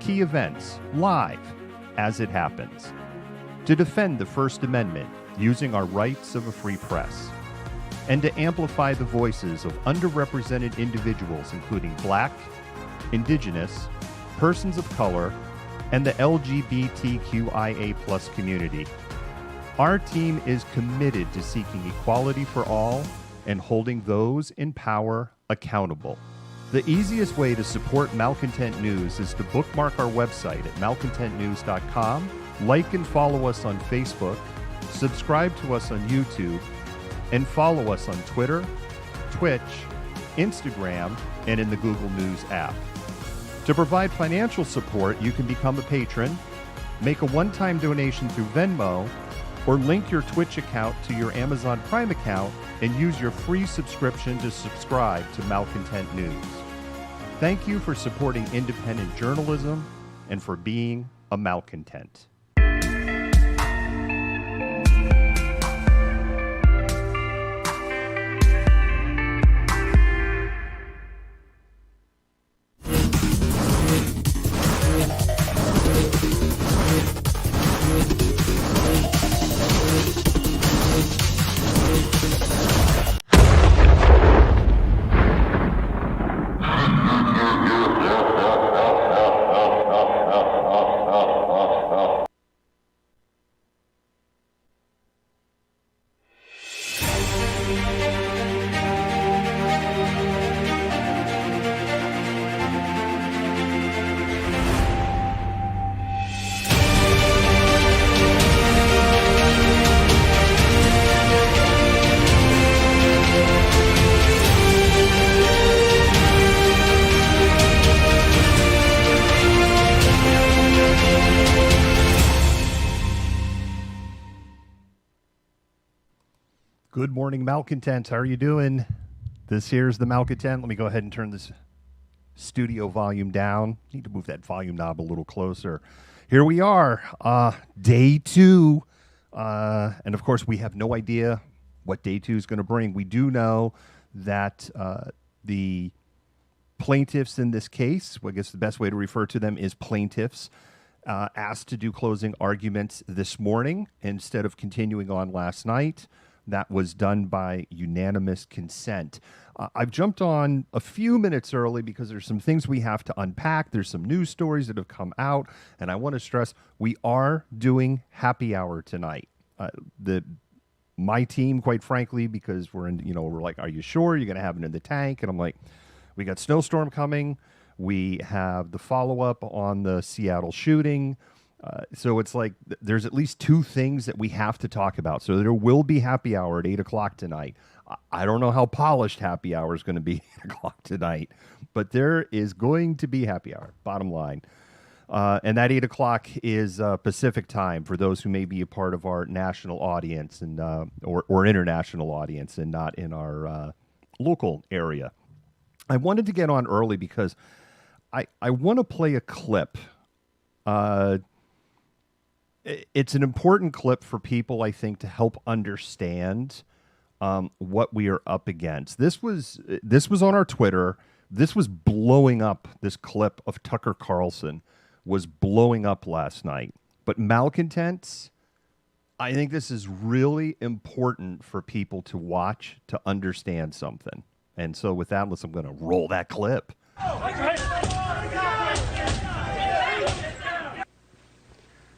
key events live as it happens, to defend the First Amendment using our rights of a free press, and to amplify the voices of underrepresented individuals, including Black, Indigenous, persons of color, and the LGBTQIA+ community. Our team is committed to seeking equality for all and holding those in power accountable. The easiest way to support Malcontent News is to bookmark our website at malcontentnews.com, like and follow us on Facebook, subscribe to us on YouTube, and follow us on Twitter, Twitch, Instagram, and in the Google News app. To provide financial support, you can become a patron, make a one-time donation through Venmo, or link your Twitch account to your Amazon Prime account and use your free subscription to subscribe to Malcontent News. Thank you for supporting independent journalism and for being a malcontent. Good morning, Malcontents. How are you doing? This here's the Malcontent. Let me go ahead and turn this studio volume down. Need to move that volume knob a little closer. Here we are, day 2. And of course, we have no idea what day 2 is going to bring. We do know that the plaintiffs in this case, well, I guess the best way to refer to them is plaintiffs, asked to do closing arguments this morning instead of continuing on last night. That was done by unanimous consent. I've jumped on a few minutes early because there's some things we have to unpack. There's some news stories that have come out, and I want to stress we are doing happy hour tonight. My team, quite frankly, because we're like, are you sure you're going to have it in the tank? And I'm like, we got snowstorm coming. We have the follow-up on the Seattle shooting. So it's like there's at least 2 things that we have to talk about. So there will be happy hour at 8 o'clock tonight. I don't know how polished happy hour is going to be at 8 o'clock tonight, but there is going to be happy hour, bottom line. And that 8 o'clock is Pacific time for those who may be a part of our national audience and or international audience and not in our local area. I wanted to get on early because I want to play a clip. It's an important clip for people, I think, to help understand what we are up against. This was on our Twitter. This was blowing up. This clip of Tucker Carlson was blowing up last night. But malcontents, I think this is really important for people to watch to understand something. And so with that, I'm going to roll that clip.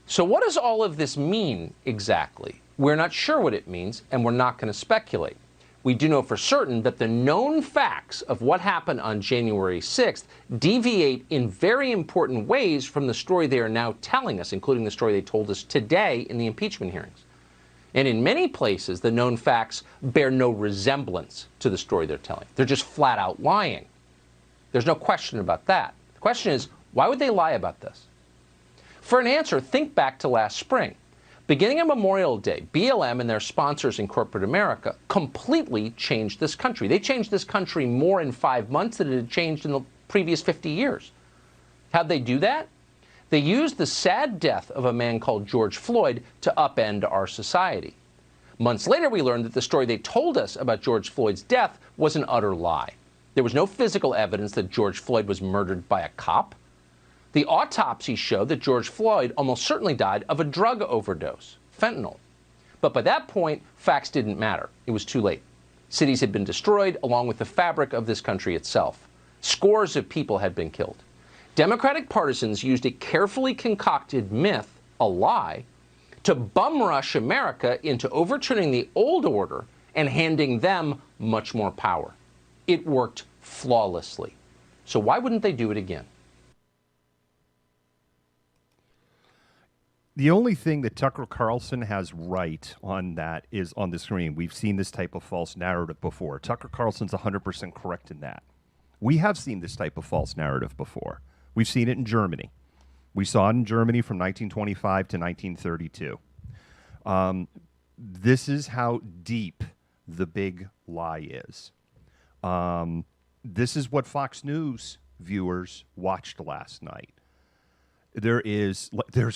So what does all of this mean exactly? We're not sure what it means, and we're not going to speculate. We do know for certain that the known facts of what happened on January 6th deviate in very important ways from the story they are now telling us, including the story they told us today in the impeachment hearings. And in many places, the known facts bear no resemblance to the story they're telling. They're just flat out lying. There's no question about that. The question is, why would they lie about this? For an answer, think back to last spring. Beginning on Memorial Day, BLM and their sponsors in corporate America completely changed this country. They changed this country more in 5 months than it had changed in the previous 50 years. How'd they do that? They used the sad death of a man called George Floyd to upend our society. Months later, we learned that the story they told us about George Floyd's death was an utter lie. There was no physical evidence that George Floyd was murdered by a cop. The autopsy showed that George Floyd almost certainly died of a drug overdose, fentanyl. But by that point, facts didn't matter. It was too late. Cities had been destroyed, along with the fabric of this country itself. Scores of people had been killed. Democratic partisans used a carefully concocted myth, a lie, to bum rush America into overturning the old order and handing them much more power. It worked flawlessly. So why wouldn't they do it again? The only thing that Tucker Carlson has right on that is on the screen. We've seen this type of false narrative before. Tucker Carlson's 100% correct in that. We have seen this type of false narrative before. We've seen it in Germany. We saw it in Germany from 1925 to 1932. This is how deep the big lie is. This is what Fox News viewers watched last night. There's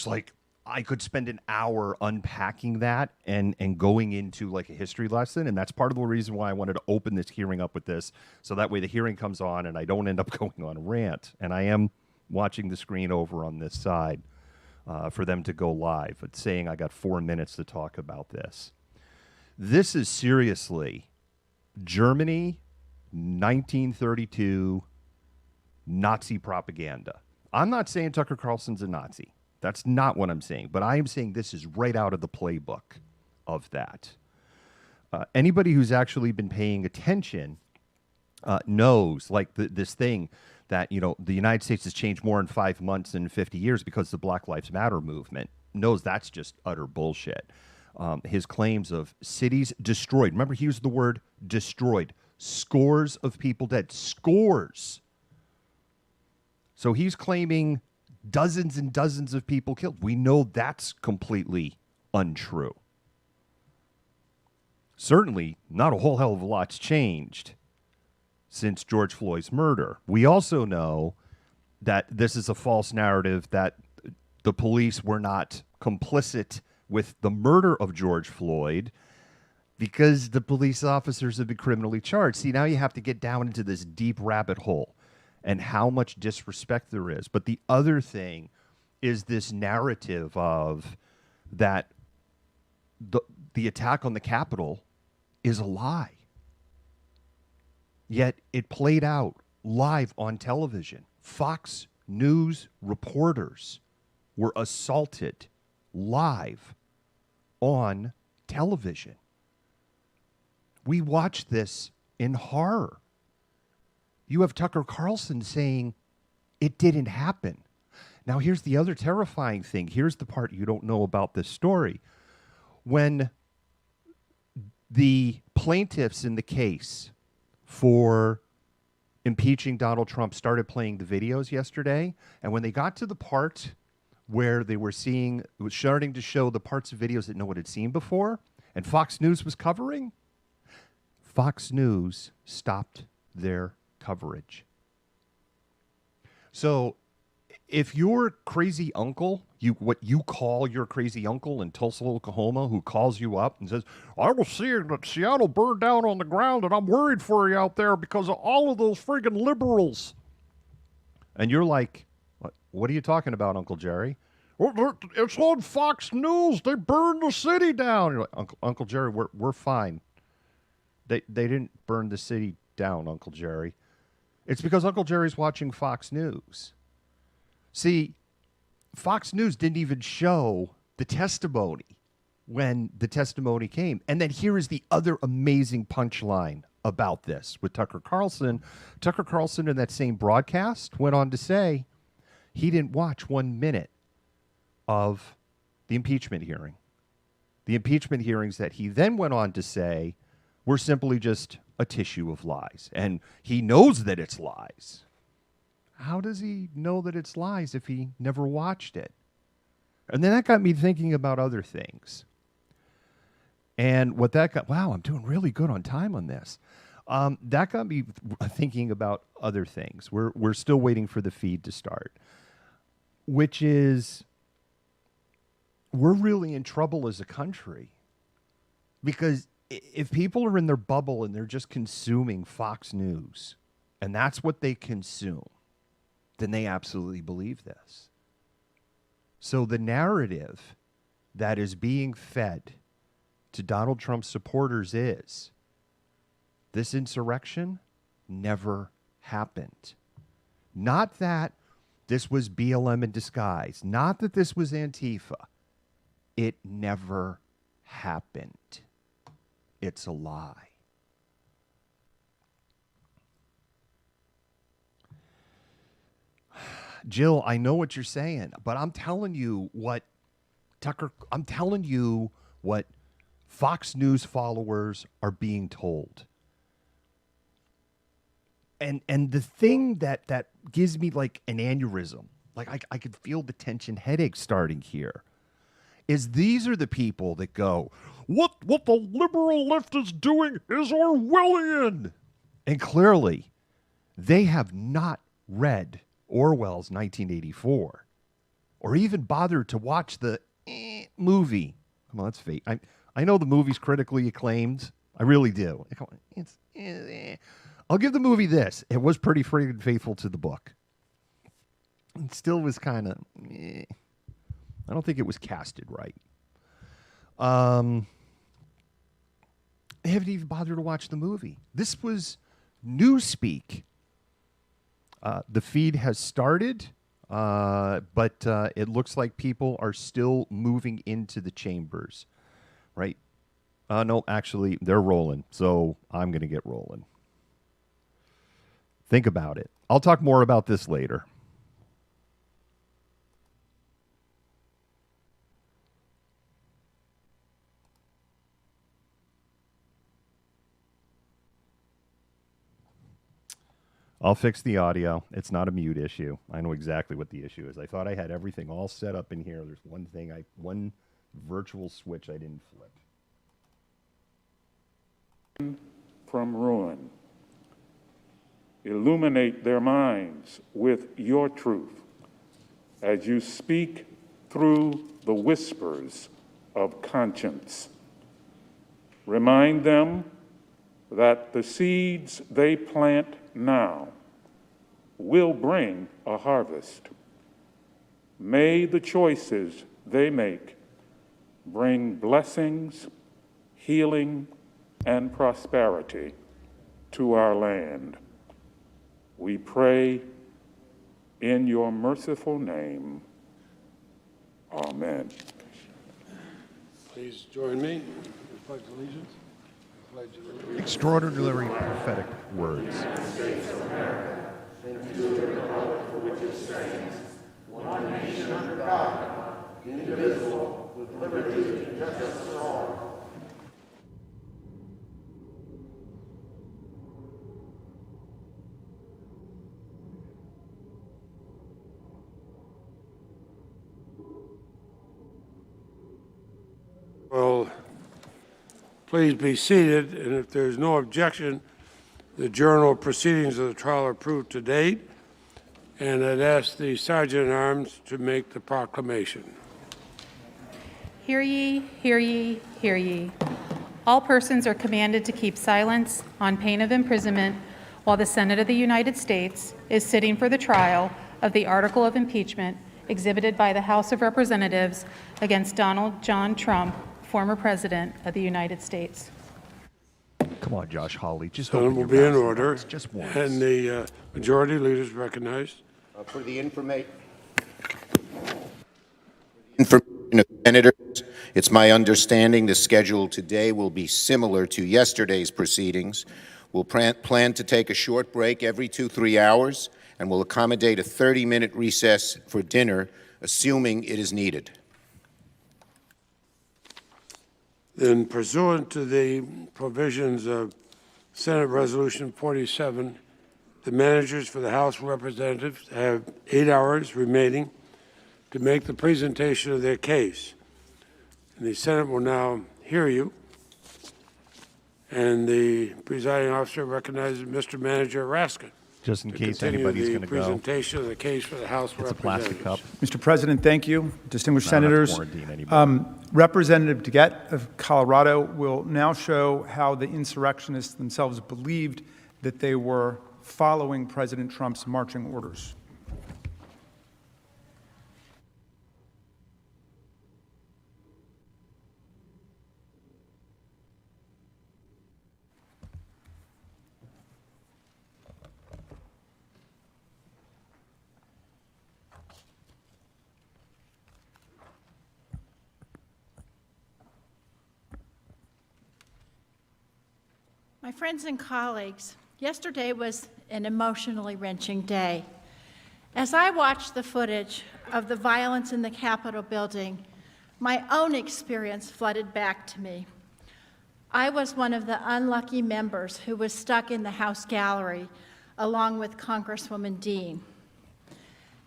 like, I could spend an hour unpacking that and going into like a history lesson. And that's part of the reason why I wanted to open this hearing up with this. So that way the hearing comes on and I don't end up going on a rant. And I am watching the screen over on this side for them to go live. It's saying I got 4 minutes to talk about this. This is seriously Germany, 1932 Nazi propaganda. I'm not saying Tucker Carlson's a Nazi. That's not what I'm saying. But I am saying this is right out of the playbook of that. Anybody who's actually been paying attention knows, like this thing that, you know, the United States has changed more in 5 months than 50 years because the Black Lives Matter movement, knows that's just utter bullshit. His claims of cities destroyed. Remember, he used the word destroyed. Scores of people dead. Scores. So he's claiming dozens and dozens of people killed. We know that's completely untrue. Certainly, not a whole hell of a lot's changed since George Floyd's murder. We also know that this is a false narrative that the police were not complicit with the murder of George Floyd because the police officers have been criminally charged. See, now you have to get down into this deep rabbit hole and how much disrespect there is. But the other thing is this narrative of that the attack on the Capitol is a lie. Yet it played out live on television. Fox News reporters were assaulted live on television. We watched this in horror. You have Tucker Carlson saying it didn't happen. Now, here's the other terrifying thing. Here's the part you don't know about this story. When the plaintiffs in the case for impeaching Donald Trump started playing the videos yesterday, and when they got to the part where they were starting to show the parts of videos that no one had seen before, and Fox News was covering, Fox News stopped their coverage. So if your crazy uncle, what you call your crazy uncle in Tulsa, Oklahoma, who calls you up and says, I was seeing that Seattle burned down on the ground and I'm worried for you out there because of all of those friggin' liberals. And you're like, what are you talking about, Uncle Jerry? Well, it's on Fox News. They burned the city down. You're like, Uncle Jerry, we're fine. They didn't burn the city down, Uncle Jerry. It's because Uncle Jerry's watching Fox News. See, Fox News didn't even show the testimony when the testimony came. And then here is the other amazing punchline about this with Tucker Carlson. Tucker Carlson in that same broadcast went on to say he didn't watch 1 minute of the impeachment hearing. The impeachment hearings that he then went on to say were simply just a tissue of lies. And he knows that it's lies. How does he know that it's lies if he never watched it? And then that got me thinking about other things. And what that got, wow, I'm doing really good on time on this. That got me thinking about other things. We're still waiting for the feed to start, which is we're really in trouble as a country because if people are in their bubble and they're just consuming Fox News, and that's what they consume, then they absolutely believe this. So the narrative that is being fed to Donald Trump's supporters is this insurrection never happened. Not that this was BLM in disguise, not that this was Antifa. It never happened. It's a lie. Jill, I know what you're saying, but I'm telling you what Fox News followers are being told. And the thing that gives me like an aneurysm, like I could feel the tension headache starting here, is these are the people that go, what the liberal left is doing is Orwellian. And clearly, they have not read Orwell's 1984 or even bothered to watch the movie. Come on, let's fate. I know the movie's critically acclaimed. I really do. I'll give the movie this. It was pretty freaking faithful to the book. It still was kind of I don't think it was casted right. They haven't even bothered to watch the movie. This was newspeak. The feed has started, but it looks like people are still moving into the chambers, right? No, actually, they're rolling, so I'm going to get rolling. Think about it. I'll talk more about this later. I'll fix the audio. It's not a mute issue. I know exactly what the issue is. I thought I had everything all set up in here. There's one virtual switch I didn't flip. From ruin. Illuminate their minds with your truth as you speak through the whispers of conscience. Remind them that the seeds they plant now will bring a harvest. May the choices they make bring blessings, healing, and prosperity to our land. We pray in your merciful name. Amen. Please join me in the Pledge of Allegiance. Extraordinarily prophetic words. Well, please be seated, and if there's no objection, the journal of proceedings of the trial are approved to date, and I'd ask the Sergeant-at-Arms to make the proclamation. Hear ye, hear ye, hear ye. All persons are commanded to keep silence on pain of imprisonment while the Senate of the United States is sitting for the trial of the article of impeachment exhibited by the House of Representatives against Donald John Trump, former President of the United States. Come on, Josh Hawley. Just Senate open will your be in mouth order, once, just once. and the majority leader is recognized. For the information of senators, it's my understanding the schedule today will be similar to yesterday's proceedings. We'll plan to take a short break every 2-3 hours, and we'll accommodate a 30-minute recess for dinner, assuming it is needed. Then, pursuant to the provisions of Senate Resolution 47, the managers for the House of Representatives have 8 hours remaining to make the presentation of their case. And the Senate will now hear you. And the presiding officer recognizes Mr. Manager Raskin. Just in to case continue anybody's the going to go. presentation of the case for the House of It's a plastic Representatives. cup. Mr. President, thank you. Distinguished No, not Senators, quarantine anymore. Representative DeGette of Colorado will now show how the insurrectionists themselves believed that they were following President Trump's marching orders. My friends and colleagues, yesterday was an emotionally wrenching day. As I watched the footage of the violence in the Capitol building, my own experience flooded back to me. I was one of the unlucky members who was stuck in the House gallery along with Congresswoman Dean.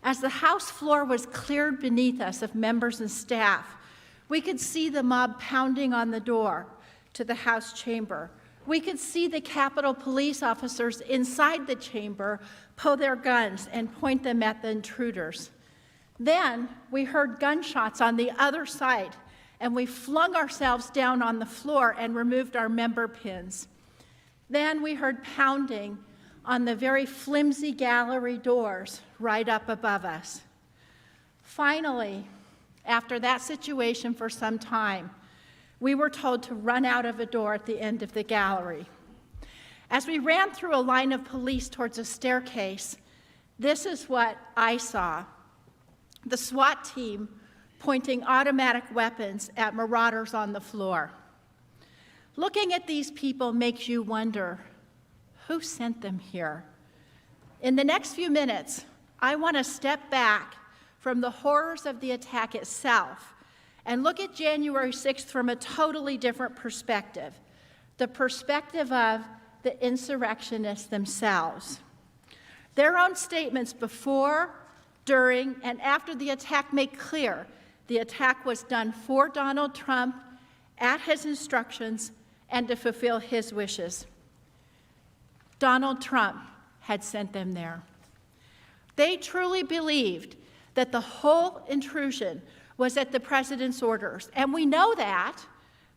As the House floor was cleared beneath us of members and staff, we could see the mob pounding on the door to the House chamber. We could see the Capitol police officers inside the chamber pull their guns and point them at the intruders. Then we heard gunshots on the other side, and we flung ourselves down on the floor and removed our member pins. Then we heard pounding on the very flimsy gallery doors right up above us. Finally, after that situation for some time, we were told to run out of a door at the end of the gallery. As we ran through a line of police towards a staircase, this is what I saw. The SWAT team pointing automatic weapons at marauders on the floor. Looking at these people makes you wonder, who sent them here? In the next few minutes, I want to step back from the horrors of the attack itself and look at January 6th from a totally different perspective, the perspective of the insurrectionists themselves. Their own statements before, during, and after the attack make clear the attack was done for Donald Trump, at his instructions, and to fulfill his wishes. Donald Trump had sent them there. They truly believed that the whole intrusion was at the president's orders, and we know that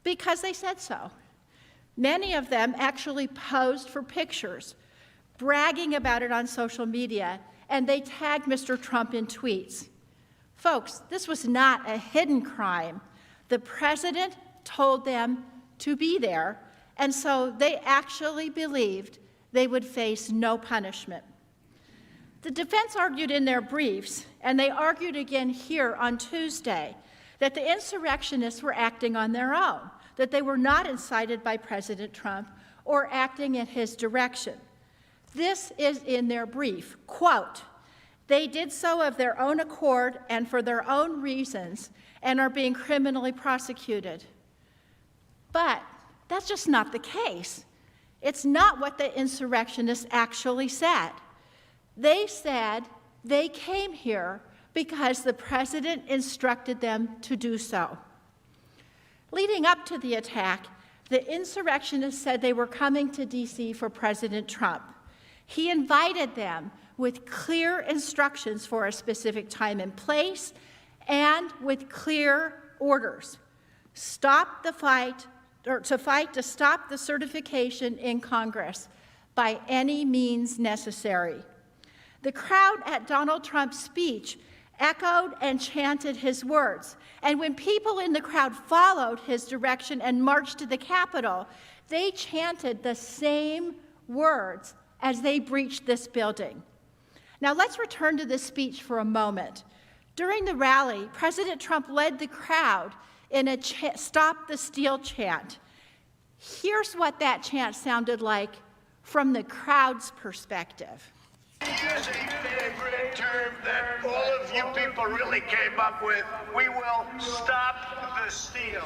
because they said so. Many of them actually posed for pictures, bragging about it on social media, and they tagged Mr. Trump in tweets. Folks, this was not a hidden crime. The president told them to be there, and so they actually believed they would face no punishment. The defense argued in their briefs, and they argued again here on Tuesday, that the insurrectionists were acting on their own, that they were not incited by President Trump or acting in his direction. This is in their brief, quote, "They did so of their own accord and for their own reasons and are being criminally prosecuted." But that's just not the case. It's not what the insurrectionists actually said. They said they came here because the president instructed them to do so. Leading up to the attack, the insurrectionists said they were coming to D.C. for President Trump. He invited them with clear instructions for a specific time and place and with clear orders. Stop the fight, or to fight to stop the certification in Congress by any means necessary. The crowd at Donald Trump's speech echoed and chanted his words. And when people in the crowd followed his direction and marched to the Capitol, they chanted the same words as they breached this building. Now let's return to this speech for a moment. During the rally, President Trump led the crowd in a Stop the Steal chant. Here's what that chant sounded like from the crowd's perspective. Here's a favorite term that all of you people really came up with. We will stop the steal.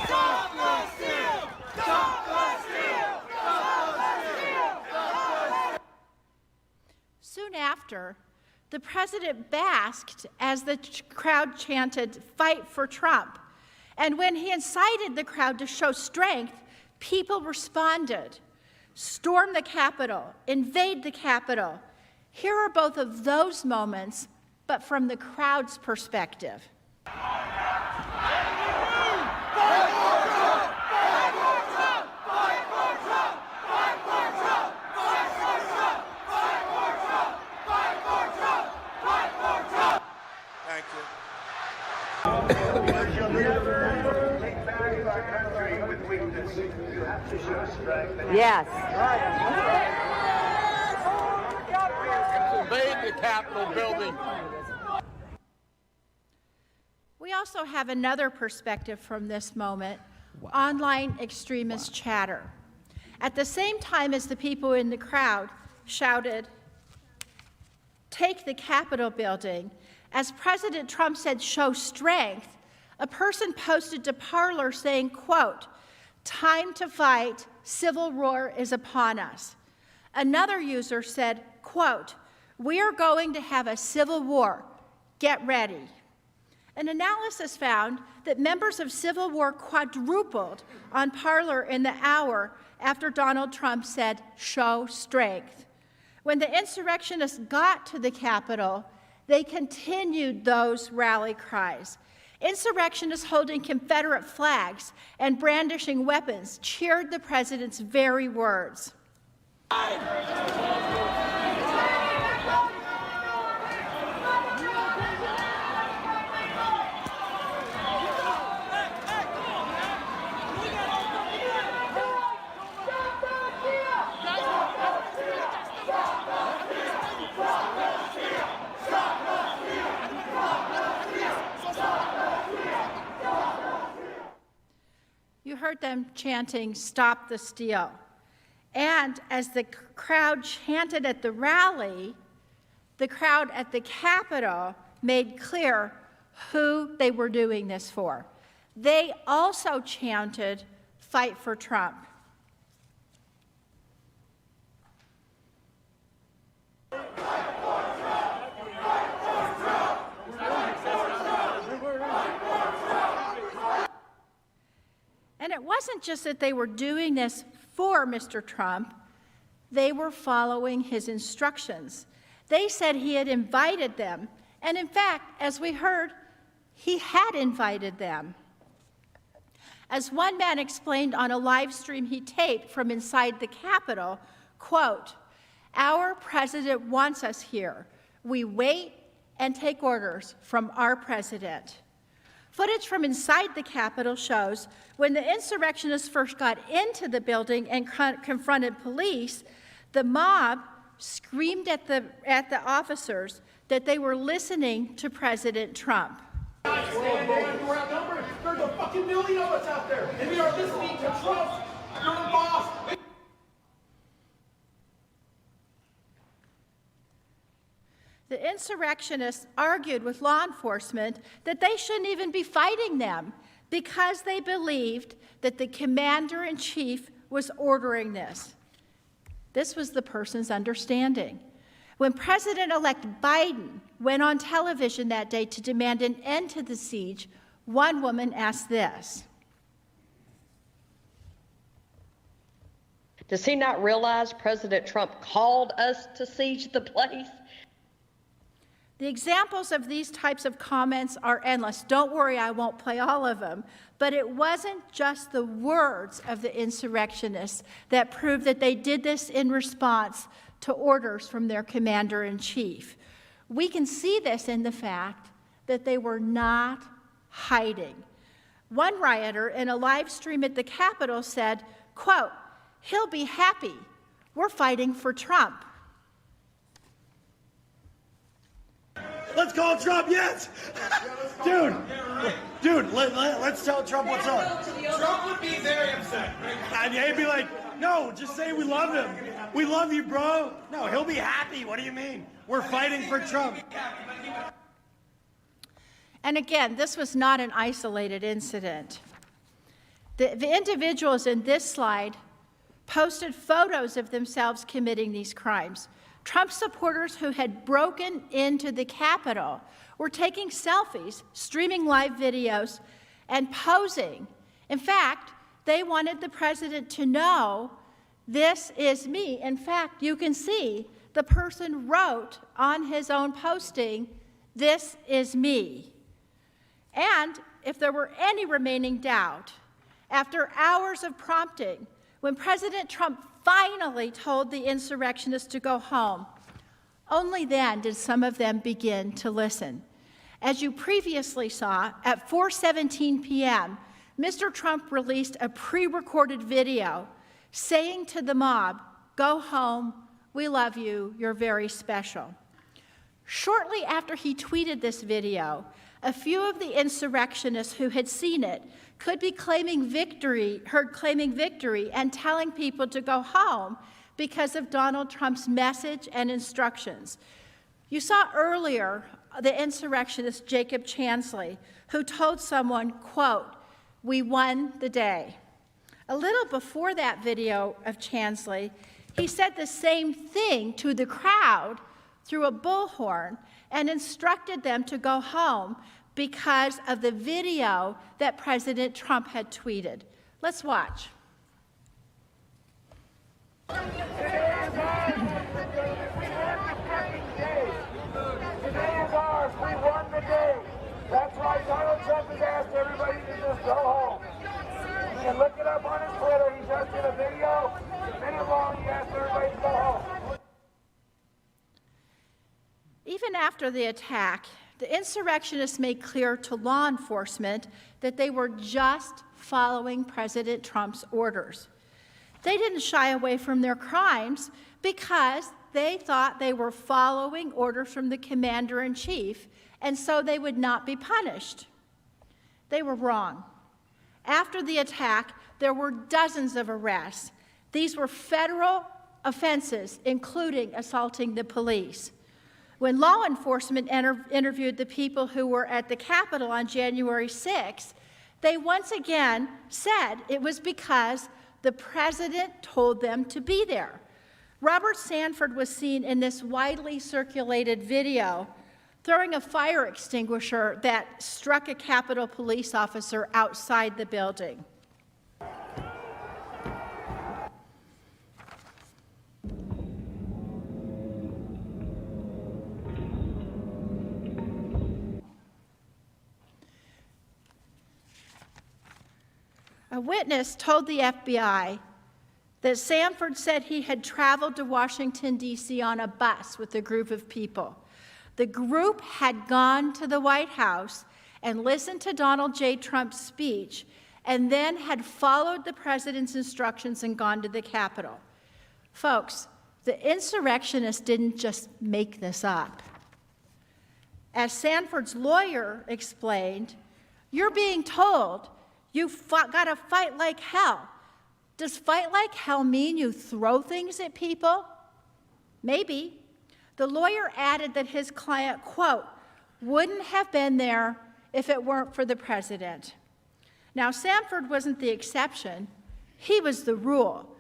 Stop the steal! Stop the steal! Soon after, the president basked as the crowd chanted, "Fight for Trump." And when he incited the crowd to show strength, people responded. Storm the Capitol, invade the Capitol. Here are both of those moments, but from the crowd's perspective. Yes. Invade the Capitol building. We also have another perspective from this moment online extremist chatter. At the same time as the people in the crowd shouted, "Take the Capitol building," as President Trump said, "Show strength," a person posted to Parler saying, quote, "Time to fight, civil war is upon us." Another user said, quote, "We are going to have a civil war, get ready." An analysis found that members of civil war quadrupled on Parler in the hour after Donald Trump said, "Show strength." When the insurrectionists got to the Capitol, they continued those rally cries. Insurrectionists holding Confederate flags and brandishing weapons cheered the president's very words. You heard them chanting, "Stop the steal." And as the crowd chanted at the rally, the crowd at the Capitol made clear who they were doing this for. They also chanted, "Fight for Trump." And it wasn't just that they were doing this for Mr. Trump, they were following his instructions. They said he had invited them, and in fact, as we heard, he had invited them. As one man explained on a live stream he taped from inside the Capitol, quote, "Our president wants us here. We wait and take orders from our president." Footage from inside the Capitol shows when the insurrectionists first got into the building and confronted police, the mob screamed at the officers that they were listening to President Trump. We're outnumbered. There's a fucking million of us out there, and we are listening to Trump. You're the boss. The insurrectionists argued with law enforcement that they shouldn't even be fighting them because they believed that the commander-in-chief was ordering this. This was the person's understanding. When President-elect Biden went on television that day to demand an end to the siege, one woman asked this. Does he not realize President Trump called us to siege the place? The examples of these types of comments are endless. Don't worry, I won't play all of them. But it wasn't just the words of the insurrectionists that proved that they did this in response to orders from their commander-in-chief. We can see this in the fact that they were not hiding. One rioter in a live stream at the Capitol said, quote, "He'll be happy. We're fighting for Trump." Let's call Trump, yes! Dude, let's tell Trump what's up. Trump would be very upset. And he'd be like, "No, just say we love him. We love you, bro." No, he'll be happy. What do you mean? We're fighting for Trump. And again, this was not an isolated incident. The individuals in this slide posted photos of themselves committing these crimes. Trump supporters who had broken into the Capitol were taking selfies, streaming live videos, and posing. In fact, they wanted the president to know, "This is me." In fact, you can see the person wrote on his own posting, "This is me." And if there were any remaining doubt, after hours of prompting, when President Trump finally told the insurrectionists to go home, only then did some of them begin to listen. As you previously saw, at 4:17 p.m., Mr. Trump released a pre-recorded video saying to the mob, "Go home, we love you, you're very special." Shortly after he tweeted this video, a few of the insurrectionists who had seen it could be claiming victory and telling people to go home because of Donald Trump's message and instructions. You saw earlier the insurrectionist Jacob Chansley, who told someone, quote, "We won the day." A little before that video of Chansley, he said the same thing to the crowd through a bullhorn and instructed them to go home because of the video that President Trump had tweeted. Let's watch. Today is ours. We won the fucking day. Today is ours. We won the day. That's why Donald Trump has asked everybody to just go home. You can look it up on his Twitter. He just did a video. It's a minute long. He asked everybody to go home. Even after the attack, the insurrectionists made clear to law enforcement that they were just following President Trump's orders. They didn't shy away from their crimes because they thought they were following orders from the commander-in-chief, and so they would not be punished. They were wrong. After the attack, there were dozens of arrests. These were federal offenses, including assaulting the police. When law enforcement interviewed the people who were at the Capitol on January 6th, they once again said it was because the president told them to be there. Robert Sanford was seen in this widely circulated video throwing a fire extinguisher that struck a Capitol police officer outside the building. A witness told the FBI that Sanford said he had traveled to Washington, D.C. on a bus with a group of people. The group had gone to the White House and listened to Donald J. Trump's speech and then had followed the president's instructions and gone to the Capitol. Folks, the insurrectionists didn't just make this up. As Sanford's lawyer explained, you're being told you've got to fight like hell. Does fight like hell mean you throw things at people? Maybe. The lawyer added that his client, quote, wouldn't have been there if it weren't for the president. Now, Sanford wasn't the exception. He was the rule.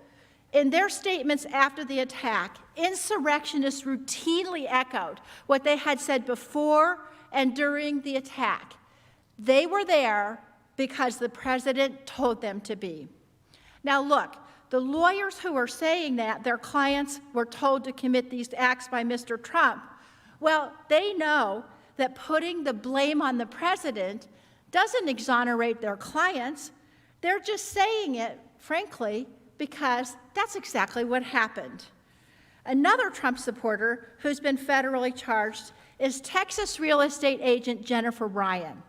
In their statements after the attack, insurrectionists routinely echoed what they had said before and during the attack. They were there because the president told them to be. Now look, the lawyers who are saying that their clients were told to commit these acts by Mr. Trump, well, they know that putting the blame on the president doesn't exonerate their clients. They're just saying it, frankly, because that's exactly what happened. Another Trump supporter who's been federally charged is Texas real estate agent Jennifer Ryan.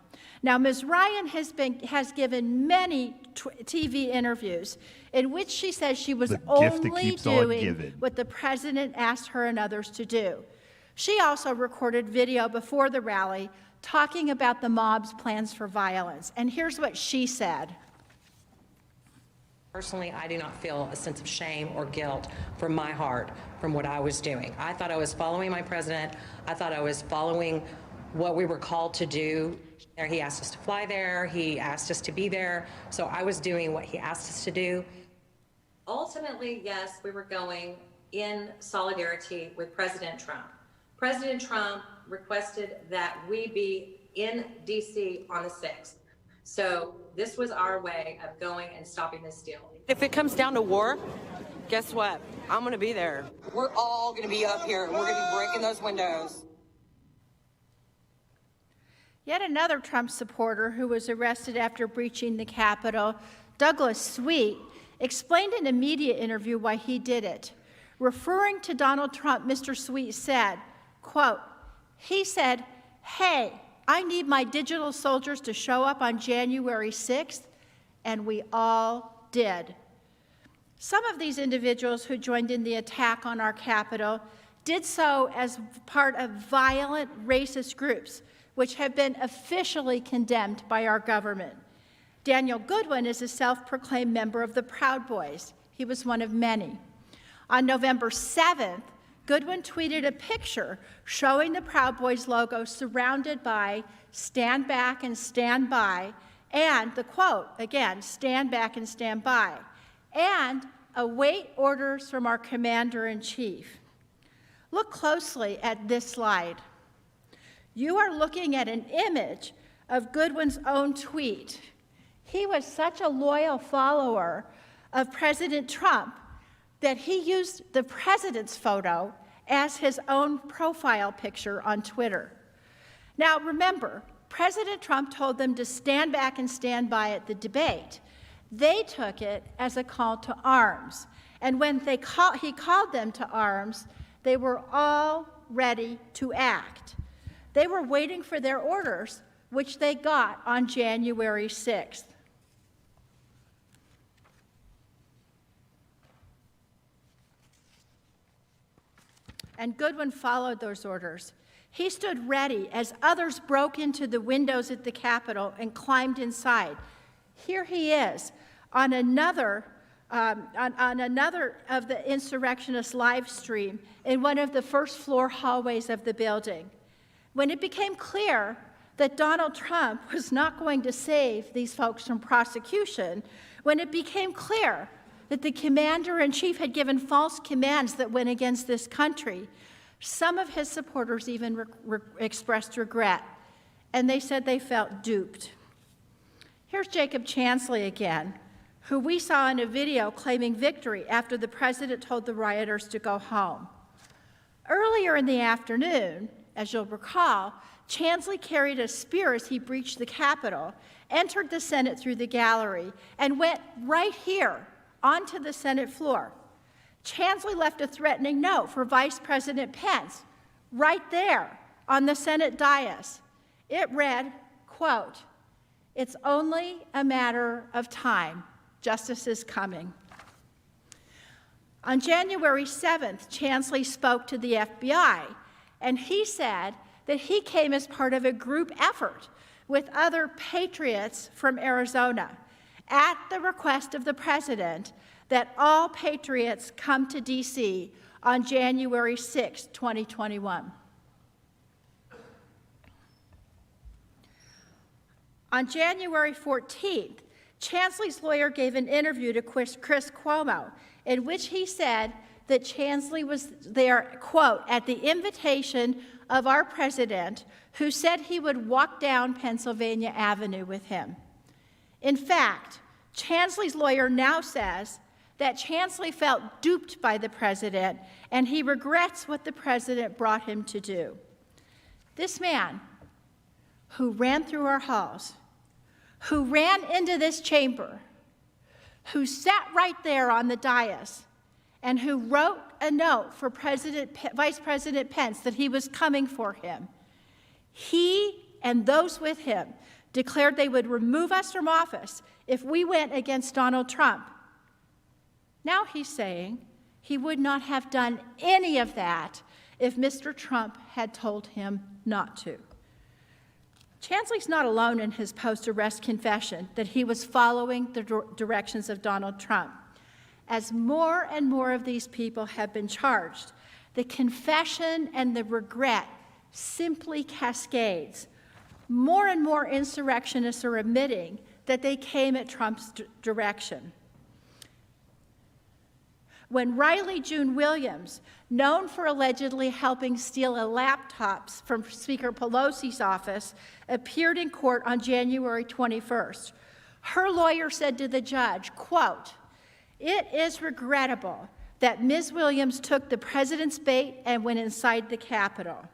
Now, Ms. Ryan has given many TV interviews in which she says she was only doing what the president asked her and others to do. She also recorded video before the rally talking about the mob's plans for violence. And here's what she said. Personally, I do not feel a sense of shame or guilt from my heart from what I was doing. I thought I was following my president. I thought I was following what we were called to do. He asked us to fly there. He asked us to be there. So I was doing what he asked us to do. Ultimately, yes, we were going in solidarity with President Trump. President Trump requested that we be in D.C. on the 6th. So this was our way of going and stopping this deal. If it comes down to war, guess what? I'm going to be there. We're all going to be up here, and we're going to be breaking those windows. Yet another Trump supporter who was arrested after breaching the Capitol, Douglas Sweet, explained in a media interview why he did it. Referring to Donald Trump, Mr. Sweet said, quote, he said, hey, I need my digital soldiers to show up on January 6th, and we all did. Some of these individuals who joined in the attack on our Capitol did so as part of violent racist groups, which have been officially condemned by our government. Daniel Goodwin is a self-proclaimed member of the Proud Boys. He was one of many. On November 7th, Goodwin tweeted a picture showing the Proud Boys logo surrounded by "Stand back and stand by," and the quote, again, "Stand back and stand by," and "Await orders from our Commander-in-Chief." Look closely at this slide. You are looking at an image of Goodwin's own tweet. He was such a loyal follower of President Trump that he used the president's photo as his own profile picture on Twitter. Now remember, President Trump told them to stand back and stand by at the debate. They took it as a call to arms. And when he called them to arms, they were all ready to act. They were waiting for their orders, which they got on January 6th. And Goodwin followed those orders. He stood ready as others broke into the windows at the Capitol and climbed inside. Here he is on another of the insurrectionists' live stream in one of the first floor hallways of the building. When it became clear that Donald Trump was not going to save these folks from prosecution, when it became clear that the Commander-in-Chief had given false commands that went against this country, some of his supporters even expressed regret, and they said they felt duped. Here's Jacob Chansley again, who we saw in a video claiming victory after the president told the rioters to go home. Earlier in the afternoon, as you'll recall, Chansley carried a spear as he breached the Capitol, entered the Senate through the gallery, and went right here onto the Senate floor. Chansley left a threatening note for Vice President Pence right there on the Senate dais. It read, quote, "It's only a matter of time. Justice is coming." On January 7th, Chansley spoke to the FBI, and he said that he came as part of a group effort with other patriots from Arizona at the request of the president that all patriots come to D.C. on January 6, 2021. On January 14th, Chansley's lawyer gave an interview to Chris Cuomo in which he said that Chansley was there, quote, "at the invitation of our president, who said he would walk down Pennsylvania Avenue with him." In fact, Chansley's lawyer now says that Chansley felt duped by the president, and he regrets what the president brought him to do. This man who ran through our halls, who ran into this chamber, who sat right there on the dais, and who wrote a note for Vice President Pence that he was coming for him, he and those with him declared they would remove us from office if we went against Donald Trump. Now he's saying he would not have done any of that if Mr. Trump had told him not to. Chansley's not alone in his post-arrest confession that he was following the directions of Donald Trump. As more and more of these people have been charged, the confession and the regret simply cascades. More and more insurrectionists are admitting that they came at Trump's direction. When Riley June Williams, known for allegedly helping steal a laptop from Speaker Pelosi's office, appeared in court on January 21st, her lawyer said to the judge, quote, "It is regrettable that Ms. Williams took the president's bait and went inside the Capitol."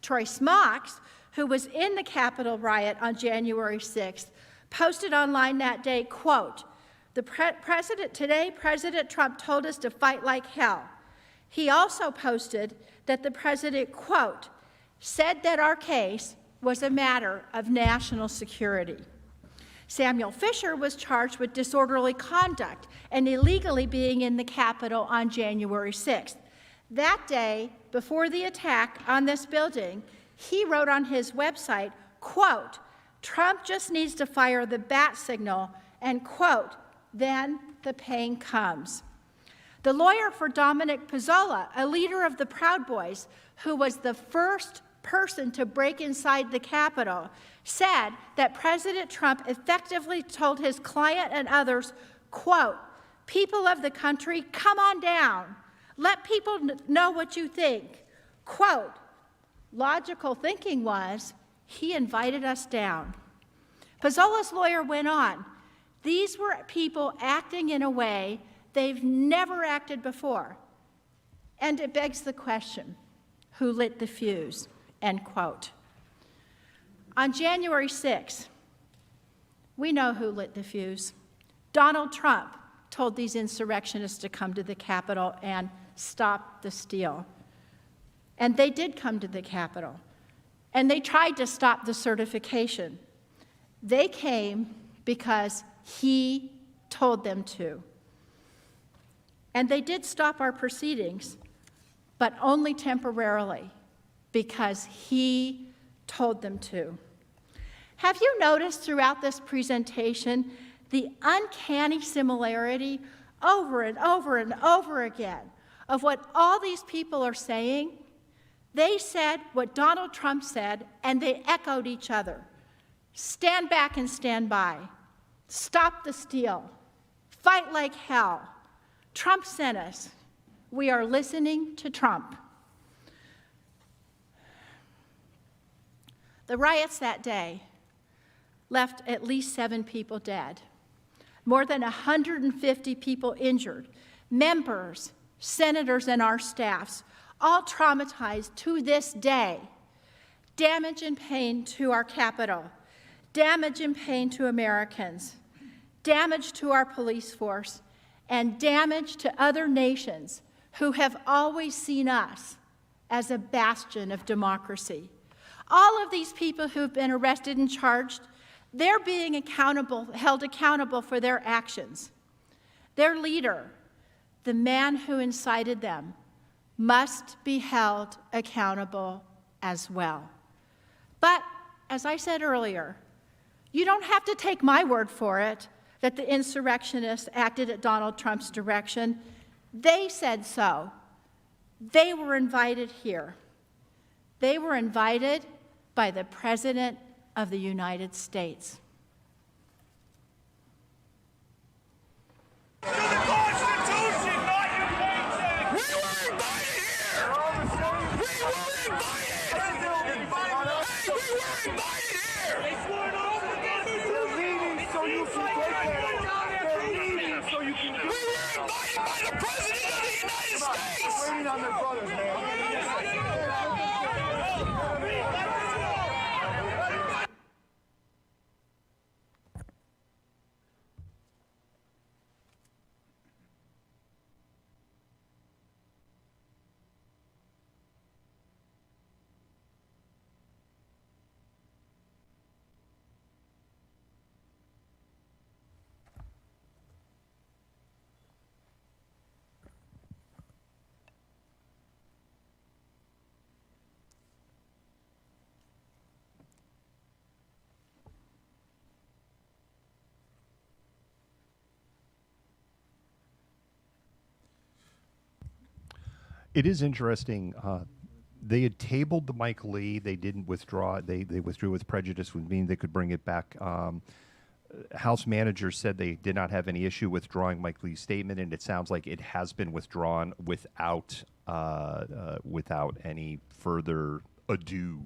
Troy Smocks, who was in the Capitol riot on January 6th, posted online that day, quote, Today, President Trump told us to fight like hell. He also posted that the president, quote, "said that our case was a matter of national security." Samuel Fisher was charged with disorderly conduct and illegally being in the Capitol on January 6th. That day, before the attack on this building, he wrote on his website, quote, "Trump just needs to fire the bat signal," and quote, "then the pain comes." The lawyer for Dominic Pizzola, a leader of the Proud Boys, who was the first person to break inside the Capitol, said that President Trump effectively told his client and others, quote, "People of the country, come on down. Let people know what you think." Quote, logical thinking was, he invited us down. Pizzola's lawyer went on, "These were people acting in a way they've never acted before." And it begs the question, who lit the fuse? End quote. On January 6th, we know who lit the fuse. Donald Trump told these insurrectionists to come to the Capitol and stop the steal. And they did come to the Capitol. And they tried to stop the certification. They came because he told them to. And they did stop our proceedings, but only temporarily, because he told them to. Have you noticed throughout this presentation the uncanny similarity over and over and over again of what all these people are saying? They said what Donald Trump said, and they echoed each other. Stand back and stand by. Stop the steal. Fight like hell. Trump sent us. We are listening to Trump. The riots that day left at least 7 people dead, more than 150 people injured, members, senators, and our staffs, all traumatized to this day. Damage and pain to our Capitol, damage and pain to Americans, damage to our police force, and damage to other nations who have always seen us as a bastion of democracy. All of these people who've been arrested and charged, they're being held accountable for their actions. Their leader, the man who incited them, must be held accountable as well. But, as I said earlier, you don't have to take my word for it that the insurrectionists acted at Donald Trump's direction. They said so. They were invited here. They were invited by the President of the United States. To the Constitution, not your paycheck! We were invited here! We were invited! Hey, we were invited here! They're leaving so you can take care. They're leaving so you can. We were invited by the President of the United States! Waiting on their brothers, man. It is interesting. They had tabled the Mike Lee. They didn't withdraw. They withdrew with prejudice, would mean they could bring it back. House managers said they did not have any issue withdrawing Mike Lee's statement, and it sounds like it has been withdrawn without any further ado.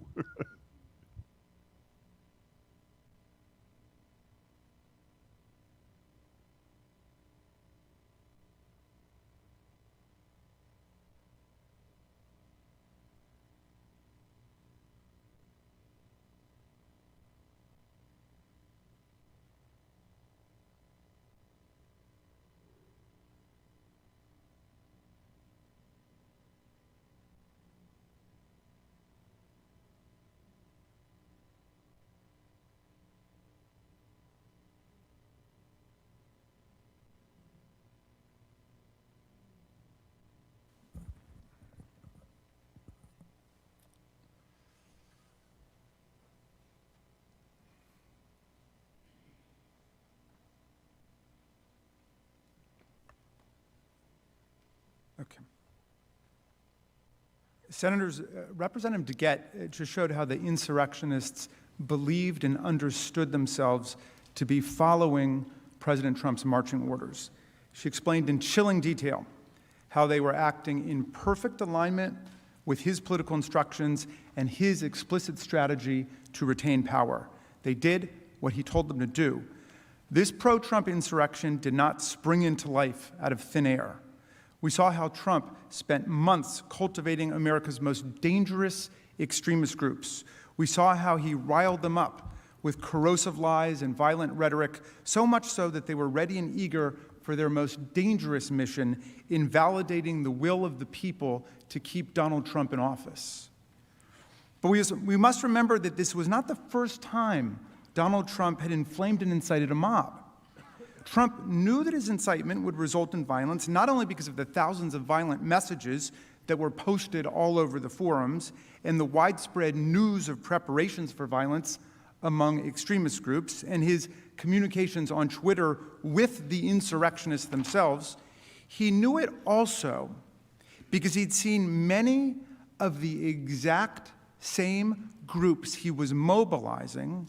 Representative DeGette just showed how the insurrectionists believed and understood themselves to be following President Trump's marching orders. She explained in chilling detail how they were acting in perfect alignment with his political instructions and his explicit strategy to retain power. They did what he told them to do. This pro-Trump insurrection did not spring into life out of thin air. We saw how Trump spent months cultivating America's most dangerous extremist groups. We saw how he riled them up with corrosive lies and violent rhetoric, so much so that they were ready and eager for their most dangerous mission, invalidating the will of the people to keep Donald Trump in office. But we must remember that this was not the first time Donald Trump had inflamed and incited a mob. Trump knew that his incitement would result in violence, not only because of the thousands of violent messages that were posted all over the forums and the widespread news of preparations for violence among extremist groups and his communications on Twitter with the insurrectionists themselves. He knew it also because he'd seen many of the exact same groups he was mobilizing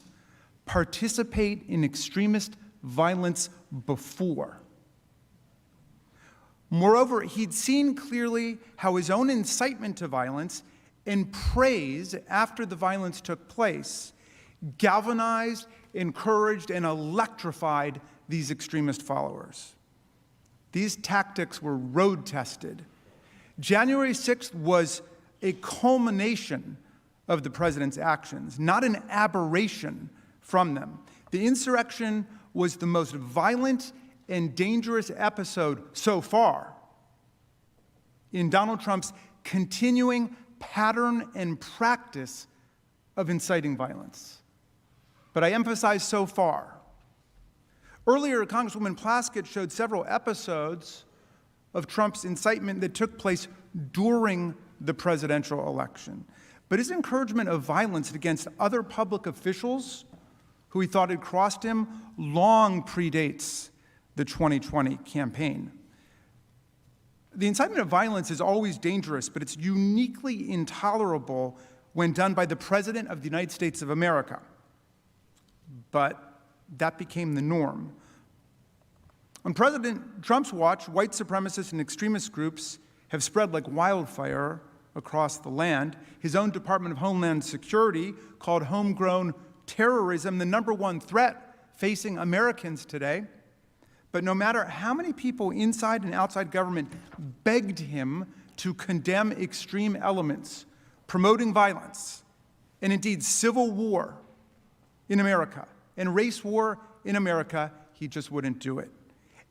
participate in extremist violence before. Moreover, he'd seen clearly how his own incitement to violence and praise after the violence took place galvanized, encouraged, and electrified these extremist followers. These tactics were road tested. January 6th was a culmination of the president's actions, not an aberration from them. The insurrection was the most violent and dangerous episode so far in Donald Trump's continuing pattern and practice of inciting violence. But I emphasize so far. Earlier, Congresswoman Plaskett showed several episodes of Trump's incitement that took place during the presidential election. But his encouragement of violence against other public officials who he thought had crossed him long predates the 2020 campaign. The incitement of violence is always dangerous, but it's uniquely intolerable when done by the President of the United States of America. But that became the norm. On President Trump's watch, white supremacists and extremist groups have spread like wildfire across the land. His own Department of Homeland Security called homegrown terrorism the #1 threat facing Americans today. But no matter how many people inside and outside government begged him to condemn extreme elements, promoting violence, and indeed civil war in America, and race war in America, he just wouldn't do it.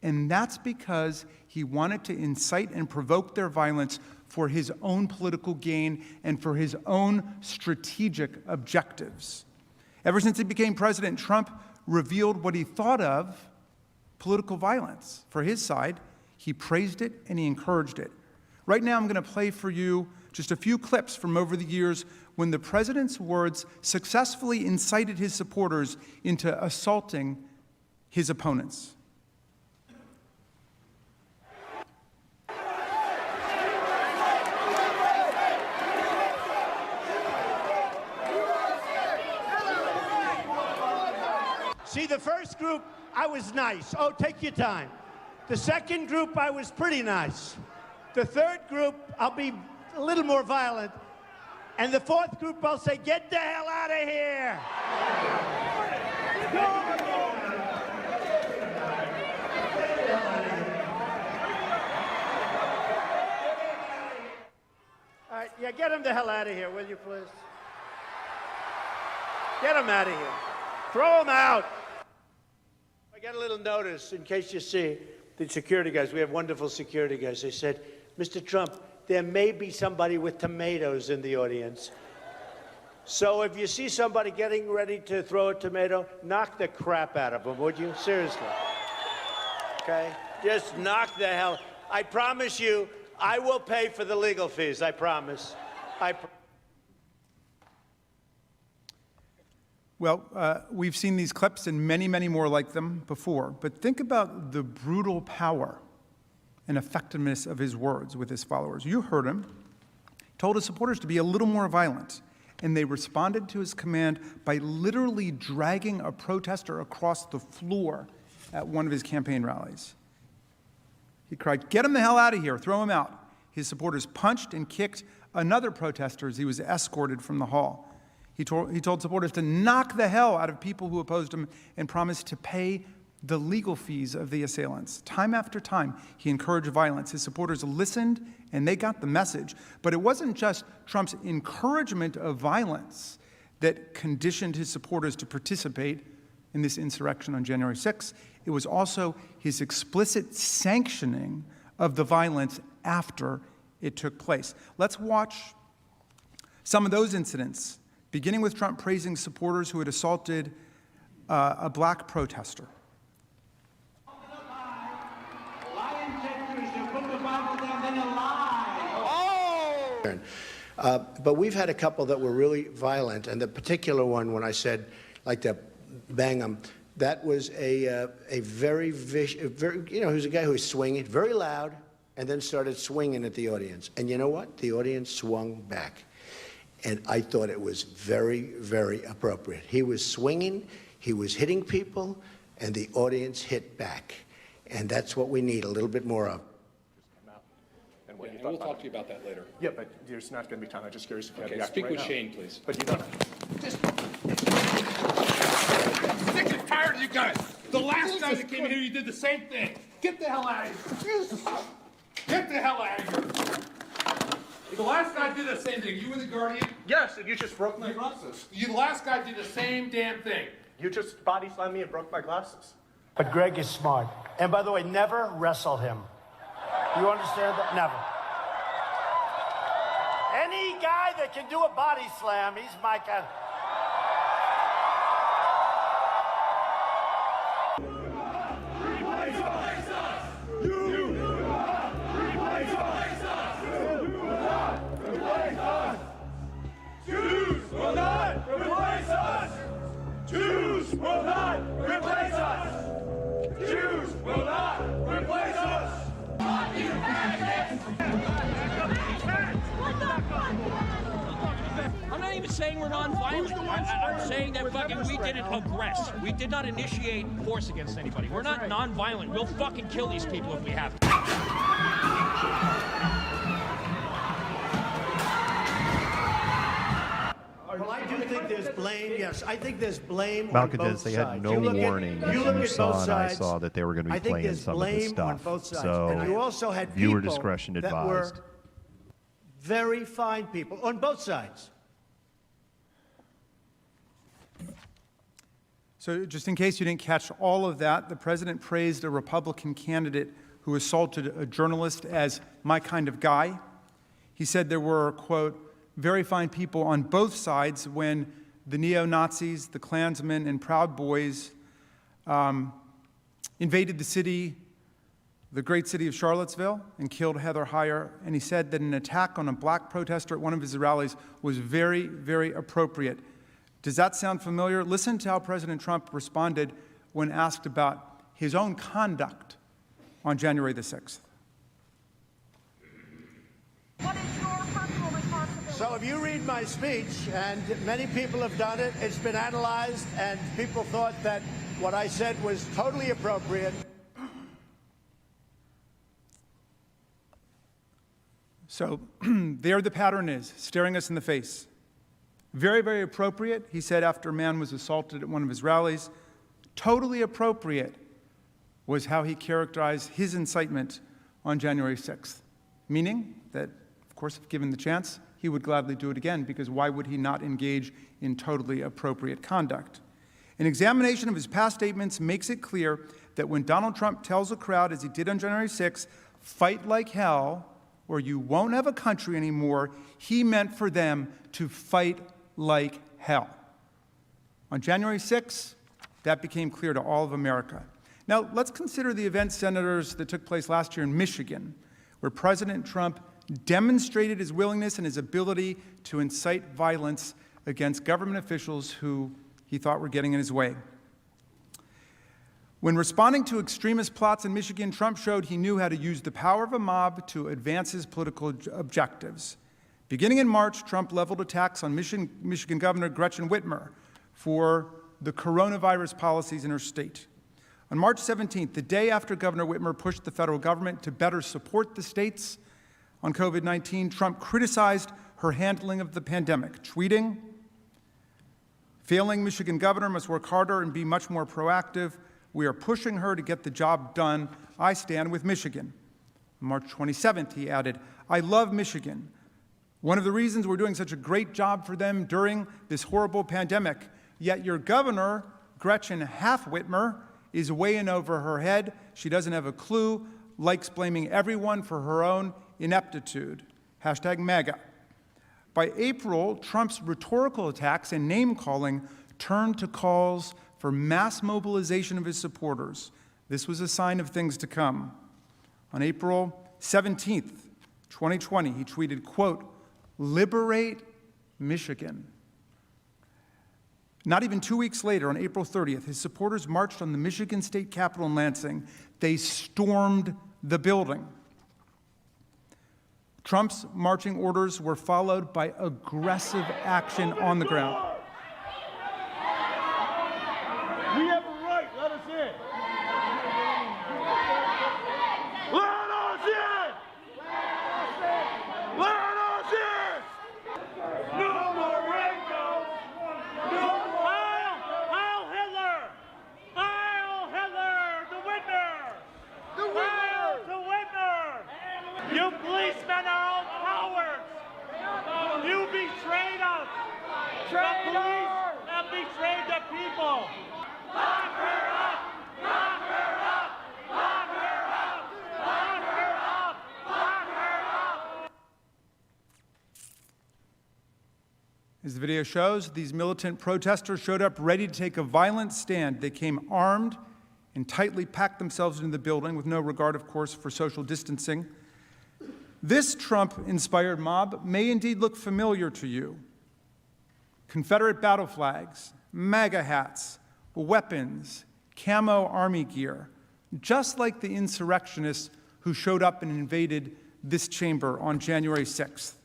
And that's because he wanted to incite and provoke their violence for his own political gain and for his own strategic objectives. Ever since he became president, Trump revealed what he thought of political violence. For his side, he praised it and he encouraged it. Right now, I'm going to play for you just a few clips from over the years when the president's words successfully incited his supporters into assaulting his opponents. See, the first group, I was nice. Oh, take your time. The second group, I was pretty nice. The third group, I'll be a little more violent. And the fourth group, I'll say, get the hell out of here. All right, yeah, get him the hell out of here, will you, please? Get him out of here. Throw him out. I got a little notice, in case you see, the security guys. We have wonderful security guys. They said, Mr. Trump, there may be somebody with tomatoes in the audience. So if you see somebody getting ready to throw a tomato, knock the crap out of them, would you? Seriously. Okay? Just knock the hell. I promise you, I will pay for the legal fees. I promise. Well, we've seen these clips and many, many more like them before, but think about the brutal power and effectiveness of his words with his followers. You heard him. told his supporters to be a little more violent, and they responded to his command by literally dragging a protester across the floor at one of his campaign rallies. He cried, "Get him the hell out of here, throw him out." His supporters punched and kicked another protester as he was escorted from the hall. He told supporters to knock the hell out of people who opposed him and promised to pay the legal fees of the assailants. Time after time, he encouraged violence. His supporters listened and they got the message. But it wasn't just Trump's encouragement of violence that conditioned his supporters to participate in this insurrection on January 6th. It was also his explicit sanctioning of the violence after it took place. Let's watch some of those incidents, beginning with Trump praising supporters who had assaulted a black protester. But we've had a couple that were really violent, and the particular one, when I said, like to bang him, that was a very vicious, he was a guy who was swinging, very loud, and then started swinging at the audience. And you know what? The audience swung back. And I thought it was very, very appropriate. He was swinging, he was hitting people, and the audience hit back. And that's what we need a little bit more of. And we'll talk to you about that later. Yeah, but there's not going to be time. I'm just curious if you have the speak right with now. Shane, please. But you don't. Sick and tired of you guys. The last guy that came in here, you did the same thing. Get the hell out of here. Get the hell out of here. The last guy did the same thing. You were the guardian. Yes, and you just broke my glasses. The last guy did the same damn thing. You just body slammed me and broke my glasses. But Greg is smart. And by the way, never wrestle him. You understand that? Never. Any guy that can do a body slam, he's my kind. Jews will not replace us! Jews will not replace us! Jews will not replace us! I'm not even saying we're non-violent. I'm saying that fucking we didn't aggress. We did not initiate force against anybody. We're not non-violent. We'll fucking kill these people if we have to. Well, I do think there's blame. Yes, I think there's blame on Malcontent, both they sides. had no You look at- warning. you look You at saw both and I sides. saw that they were going to be I think playing there's some of this blame on stuff. both sides. So And you also had viewer people discretion that advised. were very fine people on both sides. So just in case you didn't catch all of that, the president praised a Republican candidate who assaulted a journalist as my kind of guy. He said there were, quote, very fine people on both sides when the neo-Nazis, the Klansmen, and Proud Boys invaded the city, the great city of Charlottesville, and killed Heather Heyer. And he said that an attack on a black protester at one of his rallies was very, very appropriate. Does that sound familiar? Listen to how President Trump responded when asked about his own conduct on January the 6th. So if you read my speech, and many people have done it, it's been analyzed, and people thought that what I said was totally appropriate. So there the pattern is, staring us in the face. Very, very appropriate, he said after a man was assaulted at one of his rallies. Totally appropriate was how he characterized his incitement on January 6th, meaning that, of course, if given the chance, he would gladly do it again, because why would he not engage in totally appropriate conduct? An examination of his past statements makes it clear that when Donald Trump tells a crowd, as he did on January 6th, fight like hell, or you won't have a country anymore, he meant for them to fight like hell. On January 6th, that became clear to all of America. Now, let's consider the events, senators, that took place last year in Michigan, where President Trump demonstrated his willingness and his ability to incite violence against government officials who he thought were getting in his way. When responding to extremist plots in Michigan, Trump showed he knew how to use the power of a mob to advance his political objectives. Beginning in March, Trump leveled attacks on Michigan Governor Gretchen Whitmer for the coronavirus policies in her state. On March 17th, the day after Governor Whitmer pushed the federal government to better support the states on COVID-19, Trump criticized her handling of the pandemic, tweeting, "Failing Michigan governor must work harder and be much more proactive. We are pushing her to get the job done. I stand with Michigan." On March 27th, he added, "I love Michigan. One of the reasons we're doing such a great job for them during this horrible pandemic. Yet your governor, Gretchen Whitmer, is way in over her head. She doesn't have a clue, likes blaming everyone for her own ineptitude." #MAGA. By April, Trump's rhetorical attacks and name-calling turned to calls for mass mobilization of his supporters. This was a sign of things to come. On April 17th, 2020, he tweeted, quote, "Liberate Michigan." Not even 2 weeks later, on April 30th, his supporters marched on the Michigan State Capitol in Lansing. They stormed the building. Trump's marching orders were followed by aggressive action on the ground. We have a right. Let us in. Let us in. Let us in. No more rainbows. No more. Heil Hitler. Heil Hitler. The winner. The winner. The winner. You policemen are all cowards. You betrayed us. The police have betrayed the people. Lock her up! Lock her up! Lock her up! Lock her up! Lock her up! As the video shows, these militant protesters showed up ready to take a violent stand. They came armed and tightly packed themselves into the building with no regard, of course, for social distancing. This Trump-inspired mob may indeed look familiar to you. Confederate battle flags, MAGA hats, weapons, camo army gear, just like the insurrectionists who showed up and invaded this chamber on January 6th.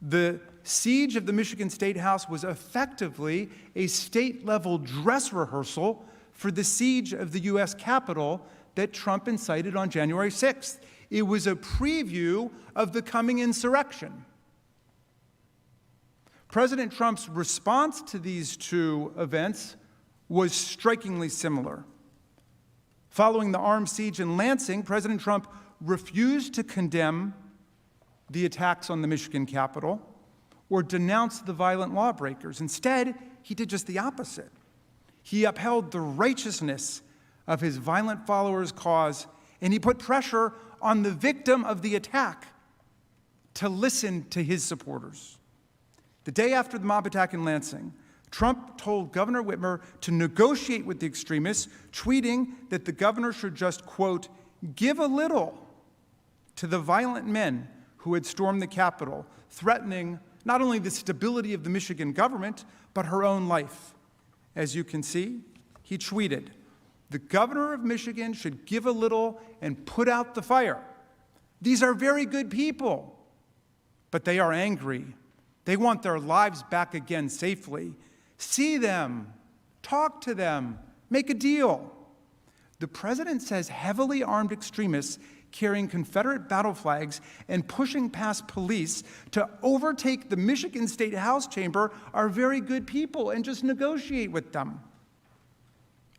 The siege of the Michigan State House was effectively a state-level dress rehearsal for the siege of the U.S. Capitol that Trump incited on January 6th. It was a preview of the coming insurrection. President Trump's response to these two events was strikingly similar. Following the armed siege in Lansing, President Trump refused to condemn the attacks on the Michigan Capitol or denounce the violent lawbreakers. Instead, he did just the opposite. He upheld the righteousness of his violent followers' cause, and he put pressure on the victim of the attack to listen to his supporters. The day after the mob attack in Lansing, Trump told Governor Whitmer to negotiate with the extremists, tweeting that the governor should just, quote, "give a little" to the violent men who had stormed the Capitol, threatening not only the stability of the Michigan government, but her own life. As you can see, he tweeted, "The governor of Michigan should give a little and put out the fire. These are very good people, but they are angry. They want their lives back again safely. See them, talk to them, make a deal." The president says heavily armed extremists carrying Confederate battle flags and pushing past police to overtake the Michigan State House chamber are very good people and just negotiate with them.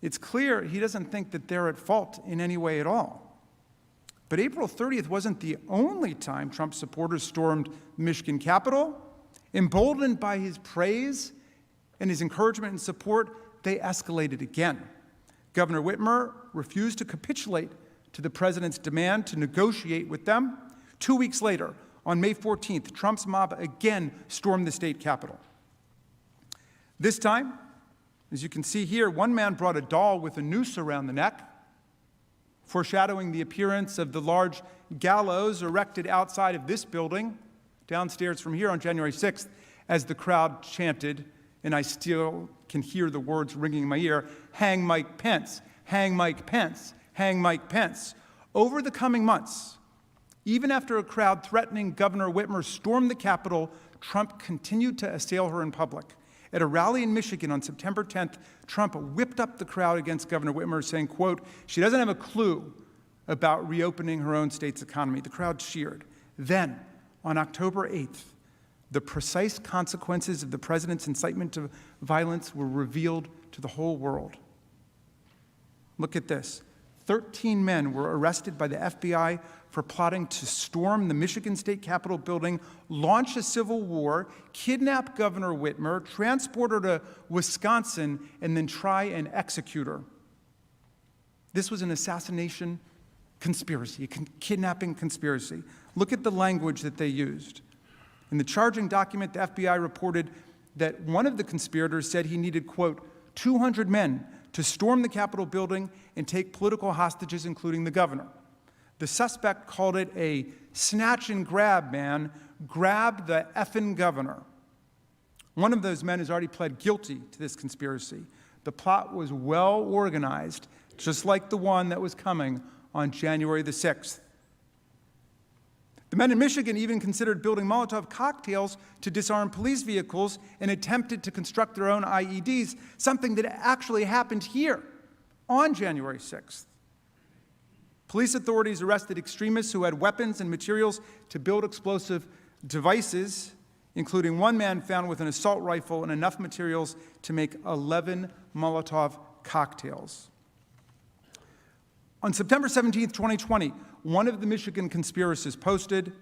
It's clear he doesn't think that they're at fault in any way at all. But April 30th wasn't the only time Trump supporters stormed the Michigan Capitol. Emboldened by his praise and his encouragement and support, they escalated again. Governor Whitmer refused to capitulate to the president's demand to negotiate with them. 2 weeks later, on May 14th, Trump's mob again stormed the state capitol. This time, as you can see here, one man brought a doll with a noose around the neck, foreshadowing the appearance of the large gallows erected outside of this building, downstairs from here on January 6th, as the crowd chanted, and I still can hear the words ringing in my ear, "Hang Mike Pence, hang Mike Pence, hang Mike Pence." Over the coming months, Even after a crowd threatening Governor Whitmer stormed the Capitol, Trump continued to assail her in public. At a rally in Michigan on September 10th, Trump whipped up the crowd against Governor Whitmer, saying, quote, "She doesn't have a clue about reopening her own state's economy." The crowd cheered. Then, on October 8th, the precise consequences of the president's incitement to violence were revealed to the whole world. Look at this. 13 men were arrested by the FBI for plotting to storm the Michigan State Capitol building, launch a civil war, kidnap Governor Whitmer, transport her to Wisconsin, and then try and execute her. This was an assassination conspiracy, a kidnapping conspiracy. Look at the language that they used. In the charging document, the FBI reported that one of the conspirators said he needed, quote, 200 men to storm the Capitol building and take political hostages, including the governor. The suspect called it a snatch and grab, man. Grab the effing governor. One of those men has already pled guilty to this conspiracy. The plot was well organized, just like the one that was coming on January the 6th. The men in Michigan even considered building Molotov cocktails to disarm police vehicles and attempted to construct their own IEDs, something that actually happened here on January 6th. Police authorities arrested extremists who had weapons and materials to build explosive devices, including one man found with an assault rifle and enough materials to make 11 Molotov cocktails. On September 17th, 2020, one of the Michigan conspirators posted,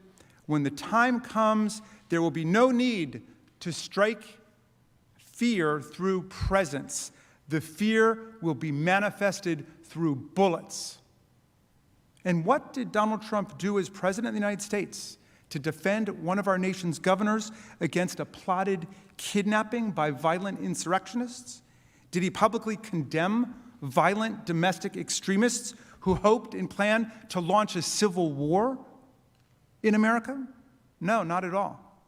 "When the time comes, there will be no need to strike fear through presence. The fear will be manifested through bullets." And what did Donald Trump do as President of the United States to defend one of our nation's governors against a plotted kidnapping by violent insurrectionists? Did he publicly condemn violent domestic extremists who hoped and planned to launch a civil war in America? No, not at all.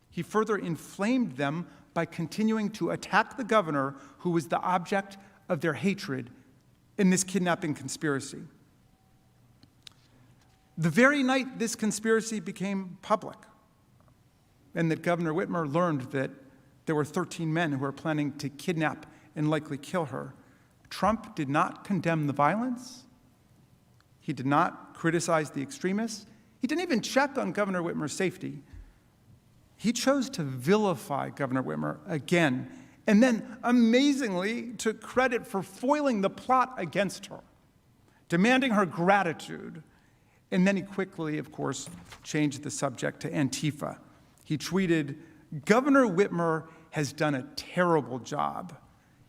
He further inflamed them by continuing to attack the governor who was the object of their hatred in this kidnapping conspiracy. The very night this conspiracy became public, and that Governor Whitmer learned that there were 13 men who were planning to kidnap and likely kill her, Trump did not condemn the violence. He did not criticize the extremists. He didn't even check on Governor Whitmer's safety. He chose to vilify Governor Whitmer again, and then, amazingly, took credit for foiling the plot against her, demanding her gratitude. And then he quickly, of course, changed the subject to Antifa. He tweeted, "Governor Whitmer has done a terrible job."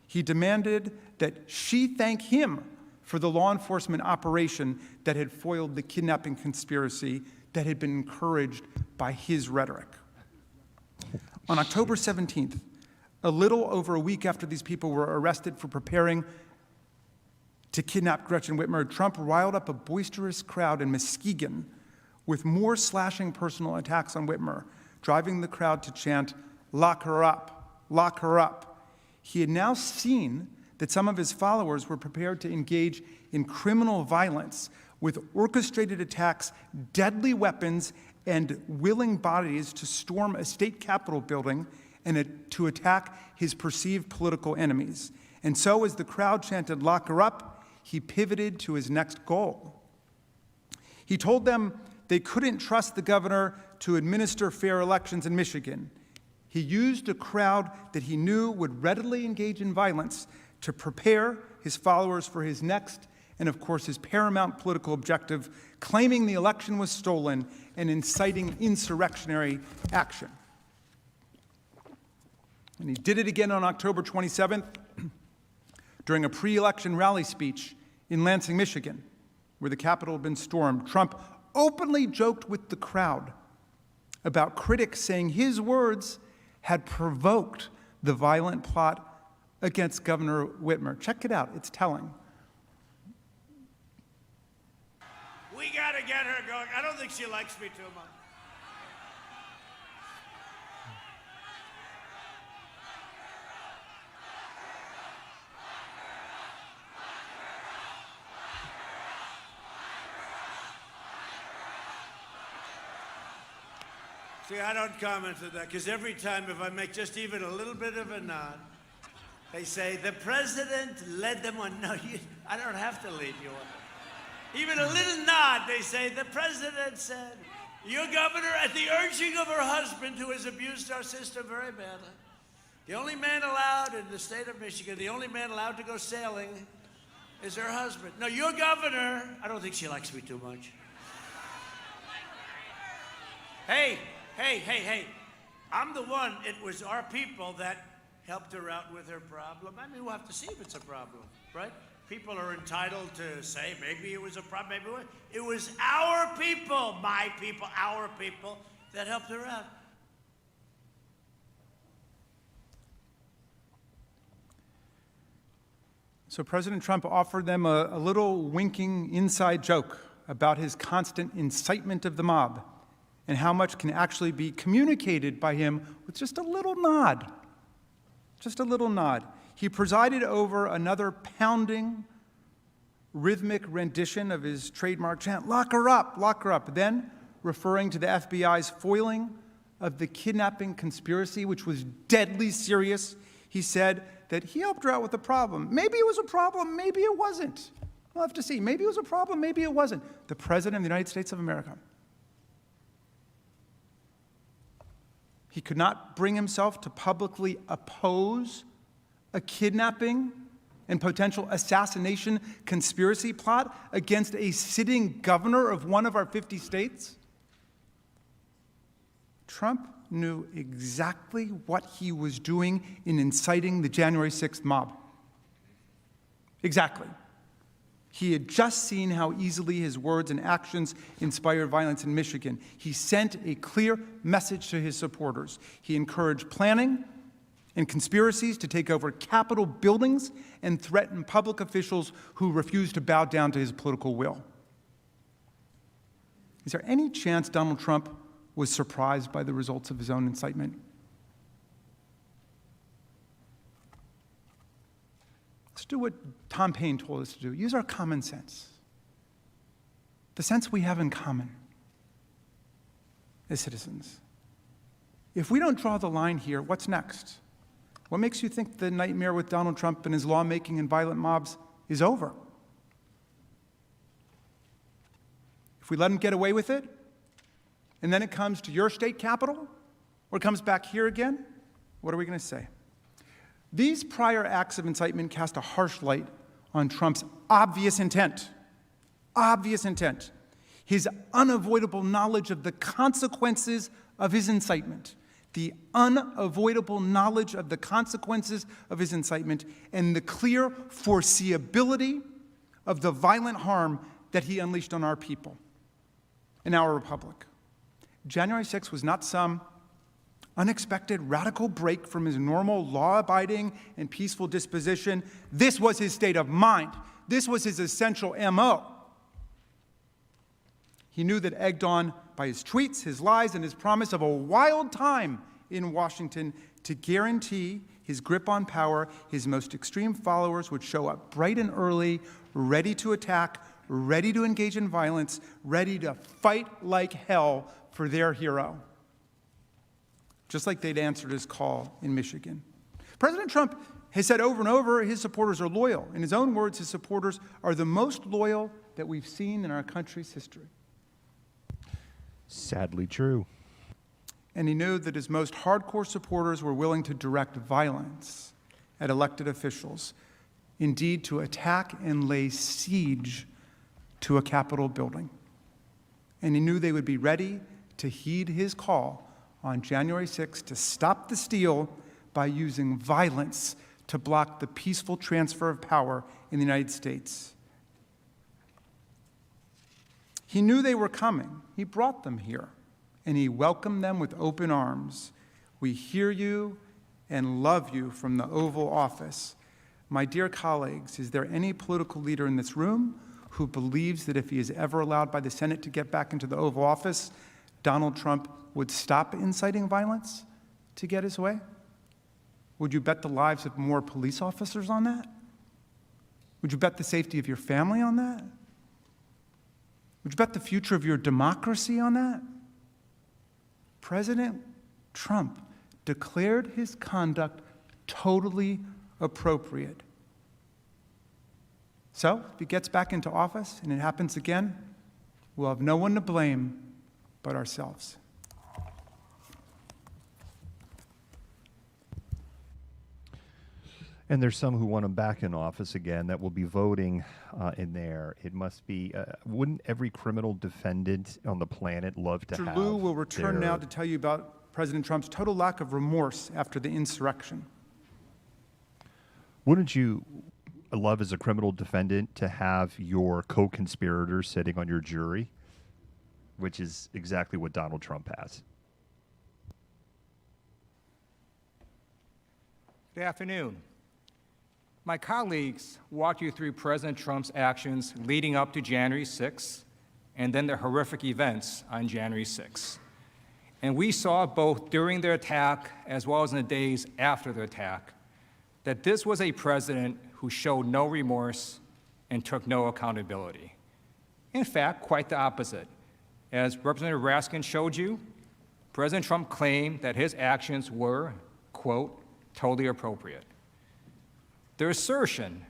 He demanded that she thank him for the law enforcement operation that had foiled the kidnapping conspiracy that had been encouraged by his rhetoric. On October 17th, a little over a week after these people were arrested for preparing to kidnap Gretchen Whitmer, Trump riled up a boisterous crowd in Muskegon with more slashing personal attacks on Whitmer, driving the crowd to chant, "Lock her up, lock her up." He had now seen that some of his followers were prepared to engage in criminal violence with orchestrated attacks, deadly weapons, and willing bodies to storm a state capitol building and to attack his perceived political enemies. And so as the crowd chanted, "Lock her up," he pivoted to his next goal. He told them they couldn't trust the governor to administer fair elections in Michigan. He used a crowd that he knew would readily engage in violence to prepare his followers for his next and, of course, his paramount political objective, claiming the election was stolen and inciting insurrectionary action. And he did it again on October 27th during a pre-election rally speech in Lansing, Michigan, where the Capitol had been stormed. Trump openly joked with the crowd about critics saying his words had provoked the violent plot against Governor Whitmer. Check it out. It's telling. We got to get her going. I don't think she likes me too much. See, I don't comment on that, because every time if I make just even a little bit of a nod, they say, the president led them on. No, I don't have to lead you on. Even a little nod, they say, the president said, your governor, at the urging of her husband, who has abused our system very badly, the only man allowed in the state of Michigan, the only man allowed to go sailing is her husband. No, your governor, I don't think she likes me too much. Hey, I'm the one, it was our people that helped her out with her problem. I mean, we'll have to see if it's a problem, right? People are entitled to say maybe it was a problem, maybe it wasn't. It was our people, my people, our people, that helped her out. So President Trump offered them a little winking inside joke about his constant incitement of the mob and how much can actually be communicated by him with just a little nod. Just a little nod. He presided over another pounding, rhythmic rendition of his trademark chant, lock her up, lock her up. Then, referring to the FBI's foiling of the kidnapping conspiracy, which was deadly serious, he said that he helped her out with the problem. Maybe it was a problem, maybe it wasn't. We'll have to see. Maybe it was a problem, maybe it wasn't. The President of the United States of America. He could not bring himself to publicly oppose a kidnapping and potential assassination conspiracy plot against a sitting governor of one of our 50 states. Trump knew exactly what he was doing in inciting the January 6th mob. Exactly. He had just seen how easily his words and actions inspired violence in Michigan. He sent a clear message to his supporters. He encouraged planning and conspiracies to take over Capitol buildings and threaten public officials who refused to bow down to his political will. Is there any chance Donald Trump was surprised by the results of his own incitement? Let's do what Tom Paine told us to do. Use our common sense. The sense we have in common as citizens. If we don't draw the line here, what's next? What makes you think the nightmare with Donald Trump and his lawmaking and violent mobs is over? If we let him get away with it, and then it comes to your state capitol, or it comes back here again, what are we going to say? These prior acts of incitement cast a harsh light on Trump's obvious intent, his unavoidable knowledge of the consequences of his incitement, the unavoidable knowledge of the consequences of his incitement, and the clear foreseeability of the violent harm that he unleashed on our people and our republic. January 6th was not some unexpected radical break from his normal law-abiding and peaceful disposition. This was his state of mind. This was his essential MO. He knew that, egged on by his tweets, his lies, and his promise of a wild time in Washington to guarantee his grip on power, his most extreme followers would show up bright and early, ready to attack, ready to engage in violence, ready to fight like hell for their hero, just like they'd answered his call in Michigan. President Trump has said over and over his supporters are loyal. In his own words, his supporters are the most loyal that we've seen in our country's history. Sadly true. And he knew that his most hardcore supporters were willing to direct violence at elected officials, indeed to attack and lay siege to a Capitol building. And he knew they would be ready to heed his call on January 6th to stop the steal by using violence to block the peaceful transfer of power in the United States. He knew they were coming. He brought them here, and he welcomed them with open arms. We hear you and love you from the Oval Office. My dear colleagues, is there any political leader in this room who believes that if he is ever allowed by the Senate to get back into the Oval Office, Donald Trump would stop inciting violence to get his way? Would you bet the lives of more police officers on that? Would you bet the safety of your family on that? Would you bet the future of your democracy on that? President Trump declared his conduct totally appropriate. So, if he gets back into office and it happens again, we'll have no one to blame but ourselves. And there's some who want him back in office again that will be voting in there. It must be, wouldn't every criminal defendant on the planet love to have Mr. Liu will return their... now to tell you about President Trump's total lack of remorse after the insurrection. Wouldn't you love as a criminal defendant to have your co-conspirator sitting on your jury, which is exactly what Donald Trump has? Good afternoon. My colleagues walked you through President Trump's actions leading up to January 6th and then the horrific events on January 6th. And we saw both during the attack as well as in the days after the attack that this was a president who showed no remorse and took no accountability. In fact, quite the opposite. As Representative Raskin showed you, President Trump claimed that his actions were, quote, totally appropriate. Their assertion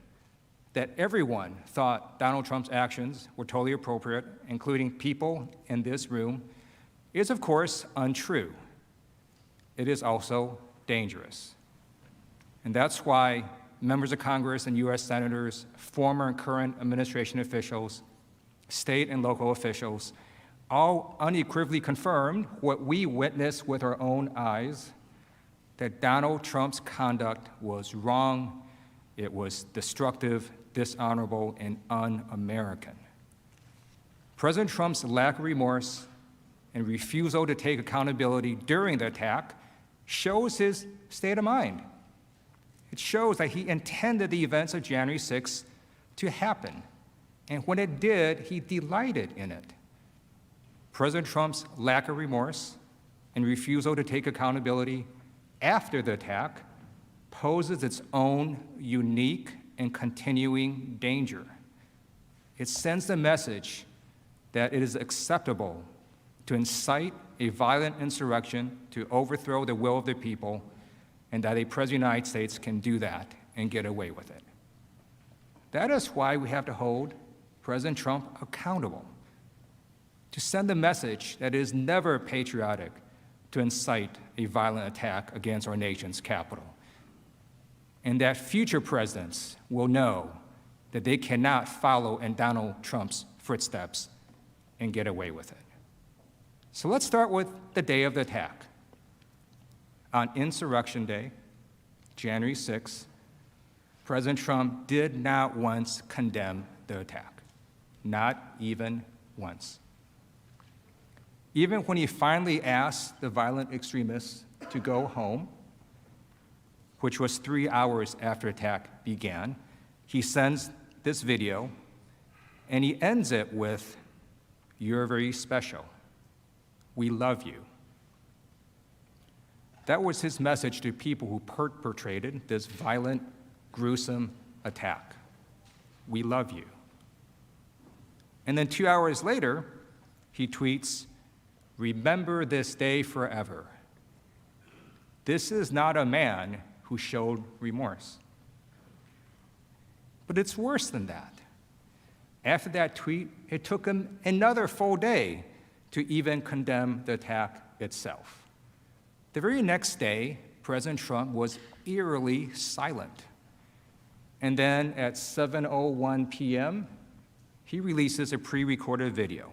that everyone thought Donald Trump's actions were totally appropriate, including people in this room, is of course untrue. It is also dangerous. And that's why members of Congress and U.S. senators, former and current administration officials, state and local officials, all unequivocally confirmed what we witnessed with our own eyes, that Donald Trump's conduct was wrong, it was destructive, dishonorable, and un-American. President Trump's lack of remorse and refusal to take accountability during the attack shows his state of mind. It shows that he intended the events of January 6th to happen, and when it did, he delighted in it. President Trump's lack of remorse and refusal to take accountability after the attack poses its own unique and continuing danger. It sends the message that it is acceptable to incite a violent insurrection to overthrow the will of the people, and that a president of the United States can do that and get away with it. That is why we have to hold President Trump accountable, to send the message that it is never patriotic to incite a violent attack against our nation's capital, and that future presidents will know that they cannot follow in Donald Trump's footsteps and get away with it. So let's start with the day of the attack. On Insurrection Day, January 6th, President Trump did not once condemn the attack, not even once. Even when he finally asked the violent extremists to go home, which was 3 hours after attack began, he sends this video, and he ends it with, "You're very special. We love you." That was his message to people who perpetrated this violent, gruesome attack. We love you. And then 2 hours later, he tweets, "Remember this day forever." This is not a man who showed remorse. But it's worse than that. After that tweet, it took him another full day to even condemn the attack itself. The very next day, President Trump was eerily silent. And then at 7:01 p.m., he releases a pre-recorded video.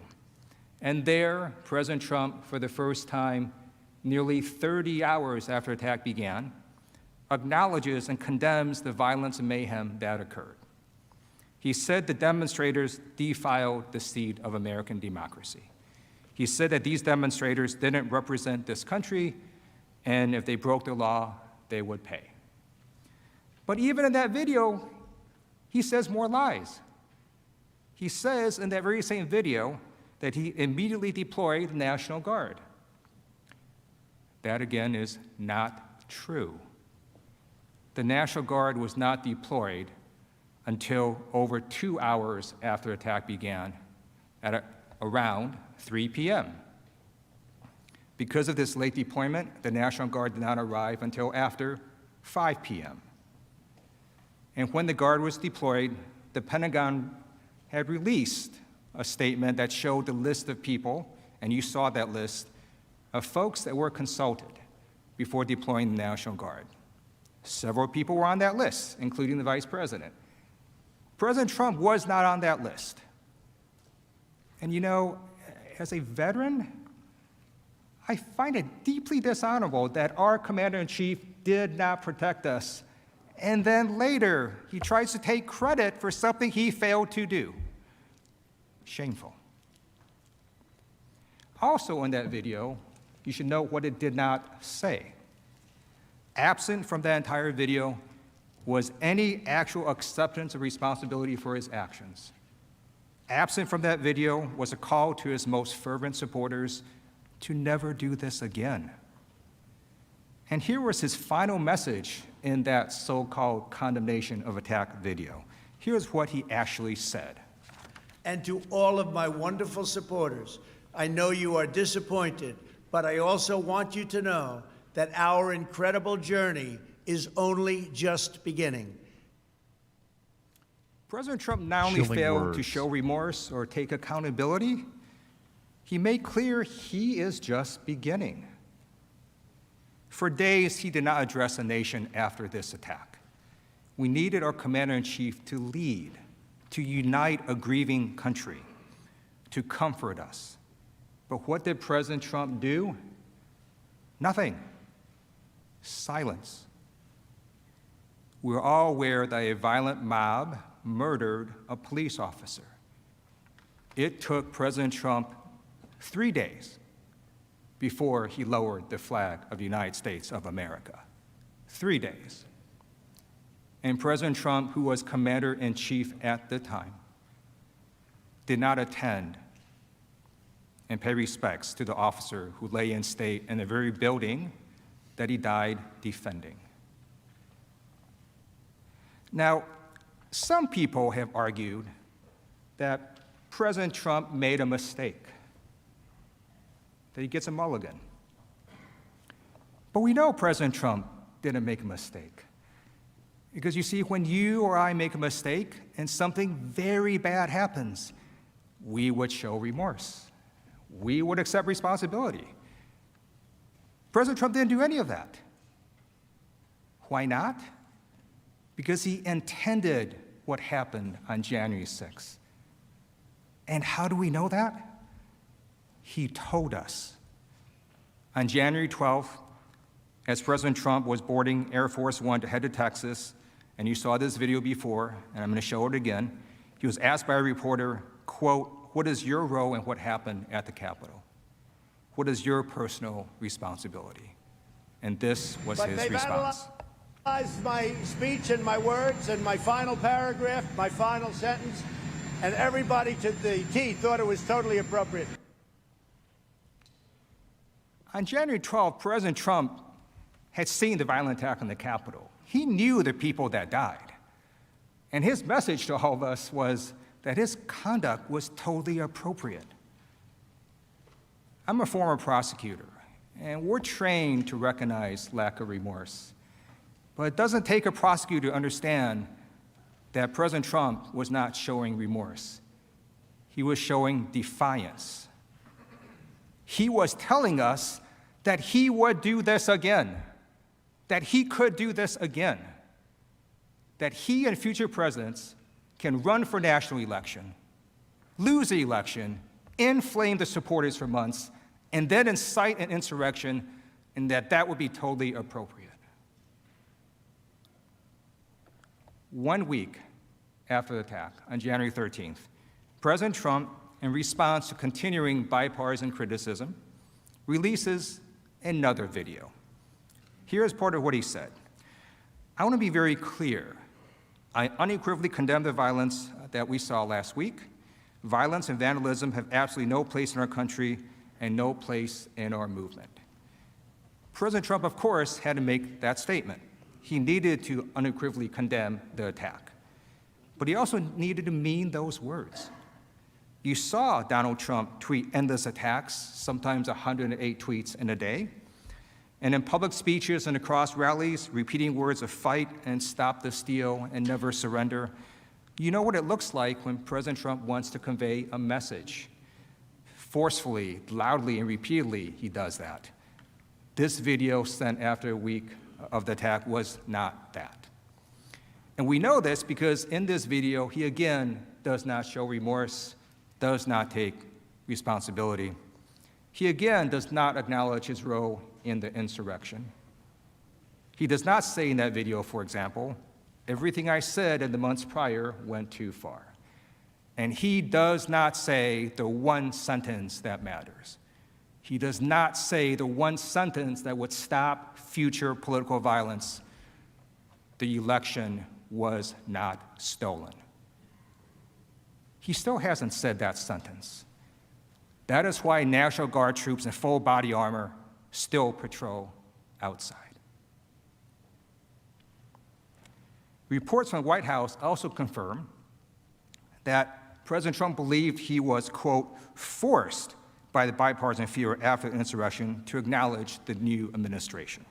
And there, President Trump, for the first time, nearly 30 hours after the attack began, acknowledges and condemns the violence and mayhem that occurred. He said the demonstrators defiled the seed of American democracy. He said that these demonstrators didn't represent this country, and if they broke the law, they would pay. But even in that video, he says more lies. He says in that very same video that he immediately deployed the National Guard. That, again, is not true. The National Guard was not deployed until over 2 hours after the attack began at around 3 p.m. Because of this late deployment, the National Guard did not arrive until after 5 p.m. And when the Guard was deployed, the Pentagon had released a statement that showed the list of people, and you saw that list, of folks that were consulted before deploying the National Guard. Several people were on that list, including the Vice President. President Trump was not on that list. And you know, as a veteran, I find it deeply dishonorable that our Commander-in-Chief did not protect us. And then later, he tries to take credit for something he failed to do. Shameful. Also in that video, you should note what it did not say. Absent from that entire video was any actual acceptance of responsibility for his actions. Absent from that video was a call to his most fervent supporters to never do this again. And here was his final message in that so-called condemnation of attack video. Here's what he actually said. And to all of my wonderful supporters, I know you are disappointed, but I also want you to know that our incredible journey is only just beginning. President Trump not only failed to show remorse or take accountability, he made clear he is just beginning. For days, he did not address the nation after this attack. We needed our Commander-in-Chief to lead, to unite a grieving country, to comfort us. But what did President Trump do? Nothing. Silence. We're all aware that a violent mob murdered a police officer. It took President Trump 3 days before he lowered the flag of the United States of America. 3 days. And President Trump, who was Commander-in-Chief at the time, did not attend and pay respects to the officer who lay in state in the very building that he died defending. Now, some people have argued that President Trump made a mistake, that he gets a mulligan. But we know President Trump didn't make a mistake. Because you see, when you or I make a mistake and something very bad happens, we would show remorse. We would accept responsibility. President Trump didn't do any of that. Why not? Because he intended what happened on January 6th. And how do we know that? He told us. On January 12th, as President Trump was boarding Air Force One to head to Texas, and you saw this video before, and I'm going to show it again, he was asked by a reporter, quote, "What is your role in what happened at the Capitol? What is your personal responsibility?" And this was his response. My speech and my words and my final paragraph, my final sentence, and everybody to the T thought it was totally appropriate. On January 12th, President Trump had seen the violent attack on the Capitol. He knew the people that died. And his message to all of us was that his conduct was totally appropriate. I'm a former prosecutor, and we're trained to recognize lack of remorse. But it doesn't take a prosecutor to understand that President Trump was not showing remorse. He was showing defiance. He was telling us that he would do this again, that he could do this again, that he and future presidents can run for national election, lose the election, inflame the supporters for months, and then incite an insurrection, and that would be totally appropriate. 1 week after the attack, on January 13th, President Trump, in response to continuing bipartisan criticism, releases another video. Here's part of what he said. "I want to be very clear. I unequivocally condemn the violence that we saw last week. Violence and vandalism have absolutely no place in our country and no place in our movement." President Trump, of course, had to make that statement. He needed to unequivocally condemn the attack. But he also needed to mean those words. You saw Donald Trump tweet endless attacks, sometimes 108 tweets in a day, and in public speeches and across rallies, repeating words of fight and stop the steal and never surrender. You know what it looks like when President Trump wants to convey a message. Forcefully, loudly, and repeatedly, he does that. This video sent after a week of the attack was not that. And we know this because in this video, he again does not show remorse, does not take responsibility. He again does not acknowledge his role in the insurrection. He does not say in that video, for example, everything I said in the months prior went too far. And he does not say the one sentence that matters. He does not say the one sentence that would stop future political violence. The election was not stolen. He still hasn't said that sentence. That is why National Guard troops in full body armor still patrol outside. Reports from the White House also confirm that President Trump believed he was, quote, forced by the bipartisan fear after the insurrection to acknowledge the new administration.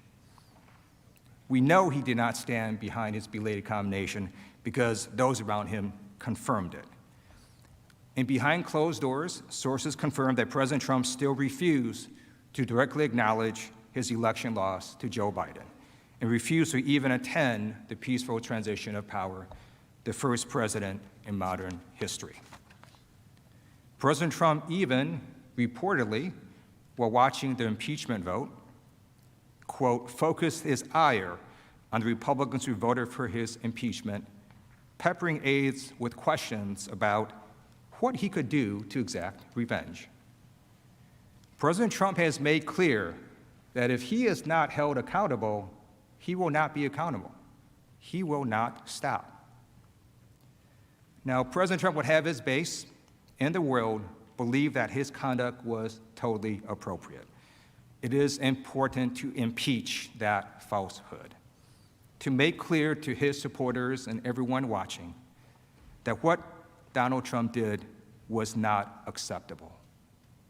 We know he did not stand behind his belated condemnation because those around him confirmed it. And behind closed doors, sources confirmed that President Trump still refused to directly acknowledge his election loss to Joe Biden and refused to even attend the peaceful transition of power, the first president in modern history. President Trump even reportedly, while watching the impeachment vote, quote, focused his ire on the Republicans who voted for his impeachment, peppering aides with questions about what he could do to exact revenge. President Trump has made clear that if he is not held accountable, he will not be accountable. He will not stop. Now, President Trump would have his base and the world believe that his conduct was totally appropriate. It is important to impeach that falsehood, to make clear to his supporters and everyone watching that what Donald Trump did was not acceptable.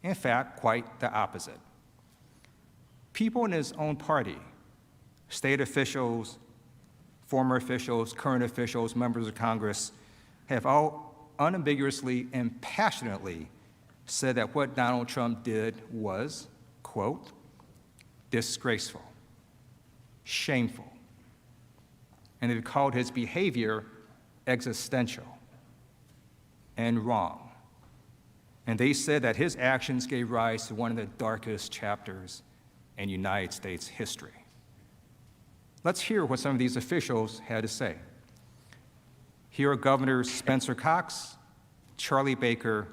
In fact, quite the opposite. People in his own party, state officials, former officials, current officials, members of Congress, have all unambiguously and passionately said that what Donald Trump did was, quote, disgraceful, shameful, and they've called his behavior existential and wrong. And they said that his actions gave rise to one of the darkest chapters in United States history. Let's hear what some of these officials had to say. Here are Governors Spencer Cox, Charlie Baker,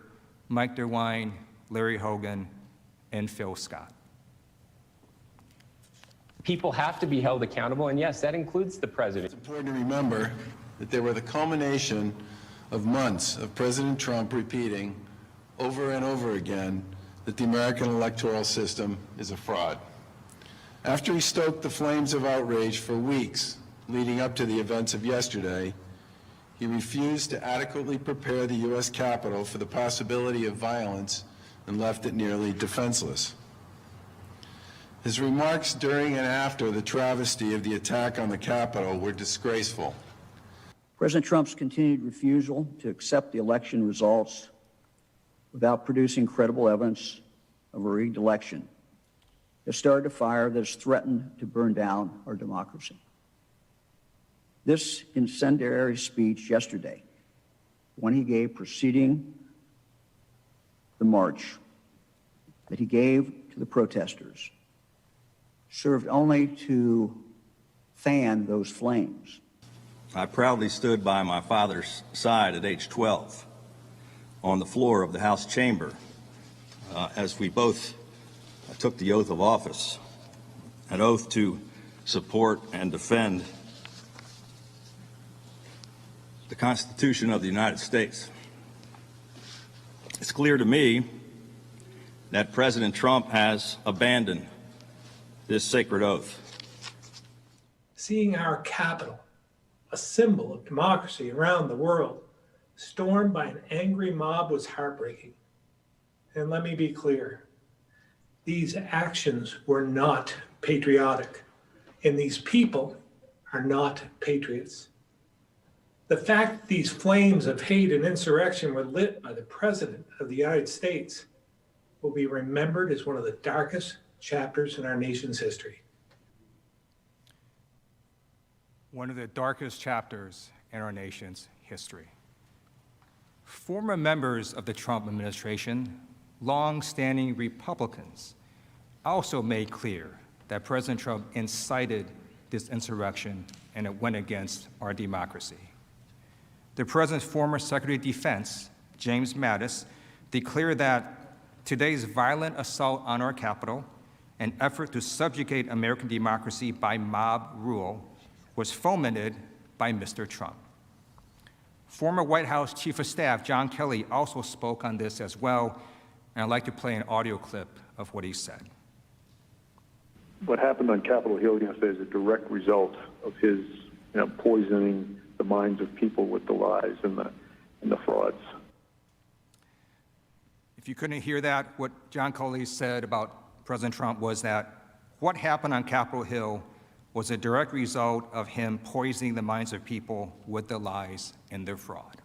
Mike DeWine, Larry Hogan, and Phil Scott. People have to be held accountable, and yes, that includes the president. It's important to remember that they were the culmination of months of President Trump repeating over and over again that the American electoral system is a fraud. After he stoked the flames of outrage for weeks leading up to the events of yesterday, he refused to adequately prepare the U.S. Capitol for the possibility of violence and left it nearly defenseless. His remarks during and after the travesty of the attack on the Capitol were disgraceful. President Trump's continued refusal to accept the election results without producing credible evidence of a rigged election has started a fire that has threatened to burn down our democracy. This incendiary speech yesterday, when he gave preceding the march that he gave to the protesters, served only to fan those flames. I proudly stood by my father's side at age 12 on the floor of the House chamber as we both took the oath of office, an oath to support and defend the Constitution of the United States. It's clear to me that President Trump has abandoned this sacred oath. Seeing our capital, a symbol of democracy around the world, stormed by an angry mob was heartbreaking. And let me be clear, these actions were not patriotic, and these people are not patriots. The fact that these flames of hate and insurrection were lit by the President of the United States will be remembered as one of the darkest chapters in our nation's history. One of the darkest chapters in our nation's history. Former members of the Trump administration, long-standing Republicans, also made clear that President Trump incited this insurrection and it went against our democracy. The President's former Secretary of Defense, James Mattis, declared that today's violent assault on our Capitol, an effort to subjugate American democracy by mob rule, was fomented by Mr. Trump. Former White House Chief of Staff John Kelly also spoke on this as well, and I'd like to play an audio clip of what he said. What happened on Capitol Hill yesterday is a direct result of his poisoning the minds of people with the lies and the frauds. If you couldn't hear that, what John Kelly said about President Trump was that what happened on Capitol Hill was a direct result of him poisoning the minds of people with the lies and the fraud.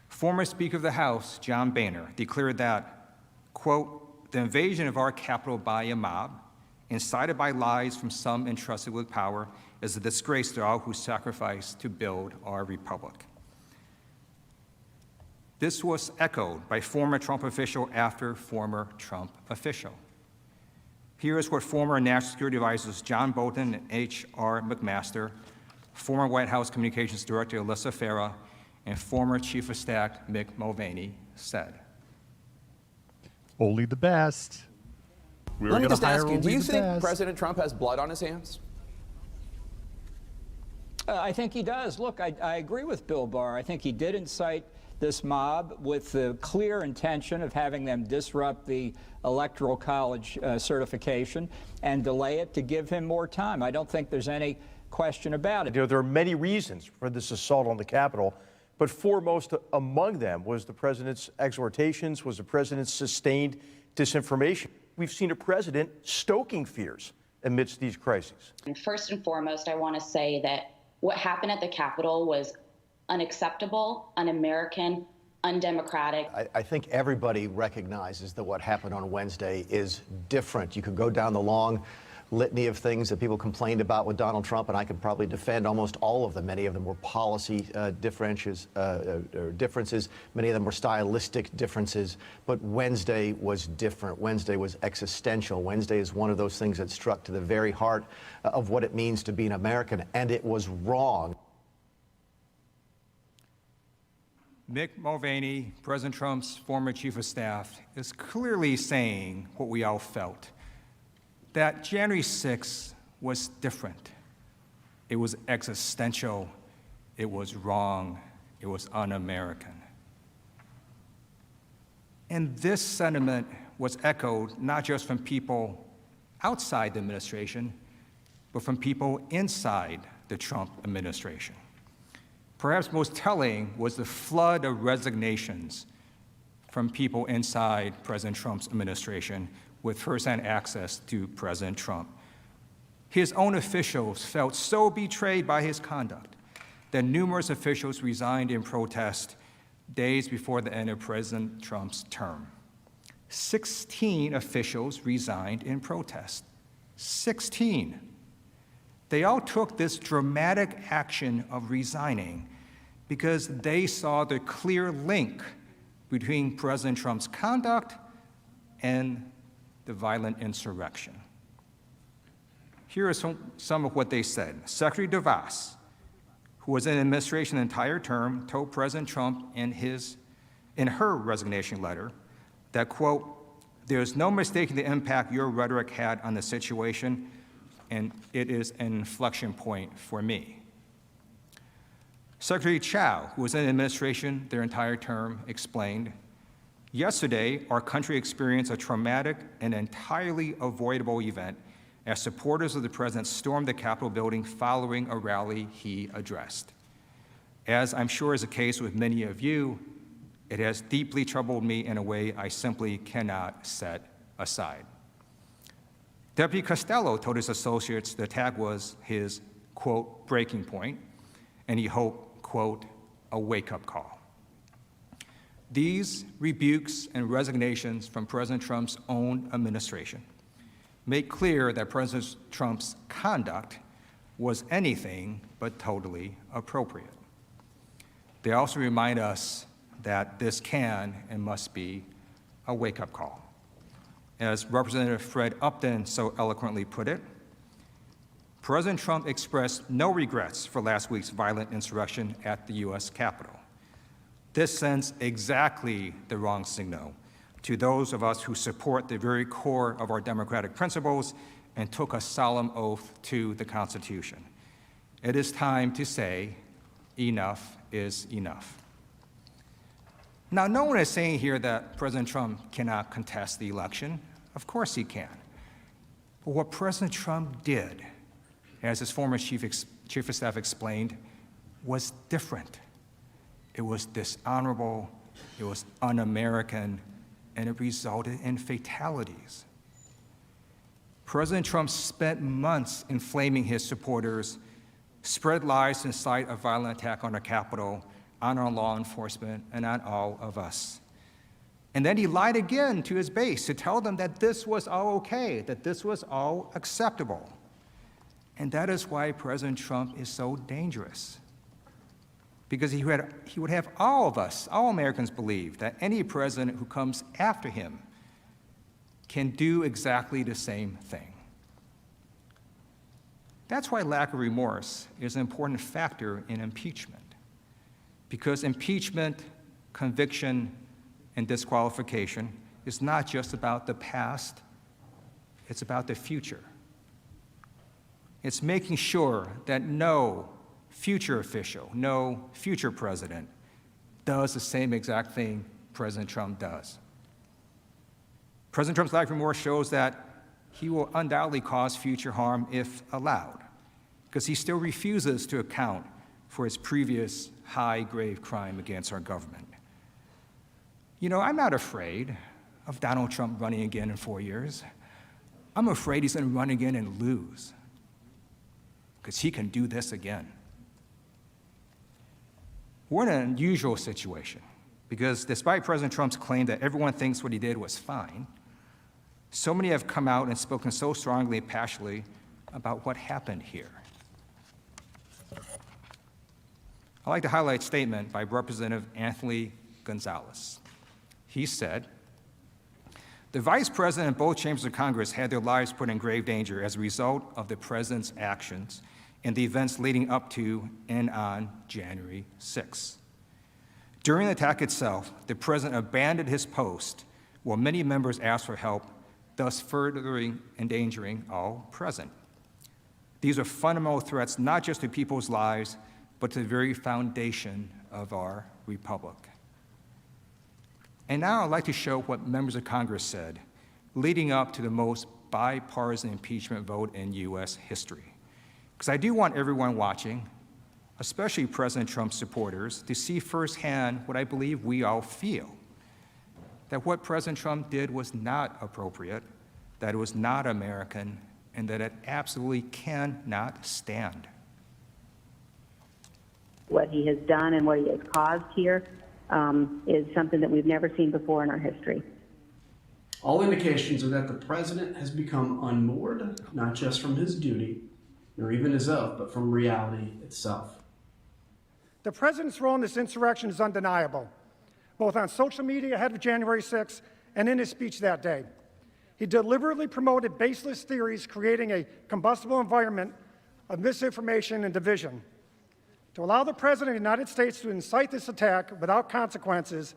Former Speaker of the House, John Boehner, declared that, quote, the invasion of our Capitol by a mob, incited by lies from some entrusted with power, is a disgrace to all who sacrificed to build our republic. This was echoed by former Trump official after former Trump official. Here is what former National Security Advisors John Bolton and H.R. McMaster, former White House Communications Director Alyssa Farah, and former Chief of Staff Mick Mulvaney said. Only the best. Let me just ask you, do you think President Trump has blood on his hands? I think he does. Look, I agree with Bill Barr. I think he did incite this mob with the clear intention of having them disrupt the Electoral College certification and delay it to give him more time. I don't think there's any question about it. There are many reasons for this assault on the Capitol, but foremost among them was the president's exhortations, was the president's sustained disinformation. We've seen a president stoking fears amidst these crises. And first and foremost, I want to say that what happened at the Capitol was unacceptable, un-American, undemocratic. I think everybody recognizes that what happened on Wednesday is different. You could go down the long litany of things that people complained about with Donald Trump, and I could probably defend almost all of them. Many of them were policy differences. Many of them were stylistic differences. But Wednesday was different. Wednesday was existential. Wednesday is one of those things that struck to the very heart of what it means to be an American, and it was wrong. Mick Mulvaney, President Trump's former chief of staff, is clearly saying what we all felt, that January 6th was different. It was existential. It was wrong. It was un-American. And this sentiment was echoed not just from people outside the administration, but from people inside the Trump administration. Perhaps most telling was the flood of resignations from people inside President Trump's administration with firsthand access to President Trump. His own officials felt so betrayed by his conduct that numerous officials resigned in protest days before the end of President Trump's term. 16 officials resigned in protest. 16. They all took this dramatic action of resigning because they saw the clear link between President Trump's conduct and the violent insurrection. Here are some of what they said. Secretary DeVos, who was in administration the entire term, told President Trump in her resignation letter that, quote, "There's no mistaking the impact your rhetoric had on the situation, and it is an inflection point for me." Secretary Chow, who was in administration their entire term, explained, "Yesterday, our country experienced a traumatic and entirely avoidable event as supporters of the president stormed the Capitol building following a rally he addressed. As I'm sure is the case with many of you, it has deeply troubled me in a way I simply cannot set aside. Deputy Costello told his associates the attack was his, quote, breaking point, and he hoped, quote, a wake-up call. These rebukes and resignations from President Trump's own administration make clear that President Trump's conduct was anything but totally appropriate. They also remind us that this can and must be a wake-up call. As Representative Fred Upton so eloquently put it, President Trump expressed no regrets for last week's violent insurrection at the U.S. Capitol. This sends exactly the wrong signal to those of us who support the very core of our democratic principles and took a solemn oath to the Constitution. It is time to say, enough is enough. Now, no one is saying here that President Trump cannot contest the election. Of course he can. But what President Trump did, as his former chief of staff explained, was different. It was dishonorable, it was un-American, and it resulted in fatalities. President Trump spent months inflaming his supporters, spread lies to incite a violent attack on the Capitol, on our law enforcement, and on all of us. And then he lied again to his base to tell them that this was all okay, that this was all acceptable. And that is why President Trump is so dangerous. Because he would have all of us, all Americans, believe that any president who comes after him can do exactly the same thing. That's why lack of remorse is an important factor in impeachment. Because impeachment, conviction, and disqualification is not just about the past, it's about the future. It's making sure that no future official, no future president does the same exact thing President Trump does. President Trump's lack of remorse shows that he will undoubtedly cause future harm if allowed, because he still refuses to account for his previous high-grade crime against our government. You know, I'm not afraid of Donald Trump running again in 4 years. I'm afraid he's going to run again and lose, because he can do this again. We're in an unusual situation, because despite President Trump's claim that everyone thinks what he did was fine, so many have come out and spoken so strongly and passionately about what happened here. I'd like to highlight a statement by Representative Anthony Gonzalez. He said, "The Vice President and both chambers of Congress had their lives put in grave danger as a result of the President's actions and the events leading up to and on January 6th. During the attack itself, the President abandoned his post while many members asked for help, thus further endangering all present. These are fundamental threats not just to people's lives, but to the very foundation of our republic." And now I'd like to show what members of Congress said leading up to the most bipartisan impeachment vote in U.S. history. Because I do want everyone watching, especially President Trump's supporters, to see firsthand what I believe we all feel, that what President Trump did was not appropriate, that it was not American, and that it absolutely cannot stand. What he has done and what he has caused here is something that we've never seen before in our history. All indications are that the president has become unmoored, not just from his duty, nor even his oath, but from reality itself. The president's role in this insurrection is undeniable, both on social media ahead of January 6th and in his speech that day. He deliberately promoted baseless theories, creating a combustible environment of misinformation and division. To allow the President of the United States to incite this attack without consequences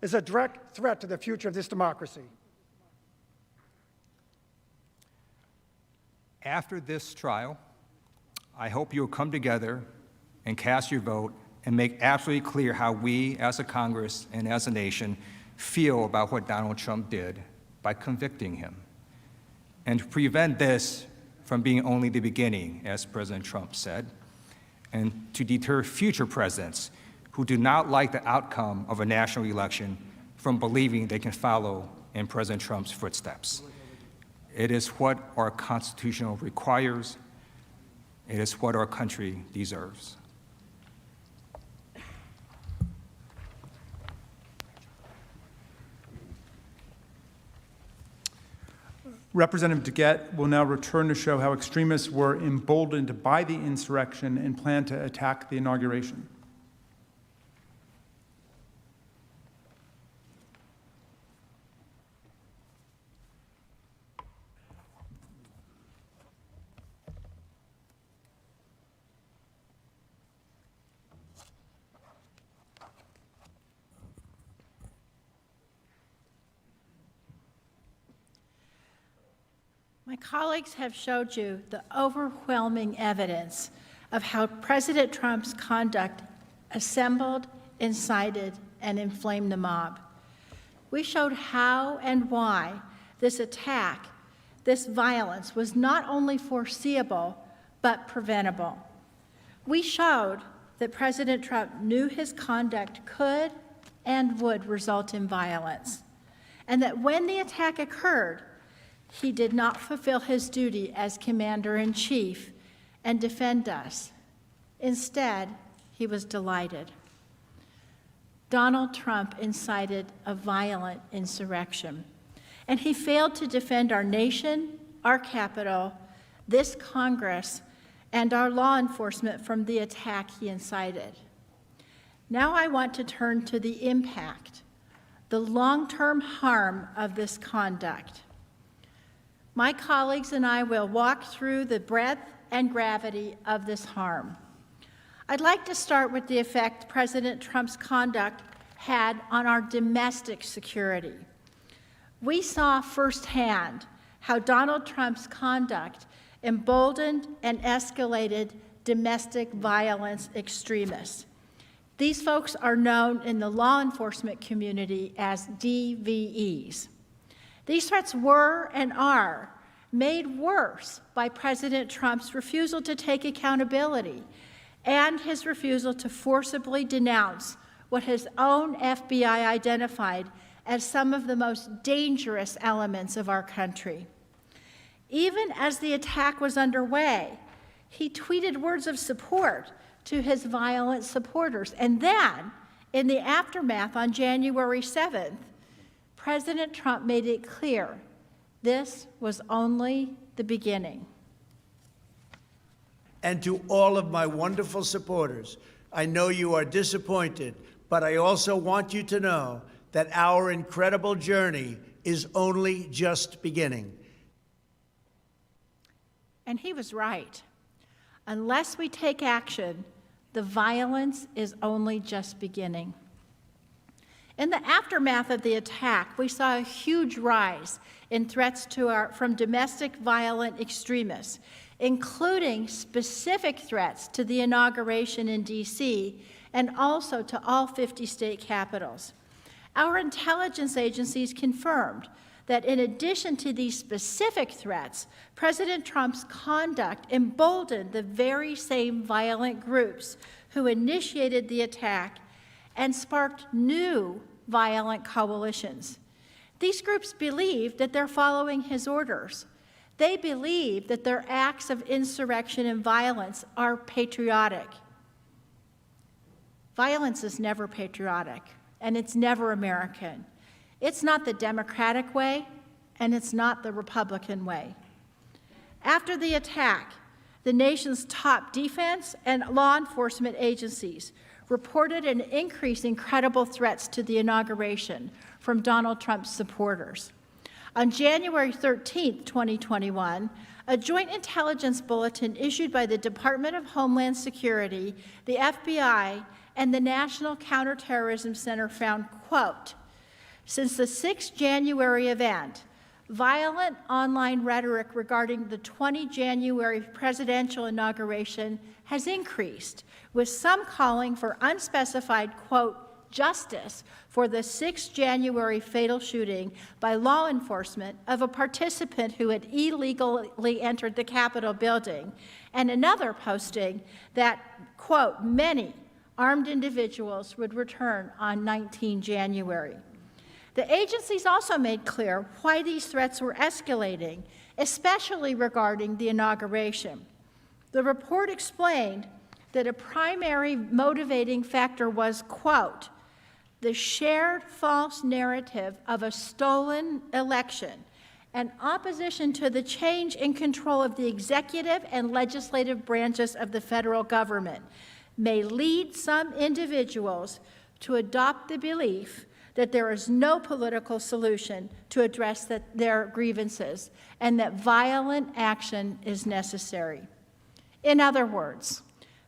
is a direct threat to the future of this democracy. After this trial, I hope you'll come together and cast your vote and make absolutely clear how we as a Congress and as a nation feel about what Donald Trump did by convicting him. And to prevent this from being only the beginning, as President Trump said, and to deter future presidents who do not like the outcome of a national election from believing they can follow in President Trump's footsteps. It is what our Constitution requires. It is what our country deserves. Representative DeGette will now return to show how extremists were emboldened by the insurrection and plan to attack the inauguration. My colleagues have showed you the overwhelming evidence of how President Trump's conduct assembled, incited, and inflamed the mob. We showed how and why this attack, this violence, was not only foreseeable, but preventable. We showed that President Trump knew his conduct could and would result in violence, and that when the attack occurred, he did not fulfill his duty as commander-in-chief and defend us. Instead, he was delighted. Donald Trump incited a violent insurrection, and he failed to defend our nation, our Capitol, this Congress, and our law enforcement from the attack he incited. Now I want to turn to the impact, the long-term harm of this conduct. My colleagues and I will walk through the breadth and gravity of this harm. I'd like to start with the effect President Trump's conduct had on our domestic security. We saw firsthand how Donald Trump's conduct emboldened and escalated domestic violence extremists. These folks are known in the law enforcement community as DVEs. These threats were and are made worse by President Trump's refusal to take accountability and his refusal to forcibly denounce what his own FBI identified as some of the most dangerous elements of our country. Even as the attack was underway, he tweeted words of support to his violent supporters. And then, in the aftermath on January 7th, President Trump made it clear this was only the beginning. And to all of my wonderful supporters, I know you are disappointed, but I also want you to know that our incredible journey is only just beginning. And he was right. Unless we take action, the violence is only just beginning. In the aftermath of the attack, we saw a huge rise in threats from domestic violent extremists, including specific threats to the inauguration in D.C. and also to all 50 state capitals. Our intelligence agencies confirmed that in addition to these specific threats, President Trump's conduct emboldened the very same violent groups who initiated the attack and sparked new violent coalitions. These groups believe that they're following his orders. They believe that their acts of insurrection and violence are patriotic. Violence is never patriotic, and it's never American. It's not the Democratic way, and it's not the Republican way. After the attack, the nation's top defense and law enforcement agencies reported an increase in credible threats to the inauguration from Donald Trump's supporters. On January 13, 2021, a joint intelligence bulletin issued by the Department of Homeland Security, the FBI, and the National Counterterrorism Center found, quote, since the 6th January event, violent online rhetoric regarding the 20 January presidential inauguration has increased, with some calling for unspecified, quote, justice for the 6 January fatal shooting by law enforcement of a participant who had illegally entered the Capitol building, and another posting that, quote, many armed individuals would return on 19 January. The agencies also made clear why these threats were escalating, especially regarding the inauguration. The report explained that a primary motivating factor was, quote, the shared false narrative of a stolen election and opposition to the change in control of the executive and legislative branches of the federal government may lead some individuals to adopt the belief that there is no political solution to address their grievances and that violent action is necessary. In other words,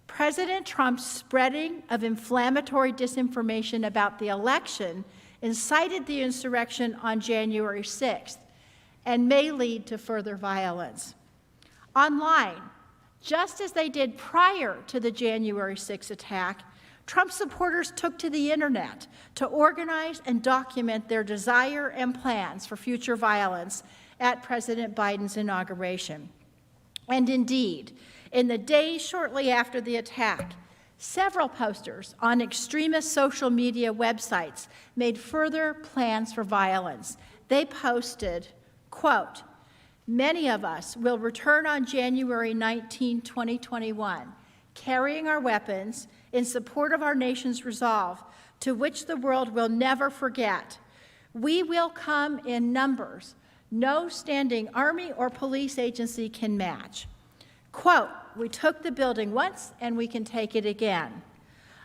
President Trump's spreading of inflammatory disinformation about the election incited the insurrection on January 6th and may lead to further violence. Online, just as they did prior to the January 6th attack, Trump supporters took to the internet to organize and document their desire and plans for future violence at President Biden's inauguration. And indeed, in the days shortly after the attack, several posters on extremist social media websites made further plans for violence. They posted, quote, many of us will return on January 19, 2021, carrying our weapons in support of our nation's resolve, to which the world will never forget. We will come in numbers no standing army or police agency can match. Quote, we took the building once and we can take it again.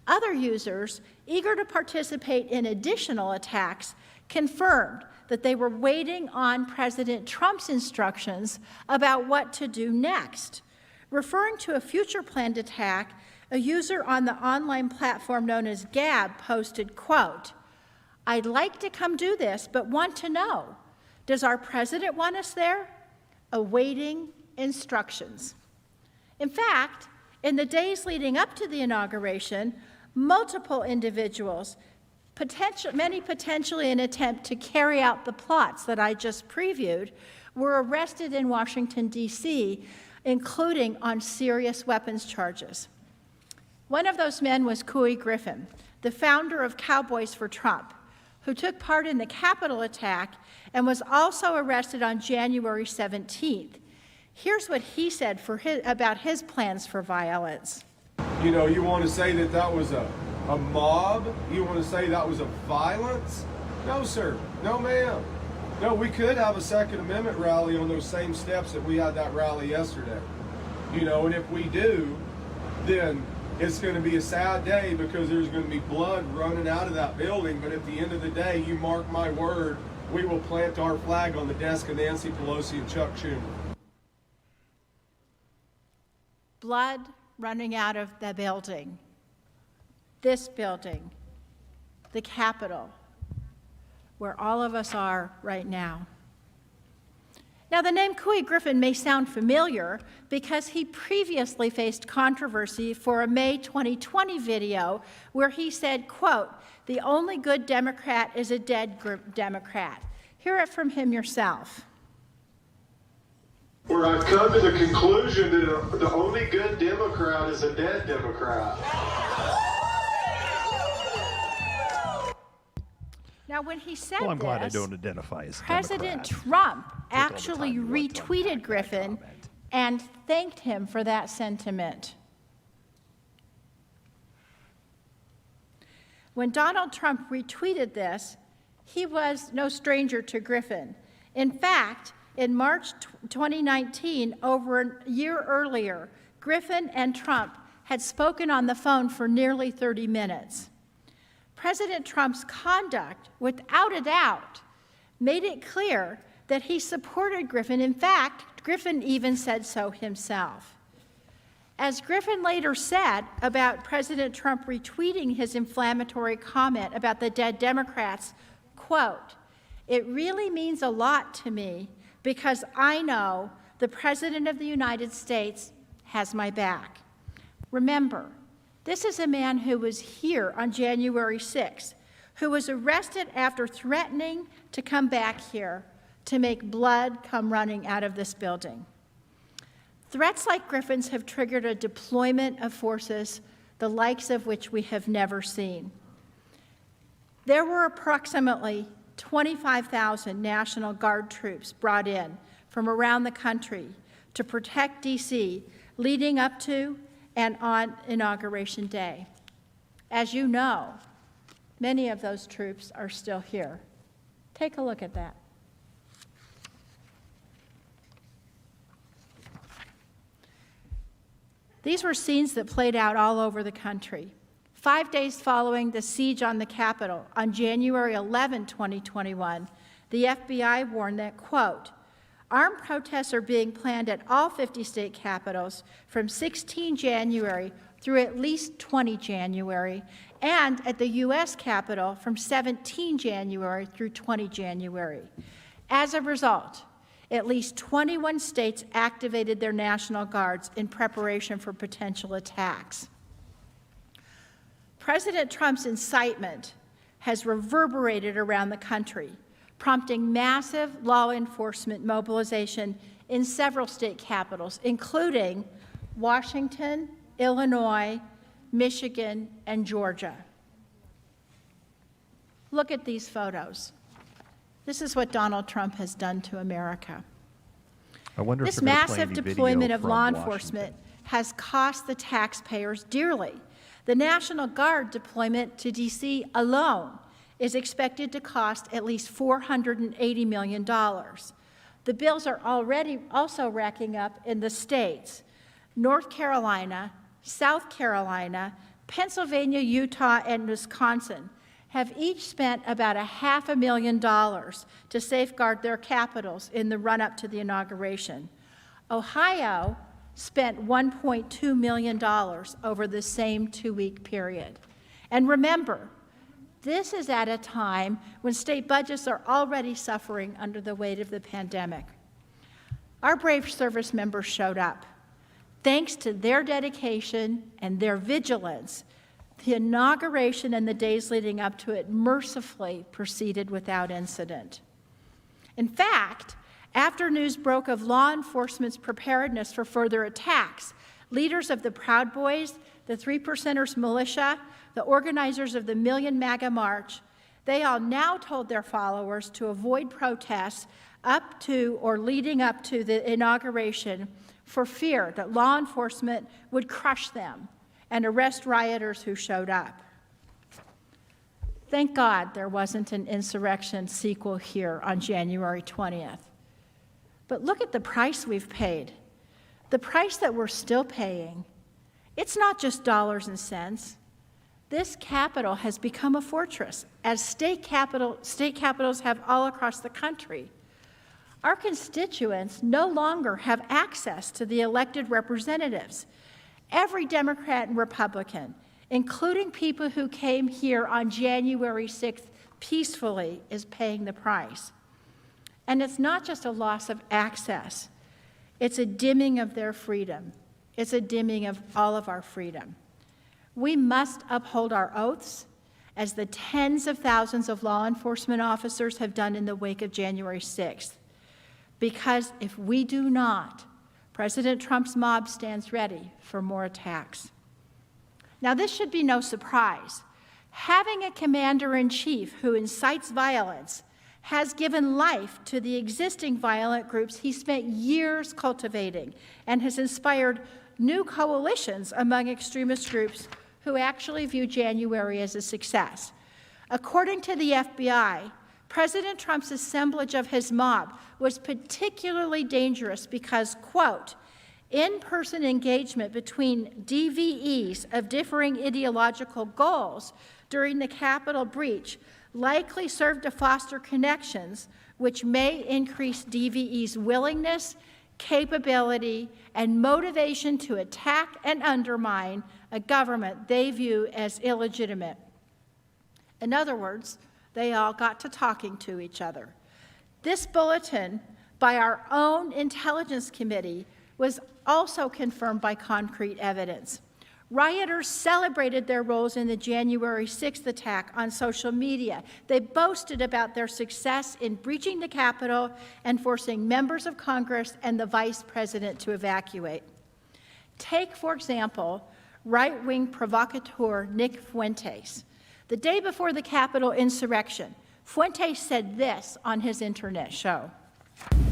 Other users, eager to participate in additional attacks, confirmed that they were waiting on President Trump's instructions about what to do next. Referring to a future planned attack, a user on the online platform known as Gab posted, quote, I'd like to come do this, but want to know, does our president want us there? Awaiting instructions. In fact, in the days leading up to the inauguration, multiple individuals, many potentially in an attempt to carry out the plots that I just previewed, were arrested in Washington, D.C., including on serious weapons charges. One of those men was Couy Griffin, the founder of Cowboys for Trump, who took part in the Capitol attack and was also arrested on January 17th. Here's what he said about his plans for violence. You know, you want to say that that was a mob? You want to say that was a violence? No, sir. No, ma'am. No, we could have a Second Amendment rally on those same steps that we had that rally yesterday. You know, and if we do, then it's going to be a sad day because there's going to be blood running out of that building. But at the end of the day, you mark my word, we will plant our flag on the desk of Nancy Pelosi and Chuck Schumer. Blood running out of the building, this building, the Capitol, where all of us are right now. Now, the name Couy Griffin may sound familiar because he previously faced controversy for a May 2020 video where he said, quote, the only good Democrat is a dead Democrat. Hear it from him yourself. Where I've come to the conclusion that the only good Democrat is a dead Democrat. Now, when he said well, I'm glad I this, don't identify as President Democrat. Trump actually retweeted Griffin and thanked him for that sentiment. When Donald Trump retweeted this, he was no stranger to Griffin. In fact, in March 2019, over a year earlier, Griffin and Trump had spoken on the phone for nearly 30 minutes. President Trump's conduct, without a doubt, made it clear that he supported Griffin. In fact, Griffin even said so himself. As Griffin later said about President Trump retweeting his inflammatory comment about the dead Democrats, quote, it really means a lot to me because I know the President of the United States has my back. Remember, This is a man who was here on January 6th, who was arrested after threatening to come back here to make blood come running out of this building. Threats like Griffin's have triggered a deployment of forces, the likes of which we have never seen. There were approximately 25,000 National Guard troops brought in from around the country to protect D.C. leading up to and on Inauguration Day. As you know, many of those troops are still here. Take a look at that. These were scenes that played out all over the country. 5 days following the siege on the Capitol, on January 11, 2021, the FBI warned that, quote, armed protests are being planned at all 50 state capitals from 16 January through at least 20 January, and at the U.S. Capitol from 17 January through 20 January. As a result, at least 21 states activated their National Guards in preparation for potential attacks. President Trump's incitement has reverberated around the country, prompting massive law enforcement mobilization in several state capitals, including Washington, Illinois, Michigan, and Georgia. Look at these photos. This is what Donald Trump has done to America. I wonder this if they're gonna play massive any video deployment of from law Washington. enforcement has cost the taxpayers dearly. The National Guard deployment to D.C. alone is expected to cost at least $480 million. The bills are already also racking up in the states. North Carolina, South Carolina, Pennsylvania, Utah, and Wisconsin have each spent about $500,000 to safeguard their capitals in the run-up to the inauguration. Ohio spent $1.2 million over the same two-week period. And remember, this is at a time when state budgets are already suffering under the weight of the pandemic. Our brave service members showed up. Thanks to their dedication and their vigilance, the inauguration and the days leading up to it mercifully proceeded without incident. In fact, after news broke of law enforcement's preparedness for further attacks, leaders of the Proud Boys, the Three Percenters militia, the organizers of the Million MAGA March, they all now told their followers to avoid protests up to or leading up to the inauguration for fear that law enforcement would crush them and arrest rioters who showed up. Thank God there wasn't an insurrection sequel here on January 20th. But look at the price we've paid. The price that we're still paying. It's not just dollars and cents. This Capitol has become a fortress, as state capitals have all across the country. Our constituents no longer have access to the elected representatives. Every Democrat and Republican, including people who came here on January 6th peacefully, is paying the price. And it's not just a loss of access. It's a dimming of their freedom. It's a dimming of all of our freedom. We must uphold our oaths, as the tens of thousands of law enforcement officers have done in the wake of January 6th. Because if we do not, President Trump's mob stands ready for more attacks. Now, this should be no surprise. Having a commander-in-chief who incites violence has given life to the existing violent groups he spent years cultivating and has inspired new coalitions among extremist groups who actually view January as a success. According to the FBI, President Trump's assemblage of his mob was particularly dangerous because, quote, in-person engagement between DVEs of differing ideological goals during the Capitol breach likely served to foster connections which may increase DVE's willingness, capability, and motivation to attack and undermine a government they view as illegitimate. In other words, they all got to talking to each other. This bulletin by our own Intelligence Committee was also confirmed by concrete evidence. Rioters celebrated their roles in the January 6th attack on social media. They boasted about their success in breaching the Capitol and forcing members of Congress and the Vice President to evacuate. Take, for example, right-wing provocateur Nick Fuentes. The day before the Capitol insurrection, Fuentes said this on his internet show.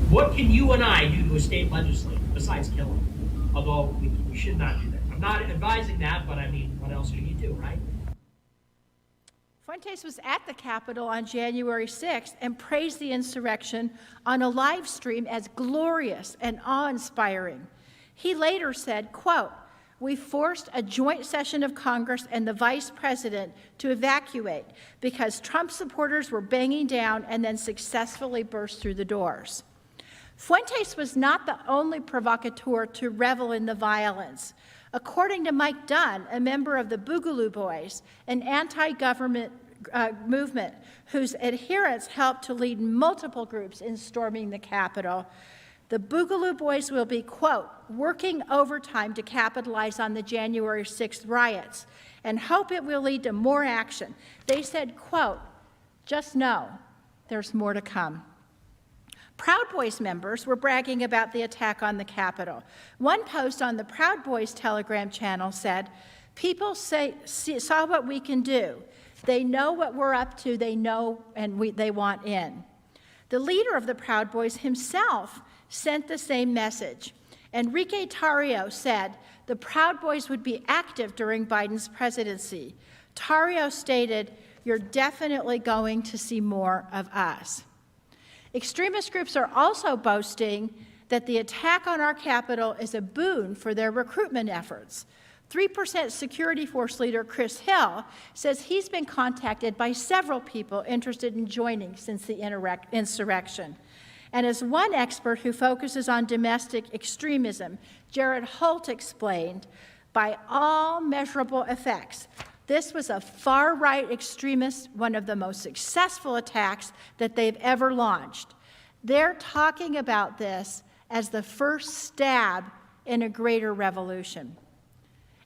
What can you and I do to a state legislator besides kill him? Although we should not do that. I'm not advising that, but I mean, what else can you do, right? Fuentes was at the Capitol on January 6th and praised the insurrection on a live stream as glorious and awe-inspiring. He later said, quote, "We forced a joint session of Congress and the Vice President to evacuate because Trump supporters were banging down and then successfully burst through the doors." Fuentes was not the only provocateur to revel in the violence. According to Mike Dunn, a member of the Boogaloo Boys, an anti-government movement whose adherents helped to lead multiple groups in storming the Capitol, the Boogaloo Boys will be, quote, "working overtime to capitalize on the January 6th riots and hope it will lead to more action." They said, quote, "Just know there's more to come." Proud Boys members were bragging about the attack on the Capitol. One post on the Proud Boys Telegram channel said, "People saw what we can do. They know what we're up to. They know and they want in." The leader of the Proud Boys himself sent the same message. Enrique Tarrio said the Proud Boys would be active during Biden's presidency. Tarrio stated, "You're definitely going to see more of us." Extremist groups are also boasting that the attack on our Capitol is a boon for their recruitment efforts. 3% Security Force leader Chris Hill says he's been contacted by several people interested in joining since the insurrection. And as one expert who focuses on domestic extremism, Jared Holt explained, by all measurable effects, this was a far-right extremist, one of the most successful attacks that they've ever launched. They're talking about this as the first stab in a greater revolution.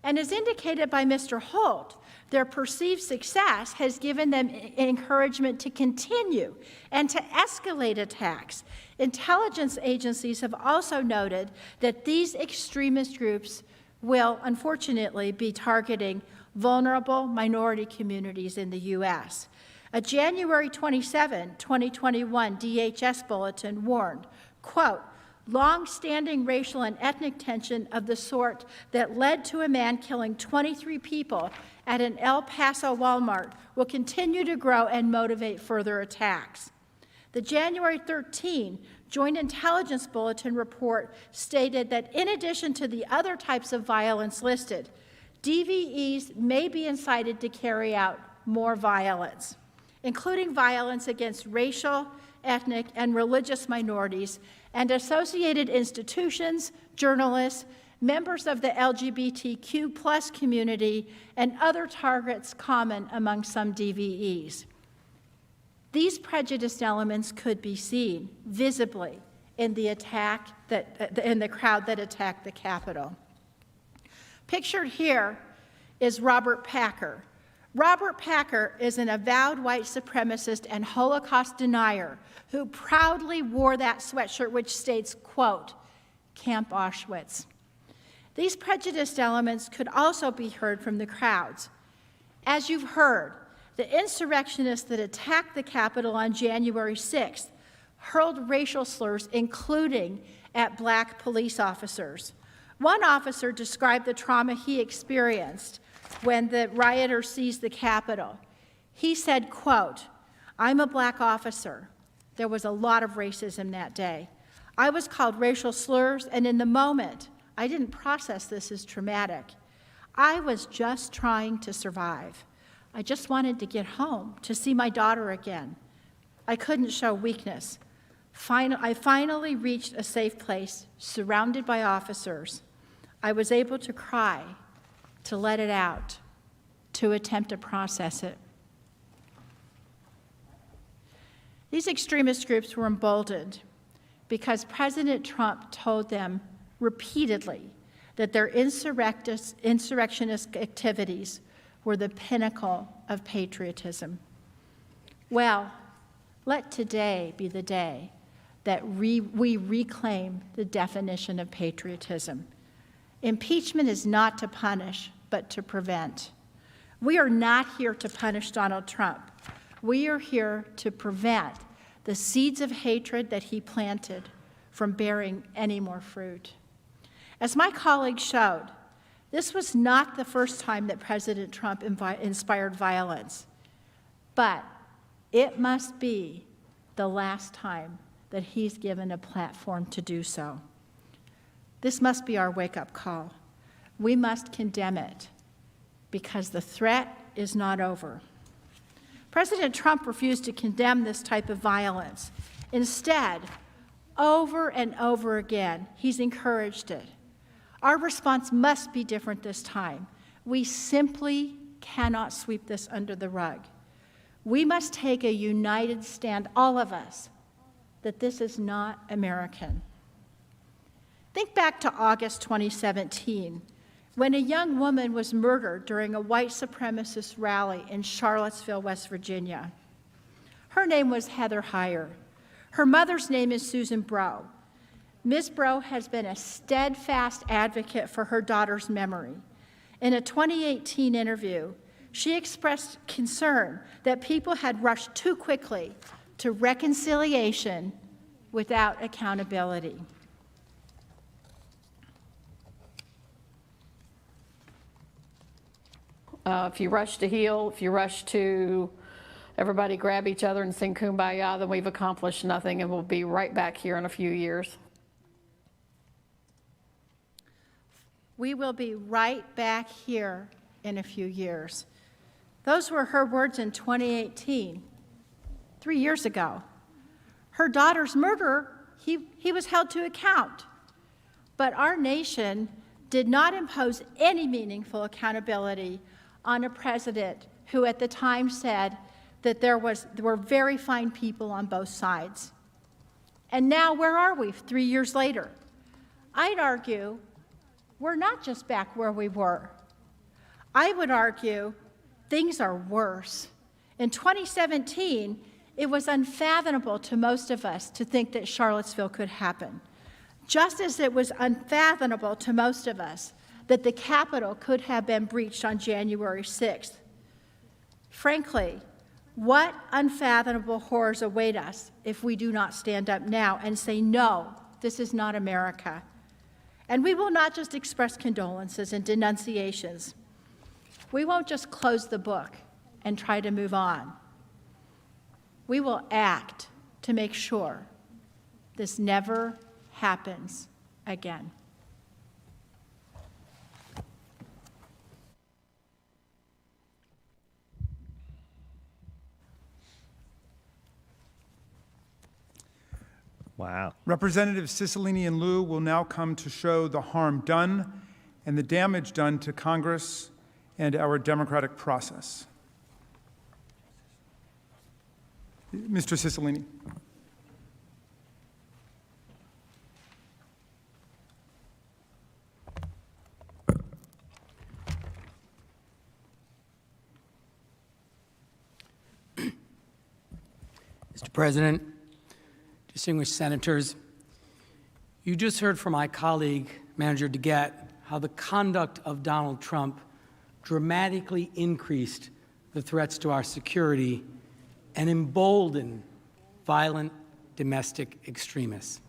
And as indicated by Mr. Holt, their perceived success has given them encouragement to continue and to escalate attacks. Intelligence agencies have also noted that these extremist groups will, unfortunately, be targeting vulnerable minority communities in the U.S. A January 27, 2021 DHS bulletin warned, quote, "Long-standing racial and ethnic tension of the sort that led to a man killing 23 people at an El Paso Walmart will continue to grow and motivate further attacks." The January 13 Joint Intelligence Bulletin report stated that in addition to the other types of violence listed, DVEs may be incited to carry out more violence, including violence against racial, ethnic, and religious minorities and associated institutions, journalists, members of the LGBTQ+ community, and other targets common among some DVEs. These prejudiced elements could be seen visibly in the crowd that attacked the Capitol. Pictured here is Robert Packer. Robert Packer is an avowed white supremacist and Holocaust denier who proudly wore that sweatshirt which states, quote, "Camp Auschwitz." These prejudiced elements could also be heard from the crowds. As you've heard, the insurrectionists that attacked the Capitol on January 6th hurled racial slurs, including at black police officers. One officer described the trauma he experienced when the rioters seized the Capitol. He said, quote, "I'm a black officer. There was a lot of racism that day. I was called racial slurs, and in the moment, I didn't process this as traumatic. I was just trying to survive. I just wanted to get home, to see my daughter again. I couldn't show weakness. I finally reached a safe place, surrounded by officers. I was able to cry, to let it out, to attempt to process it." These extremist groups were emboldened because President Trump told them repeatedly that their insurrectionist activities were the pinnacle of patriotism. Well, let today be the day that we reclaim the definition of patriotism. Impeachment is not to punish, but to prevent. We are not here to punish Donald Trump. We are here to prevent the seeds of hatred that he planted from bearing any more fruit. As my colleague showed, this was not the first time that President Trump inspired violence, but it must be the last time that he's given a platform to do so. This must be our wake-up call. We must condemn it because the threat is not over. President Trump refused to condemn this type of violence. Instead, over and over again, he's encouraged it. Our response must be different this time. We simply cannot sweep this under the rug. We must take a united stand, all of us, that this is not American. Think back to August 2017, when a young woman was murdered during a white supremacist rally in Charlottesville, West Virginia. Her name was Heather Heyer. Her mother's name is Susan Breaux. Ms. Breaux has been a steadfast advocate for her daughter's memory. In a 2018 interview, she expressed concern that people had rushed too quickly to reconciliation without accountability. If you rush to heal, if you rush to everybody grab each other and sing Kumbaya, then we've accomplished nothing and we'll be right back here in a few years. We will be right back here in a few years. Those were her words in 2018, 3 years ago. Her daughter's murderer, he was held to account. But our nation did not impose any meaningful accountability on a president who at the time said that there were very fine people on both sides. And now where are we 3 years later? I'd argue we're not just back where we were. I would argue things are worse. In 2017, it was unfathomable to most of us to think that Charlottesville could happen, just as it was unfathomable to most of us that the Capitol could have been breached on January 6th. Frankly, what unfathomable horrors await us if we do not stand up now and say, no, this is not America? And we will not just express condolences and denunciations. We won't just close the book and try to move on. We will act to make sure this never happens again. Wow. Representatives Cicilline and Liu will now come to show the harm done and the damage done to Congress and our democratic process. Mr. Cicilline. Mr. President, distinguished senators, you just heard from my colleague, Manager DeGette, how the conduct of Donald Trump dramatically increased the threats to our security and emboldened violent domestic extremists.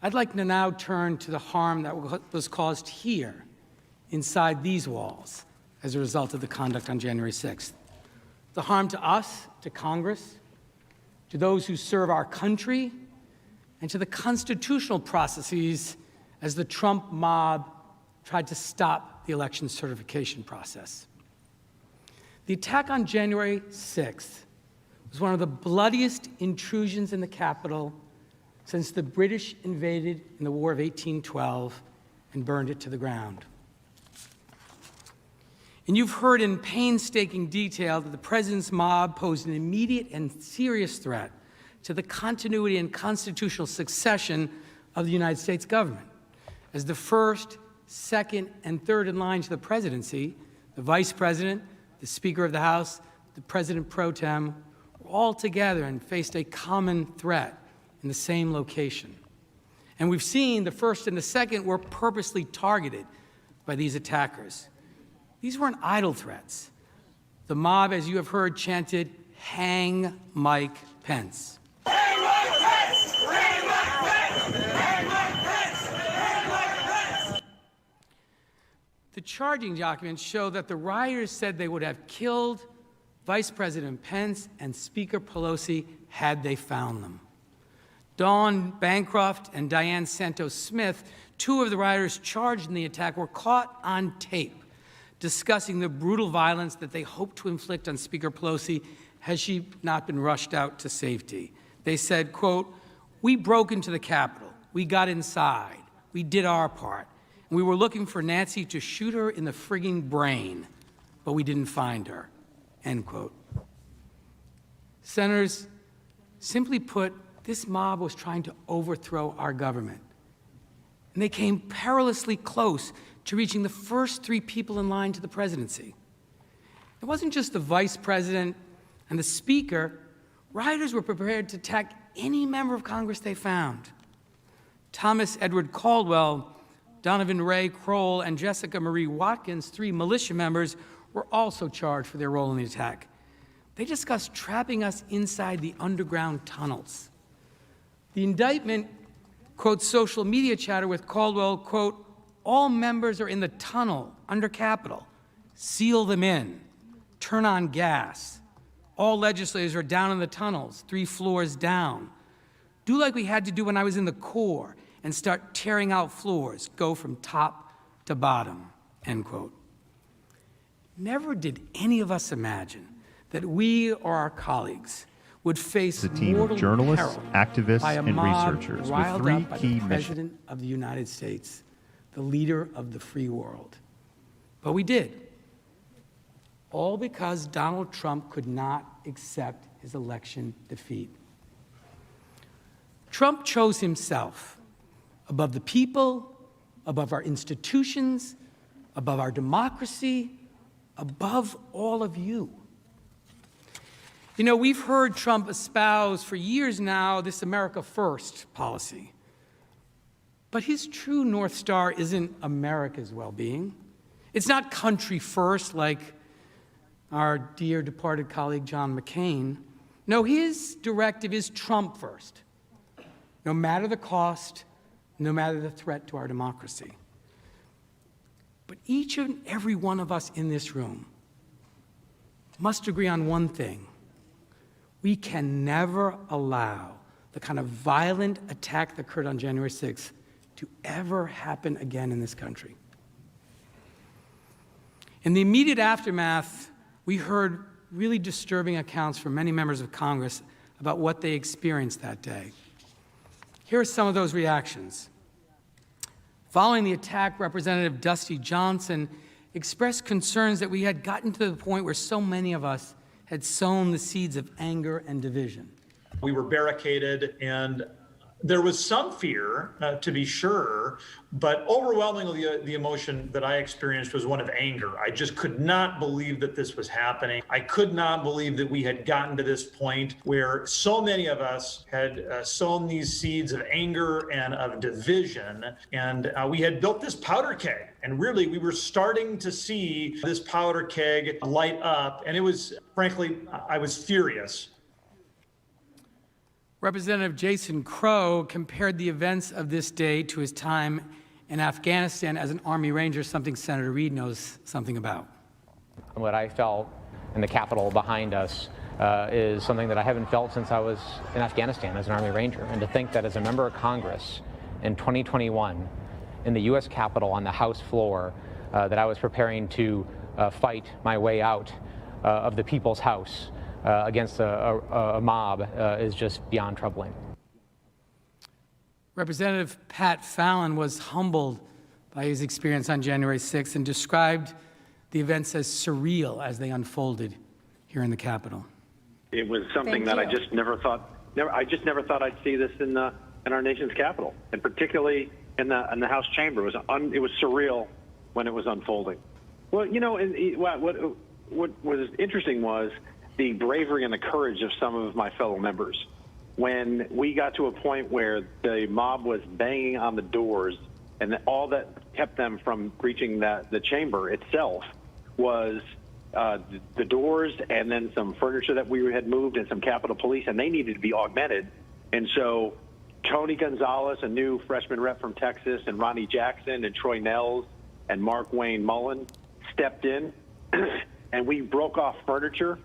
I'd like to now turn to the harm that was caused here, inside these walls, as a result of the conduct on January 6th. The harm to us, to Congress, to those who serve our country, and to the constitutional processes as the Trump mob tried to stop the election certification process. The attack on January 6th was one of the bloodiest intrusions in the Capitol since the British invaded in the War of 1812 and burned it to the ground. And you've heard in painstaking detail that the president's mob posed an immediate and serious threat to the continuity and constitutional succession of the United States government as the first second, and third in line to the presidency, the vice president, the Speaker of the House, the President pro tem, were all together and faced a common threat in the same location. And we've seen the first and the second were purposely targeted by these attackers. These weren't idle threats. The mob, as you have heard, chanted, "Hang Mike Pence." Hang Mike Pence! Hang Mike Pence! Hang Mike Pence! Hang Mike Pence! The charging documents show that the rioters said they would have killed Vice President Pence and Speaker Pelosi had they found them. Dawn Bancroft and Diane Santos Smith, two of the rioters charged in the attack, were caught on tape discussing the brutal violence that they hoped to inflict on Speaker Pelosi had she not been rushed out to safety. They said, quote, "We broke into the Capitol. We got inside. We did our part. And we were looking for Nancy to shoot her in the frigging brain, but we didn't find her," end quote. Senators, simply put, this mob was trying to overthrow our government. And they came perilously close to reaching the first three people in line to the presidency. It wasn't just the vice president and the speaker. Rioters were prepared to attack any member of Congress they found. Thomas Edward Caldwell, Donovan Ray Kroll, and Jessica Marie Watkins, three militia members, were also charged for their role in the attack. They discussed trapping us inside the underground tunnels. The indictment quotes social media chatter with Caldwell, quote, "All members are in the tunnel under Capitol. Seal them in. Turn on gas. All legislators are down in the tunnels, 3 floors down. Do like we had to do when I was in the Corps and start tearing out floors, go from top to bottom," end quote. Never did any of us imagine that we or our colleagues would face It's a team mortal of journalists, peril activists, by a and mob researchers with riled 3 up by key the President of the United States, the leader of the free world. But we did. All because Donald Trump could not accept his election defeat. Trump chose himself above the people, above our institutions, above our democracy, above all of you. You know, we've heard Trump espouse for years now this America First policy. But his true North Star isn't America's well-being. It's not country first like our dear departed colleague John McCain. No, his directive is Trump first, no matter the cost, no matter the threat to our democracy. But each and every one of us in this room must agree on one thing. We can never allow the kind of violent attack that occurred on January 6th to ever happen again in this country. In the immediate aftermath, we heard really disturbing accounts from many members of Congress about what they experienced that day. Here are some of those reactions. Following the attack, Representative Dusty Johnson expressed concerns that we had gotten to the point where so many of us had sown the seeds of anger and division. We were barricaded, and there was some fear, to be sure, but overwhelmingly the emotion that I experienced was one of anger. I just could not believe that this was happening. I could not believe that we had gotten to this point where so many of us had sown these seeds of anger and of division, and we had built this powder keg. And really, we were starting to see this powder keg light up, and it was, frankly, I was furious. Representative Jason Crow compared the events of this day to his time in Afghanistan as an Army Ranger, something Senator Reid knows something about. What I felt in the Capitol behind us is something that I haven't felt since I was in Afghanistan as an Army Ranger. And to think that as a member of Congress in 2021, in the U.S. Capitol on the House floor, that I was preparing to fight my way out of the People's House against a mob is just beyond troubling. Representative Pat Fallon was humbled by his experience on January 6th and described the events as surreal as they unfolded here in the Capitol. It was something that I just never thought I'd see this in our nation's capital, and particularly in the House chamber. It was surreal when it was unfolding. Well, you know, what was interesting was the bravery and the courage of some of my fellow members. When we got to a point where the mob was banging on the doors, and all that kept them from reaching the chamber itself was the doors and then some furniture that we had moved and some Capitol Police, and they needed to be augmented. And so Tony Gonzalez, a new freshman rep from Texas, and Ronnie Jackson and Troy Nels and Mark Wayne Mullen stepped in, and we broke off furniture.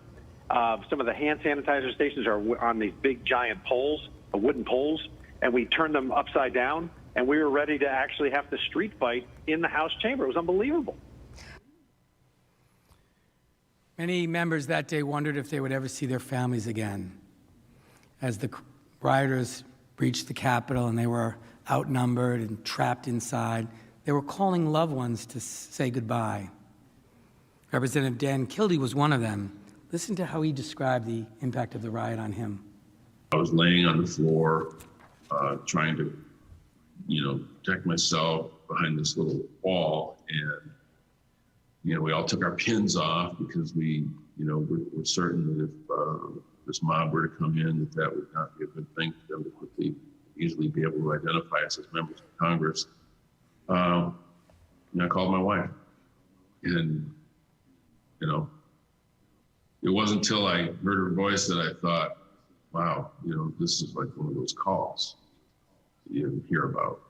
Some of the hand sanitizer stations are on these big giant poles, wooden poles, and we turned them upside down, and we were ready to actually have the street fight in the House chamber. It was unbelievable. Many members that day wondered if they would ever see their families again. As the rioters breached the Capitol and they were outnumbered and trapped inside, they were calling loved ones to say goodbye. Representative Dan Kildee was one of them. Listen to how he described the impact of the riot on him. I was laying on the floor, trying to, protect myself behind this little wall. And, we all took our pins off because we're certain that if this mob were to come in, that would not be a good thing for them to quickly, easily be able to identify us as members of Congress. And I called my wife, and, it wasn't until I heard her voice that I thought, wow, this is like one of those calls you hear about.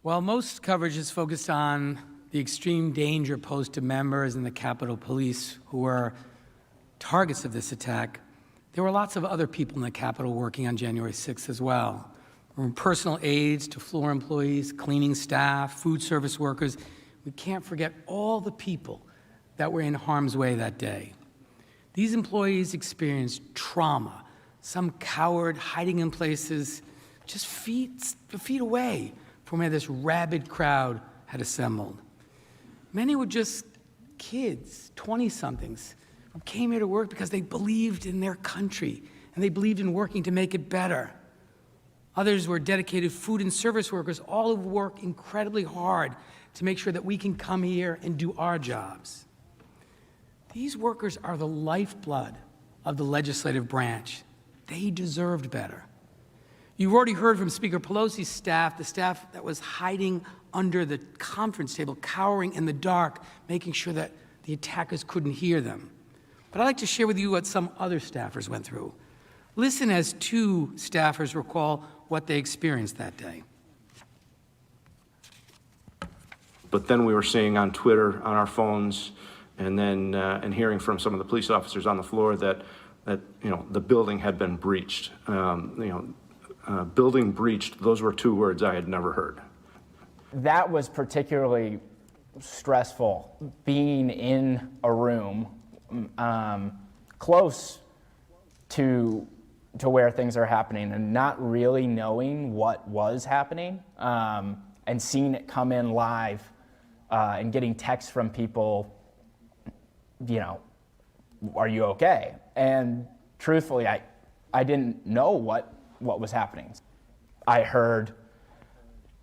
While most coverage is focused on the extreme danger posed to members and the Capitol Police who were targets of this attack, there were lots of other people in the Capitol working on January 6th as well. From personal aides to floor employees, cleaning staff, food service workers. We can't forget all the people that were in harm's way that day. These employees experienced trauma, some cowered, hiding in places just feet away from where this rabid crowd had assembled. Many were just kids, 20-somethings, who came here to work because they believed in their country and they believed in working to make it better. Others were dedicated food and service workers, all who work incredibly hard to make sure that we can come here and do our jobs. These workers are the lifeblood of the legislative branch. They deserved better. You've already heard from Speaker Pelosi's staff, the staff that was hiding under the conference table, cowering in the dark, making sure that the attackers couldn't hear them. But I'd like to share with you what some other staffers went through. Listen as two staffers recall what they experienced that day. But then we were seeing on Twitter, on our phones, and then and hearing from some of the police officers on the floor that the building had been breached. Building breached, those were two words I had never heard. That was particularly stressful, being in a room close to where things are happening and not really knowing what was happening, and seeing it come in live and getting texts from people, are you okay? And truthfully, I didn't know what was happening. I heard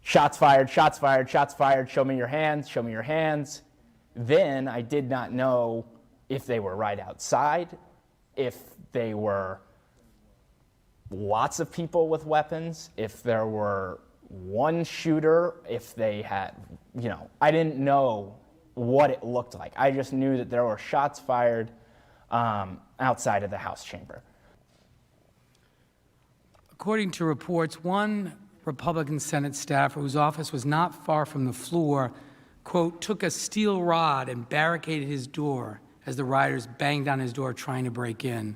shots fired, shots fired, shots fired, show me your hands, show me your hands. Then I did not know if they were right outside, if they were lots of people with weapons, if there were one shooter, if they had, I didn't know what it looked like. I just knew that there were shots fired outside of the House chamber. According to reports, one Republican Senate staffer whose office was not far from the floor, quote, took a steel rod and barricaded his door as the rioters banged on his door trying to break in.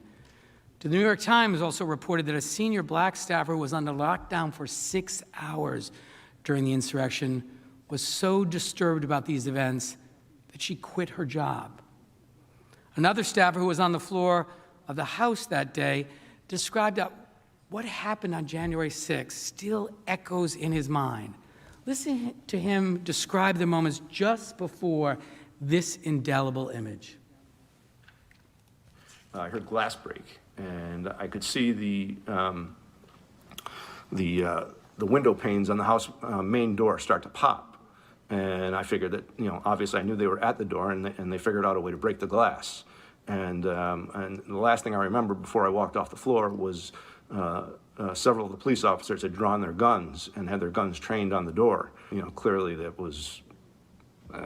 The New York Times also reported that a senior black staffer was under lockdown for 6 hours during the insurrection, was so disturbed about these events that she quit her job. Another staffer who was on the floor of the House that day described that what happened on January 6th still echoes in his mind. Listen to him describe the moments just before this indelible image. I heard glass break, and I could see the the window panes on the house main door start to pop. And I figured that, obviously I knew they were at the door, and they figured out a way to break the glass. And the last thing I remember before I walked off the floor was several of the police officers had drawn their guns and had their guns trained on the door. Clearly that was,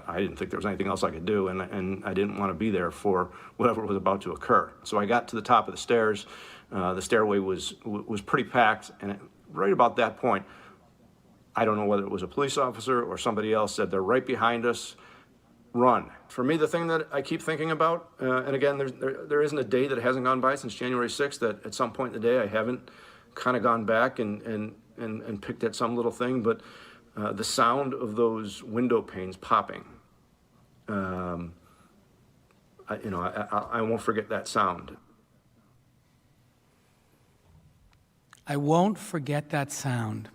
I didn't think there was anything else I could do, and I didn't want to be there for whatever was about to occur. So I got to the top of the stairs. The stairway was pretty packed, and right about that point, I don't know whether it was a police officer or somebody else said, "They're right behind us, run." For me, the thing that I keep thinking about, and again, there isn't a day that hasn't gone by since January 6th that at some point in the day I haven't kind of gone back and picked at some little thing, but the sound of those window panes popping, I won't forget that sound. I won't forget that sound.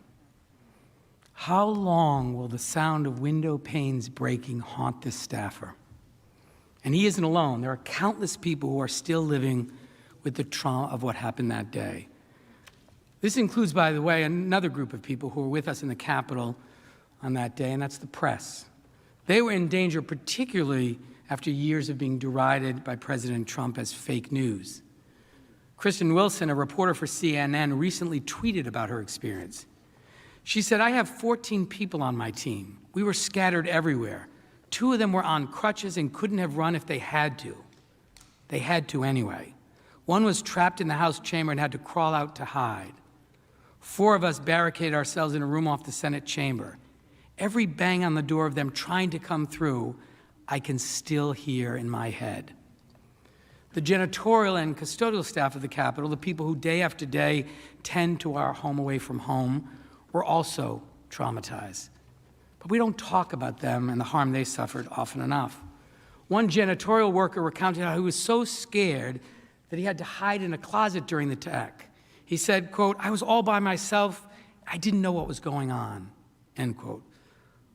How long will the sound of window panes breaking haunt this staffer? And he isn't alone. There are countless people who are still living with the trauma of what happened that day. This includes, by the way, another group of people who were with us in the Capitol on that day, and that's the press. They were in danger, particularly after years of being derided by President Trump as fake news. Kristen Wilson, a reporter for CNN, recently tweeted about her experience. She said, "I have 14 people on my team. We were scattered everywhere. 2 of them were on crutches and couldn't have run if they had to. They had to anyway. 1 was trapped in the House chamber and had to crawl out to hide. 4 of us barricaded ourselves in a room off the Senate chamber. Every bang on the door of them trying to come through, I can still hear in my head." The janitorial and custodial staff of the Capitol, the people who day after day tend to our home away from home, were also traumatized. But we don't talk about them and the harm they suffered often enough. One janitorial worker recounted how he was so scared that he had to hide in a closet during the attack. He said, quote, "I was all by myself. I didn't know what was going on," end quote.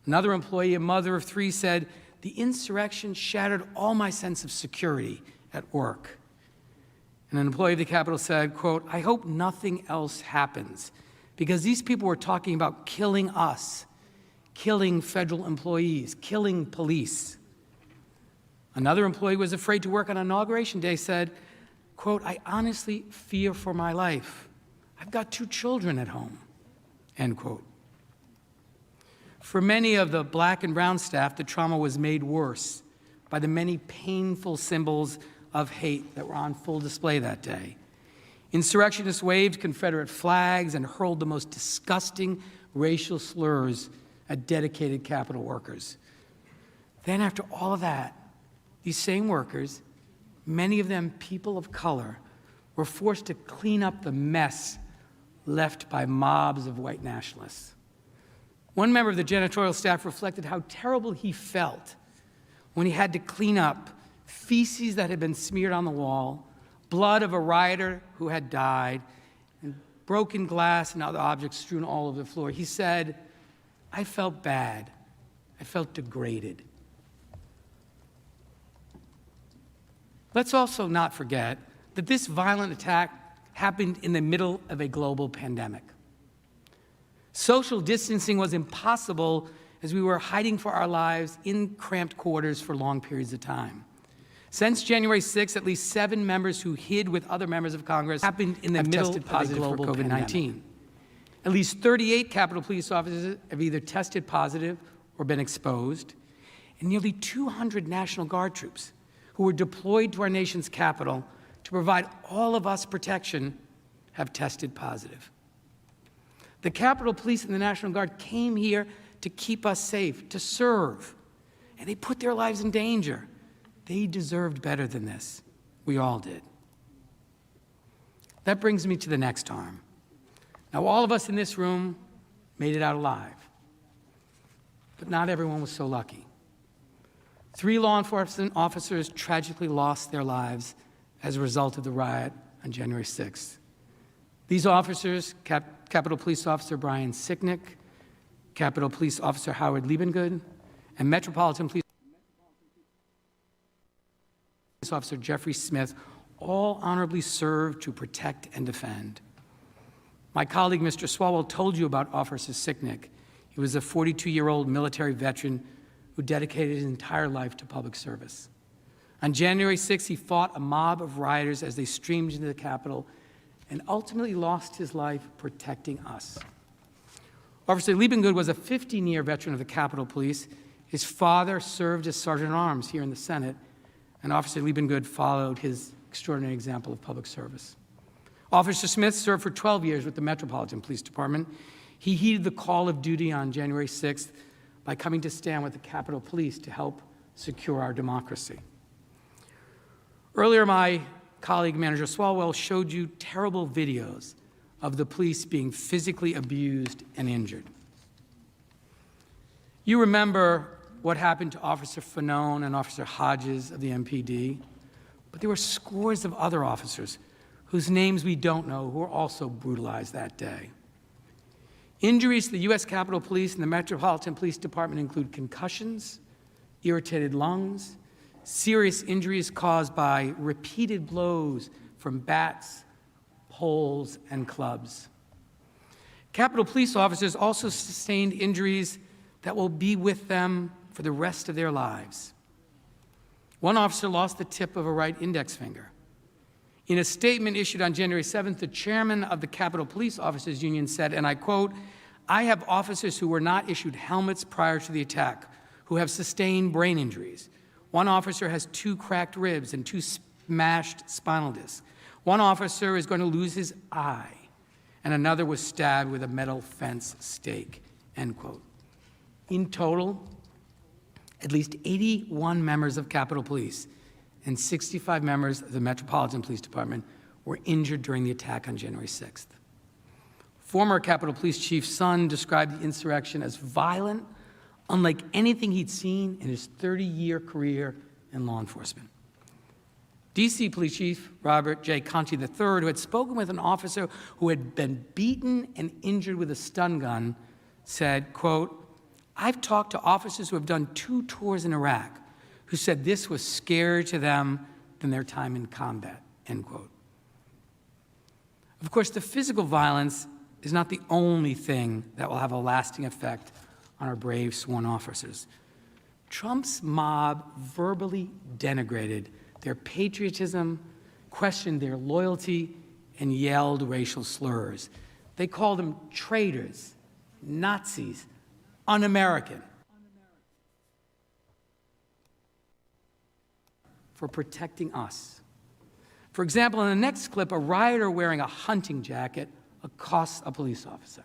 Another employee, a mother of 3, said, "The insurrection shattered all my sense of security at work." And an employee of the Capitol said, quote, "I hope nothing else happens, because these people were talking about killing us, killing federal employees, killing police." Another employee was afraid to work on Inauguration Day, said, quote, "I honestly fear for my life. I've got 2 children at home," end quote. For many of the black and brown staff, the trauma was made worse by the many painful symbols of hate that were on full display that day. Insurrectionists waved Confederate flags and hurled the most disgusting racial slurs at dedicated Capitol workers. Then after all of that, these same workers, many of them people of color, were forced to clean up the mess left by mobs of white nationalists. One member of the janitorial staff reflected how terrible he felt when he had to clean up feces that had been smeared on the wall, blood of a rioter who had died, and broken glass and other objects strewn all over the floor. He said, "I felt bad. I felt degraded." Let's also not forget that this violent attack happened in the middle of a global pandemic. Social distancing was impossible as we were hiding for our lives in cramped quarters for long periods of time. Since January 6th, at least 7 members who hid with other members of Congress happened in the middle of a global COVID-19. At least 38 Capitol Police officers have either tested positive or been exposed, and nearly 200 National Guard troops who were deployed to our nation's capital to provide all of us protection have tested positive. The Capitol Police and the National Guard came here to keep us safe, to serve, and they put their lives in danger. They deserved better than this. We all did. That brings me to the next harm. Now, all of us in this room made it out alive, but not everyone was so lucky. 3 law enforcement officers tragically lost their lives as a result of the riot on January 6th. These officers, Capitol Police Officer Brian Sicknick, Capitol Police Officer Howard Liebengood, and Metropolitan Police Officer Jeffrey Smith, all honorably served to protect and defend. My colleague, Mr. Swalwell, told you about Officer Sicknick. He was a 42-year-old military veteran who dedicated his entire life to public service. On January 6th, he fought a mob of rioters as they streamed into the Capitol and ultimately lost his life protecting us. Officer Liebengood was a 15-year veteran of the Capitol Police. His father served as Sergeant-at-Arms here in the Senate, and Officer Liebengood followed his extraordinary example of public service. Officer Smith served for 12 years with the Metropolitan Police Department. He heeded the call of duty on January 6th by coming to stand with the Capitol Police to help secure our democracy. Earlier, my colleague, Manager Swalwell, showed you terrible videos of the police being physically abused and injured. You remember what happened to Officer Fanone and Officer Hodges of the MPD, but there were scores of other officers whose names we don't know who were also brutalized that day. Injuries to the U.S. Capitol Police and the Metropolitan Police Department include concussions, irritated lungs, serious injuries caused by repeated blows from bats, poles, and clubs. Capitol Police officers also sustained injuries that will be with them for the rest of their lives. One officer lost the tip of a right index finger. In a statement issued on January 7th, the chairman of the Capitol Police Officers Union said, and I quote, "I have officers who were not issued helmets prior to the attack, who have sustained brain injuries. One officer has 2 cracked ribs and 2 smashed spinal discs. One officer is going to lose his eye, and another was stabbed with a metal fence stake," end quote. In total, at least 81 members of Capitol Police and 65 members of the Metropolitan Police Department were injured during the attack on January 6th. Former Capitol Police Chief Son described the insurrection as violent, unlike anything he'd seen in his 30-year career in law enforcement. D.C. Police Chief Robert J. Conti III, who had spoken with an officer who had been beaten and injured with a stun gun, said, quote, "I've talked to officers who have done 2 tours in Iraq who said this was scarier to them than their time in combat," end quote. Of course, the physical violence is not the only thing that will have a lasting effect on our brave sworn officers. Trump's mob verbally denigrated their patriotism, questioned their loyalty, and yelled racial slurs. They called them traitors, Nazis, un-American, for protecting us. For example, in the next clip, a rioter wearing a hunting jacket accosts a police officer.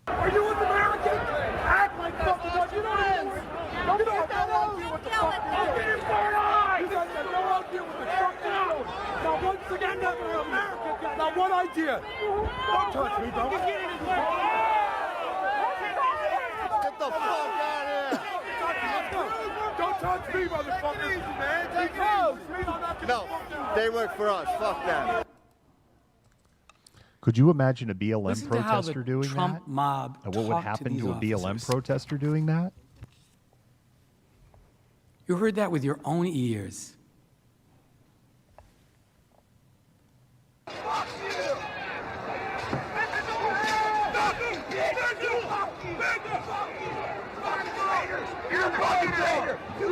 Are you an American? Act like fucking you know what? You don't have no idea what the fuck you're doing. You guys have no idea what the fuck you're doing. Now once again, you're American. Now one idea. Don't touch me, don't. Get the fuck out of here. Don't touch me, motherfucker. Easy, man. Take it easy. No, they work for us. Fuck that. Could you imagine a BLM Listen to how protester the doing Trump that? mob And what would talked happen to to a these BLM officers. protester doing that? You heard that with your own ears. You're a fucking traitor! You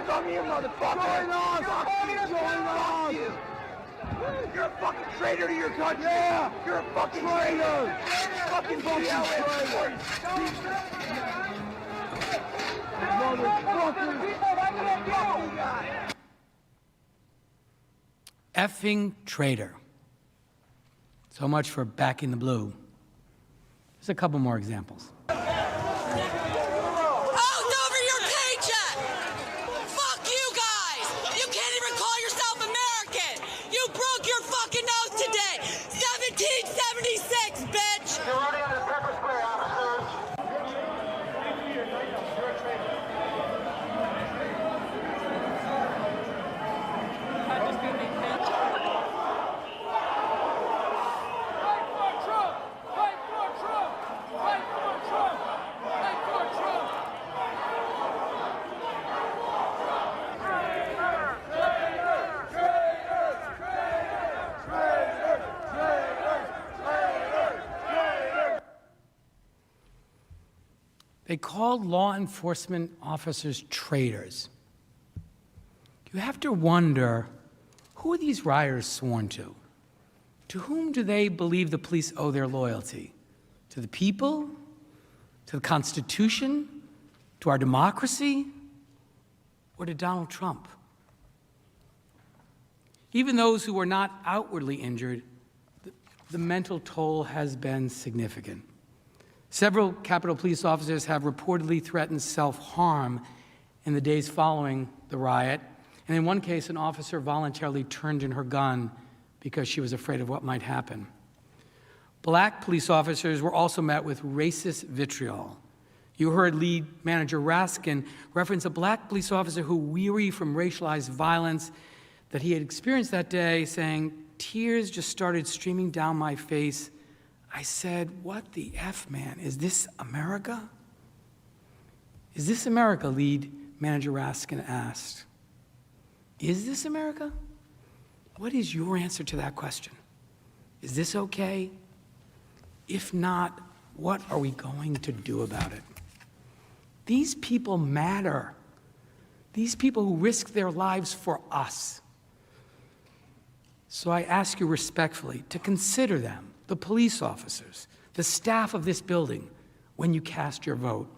come here, motherfucker! Join on! You're a fucking traitor to your country! Yeah! You're a fucking traitor! Fucking traitor! Effing traitor. So much for backing the blue. There's a couple more examples. Out over your paycheck! Fuck you guys! You can't even call yourself American! You broke your fucking oath today! 1776, bitch! You're running out of pepper spray, officers. They called law enforcement officers traitors. You have to wonder, who are these rioters sworn to? To whom do they believe the police owe their loyalty? To the people? To the Constitution? To our democracy? Or to Donald Trump? Even those who were not outwardly injured, the mental toll has been significant. Several Capitol Police officers have reportedly threatened self-harm in the days following the riot, and in one case, an officer voluntarily turned in her gun because she was afraid of what might happen. Black police officers were also met with racist vitriol. You heard lead manager Raskin reference a black police officer who, weary from racialized violence that he had experienced that day, saying, "Tears just started streaming down my face. I said, what the F, man? Is this America?" Is this America, lead manager Raskin asked. Is this America? What is your answer to that question? Is this okay? If not, what are we going to do about it? These people matter. These people who risk their lives for us. So I ask you respectfully to consider them, the police officers, the staff of this building, when you cast your vote.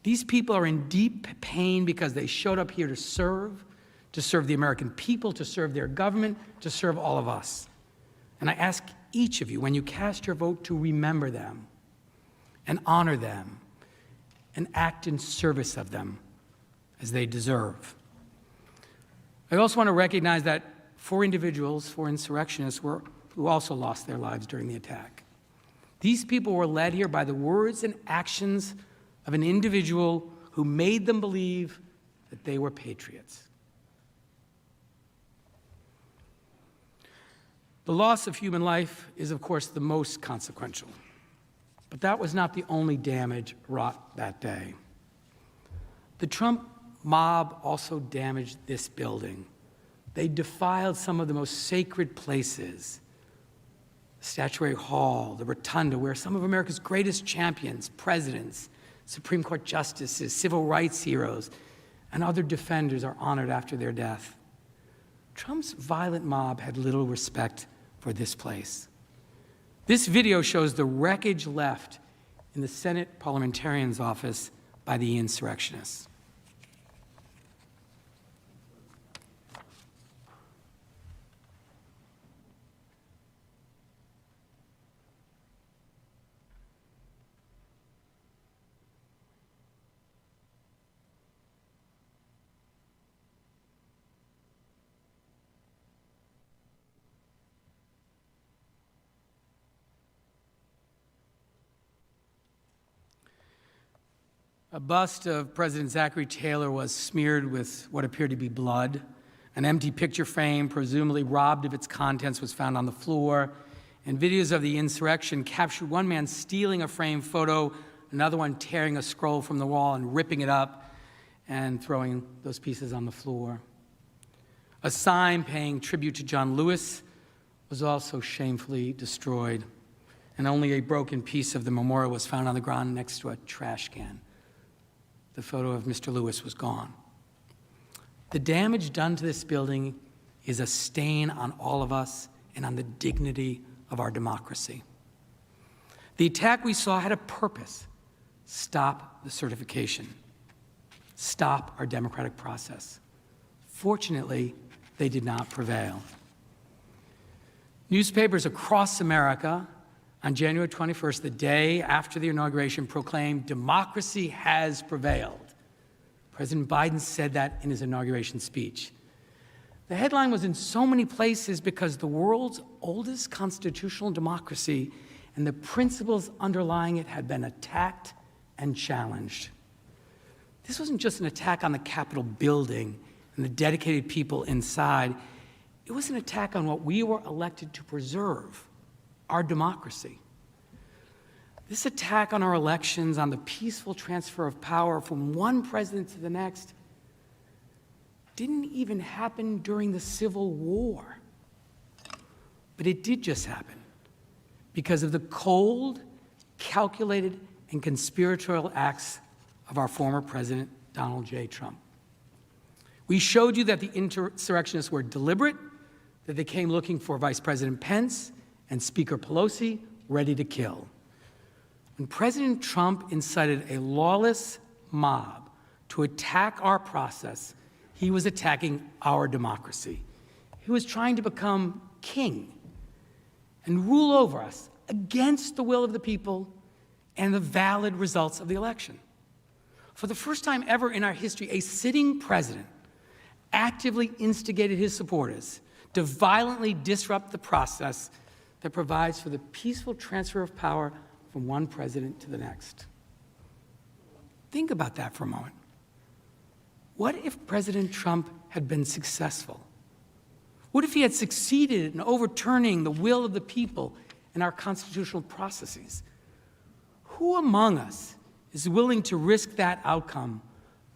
These people are in deep pain because they showed up here to serve the American people, to serve their government, to serve all of us. And I ask each of you, when you cast your vote, to remember them and honor them and act in service of them as they deserve. I also want to recognize that 4 individuals, 4 insurrectionists, who also lost their lives during the attack. These people were led here by the words and actions of an individual who made them believe that they were patriots. The loss of human life is, of course, the most consequential. But that was not the only damage wrought that day. The Trump mob also damaged this building. They defiled some of the most sacred places. Statuary Hall, the Rotunda, where some of America's greatest champions, presidents, Supreme Court justices, civil rights heroes, and other defenders are honored after their death. Trump's violent mob had little respect for this place. This video shows the wreckage left in the Senate parliamentarian's office by the insurrectionists. A bust of President Zachary Taylor was smeared with what appeared to be blood. An empty picture frame, presumably robbed of its contents, was found on the floor. And videos of the insurrection captured one man stealing a framed photo, another one tearing a scroll from the wall and ripping it up and throwing those pieces on the floor. A sign paying tribute to John Lewis was also shamefully destroyed, and only a broken piece of the memorial was found on the ground next to a trash can. The photo of Mr. Lewis was gone. The damage done to this building is a stain on all of us and on the dignity of our democracy. The attack we saw had a purpose: stop the certification, stop our democratic process. Fortunately, they did not prevail. Newspapers across America on January 21st, the day after the inauguration, proclaimed democracy has prevailed. President Biden said that in his inauguration speech. The headline was in so many places because the world's oldest constitutional democracy and the principles underlying it had been attacked and challenged. This wasn't just an attack on the Capitol building and the dedicated people inside. It was an attack on what we were elected to preserve: our democracy. This attack on our elections, on the peaceful transfer of power from one president to the next, didn't even happen during the Civil War. But it did just happen because of the cold, calculated, and conspiratorial acts of our former President, Donald J. Trump. We showed you that the insurrectionists were deliberate, that they came looking for Vice President Pence and Speaker Pelosi, ready to kill. When President Trump incited a lawless mob to attack our process, he was attacking our democracy. He was trying to become king and rule over us against the will of the people and the valid results of the election. For the first time ever in our history, a sitting president actively instigated his supporters to violently disrupt the process that provides for the peaceful transfer of power from one president to the next. Think about that for a moment. What if President Trump had been successful? What if he had succeeded in overturning the will of the people in our constitutional processes? Who among us is willing to risk that outcome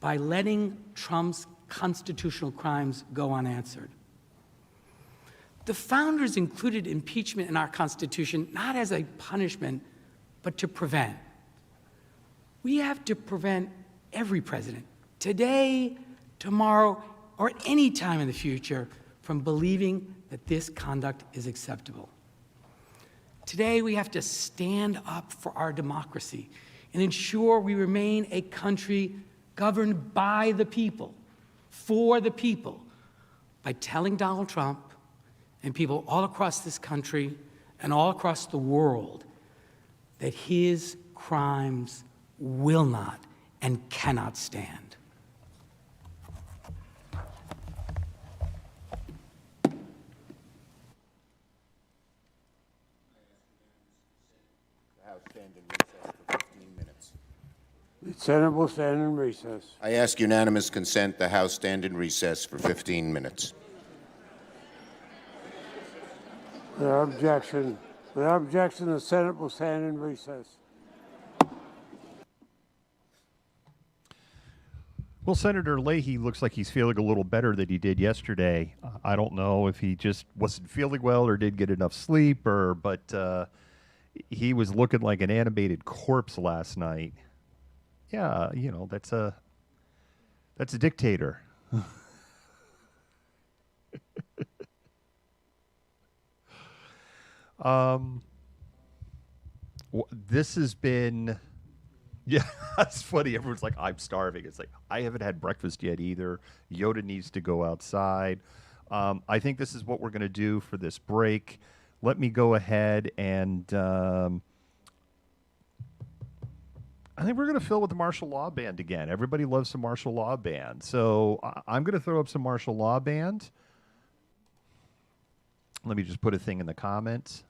by letting Trump's constitutional crimes go unanswered? The founders included impeachment in our Constitution not as a punishment, but to prevent. We have to prevent every president, today, tomorrow, or at any time in the future, from believing that this conduct is acceptable. Today, we have to stand up for our democracy and ensure we remain a country governed by the people, for the people, by telling Donald Trump and people all across this country and all across the world that his crimes will not and cannot stand. The Senate will stand in recess. I ask unanimous consent the House stand in recess for 15 minutes. Without objection, the Senate will stand in recess. Well, Senator Leahy looks like he's feeling a little better than he did yesterday. I don't know if he just wasn't feeling well or didn't get enough sleep, but he was looking like an animated corpse last night. Yeah, you know, that's a dictator. This has been, yeah, that's funny. Everyone's like, I'm starving. It's like, I haven't had breakfast yet either. Yoda needs to go outside. I think this is what we're going to do for this break. Let me go ahead and I think we're going to fill with the martial law band again. Everybody loves some martial law band. So I'm going to throw up some martial law band. Let me just put a thing in the comments.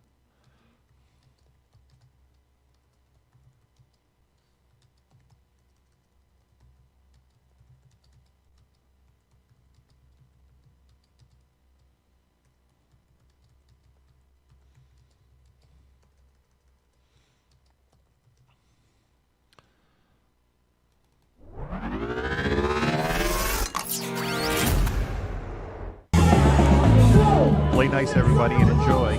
Play nice, everybody, and enjoy.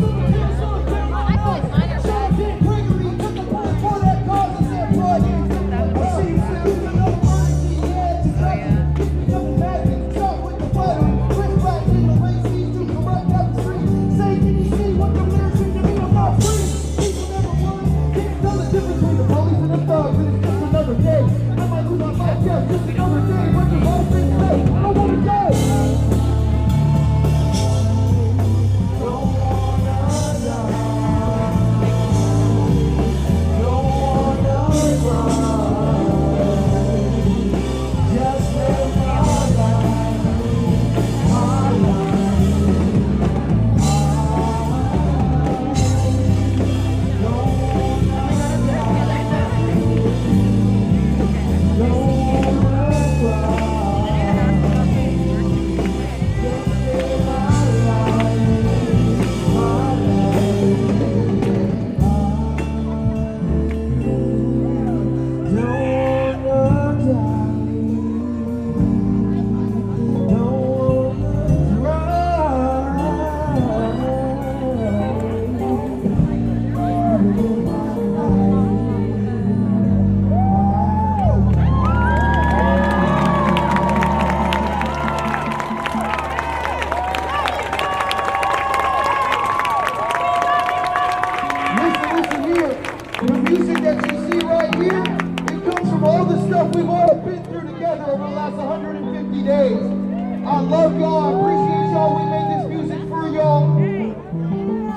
I love y'all. I appreciate y'all. We made this music for y'all.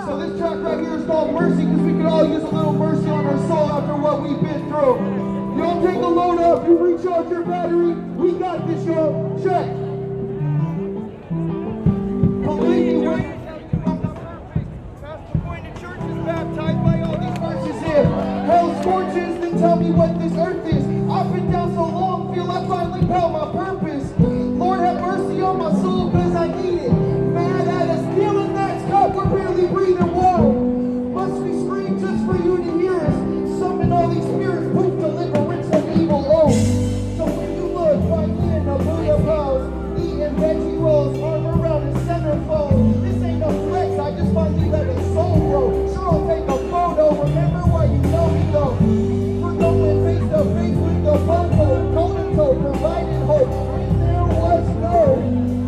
So this track right here is called Mercy because we could all use a little mercy on our soul after what we've been through. Y'all take a load up. You recharge your battery. We got this, y'all. Check. Believe me, when Pastor going to church is baptized by all these verses here. Hell scorches, then tell me what this earth is. I've been down so long, feel I finally found my purpose. Lord have mercy on my soul, cause I need it. Mad at us, stealing that cup, we're barely breathing. Whoa, must we scream just for you to hear us? Summon all these spirits, poof, deliverance of evil. Oh, so when you look, find in a Buddha pose, eating veggie rolls, arm around his centerfold. This ain't no flex, I just finally let his soul grow. Sure, I'll take a photo, remember why you know me though. We're going face to face with the bumbo, toe to toe, providing hope. When there was no,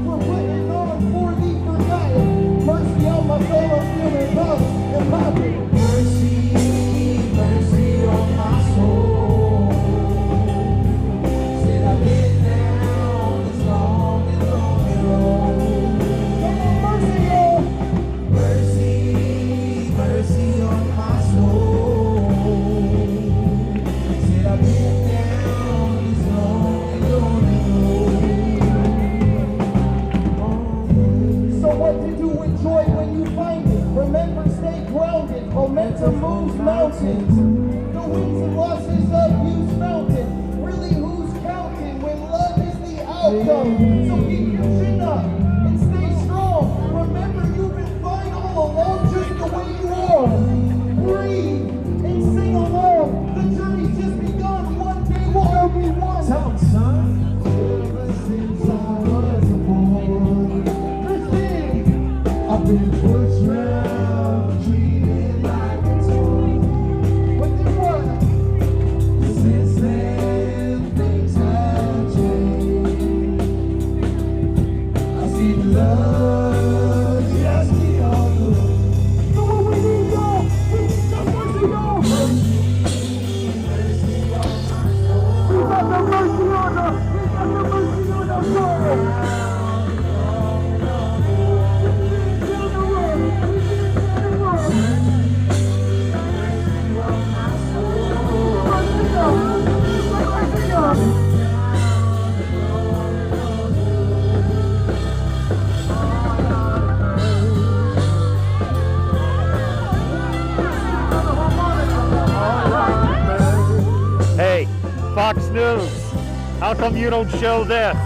we're putting on for the forgotten. Mercy on my soul, I'm feeling pumped and popping. Mercy, mercy on my soul. Said I've been down this long and long road. Mercy, oh. Mercy, mercy on my soul. Said I've been down this long and long road. So what to do with joy when you find it? Remember, stay grounded. Momentum moves mountains. The wins and losses of you's mountain. Really, who's counting when love is the outcome? So keep your chin up and stay strong. Remember, you've been fine all along, just the way you are. Breathe and sing along. The journey's just begun. One day we'll all be one. Tell 'em, son. Ever since I was born, listen, I've been pushed round, treated like a toy. But then what? Since then, things have changed. I see the love just beyond the road. So what we need, y'all? We need some mercy, y'all. Mercy on my soul. We got the mercy on us. We got the mercy on our soul. Hey, Fox News, how come you don't show this?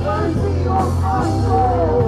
Mercy on my soul.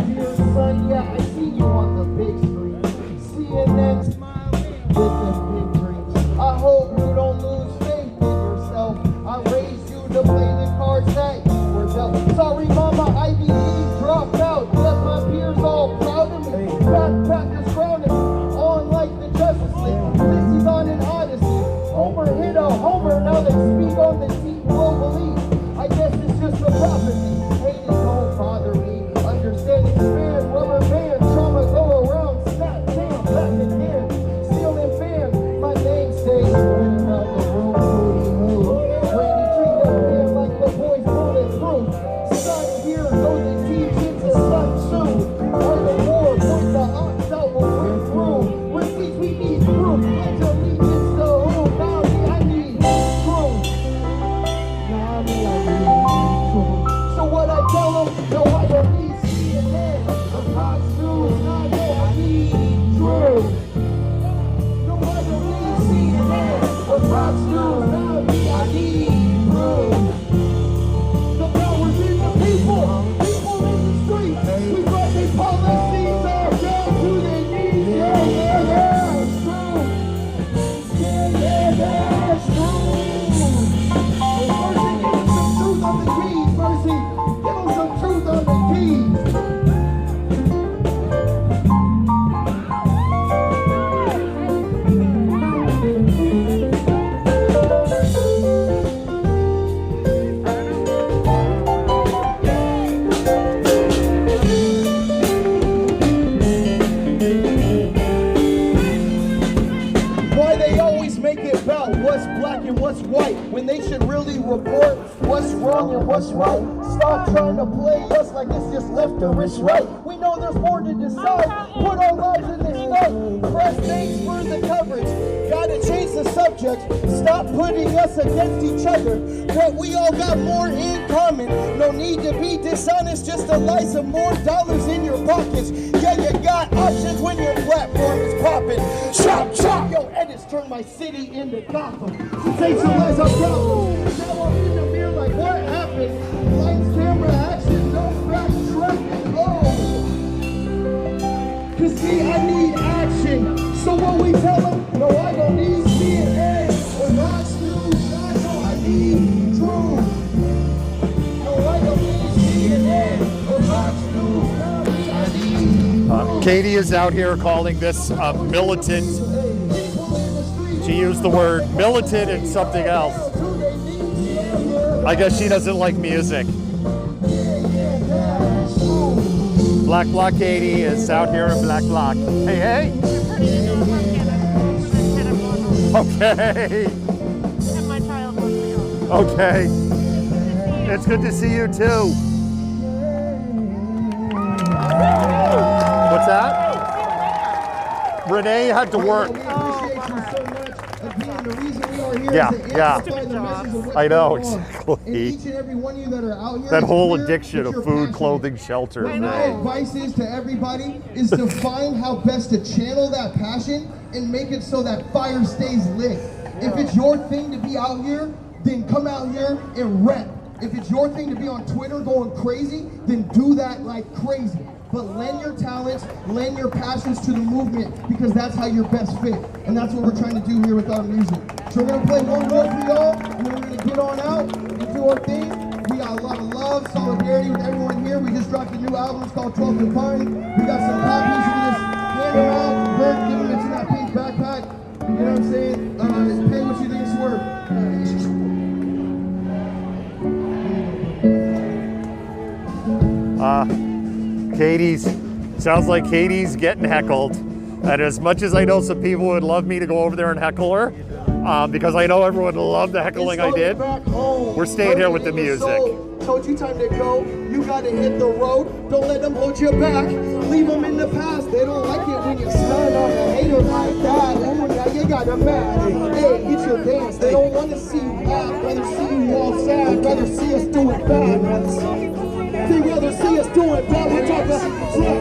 dear son, yeah, I see you on the big screen. CNN smiling with the big dreams. I hope you don't lose faith in yourself. I raised you to play the cards that you were dealt. Sorry, mama, Ivy League dropped out. Left my peers all proud of me. Backpackers grounded me on like the Justice League. Lizzie's on an odyssey. Homer hit a homer, now they speak on the team globally. I guess it's just a prophecy. Haters don't bother me. Understanding span, rubber band, trauma go around. Snap, damn, back again. Stealing fans, my name stays running out the room. Booty move. Randy treat that man like the boys bulletproof. Sun here, go the teachings of Sun Tzu. Or the war, put the ox out, we'll win through. Receipts, we need proof. Pledge allegiance to who? Now me, I need proof. Now me, I need proof. So what I tell them, no, I don't need CNN. The Fox News, now no, I need truth. No, I don't need CNN. The Fox News, now me, I need proof. The power's in the people in the streets. We brought their policies all down to their knees. Yeah, yeah, yeah, it's true. Yeah, yeah, yeah, it's true. Mercy, give them some truth on the keys. Mercy, give them some truth on the keys. Why they always make it about what's black and what's white when they should really report what's wrong and what's right. Stop trying to play us like it's just left or it's right. We know there's more to decide. Put our lives in this fight. Press thanks for the coverage. Gotta change the subject. Stop putting us against each other. But we all got more in common. No need to be dishonest, just to lie some more dollars in your pockets. Yeah, you got options when your platform is popping. Chop, chop, yo, edits turn my city into Gotham. Sensationalize our problems. Now I'm in the mirror like, what happened? Lights, camera, action, no backtrack. Oh. Cause see, I need action. So what we tell them? No, I don't need CNN or Fox News. I know I need truth. No, I don't need CNN or Fox News. I need Katie is out here calling this militant. She used the word militant and something else. I guess she doesn't like music. Black Block Katie is out here in Black Block. Hey, hey. Okay. Okay. It's good to see you too. What's that? Renee had to work. Yeah, yeah. I know, exactly. That whole addiction of food, clothing, shelter. My advice is to everybody is to find how best to channel that passion and make it so that fire stays lit. If it's your thing to be out here, then come out here and rep. If it's your thing to be on Twitter going crazy, then do that like crazy. But lend your talents, lend your passions to the movement, because that's how you're best fit. And that's what we're trying to do here with our music. So we're gonna play one more for y'all, and then we're gonna get on out and do our thing. We got a lot of love, solidarity with everyone here. We just dropped a new album, it's called 12 to Pine. We got some copies, you can just hand them out. Bert, give them, it's in that pink backpack. You know what I'm saying? Pay what you think it's worth. Sounds like Katie's getting heckled. And as much as I know some people would love me to go over there and heckle her, because I know everyone would love the heckling I did, we're staying here with the music. Told you time to go, you gotta hit the road. Don't let them hold you back, leave them in the past. They don't like it when you stand on a hater like that. Oh, now you got them mad. Hey, get your dance. They don't wanna see you laugh, rather see you all sad, rather see us do it bad. They'd rather see us doing bad. We're talking flat.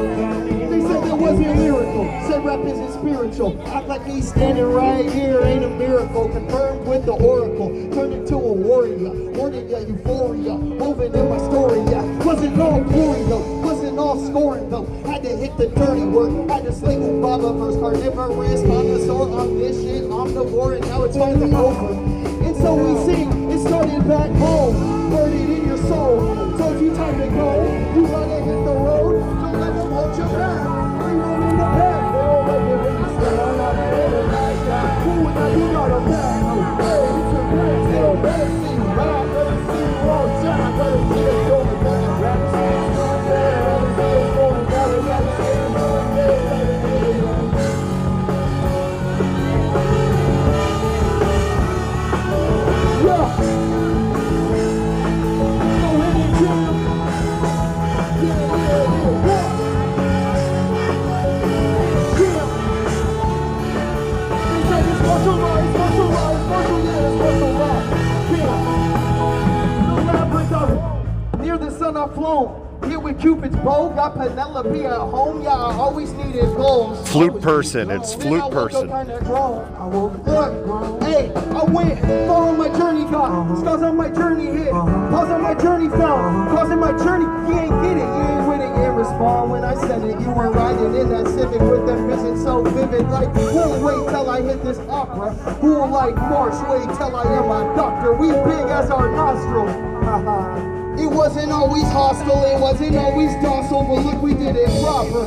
They said that wasn't lyrical. Said rap isn't spiritual. Act like me standing right here ain't a miracle. Confirmed with the oracle. Turned into a warrior. Worded ya euphoria. Moving in my story, yeah. Wasn't no the dirty work. Had to sling Obama first, carnivorous, dinosaur, omniscient, omnivore, and now it's finally over. And so we sing, it started back home, burn it in your soul. Told you time to go, you gotta hit the road, don't let them hold you back. We run in the back, they all like it when you stand on our head and like that. Cool, now you got a back. Hey, it's your pants, they don't better see you back, better see you all time, better see us going back. Better see us going back, better see us going back, better see us going back. Yeah. Go ahead and jam. Yeah. Jam. They say it's martial law, it's martial law, it's martial, yeah, it's martial law. Jam. The labyrinth of near the sun I've flown. Here with Cupid's bow, got Penelope at home. Yeah, I always needed goals. Flute person, it's flute person. Look, hey, I went far on my journey, got scars on my journey hit, pause on my journey found, causing my journey, you ain't get it, you ain't with it, you ain't respond when I said it, you weren't riding in that Civic with that vision so vivid, like, who'll wait till I hit this opera, who'll like march, wait till I am a doctor, we big as our nostril, haha. It wasn't always hostile, it wasn't always docile, but look, we did it proper.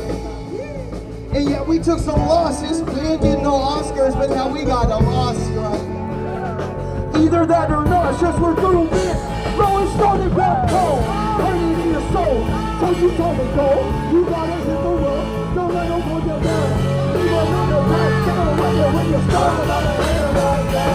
And yet we took some losses, we didn't get no Oscars, but now we got them Oscar. Either that or not, just we're through this. Rolling started back home, hurting in your soul. Told you time to go, you gotta hit the road. Don't let them hold you down. Leave them on the back, take them away when you start about a hand like that.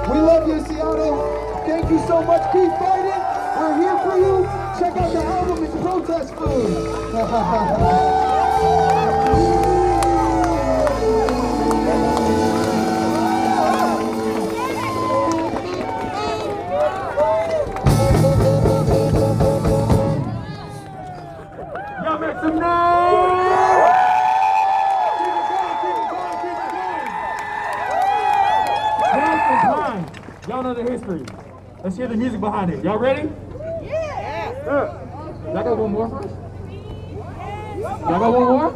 We love you, Seattle. Thank you so much. Keep fighting. We're here for you. Check out the album. It's protest food. Y'all make some noise! Y'all know the history. Let's hear the music behind it. Y'all ready? Yeah! Y'all got one more first? Y'all got one more?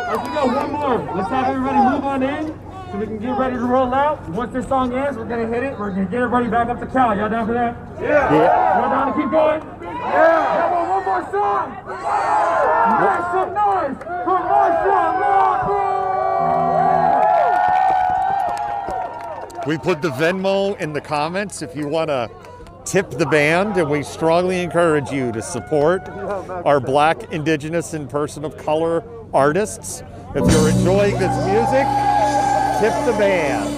Let's go one more. Let's have everybody move on in so we can get ready to roll out. Once this song ends, we're gonna hit it. We're gonna get everybody back up to Cal. Y'all down for that? Yeah! Y'all down to keep going? Yeah! Y'all want one more song? Make some noise for Marshall Lawson! We put the Venmo in the comments if you want to tip the band, and we strongly encourage you to support our Black, Indigenous, and person of color artists. If you're enjoying this music, tip the band.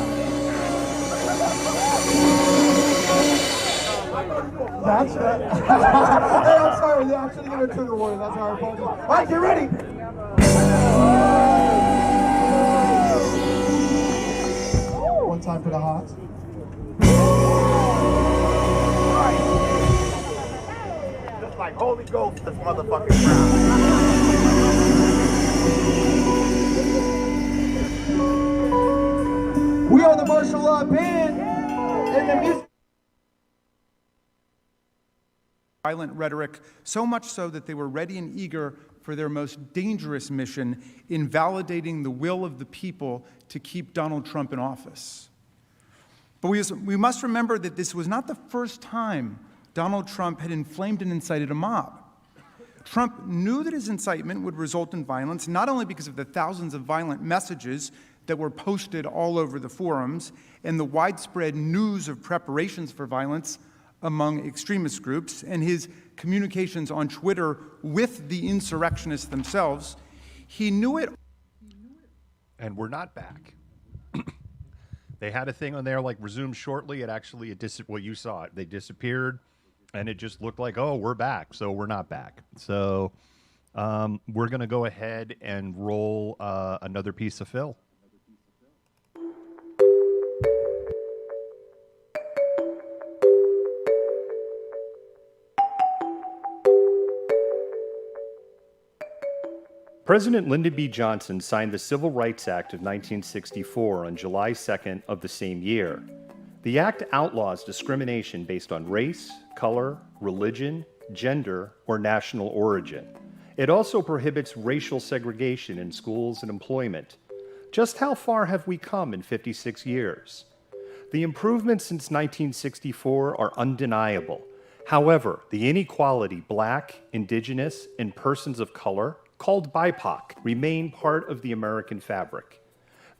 That's right. Hey, I'm sorry. They actually gave a trigger warning. That's how I apologize. All right, get ready. One time for the hots. Just like Holy Ghost, this motherfucking crowd. We are the martial law band, and the music. Violent rhetoric, so much so that they were ready and eager for their most dangerous mission in validating the will of the people to keep Donald Trump in office. But we must remember that this was not the first time Donald Trump had inflamed and incited a mob. Trump knew that his incitement would result in violence, not only because of the thousands of violent messages that were posted all over the forums, and the widespread news of preparations for violence among extremist groups, and his communications on Twitter with the insurrectionists themselves, he knew it. And we're not back. They had a thing on there like resume shortly. What you saw, they disappeared, and it just looked like, oh, we're back. So we're not back. So we're going to go ahead and roll another piece of fill. President Lyndon B. Johnson signed the Civil Rights Act of 1964 on July 2nd of the same year. The act outlaws discrimination based on race, color, religion, gender, or national origin. It also prohibits racial segregation in schools and employment. Just how far have we come in 56 years? The improvements since 1964 are undeniable. However, the inequality Black, Indigenous, and persons of color, called BIPOC, remain part of the American fabric.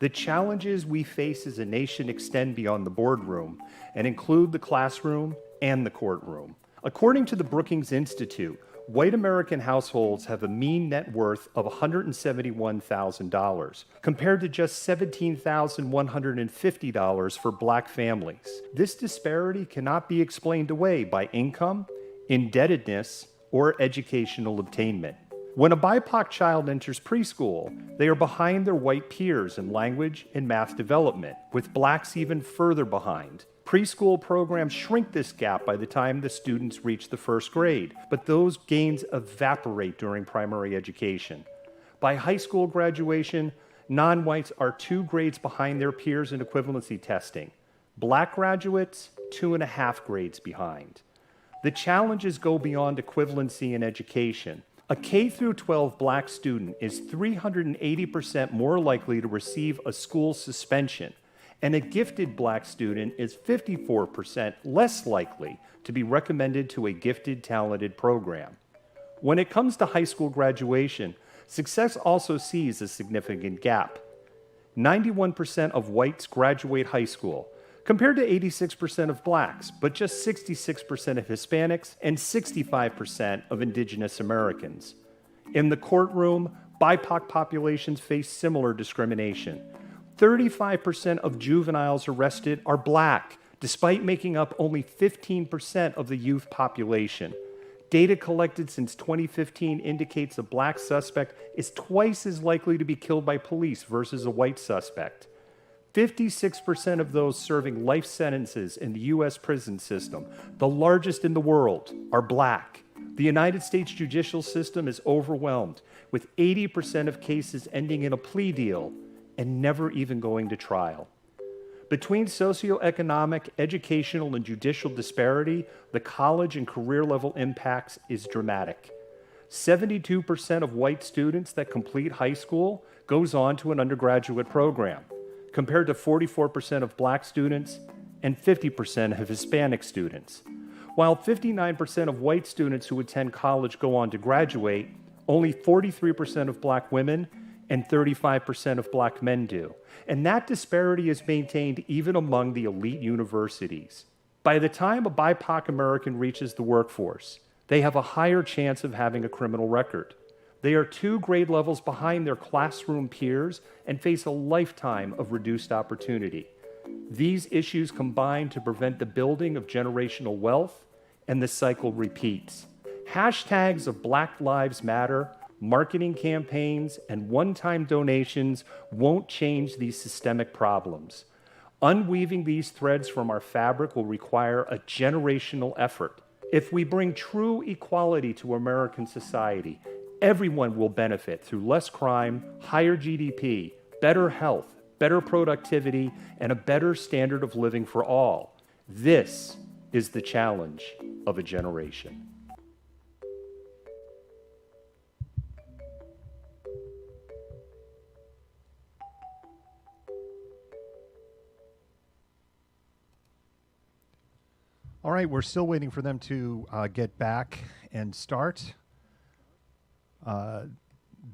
The challenges we face as a nation extend beyond the boardroom and include the classroom and the courtroom. According to the Brookings Institute, white American households have a mean net worth of $171,000, compared to just $17,150 for Black families. This disparity cannot be explained away by income, indebtedness, or educational attainment. When a BIPOC child enters preschool, they are behind their white peers in language and math development, with Blacks even further behind. Preschool programs shrink this gap by the time the students reach the first grade, but those gains evaporate during primary education. By high school graduation, non-whites are 2 grades behind their peers in equivalency testing. Black graduates, 2.5 grades behind. The challenges go beyond equivalency in education. A K-12 Black student is 380% more likely to receive a school suspension, and a gifted Black student is 54% less likely to be recommended to a gifted, talented program. When it comes to high school graduation, success also sees a significant gap. 91% of whites graduate high school, compared to 86% of Blacks, but just 66% of Hispanics and 65% of Indigenous Americans. In the courtroom, BIPOC populations face similar discrimination. 35% of juveniles arrested are Black, despite making up only 15% of the youth population. Data collected since 2015 indicates a Black suspect is twice as likely to be killed by police versus a white suspect. 56% of those serving life sentences in the U.S. prison system, the largest in the world, are Black. The United States judicial system is overwhelmed, with 80% of cases ending in a plea deal and never even going to trial. Between socioeconomic, educational, and judicial disparity, the college and career level impacts is dramatic. 72% of white students that complete high school goes on to an undergraduate program, compared to 44% of Black students and 50% of Hispanic students. While 59% of white students who attend college go on to graduate, only 43% of Black women and 35% of Black men do. And that disparity is maintained even among the elite universities. By the time a BIPOC American reaches the workforce, they have a higher chance of having a criminal record. They are 2 grade levels behind their classroom peers and face a lifetime of reduced opportunity. These issues combine to prevent the building of generational wealth, and the cycle repeats. Hashtags of Black Lives Matter, marketing campaigns, and one-time donations won't change these systemic problems. Unweaving these threads from our fabric will require a generational effort. If we bring true equality to American society, everyone will benefit through less crime, higher GDP, better health, better productivity, and a better standard of living for all. This is the challenge of a generation. All right, we're still waiting for them to get back and start.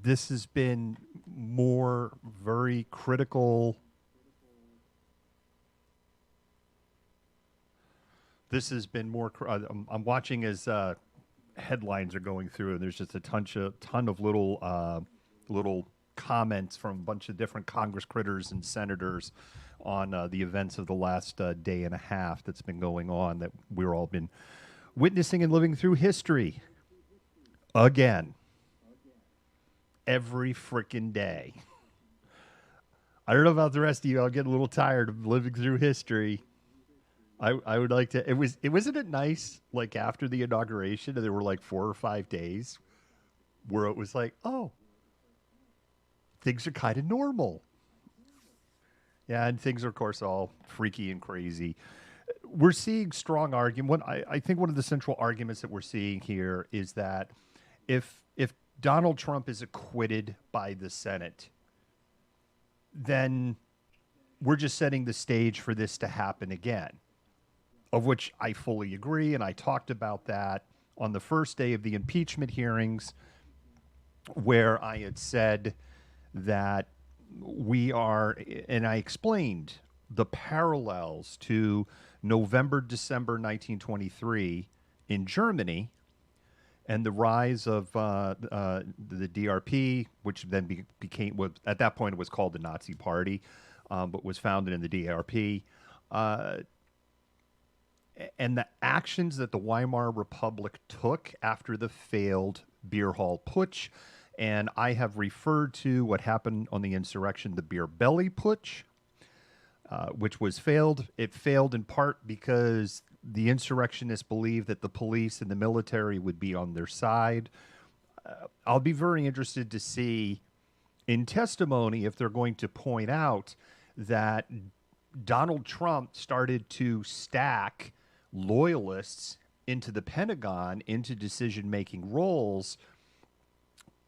This has been more very critical. This has been more. I'm watching as headlines are going through, and there's just a ton of little comments from a bunch of different Congress critters and senators on the events of the last day and a half that's been going on, that we've all been witnessing and living through history again every freaking day. I don't know about the rest of you. I'll get a little tired of living through history. I would like to. Wasn't it nice? Like after the inauguration, there were like 4 or 5 days where it was like, oh, things are kind of normal. Yeah, and things are, of course, all freaky and crazy. We're seeing strong argument. I think one of the central arguments that we're seeing here is that if Donald Trump is acquitted by the Senate, then we're just setting the stage for this to happen again, of which I fully agree, and I talked about that on the first day of the impeachment hearings, where I had said that we are, and I explained the parallels to November, December 1923 in Germany and the rise of the DRP, which then became, at that point it was called the Nazi Party, but was founded in the DRP. And the actions that the Weimar Republic took after the failed beer hall putsch. And I have referred to what happened on the insurrection, the beer belly putsch, which was failed. It failed in part because the insurrectionists believed that the police and the military would be on their side. I'll be very interested to see in testimony if they're going to point out that Donald Trump started to stack loyalists into the Pentagon, into decision-making roles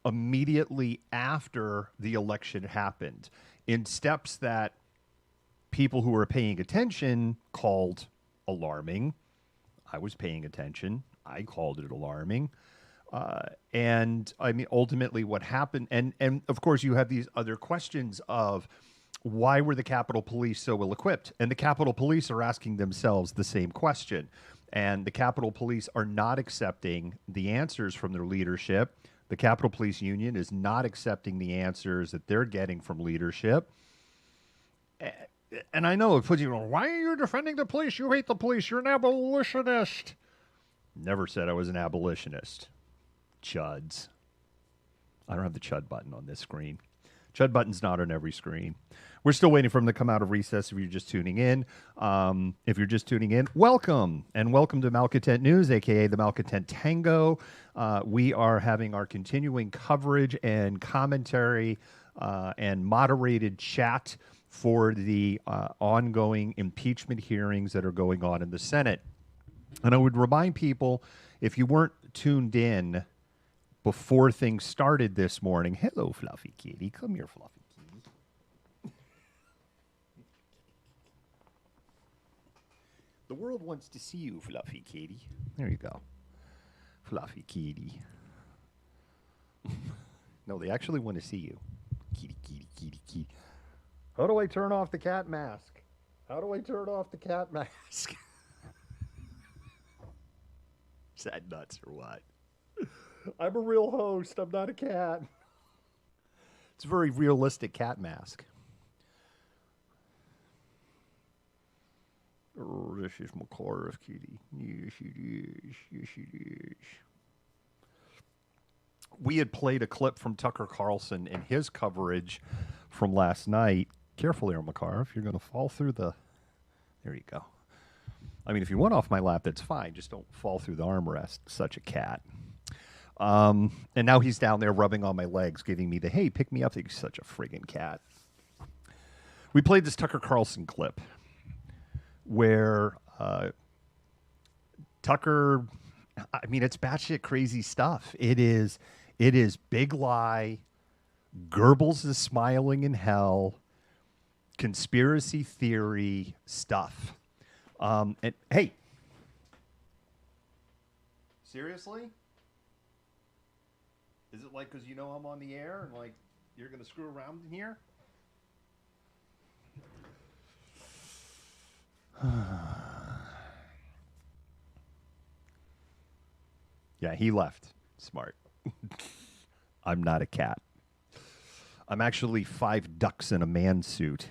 immediately after the election happened, in steps that people who were paying attention called alarming. I was paying attention. I called it alarming. And I mean, ultimately what happened, and of course you have these other questions of why were the Capitol Police so ill-equipped? And the Capitol Police are asking themselves the same question. And the Capitol Police are not accepting the answers from their leadership. The Capitol Police Union is not accepting the answers that they're getting from leadership. And I know it puts you, why are you defending the police? You hate the police. You're an abolitionist. Never said I was an abolitionist. Chuds. I don't have the Chud button on this screen. Chud button's not on every screen. We're still waiting for him to come out of recess if you're just tuning in. If you're just tuning in, welcome. And welcome to Malcontent News, a.k.a. the Malcontent Tango. We are having our continuing coverage and commentary and moderated chat for the ongoing impeachment hearings that are going on in the Senate. And I would remind people, if you weren't tuned in before things started this morning, hello, Fluffy Kitty. Come here, Fluffy Kitty. The world wants to see you, Fluffy Kitty. There you go. Fluffy Kitty. No, they actually want to see you. Kitty, kitty, kitty, kitty. How do I turn off the cat mask? How do I turn off the cat mask? Is that nuts or what? I'm a real host. I'm not a cat. It's a very realistic cat mask. Oh, this is my car, kitty. Yes, it is. Yes, it is. We had played a clip from Tucker Carlson in his coverage from last night. Careful there, Makarov. You're going to fall through the... There you go. I mean, if you want off my lap, that's fine. Just don't fall through the armrest. Such a cat. And now he's down there rubbing on my legs, giving me the, hey, pick me up. He's such a friggin' cat. We played this Tucker Carlson clip where Tucker, I mean, it's batshit crazy stuff. It is big lie. Goebbels is smiling in hell. Conspiracy theory stuff. And hey, seriously? Is it like because you know I'm on the air and like you're going to screw around in here? Yeah, he left. Smart. I'm not a cat. I'm actually 5 ducks in a man suit.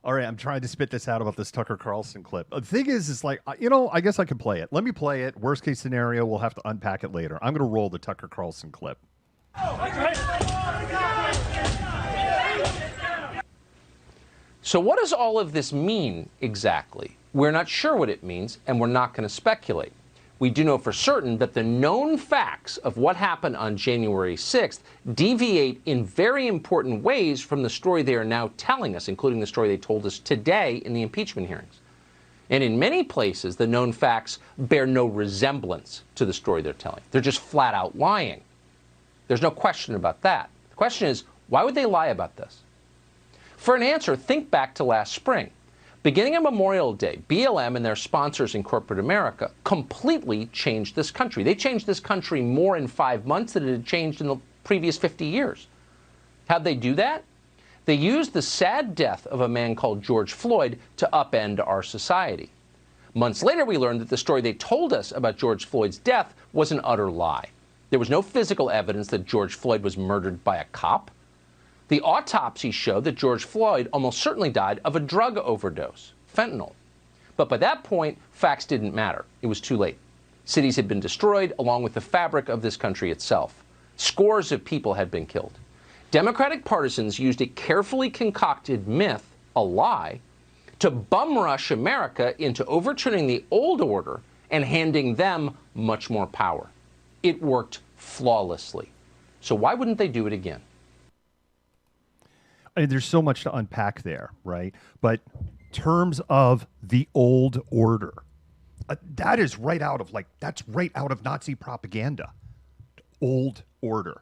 All right, I'm trying to spit this out about this Tucker Carlson clip. The thing is like, I guess I can play it. Let me play it. Worst case scenario, we'll have to unpack it later. I'm going to roll the Tucker Carlson clip. So what does all of this mean exactly? We're not sure what it means, and we're not going to speculate. We do know for certain that the known facts of what happened on January 6th deviate in very important ways from the story they are now telling us, including the story they told us today in the impeachment hearings. And in many places, the known facts bear no resemblance to the story they're telling. They're just flat out lying. There's no question about that. The question is, why would they lie about this? For an answer, think back to last spring. Beginning on Memorial Day, BLM and their sponsors in corporate America completely changed this country. They changed this country more in 5 months than it had changed in the previous 50 years. How'd they do that? They used the sad death of a man called George Floyd to upend our society. Months later, we learned that the story they told us about George Floyd's death was an utter lie. There was no physical evidence that George Floyd was murdered by a cop. The autopsy showed that George Floyd almost certainly died of a drug overdose, fentanyl. But by that point, facts didn't matter. It was too late. Cities had been destroyed, along with the fabric of this country itself. Scores of people had been killed. Democratic partisans used a carefully concocted myth, a lie, to bum rush America into overturning the old order and handing them much more power. It worked flawlessly. So why wouldn't they do it again? I mean, there's so much to unpack there, right? But terms of the old order, that is right out of that's right out of Nazi propaganda. Old order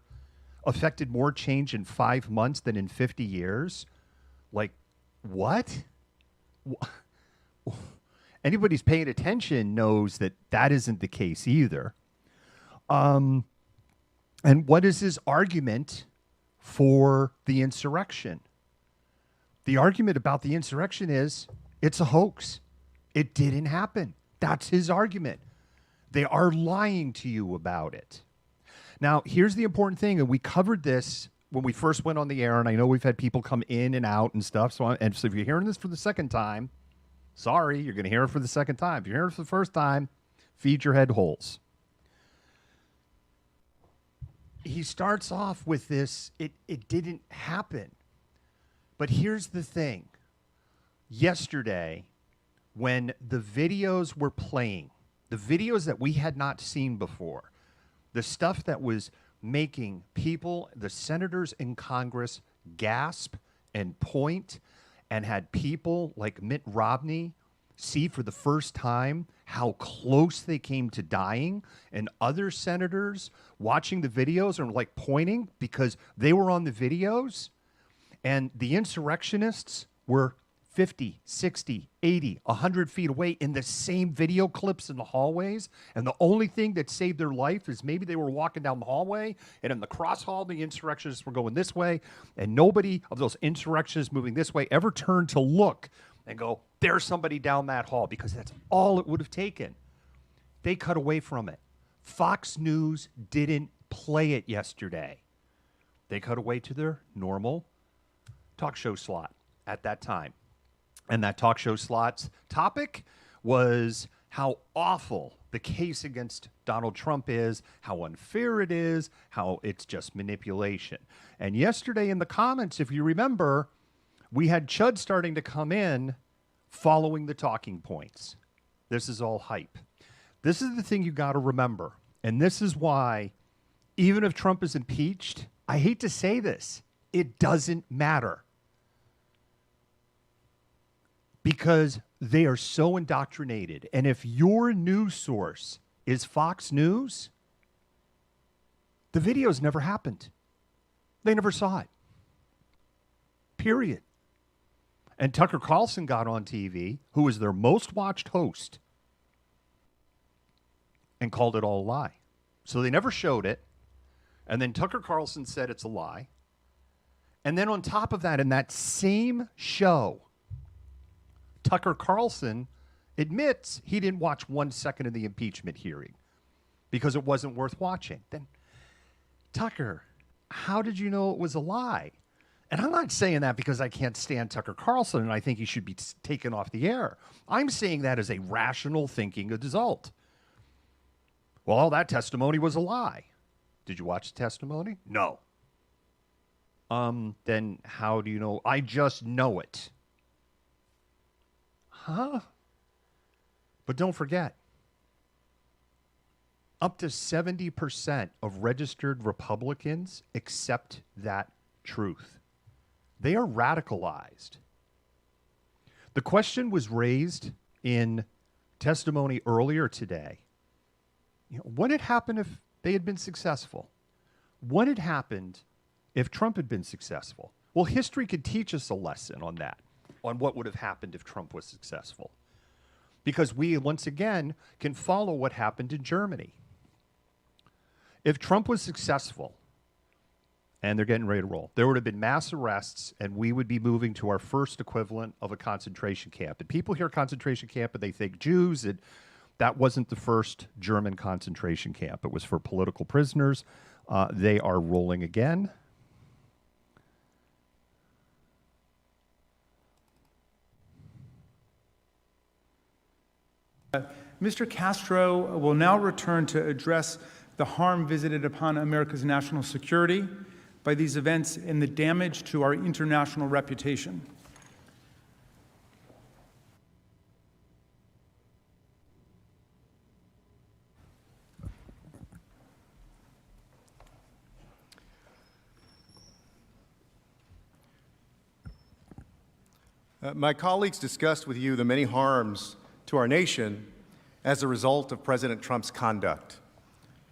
affected more change in 5 months than in 50 years. Like, what? Anybody's paying attention knows that that isn't the case either. And what is his argument for the insurrection? The argument about the insurrection is it's a hoax. It didn't happen. That's his argument. They are lying to you about it. Now, here's the important thing, and we covered this when we first went on the air, and I know we've had people come in and out and stuff. So if you're hearing this for the second time, sorry, you're going to hear it for the second time. If you're hearing it for the first time, feed your head holes. He starts off with this, it didn't happen. But here's the thing. Yesterday, when the videos were playing, the videos that we had not seen before, the stuff that was making people, the senators in Congress, gasp and point, and had people like Mitt Romney see for the first time how close they came to dying, and other senators watching the videos and like pointing because they were on the videos, and the insurrectionists were 50, 60, 80, 100 feet away in the same video clips in the hallways, and the only thing that saved their life is maybe they were walking down the hallway, and in the cross hall, the insurrectionists were going this way, and nobody of those insurrectionists moving this way ever turned to look and go, there's somebody down that hall, because that's all it would have taken. They cut away from it. Fox News didn't play it yesterday. They cut away to their normal talk show slot at that time. And that talk show slot's topic was how awful the case against Donald Trump is, how unfair it is, how it's just manipulation. And yesterday in the comments, if you remember, we had Chud starting to come in following the talking points. This is all hype. This is the thing you got to remember. And this is why, even if Trump is impeached, I hate to say this, it doesn't matter. Because they are so indoctrinated. And if your news source is Fox News, the videos never happened. They never saw it. Period. And Tucker Carlson got on TV, who was their most watched host, and called it all a lie. So they never showed it. And then Tucker Carlson said it's a lie. And then on top of that, in that same show, Tucker Carlson admits he didn't watch 1 second of the impeachment hearing because it wasn't worth watching. Then, Tucker, how did you know it was a lie? And I'm not saying that because I can't stand Tucker Carlson and I think he should be taken off the air. I'm saying that as a rational thinking adult. Well, that testimony was a lie. Did you watch the testimony? No. Then how do you know? I just know it. Huh? But don't forget, up to 70% of registered Republicans accept that truth. They are radicalized. The question was raised in testimony earlier today. What had happened if they had been successful? What had happened if Trump had been successful? Well, history could teach us a lesson on that, on what would have happened if Trump was successful. Because we, once again, can follow what happened in Germany. If Trump was successful, and they're getting ready to roll, there would have been mass arrests, and we would be moving to our first equivalent of a concentration camp. And people hear concentration camp, and they think Jews. That wasn't the first German concentration camp. It was for political prisoners. They are rolling again. Mr. Castro will now return to address the harm visited upon America's national security by these events and the damage to our international reputation. My colleagues discussed with you the many harms to our nation as a result of President Trump's conduct.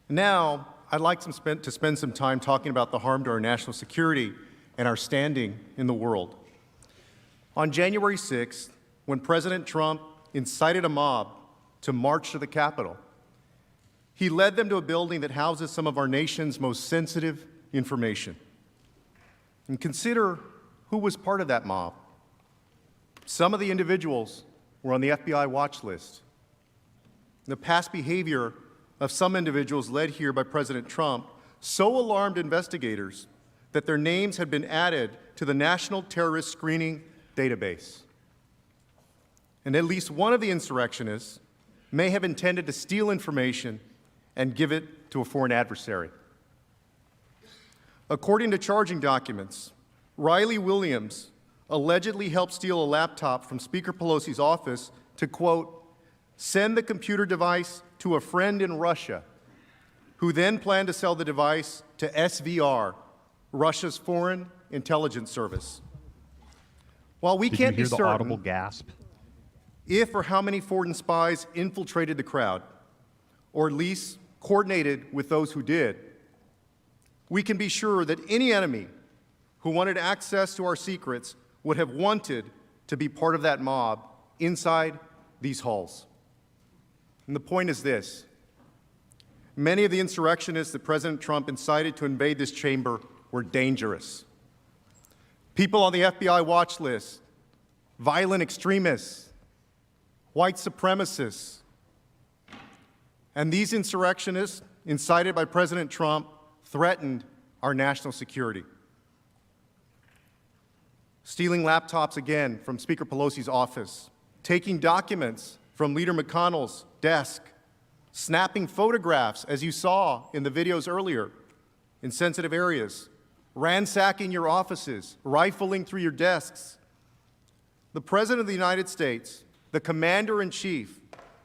Now, I'd like to spend some time talking about the harm to our national security and our standing in the world. On January 6th, when President Trump incited a mob to march to the Capitol, he led them to a building that houses some of our nation's most sensitive information. And consider who was part of that mob. Some of the individuals were on the FBI watch list. The past behavior of some individuals led here by President Trump so alarmed investigators that their names had been added to the National Terrorist Screening Database. And at least one of the insurrectionists may have intended to steal information and give it to a foreign adversary. According to charging documents, Riley Williams allegedly helped steal a laptop from Speaker Pelosi's office to, quote, send the computer device to a friend in Russia, who then planned to sell the device to SVR, Russia's Foreign Intelligence Service. While we can't be certain the audible gasp? If or how many foreign spies infiltrated the crowd, or at least coordinated with those who did, we can be sure that any enemy who wanted access to our secrets would have wanted to be part of that mob inside these halls. And the point is this: many of the insurrectionists that President Trump incited to invade this chamber were dangerous. People on the FBI watch list, violent extremists, white supremacists. And these insurrectionists, incited by President Trump, threatened our national security. Stealing laptops again from Speaker Pelosi's office, taking documents from Leader McConnell's desk, snapping photographs, as you saw in the videos earlier, in sensitive areas, ransacking your offices, rifling through your desks. The President of the United States, the Commander-in-Chief,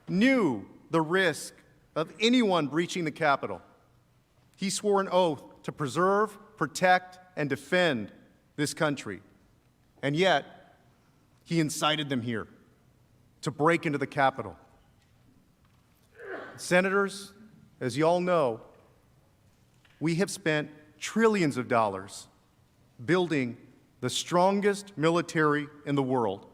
knew the risk of anyone breaching the Capitol. He swore an oath to preserve, protect, and defend this country. And yet, he incited them here to break into the Capitol. Senators, as you all know, we have spent trillions of dollars building the strongest military in the world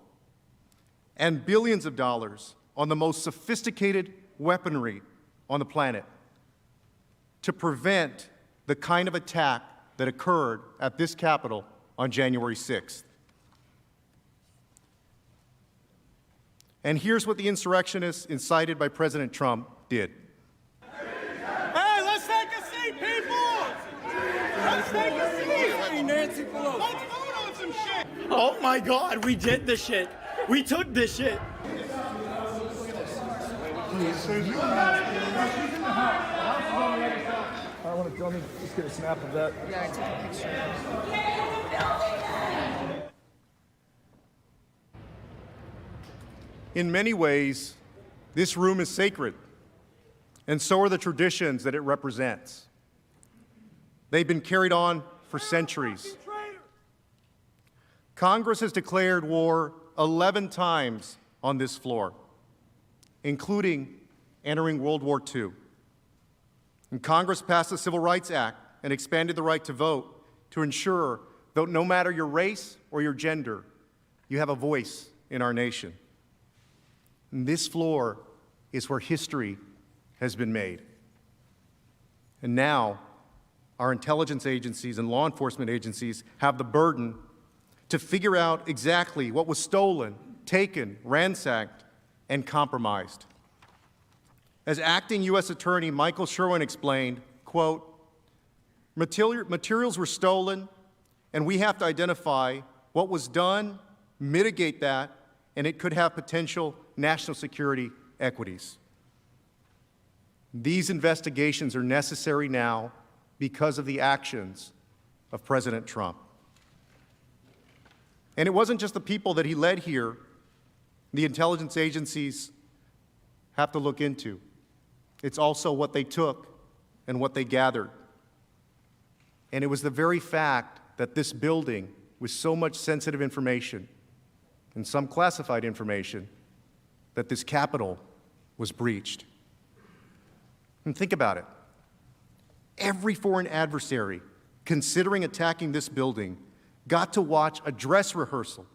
and billions of dollars on the most sophisticated weaponry on the planet to prevent the kind of attack that occurred at this Capitol on January 6th. And here's what the insurrectionists incited by President Trump did. Hey, let's take a seat, people! Let's take a seat! Nancy Pelosi. Let's vote on some shit! Oh my God, we did this shit. We took this shit. I want to just get a snap of that. Yeah, I took a picture. In many ways, this room is sacred, and so are the traditions that it represents. They've been carried on for centuries. Congress has declared war 11 times on this floor, including entering World War II. And Congress passed the Civil Rights Act and expanded the right to vote to ensure that no matter your race or your gender, you have a voice in our nation. And this floor is where history has been made. And now, our intelligence agencies and law enforcement agencies have the burden to figure out exactly what was stolen, taken, ransacked, and compromised. As acting U.S. Attorney Michael Sherwin explained, quote, materials were stolen, and we have to identify what was done, mitigate that, and it could have potential national security equities. These investigations are necessary now because of the actions of President Trump. And it wasn't just the people that he led here the intelligence agencies have to look into. It's also what they took and what they gathered. And it was the very fact that this building, with so much sensitive information and some classified information, that this Capitol was breached. And think about it. Every foreign adversary considering attacking this building got to watch a dress rehearsal,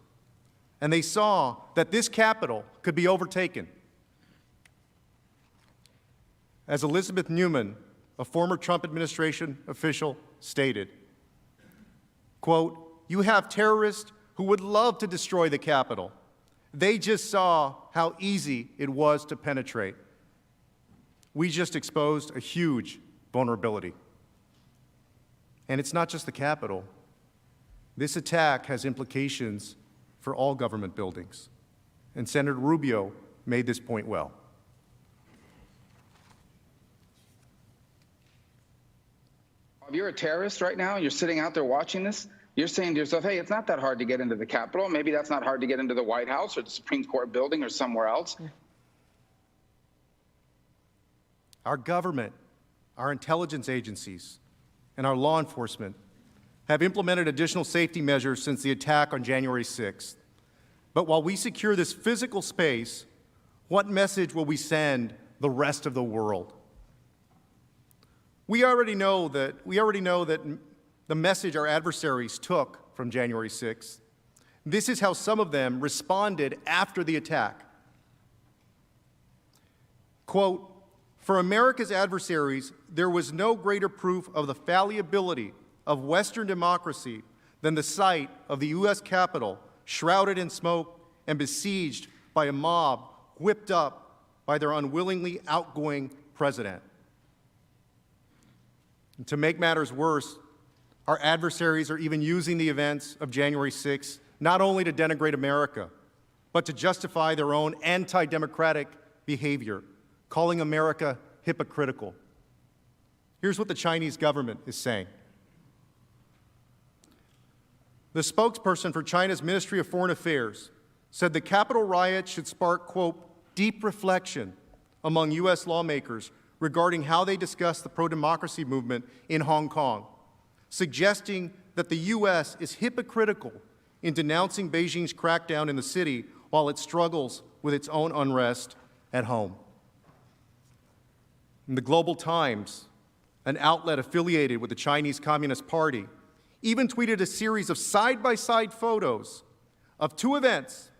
and they saw that this Capitol could be overtaken. As Elizabeth Newman, a former Trump administration official, stated, quote, "You have terrorists who would love to destroy the Capitol. They just saw how easy it was to penetrate. We just exposed a huge vulnerability." And it's not just the Capitol. This attack has implications for all government buildings. And Senator Rubio made this point well. If you're a terrorist right now and you're sitting out there watching this, you're saying to yourself, hey, it's not that hard to get into the Capitol. Maybe that's not hard to get into the White House or the Supreme Court building or somewhere else. Our government, our intelligence agencies, and our law enforcement have implemented additional safety measures since the attack on January 6th. But while we secure this physical space, what message will we send the rest of the world? We already know that the message our adversaries took from January 6th. This is how some of them responded after the attack. Quote, "For America's adversaries, there was no greater proof of the fallibility of Western democracy than the sight of the U.S. Capitol shrouded in smoke and besieged by a mob whipped up by their unwillingly outgoing president." And to make matters worse, our adversaries are even using the events of January 6th not only to denigrate America, but to justify their own anti-democratic behavior, calling America hypocritical. Here's what the Chinese government is saying. The spokesperson for China's Ministry of Foreign Affairs said the Capitol riot should spark, quote, "deep reflection among U.S. lawmakers regarding how they discuss the pro-democracy movement in Hong Kong, suggesting that the U.S. is hypocritical in denouncing Beijing's crackdown in the city while it struggles with its own unrest at home." In the Global Times, an outlet affiliated with the Chinese Communist Party, even tweeted a series of side-by-side photos of two events,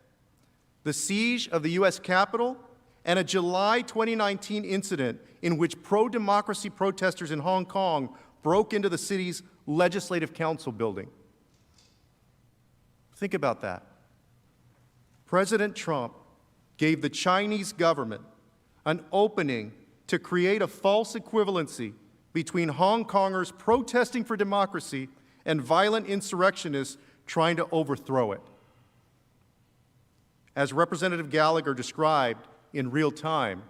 the siege of the U.S. Capitol and a July 2019 incident in which pro-democracy protesters in Hong Kong broke into the city's Legislative Council building. Think about that. President Trump gave the Chinese government an opening to create a false equivalency between Hong Kongers protesting for democracy and violent insurrectionists trying to overthrow it. As Representative Gallagher described in real time,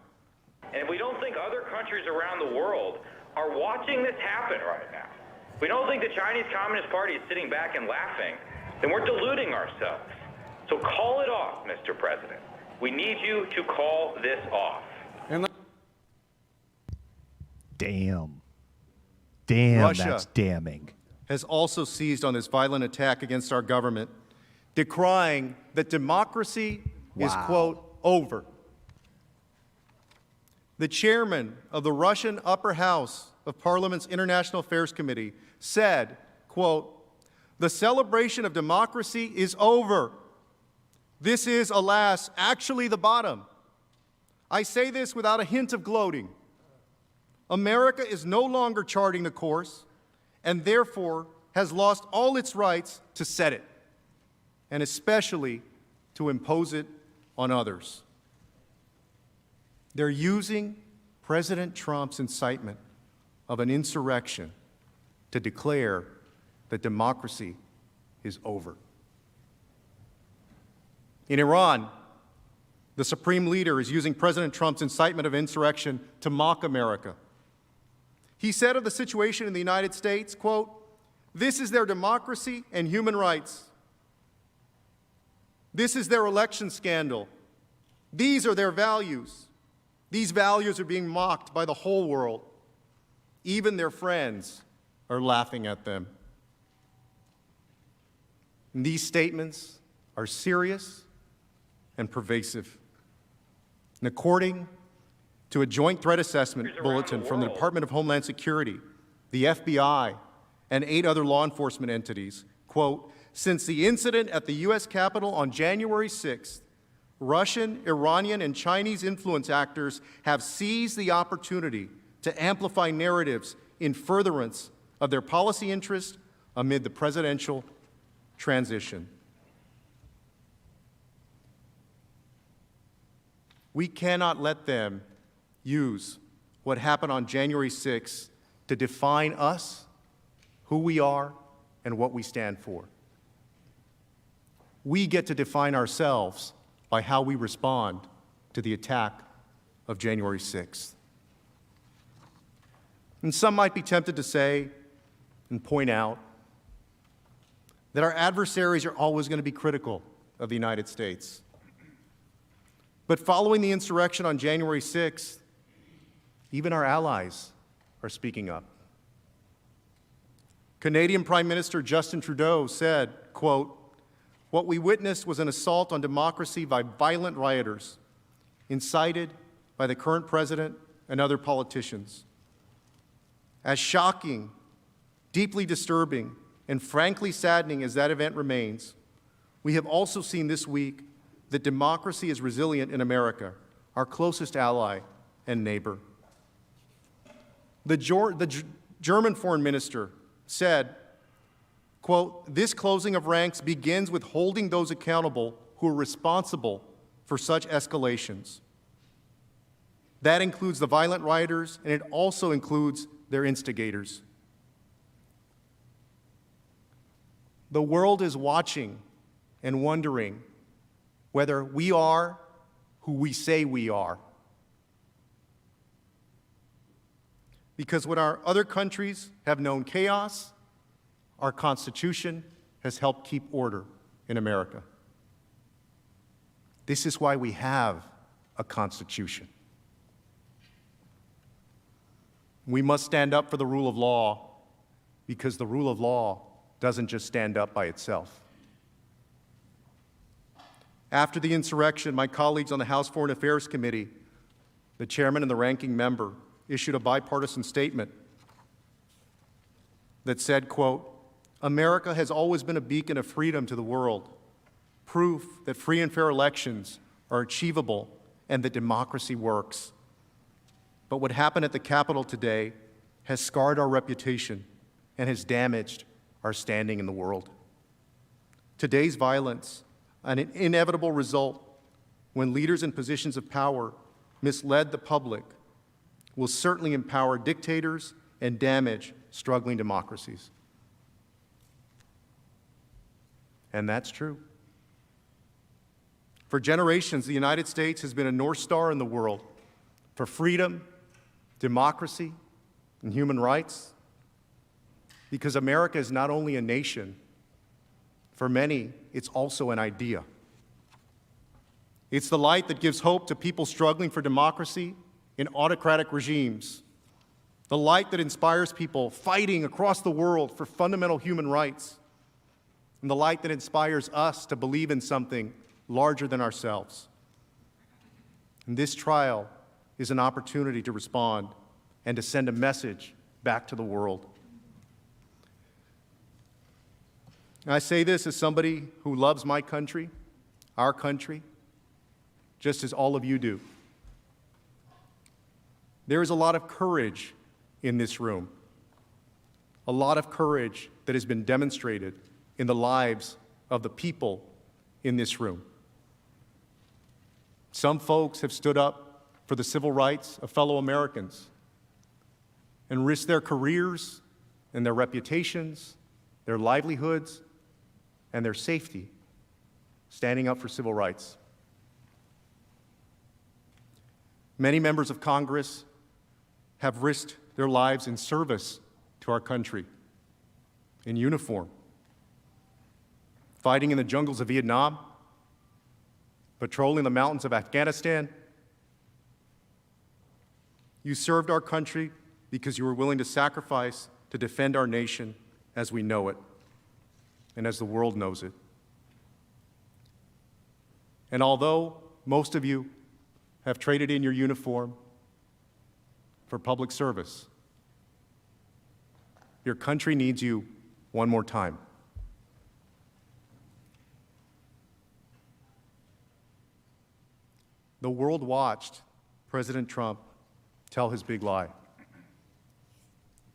and if we don't think other countries around the world are watching this happen right now, if we don't think the Chinese Communist Party is sitting back and laughing, then we're deluding ourselves. So call it off, Mr. President. We need you to call this off. Damn, Russia that's damning. Has also seized on this violent attack against our government, decrying that democracy is, quote, over. The chairman of the Russian Upper House of Parliament's International Affairs Committee said, quote, "The celebration of democracy is over. This is, alas, actually the bottom. I say this without a hint of gloating. America is no longer charting the course and therefore has lost all its rights to set it, and especially to impose it on others." They're using President Trump's incitement of an insurrection to declare that democracy is over. In Iran, the supreme leader is using President Trump's incitement of insurrection to mock America. He said of the situation in the United States, quote, "This is their democracy and human rights. This is their election scandal. These are their values. These values are being mocked by the whole world. Even their friends are laughing at them." And these statements are serious and pervasive. And according to a joint threat assessment bulletin from the Department of Homeland Security, the FBI, and 8 other law enforcement entities, quote, "Since the incident at the U.S. Capitol on January 6th, Russian, Iranian, and Chinese influence actors have seized the opportunity to amplify narratives in furtherance of their policy interests amid the presidential transition." We cannot let them use what happened on January 6th to define us, who we are, and what we stand for. We get to define ourselves by how we respond to the attack of January 6th. And some might be tempted to say and point out that our adversaries are always going to be critical of the United States. But following the insurrection on January 6th, even our allies are speaking up. Canadian Prime Minister Justin Trudeau said, quote, "What we witnessed was an assault on democracy by violent rioters, incited by the current president and other politicians. As shocking, deeply disturbing, and frankly saddening as that event remains, we have also seen this week that democracy is resilient in America, our closest ally and neighbor." The German foreign minister said, quote, "This closing of ranks begins with holding those accountable who are responsible for such escalations. That includes the violent rioters, and it also includes their instigators." The world is watching and wondering whether we are who we say we are. Because when our other countries have known chaos, our Constitution has helped keep order in America. This is why we have a Constitution. We must stand up for the rule of law, because the rule of law doesn't just stand up by itself. After the insurrection, my colleagues on the House Foreign Affairs Committee, the chairman and the ranking member, issued a bipartisan statement that said, quote, "America has always been a beacon of freedom to the world, proof that free and fair elections are achievable and that democracy works. But what happened at the Capitol today has scarred our reputation and has damaged our standing in the world. today's violence an inevitable result when leaders in positions of power misled the public will certainly empower dictators and damage struggling democracies. And that's true. For generations, the United States has been a North Star in the world for freedom, democracy, and human rights, because America is not only a nation, for many, it's also an idea. It's the light that gives hope to people struggling for democracy in autocratic regimes, the light that inspires people fighting across the world for fundamental human rights, and the light that inspires us to believe in something larger than ourselves. And this trial is an opportunity to respond and to send a message back to the world. And I say this as somebody who loves my country, our country, just as all of you do. There is a lot of courage in this room, a lot of courage that has been demonstrated in the lives of the people in this room. Some folks have stood up for the civil rights of fellow Americans and risked their careers and their reputations, their livelihoods, and their safety, standing up for civil rights. Many members of Congress have risked their lives in service to our country, in uniform, fighting in the jungles of Vietnam, patrolling the mountains of Afghanistan. You served our country because you were willing to sacrifice to defend our nation as we know it and as the world knows it. And although most of you have traded in your uniform for public service, your country needs you one more time. The world watched President Trump tell his big lie.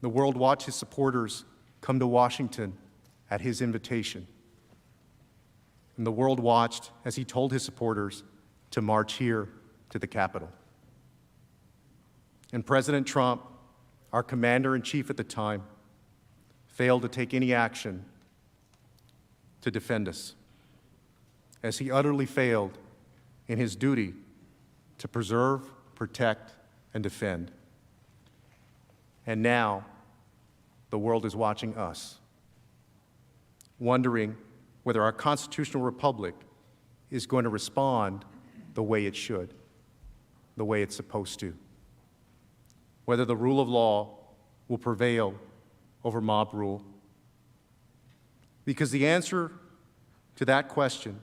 The world watched his supporters come to Washington at his invitation. And the world watched as he told his supporters to march here to the Capitol. And President Trump, our commander-in-chief at the time, failed to take any action to defend us, as he utterly failed in his duty to preserve, protect, and defend. And now, the world is watching us, wondering whether our constitutional republic is going to respond the way it should, the way it's supposed to, whether the rule of law will prevail over mob rule. Because the answer to that question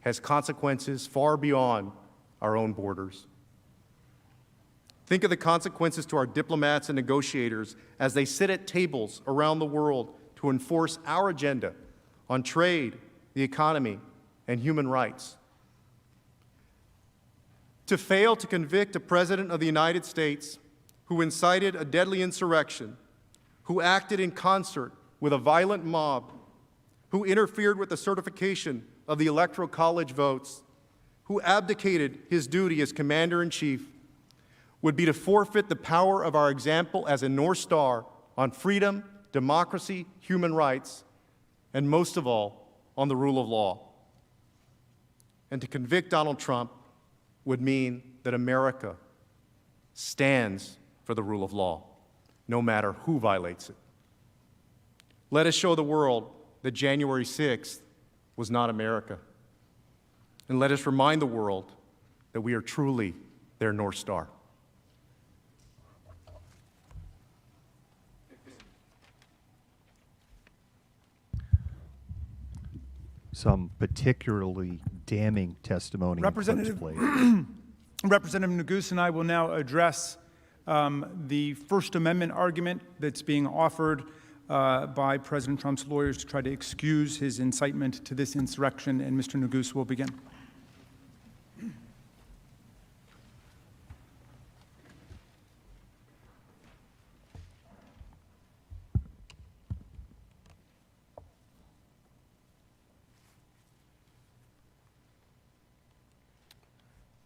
has consequences far beyond our own borders. Think of the consequences to our diplomats and negotiators as they sit at tables around the world to enforce our agenda on trade, the economy, and human rights. To fail to convict a president of the United States who incited a deadly insurrection, who acted in concert with a violent mob, who interfered with the certification of the Electoral College votes, who abdicated his duty as commander-in-chief, would be to forfeit the power of our example as a North Star on freedom, democracy, human rights, and most of all, on the rule of law. And to convict Donald Trump would mean that America stands for the rule of law, no matter who violates it. Let us show the world that January 6th was not America. And let us remind the world that we are truly their North Star. Some particularly damning testimony. Representative Neguse and I will now address the First Amendment argument that's being offered by President Trump's lawyers to try to excuse his incitement to this insurrection, and Mr. Neguse will begin.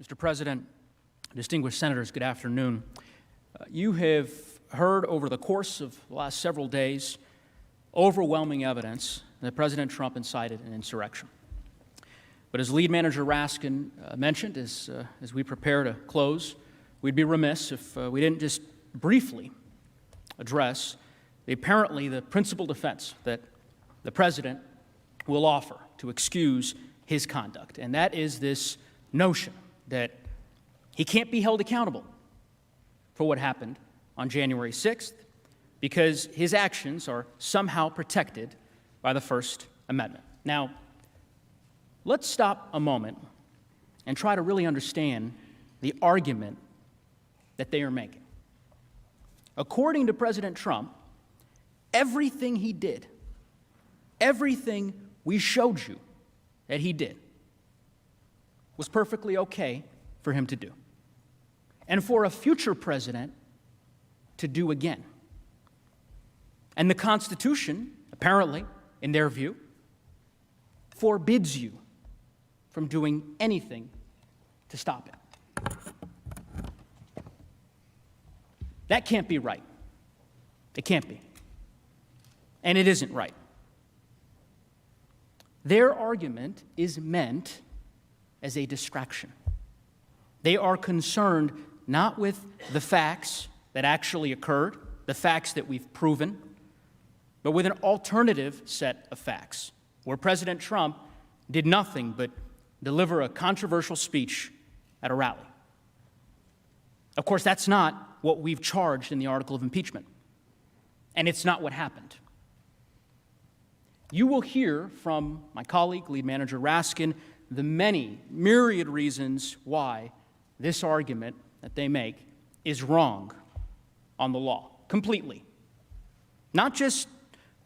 Mr. President, distinguished senators, good afternoon. You have heard over the course of the last several days overwhelming evidence that President Trump incited an insurrection. But as Lead Manager Raskin mentioned, as we prepare to close, we'd be remiss if we didn't just briefly address apparently the principal defense that the President will offer to excuse his conduct, and that is this notion that he can't be held accountable for what happened on January 6th because his actions are somehow protected by the First Amendment. Now, let's stop a moment and try to really understand the argument that they are making. According to President Trump, everything he did, everything we showed you that he did, was perfectly okay for him to do, and for a future president to do again. And the Constitution, apparently, in their view, forbids you from doing anything to stop it. That can't be right. It can't be. And it isn't right. Their argument is meant as a distraction. They are concerned not with the facts that actually occurred, the facts that we've proven, but with an alternative set of facts, where President Trump did nothing but deliver a controversial speech at a rally. Of course, that's not what we've charged in the article of impeachment, and it's not what happened. You will hear from my colleague, Lead Manager Raskin, the many myriad reasons why this argument that they make is wrong on the law, completely. Not just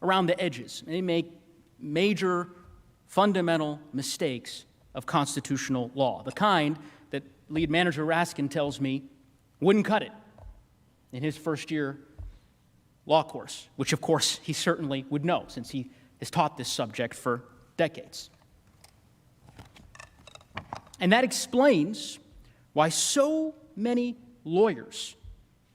around the edges. They make major, fundamental mistakes of constitutional law, the kind that Lead Manager Raskin tells me wouldn't cut it in his first-year law course, which, of course, he certainly would know, since he has taught this subject for decades. And that explains why so many lawyers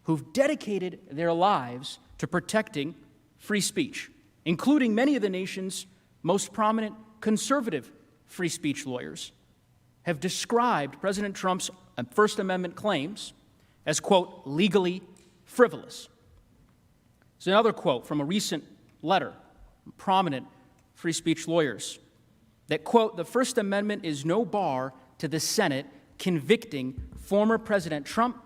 who've dedicated their lives to protecting free speech, including many of the nation's most prominent conservative free speech lawyers, have described President Trump's First Amendment claims as, quote, legally frivolous. There's another quote from a recent letter from prominent free speech lawyers that, quote, the First Amendment is no bar to the Senate convicting former President Trump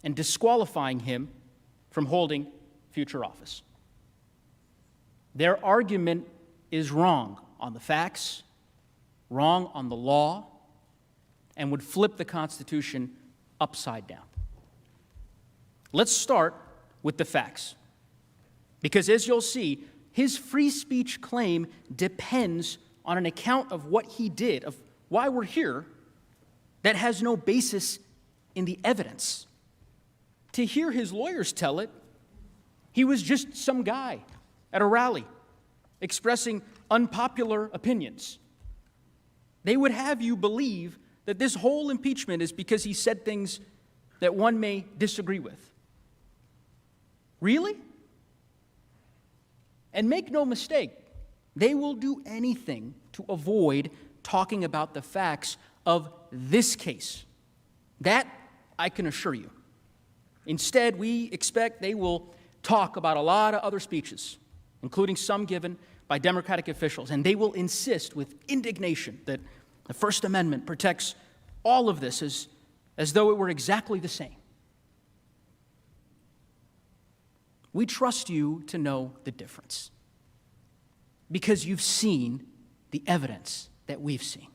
and disqualifying him from holding future office. Their argument is wrong on the facts, wrong on the law, and would flip the Constitution upside down. Let's start with the facts, because as you'll see, his free speech claim depends on an account of what he did, of why we're here, that has no basis in the evidence. To hear his lawyers tell it, he was just some guy at a rally expressing unpopular opinions. They would have you believe that this whole impeachment is because he said things that one may disagree with. Really? And make no mistake, they will do anything to avoid talking about the facts of this case. That I can assure you. Instead, we expect they will talk about a lot of other speeches, including some given by Democratic officials, and they will insist with indignation that the First Amendment protects all of this as though it were exactly the same. We trust you to know the difference because you've seen the evidence that we've seen.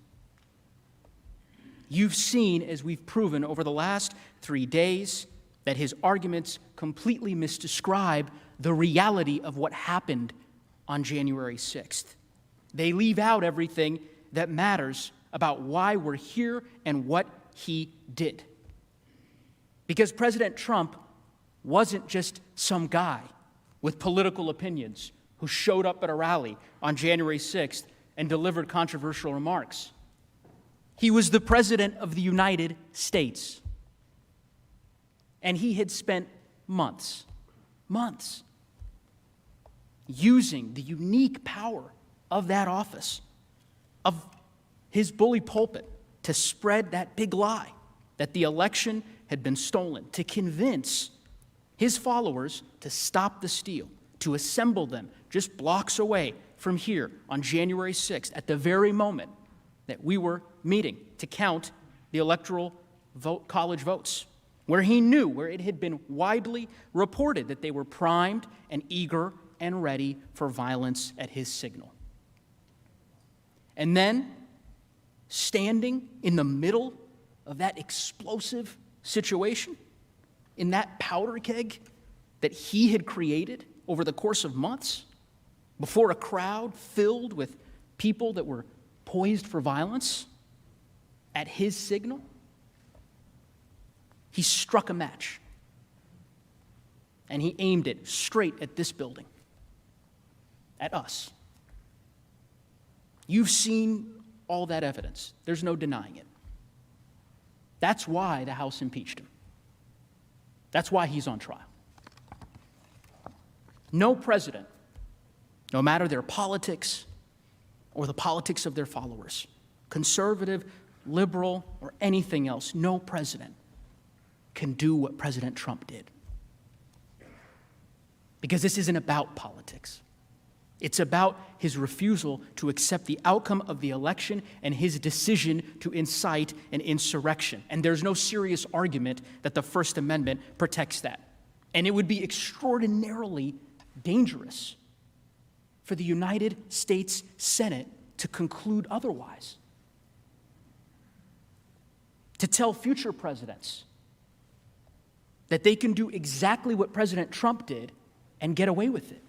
You've seen, as we've proven over the last 3 days, that his arguments completely misdescribe the reality of what happened on January 6th. They leave out everything that matters about why we're here and what he did. Because President Trump wasn't just some guy with political opinions who showed up at a rally on January 6th and delivered controversial remarks. He was the President of the United States. And he had spent months, using the unique power of that office, of his bully pulpit, to spread that big lie that the election had been stolen, to convince his followers to stop the steal, to assemble them just blocks away from here on January 6th, at the very moment that we were meeting to count the electoral college votes, where he knew, where it had been widely reported that they were primed and eager and ready for violence at his signal. And then, standing in the middle of that explosive situation, in that powder keg that he had created over the course of months, before a crowd filled with people that were poised for violence, at his signal, he struck a match. And he aimed it straight at this building, at us. You've seen all that evidence. There's no denying it. That's why the House impeached him. That's why he's on trial. No president, no matter their politics or the politics of their followers, conservative, liberal, or anything else, no president can do what President Trump did. Because this isn't about politics. It's about his refusal to accept the outcome of the election and his decision to incite an insurrection. And there's no serious argument that the First Amendment protects that. And it would be extraordinarily dangerous for the United States Senate to conclude otherwise. To tell future presidents that they can do exactly what President Trump did and get away with it.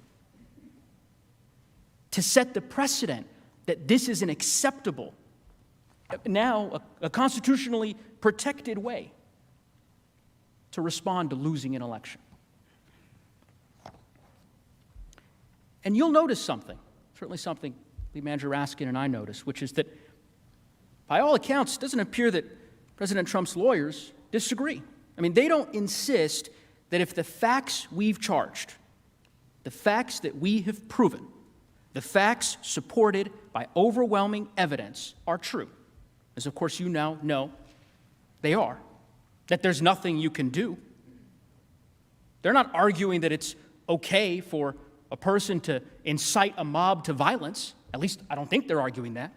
To set the precedent that this is an acceptable, now a constitutionally protected way to respond to losing an election. And you'll notice something, certainly something Lead Manager Raskin and I noticed, which is that by all accounts, it doesn't appear that President Trump's lawyers disagree. I mean, they don't insist that if the facts we've charged, the facts that we have proven, the facts supported by overwhelming evidence are true, as of course you now know they are, that there's nothing you can do. They're not arguing that it's okay for a person to incite a mob to violence. At least I don't think they're arguing that.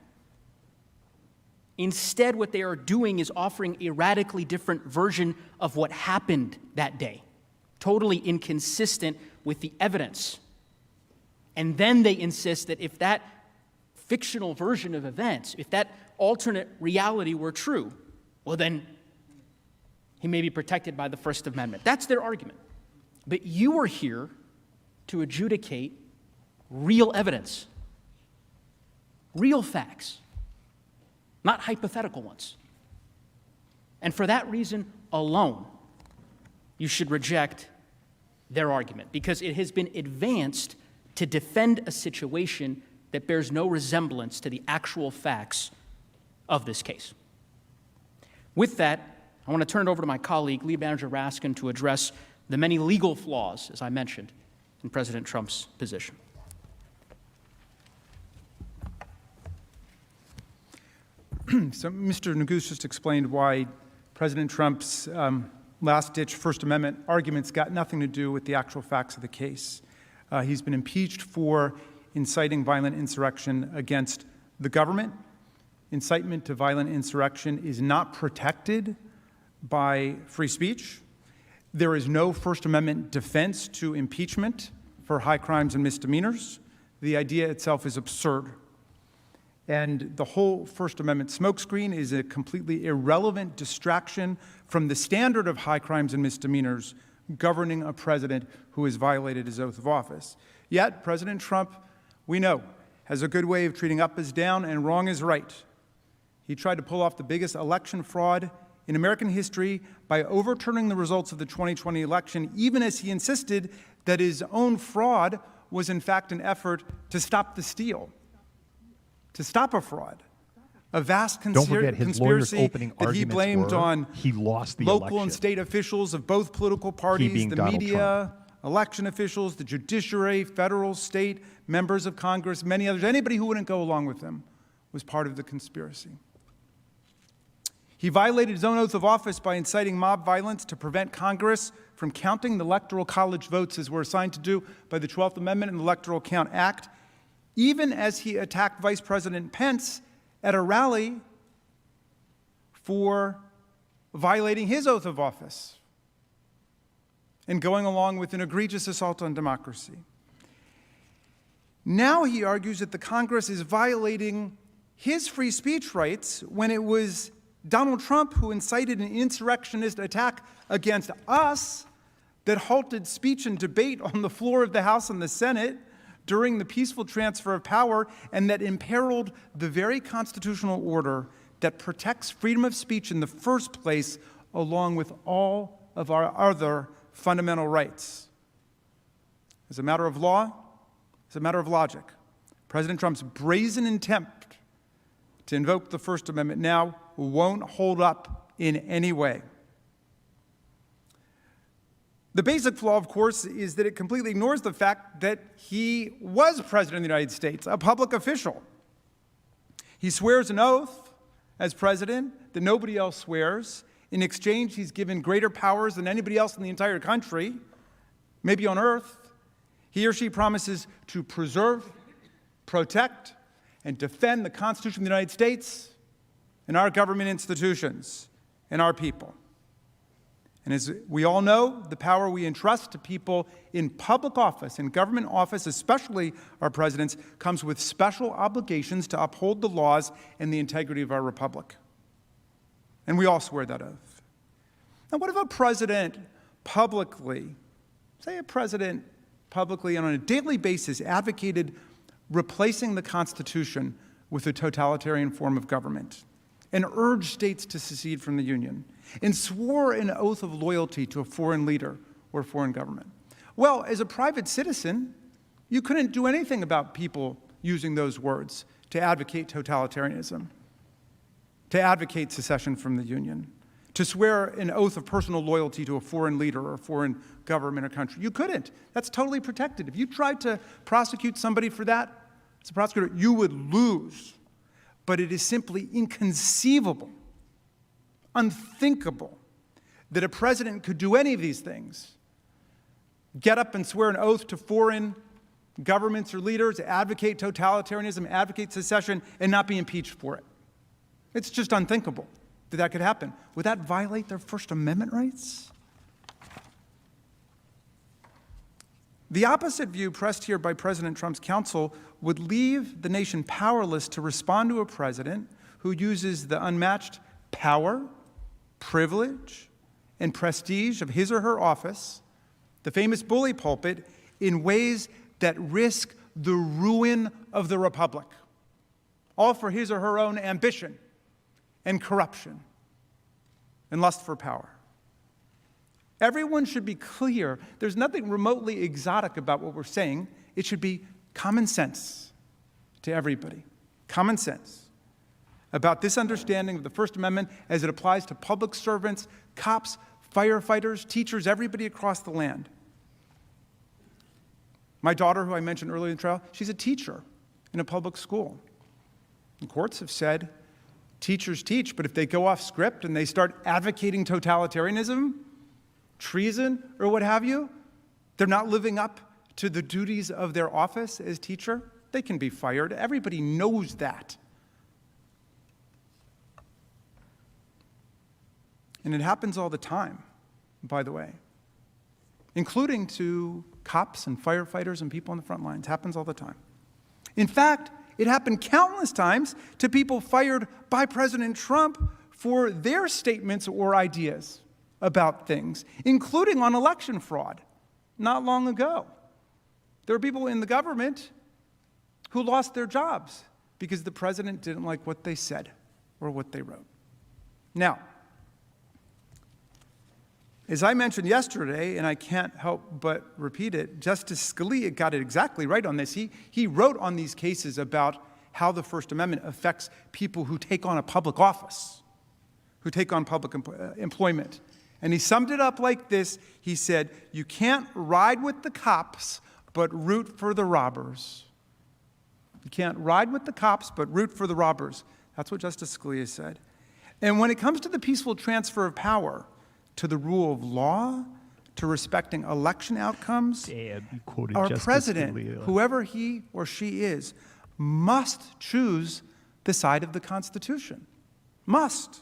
Instead, what they are doing is offering a radically different version of what happened that day, totally inconsistent with the evidence. And then they insist that if that fictional version of events, if that alternate reality were true, well then he may be protected by the First Amendment. That's their argument. But you are here to adjudicate real evidence, real facts, not hypothetical ones. And for that reason alone, you should reject their argument, because it has been advanced to defend a situation that bears no resemblance to the actual facts of this case. With that, I want to turn it over to my colleague, Lead Manager Raskin, to address the many legal flaws, as I mentioned, in President Trump's position. So Mr. Neguse just explained why President Trump's last-ditch First Amendment arguments got nothing to do with the actual facts of the case. He's been impeached for inciting violent insurrection against the government. Incitement to violent insurrection is not protected by free speech. There is no First Amendment defense to impeachment for high crimes and misdemeanors. The idea itself is absurd. And the whole First Amendment smokescreen is a completely irrelevant distraction from the standard of high crimes and misdemeanors governing a president who has violated his oath of office. Yet, President Trump, we know, has a good way of treating up as down and wrong as right. He tried to pull off the biggest election fraud in American history by overturning the results of the 2020 election, even as he insisted that his own fraud was in fact an effort to stop the steal, to stop a fraud. A vast Don't forget his lawyer's conspiracy opening that he arguments blamed were on he lost the local election. and state officials of both political parties, being the Donald media, election officials, the judiciary, federal, state, members of Congress, many others. Anybody who wouldn't go along with him was part of the conspiracy. He violated his own oath of office by inciting mob violence to prevent Congress from counting the Electoral College votes as we're assigned to do by the 12th Amendment and the Electoral Count Act, even as he attacked Vice President Pence at a rally for violating his oath of office and going along with an egregious assault on democracy. Now he argues that the Congress is violating his free speech rights when it was Donald Trump who incited an insurrectionist attack against us that halted speech and debate on the floor of the House and the Senate during the peaceful transfer of power, and that imperiled the very constitutional order that protects freedom of speech in the first place, along with all of our other fundamental rights. As a matter of law, as a matter of logic, President Trump's brazen attempt to invoke the First Amendment now won't hold up in any way. The basic flaw, of course, is that it completely ignores the fact that he was president of the United States, a public official. He swears an oath as president that nobody else swears. In exchange, he's given greater powers than anybody else in the entire country, maybe on earth. He or she promises to preserve, protect, and defend the Constitution of the United States and our government institutions and our people. And as we all know, the power we entrust to people in public office, in government office, especially our presidents, comes with special obligations to uphold the laws and the integrity of our republic. And we all swear that oath. Now, what if a president publicly, say a president publicly and on a daily basis advocated replacing the Constitution with a totalitarian form of government and urged states to secede from the Union and swore an oath of loyalty to a foreign leader or foreign government? Well, as a private citizen, you couldn't do anything about people using those words to advocate totalitarianism, to advocate secession from the Union, to swear an oath of personal loyalty to a foreign leader or a foreign government or country. You couldn't. That's totally protected. If you tried to prosecute somebody for that, as a prosecutor, you would lose. But it is simply inconceivable, unthinkable, that a president could do any of these things. Get up and swear an oath to foreign governments or leaders, advocate totalitarianism, advocate secession, and not be impeached for it. It's just unthinkable that that could happen. Would that violate their First Amendment rights? The opposite view pressed here by President Trump's counsel would leave the nation powerless to respond to a president who uses the unmatched power, privilege, and prestige of his or her office, the famous bully pulpit, in ways that risk the ruin of the republic, all for his or her own ambition and corruption and lust for power. Everyone should be clear. There's nothing remotely exotic about what we're saying. It should be common sense to everybody. Common sense about this understanding of the First Amendment as it applies to public servants, cops, firefighters, teachers, everybody across the land. My daughter, who I mentioned earlier in the trial, she's a teacher in a public school. The courts have said teachers teach, but if they go off script and they start advocating totalitarianism, treason, or what have you, they're not living up to the duties of their office as teacher, they can be fired. Everybody knows that. And it happens all the time, by the way, including to cops and firefighters and people on the front lines. It happens all the time. In fact, it happened countless times to people fired by President Trump for their statements or ideas about things, including on election fraud, not long ago. There were people in the government who lost their jobs because the president didn't like what they said or what they wrote. Now, as I mentioned yesterday, and I can't help but repeat it, Justice Scalia got it exactly right on this. He wrote on these cases about how the First Amendment affects people who take on a public office, who take on public employment. And he summed it up like this. He said, you can't ride with the cops, but root for the robbers. You can't ride with the cops, but root for the robbers. That's what Justice Scalia said. And when it comes to the peaceful transfer of power, to the rule of law, to respecting election outcomes, our president, whoever he or she is, must choose the side of the Constitution. Must.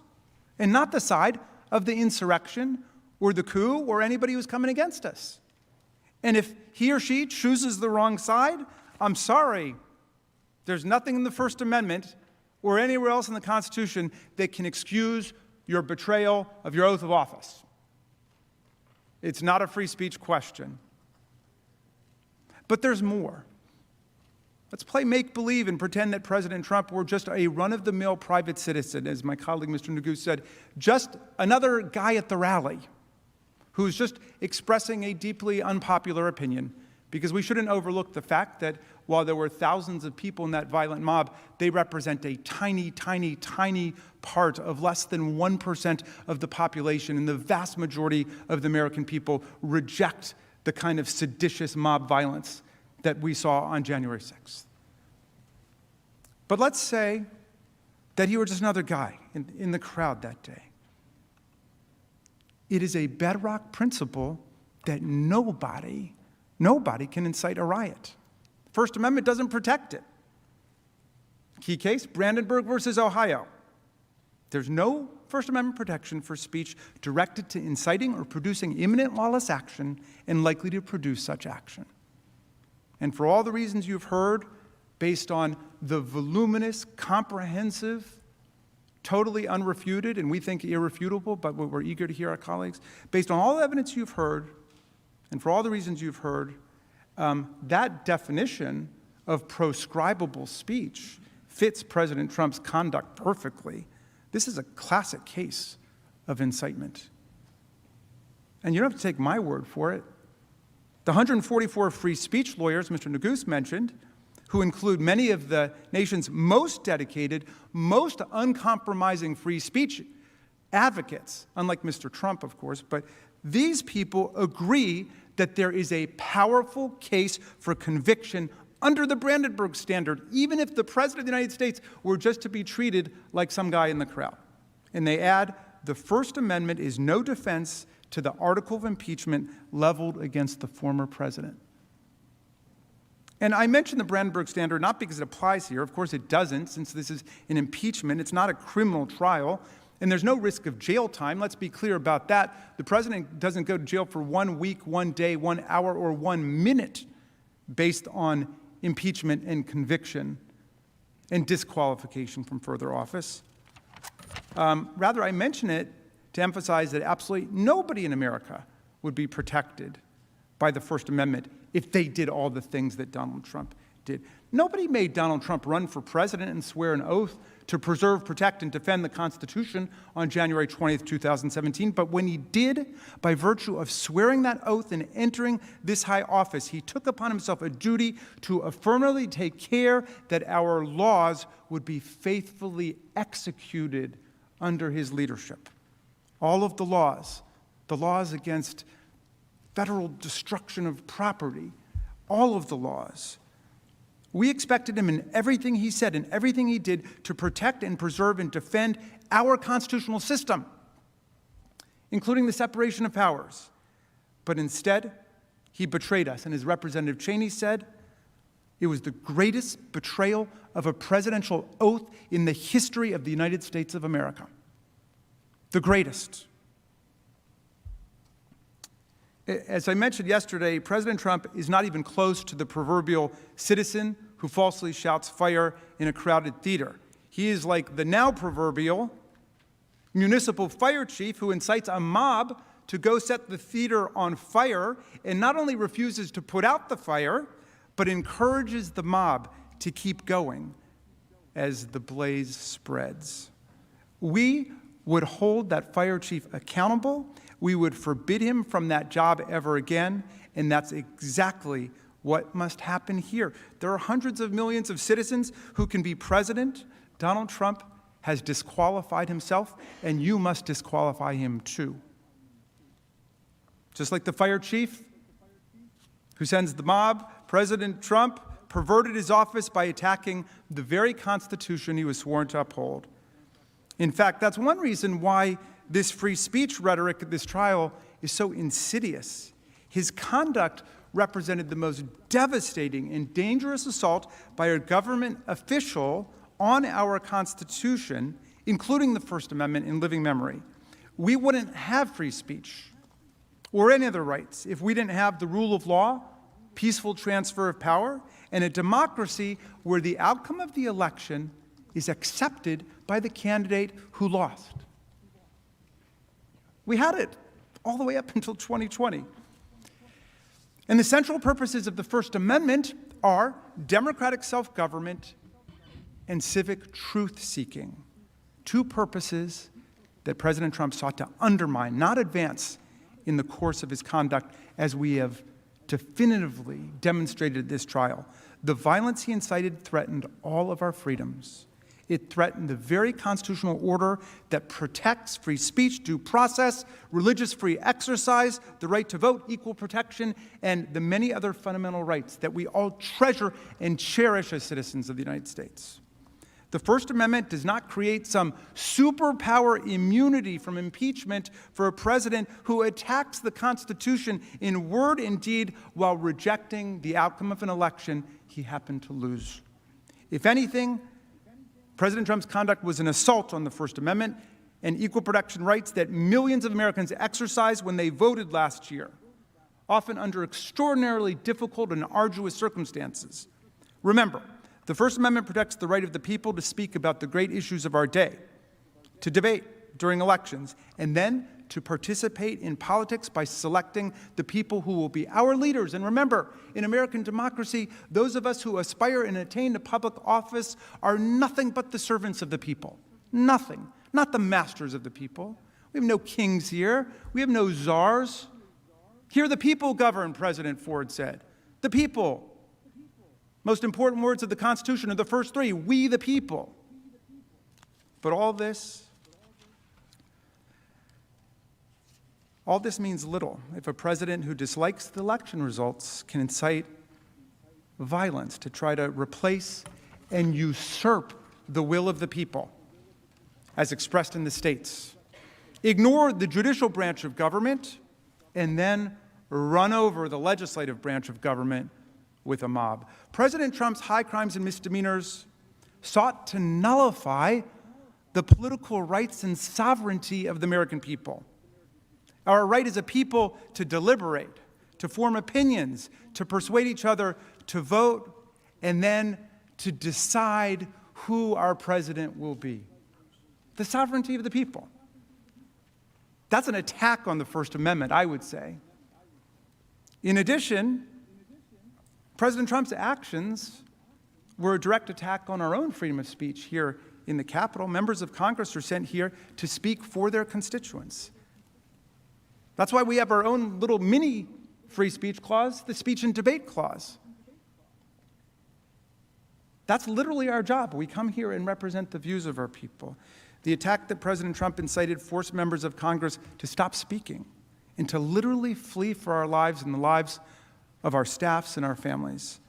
And not the side of the insurrection or the coup or anybody who's coming against us. And if he or she chooses the wrong side, I'm sorry. There's nothing in the First Amendment or anywhere else in the Constitution that can excuse your betrayal of your oath of office. It's not a free speech question. But there's more. Let's play make-believe and pretend that President Trump were just a run-of-the-mill private citizen, as my colleague Mr. Nagu said, just another guy at the rally who's just expressing a deeply unpopular opinion, because we shouldn't overlook the fact that while there were thousands of people in that violent mob, they represent a tiny, tiny, tiny part of less than 1% of the population, and the vast majority of the American people reject the kind of seditious mob violence that we saw on January 6th. But let's say that he were just another guy in the crowd that day. It is a bedrock principle that nobody can incite a riot. First Amendment doesn't protect it. Key case, Brandenburg versus Ohio. There's no First Amendment protection for speech directed to inciting or producing imminent lawless action and likely to produce such action. And for all the reasons you've heard, based on the voluminous, comprehensive, totally unrefuted, and we think irrefutable, but we're eager to hear our colleagues, based on all the evidence you've heard, and for all the reasons you've heard, that definition of proscribable speech fits President Trump's conduct perfectly. This is a classic case of incitement. And you don't have to take my word for it. The 144 free speech lawyers Mr. Nagus mentioned, who include many of the nation's most dedicated, most uncompromising free speech advocates, unlike Mr. Trump, of course, but these people agree that there is a powerful case for conviction under the Brandenburg standard, even if the President of the United States were just to be treated like some guy in the crowd. And they add, the First Amendment is no defense to the article of impeachment leveled against the former president. And I mention the Brandenburg standard not because it applies here. Of course it doesn't, since this is an impeachment. It's not a criminal trial, and there's no risk of jail time. Let's be clear about that. The president doesn't go to jail for 1 week, 1 day, 1 hour, or 1 minute based on impeachment and conviction and disqualification from further office. Rather, I mention it to emphasize that absolutely nobody in America would be protected by the First Amendment if they did all the things that Donald Trump did. Nobody made Donald Trump run for president and swear an oath to preserve, protect, and defend the Constitution on January 20th, 2017. But when he did, by virtue of swearing that oath and entering this high office, he took upon himself a duty to affirmatively take care that our laws would be faithfully executed under his leadership. All of the laws against federal destruction of property, all of the laws. We expected him in everything he said and everything he did to protect and preserve and defend our constitutional system, including the separation of powers. But instead, he betrayed us. And as Representative Cheney said, it was the greatest betrayal of a presidential oath in the history of the United States of America. The greatest. As I mentioned yesterday, President Trump is not even close to the proverbial citizen who falsely shouts fire in a crowded theater. He is like the now proverbial municipal fire chief who incites a mob to go set the theater on fire and not only refuses to put out the fire, but encourages the mob to keep going as the blaze spreads. We would hold that fire chief accountable. We would forbid him from that job ever again, and that's exactly what must happen here. There are hundreds of millions of citizens who can be president. Donald Trump has disqualified himself, and you must disqualify him too. Just like the fire chief who sends the mob, President Trump perverted his office by attacking the very Constitution he was sworn to uphold. In fact, that's one reason why this free speech rhetoric at this trial is so insidious. His conduct represented the most devastating and dangerous assault by a government official on our Constitution, including the First Amendment in living memory. We wouldn't have free speech or any other rights if we didn't have the rule of law, peaceful transfer of power, and a democracy where the outcome of the election is accepted by the candidate who lost. We had it all the way up until 2020. And the central purposes of the First Amendment are democratic self-government and civic truth-seeking, two purposes that President Trump sought to undermine, not advance, in the course of his conduct, as we have definitively demonstrated at this trial. The violence he incited threatened all of our freedoms. It threatened the very constitutional order that protects free speech, due process, religious free exercise, the right to vote, equal protection, and the many other fundamental rights that we all treasure and cherish as citizens of the United States. The First Amendment does not create some superpower immunity from impeachment for a president who attacks the Constitution in word and deed while rejecting the outcome of an election he happened to lose. If anything, President Trump's conduct was an assault on the First Amendment and equal protection rights that millions of Americans exercised when they voted last year, often under extraordinarily difficult and arduous circumstances. Remember, the First Amendment protects the right of the people to speak about the great issues of our day, to debate during elections, and then to participate in politics by selecting the people who will be our leaders. And remember, in American democracy, those of us who aspire and attain to public office are nothing but the servants of the people. Nothing. Not the masters of the people. We have no kings here. We have no czars. Here the people govern, President Ford said. The people. Most important words of the Constitution are the first three, we the people. But all this means little if a president who dislikes the election results can incite violence to try to replace and usurp the will of the people, as expressed in the states, ignore the judicial branch of government, and then run over the legislative branch of government with a mob. President Trump's high crimes and misdemeanors sought to nullify the political rights and sovereignty of the American people. Our right as a people to deliberate, to form opinions, to persuade each other, to vote, and then to decide who our president will be. The sovereignty of the people. That's an attack on the First Amendment, I would say. In addition, President Trump's actions were a direct attack on our own freedom of speech here in the Capitol. Members of Congress are sent here to speak for their constituents. That's why we have our own little mini free speech clause, the speech and debate clause. That's literally our job. We come here and represent the views of our people. The attack that President Trump incited forced members of Congress to stop speaking and to literally flee for our lives and the lives of our staffs and our families.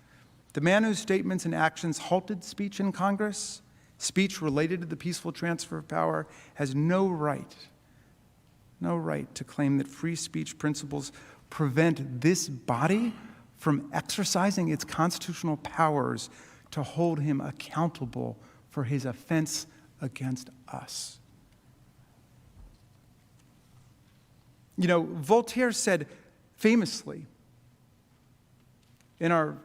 The man whose statements and actions halted speech in Congress, speech related to the peaceful transfer of power, has no right to claim that free speech principles prevent this body from exercising its constitutional powers to hold him accountable for his offense against us. You know, Voltaire said famously, and our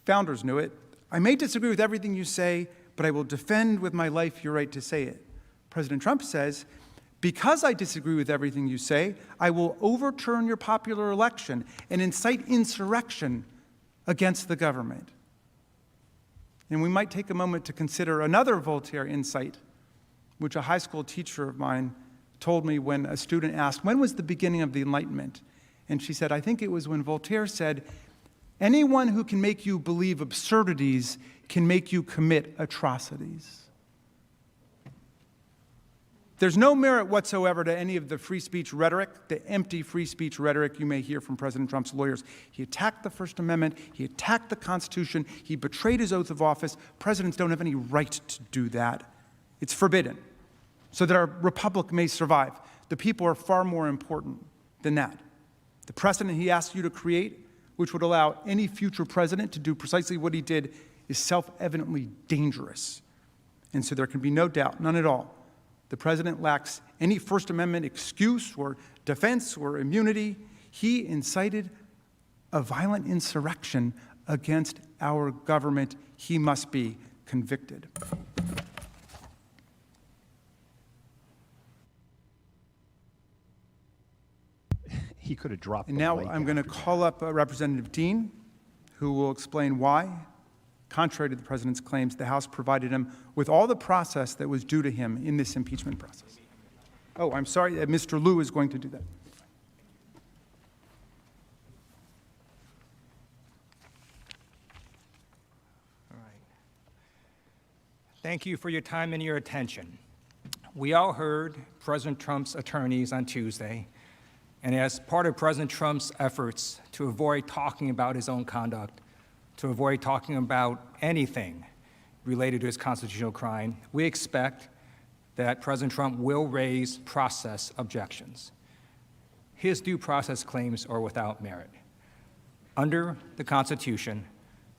founders knew it, I may disagree with everything you say, but I will defend with my life your right to say it. President Trump says, because I disagree with everything you say, I will overturn your popular election and incite insurrection against the government. And we might take a moment to consider another Voltaire insight, which a high school teacher of mine told me when a student asked, when was the beginning of the Enlightenment? And she said, I think it was when Voltaire said, Anyone who can make you believe absurdities can make you commit atrocities. There's no merit whatsoever to any of the free speech rhetoric, the empty free speech rhetoric you may hear from President Trump's lawyers. He attacked the First Amendment. He attacked the Constitution. He betrayed his oath of office. Presidents don't have any right to do that. It's forbidden, so that our republic may survive. The people are far more important than that. The precedent he asked you to create, which would allow any future president to do precisely what he did, is self-evidently dangerous. And so there can be no doubt, none at all, the president lacks any First Amendment excuse or defense or immunity. He incited a violent insurrection against our government. He must be convicted. He could have dropped And the now mic I'm going to call up Representative Dean, who will explain why, contrary to the president's claims, the House provided him with all the process that was due to him in this impeachment process. Oh, I'm sorry, Mr. Liu is going to do that. All right. Thank you for your time and your attention. We all heard President Trump's attorneys on Tuesday, and as part of President Trump's efforts to avoid talking about his own conduct, to avoid talking about anything related to his constitutional crime, we expect that President Trump will raise process objections. His due process claims are without merit. Under the Constitution,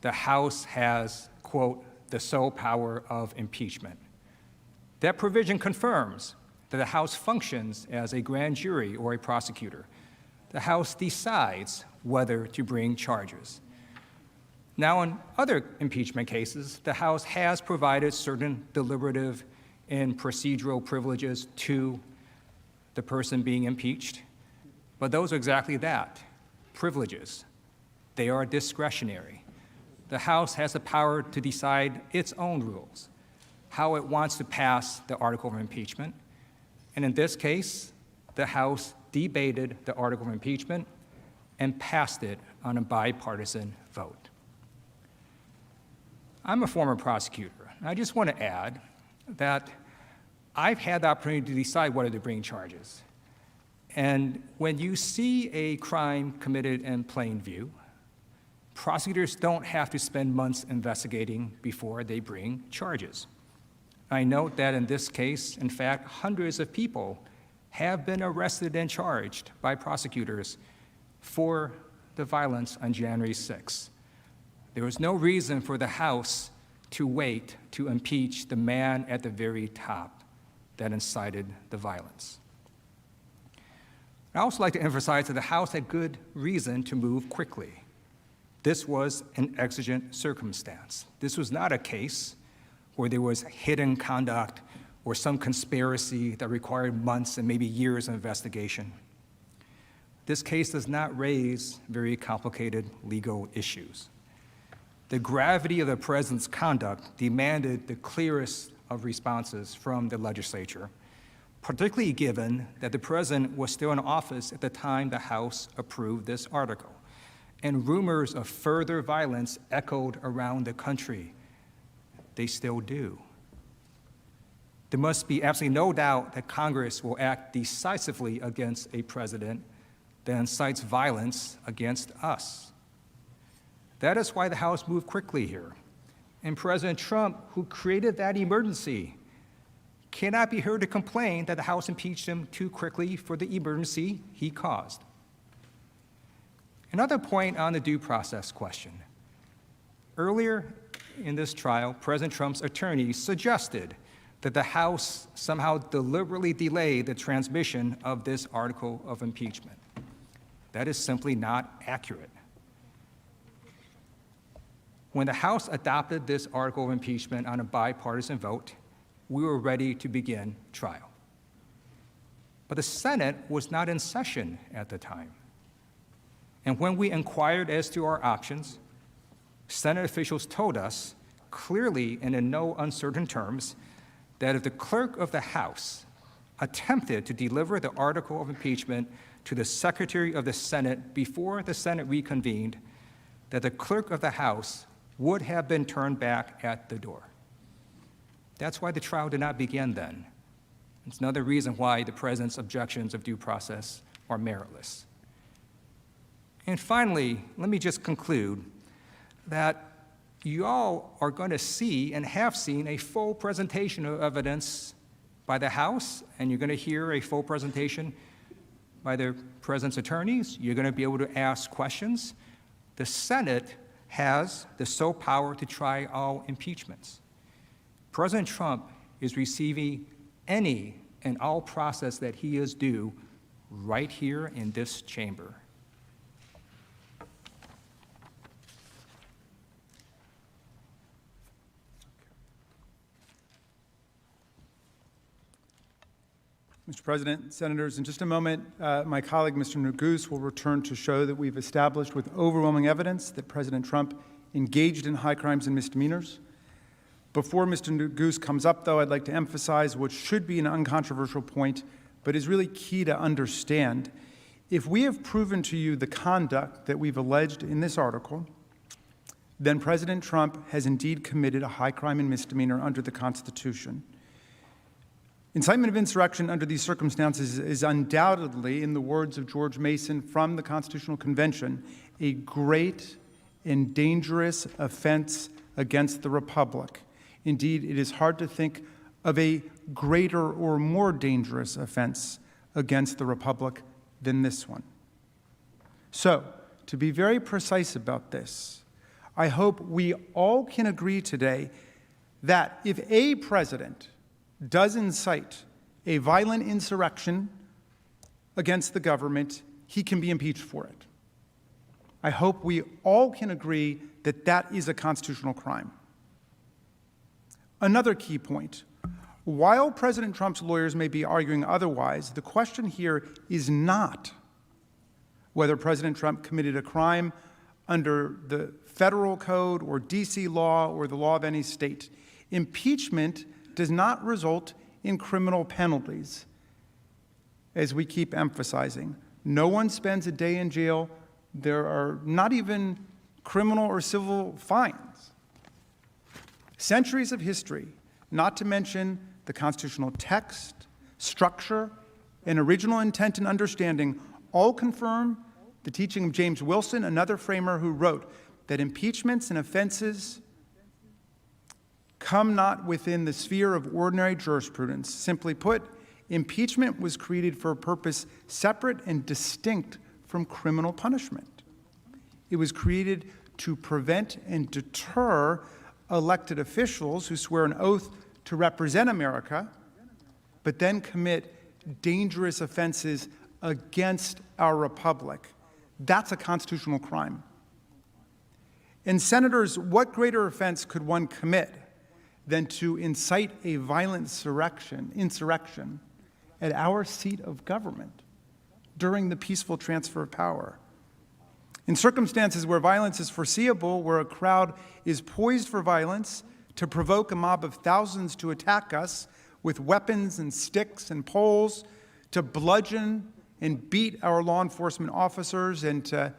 the House has, quote, the sole power of impeachment. That provision confirms that the House functions as a grand jury or a prosecutor. The House decides whether to bring charges. Now, in other impeachment cases, the House has provided certain deliberative and procedural privileges to the person being impeached, but those are exactly that, privileges. They are discretionary. The House has the power to decide its own rules, how it wants to pass the article of impeachment. And in this case, the House debated the article of impeachment and passed it on a bipartisan vote. I'm a former prosecutor. I just want to add that I've had the opportunity to decide whether to bring charges. And when you see a crime committed in plain view, prosecutors don't have to spend months investigating before they bring charges. I note that in this case, in fact, hundreds of people have been arrested and charged by prosecutors for the violence on January 6th. There was no reason for the House to wait to impeach the man at the very top that incited the violence. I'd also like to emphasize that the House had good reason to move quickly. This was an exigent circumstance. This was not a case where there was hidden conduct or some conspiracy that required months and maybe years of investigation. This case does not raise very complicated legal issues. The gravity of the president's conduct demanded the clearest of responses from the legislature, particularly given that the president was still in office at the time the House approved this article, and rumors of further violence echoed around the country. They still do. There must be absolutely no doubt that Congress will act decisively against a president that incites violence against us. That is why the House moved quickly here. And President Trump, who created that emergency, cannot be heard to complain that the House impeached him too quickly for the emergency he caused. Another point on the due process question. Earlier in this trial, President Trump's attorneys suggested that the House somehow deliberately delayed the transmission of this article of impeachment. That is simply not accurate. When the House adopted this article of impeachment on a bipartisan vote, we were ready to begin trial. But the Senate was not in session at the time. And when we inquired as to our options, Senate officials told us clearly and in no uncertain terms that if the clerk of the House attempted to deliver the article of impeachment to the Secretary of the Senate before the Senate reconvened, that the clerk of the House would have been turned back at the door. That's why the trial did not begin then. It's another reason why the president's objections of due process are meritless. And finally, let me just conclude that you all are going to see and have seen a full presentation of evidence by the House, and you're going to hear a full presentation by the president's attorneys. You're going to be able to ask questions. The Senate has the sole power to try all impeachments. President Trump is receiving any and all process that he is due right here in this chamber. Mr. President, Senators, in just a moment, my colleague, Mr. Neguse, will return to show that we've established with overwhelming evidence that President Trump engaged in high crimes and misdemeanors. Before Mr. Neguse comes up, though, I'd like to emphasize what should be an uncontroversial point, but is really key to understand. If we have proven to you the conduct that we've alleged in this article, then President Trump has indeed committed a high crime and misdemeanor under the Constitution. Incitement of insurrection under these circumstances is undoubtedly, in the words of George Mason from the Constitutional Convention, a great and dangerous offense against the Republic. Indeed, it is hard to think of a greater or more dangerous offense against the Republic than this one. So, to be very precise about this, I hope we all can agree today that if a president does incite a violent insurrection against the government, he can be impeached for it. I hope we all can agree that that is a constitutional crime. Another key point. While President Trump's lawyers may be arguing otherwise, the question here is not whether President Trump committed a crime under the federal code or D.C. law or the law of any state. Impeachment does not result in criminal penalties, as we keep emphasizing. No one spends a day in jail. There are not even criminal or civil fines. Centuries of history, not to mention the constitutional text, structure, and original intent and understanding, all confirm the teaching of James Wilson, another framer who wrote that impeachments and offenses come not within the sphere of ordinary jurisprudence. Simply put, impeachment was created for a purpose separate and distinct from criminal punishment. It was created to prevent and deter elected officials who swear an oath to represent America, but then commit dangerous offenses against our republic. That's a constitutional crime. And senators, what greater offense could one commit than to incite a violent insurrection at our seat of government during the peaceful transfer of power? In circumstances where violence is foreseeable, where a crowd is poised for violence to provoke a mob of thousands to attack us with weapons and sticks and poles, to bludgeon and beat our law enforcement officers and to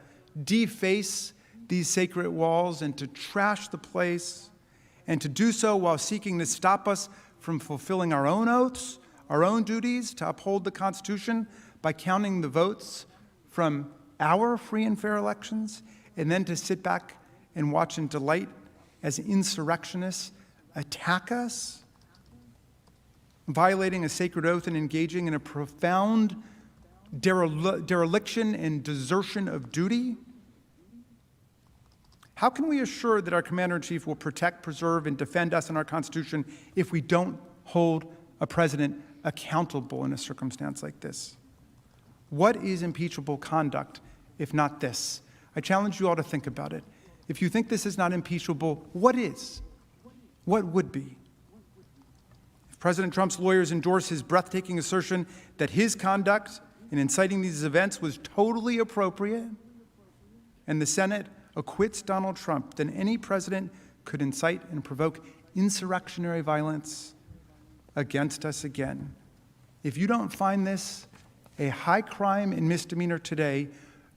deface these sacred walls and to trash the place, and to do so while seeking to stop us from fulfilling our own oaths, our own duties to uphold the Constitution by counting the votes from our free and fair elections, and then to sit back and watch in delight as insurrectionists attack us, violating a sacred oath and engaging in a profound dereliction and desertion of duty? How can we assure that our Commander-in-Chief will protect, preserve, and defend us and our Constitution if we don't hold a president accountable in a circumstance like this? What is impeachable conduct if not this? I challenge you all to think about it. If you think this is not impeachable, what is? What would be? If President Trump's lawyers endorse his breathtaking assertion that his conduct in inciting these events was totally appropriate, and the Senate acquits Donald Trump, then any president could incite and provoke insurrectionary violence against us again. If you don't find this a high crime and misdemeanor today,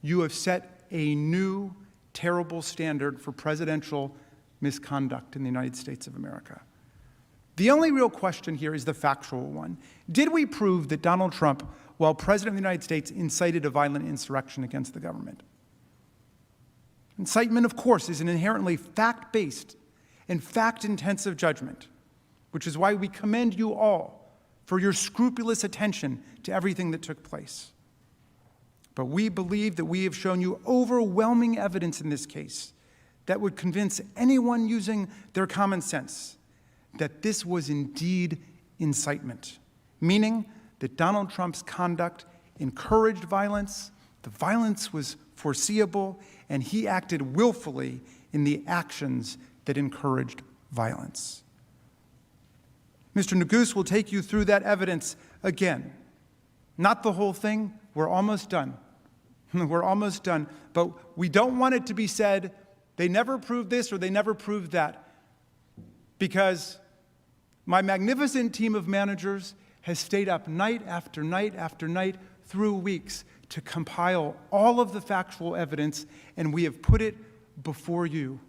you have set a new terrible standard for presidential misconduct in the United States of America. The only real question here is the factual one. Did we prove that Donald Trump, while President of the United States, incited a violent insurrection against the government? Incitement, of course, is an inherently fact-based and fact-intensive judgment, which is why we commend you all for your scrupulous attention to everything that took place. But we believe that we have shown you overwhelming evidence in this case that would convince anyone using their common sense that this was indeed incitement, meaning that Donald Trump's conduct encouraged violence, the violence was foreseeable, and he acted willfully in the actions that encouraged violence. Mr. Neguse will take you through that evidence again. Not the whole thing. We're almost done. We're almost done. But we don't want it to be said, they never proved this or they never proved that, because my magnificent team of managers has stayed up night after night after night through weeks to compile all of the factual evidence, and we have put it before you.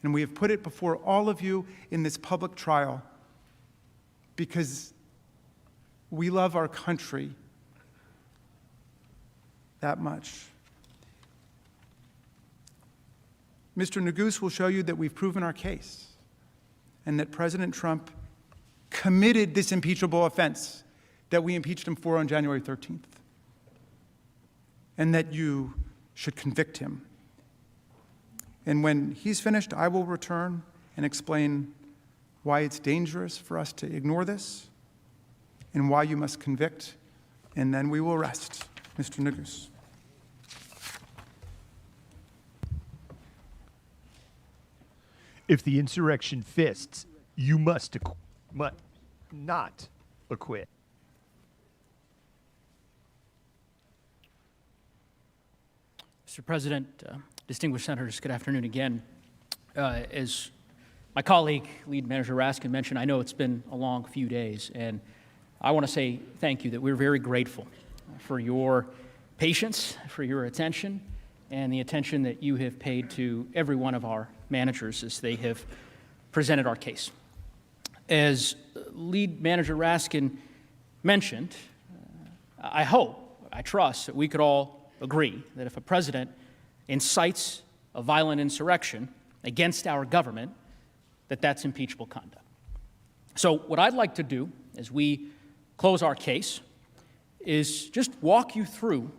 And we have put it before all of you in this public trial because we love our country that much. Mr. Neguse will show you that we've proven our case and that President Trump committed this impeachable offense that we impeached him for on January 13th, and that you should convict him. And when he's finished, I will return and explain why it's dangerous for us to ignore this and why you must convict, and then we will rest. Mr. Neguse. If the insurrection fists, you must not acquit. Mr. President, distinguished senators, good afternoon again. As my colleague, Lead Manager Raskin, mentioned, I know it's been a long few days, and I want to say thank you, that we're very grateful for your patience, for your attention, and the attention that you have paid to every one of our managers as they have presented our case. As Lead Manager Raskin mentioned, I hope, I trust that we could all agree that if a president incites a violent insurrection against our government, that that's impeachable conduct. So what I'd like to do as we close our case is just walk you through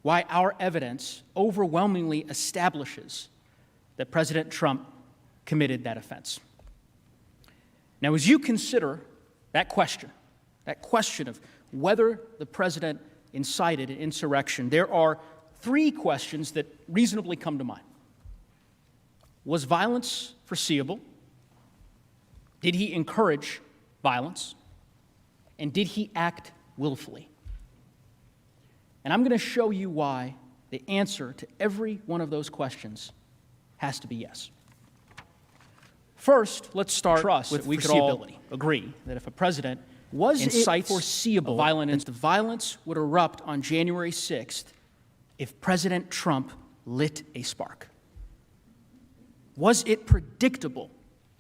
why our evidence overwhelmingly establishes that President Trump committed that offense. Now, as you consider that question of whether the president incited an insurrection, there are three questions that reasonably come to mind. Was violence foreseeable? Did he encourage violence? And did he act willfully? And I'm going to show you why the answer to every one of those questions has to be yes. First, let's start with we could all agree that if a president incites foreseeable violence, the violence would erupt on January 6th if President Trump lit a spark. Was it predictable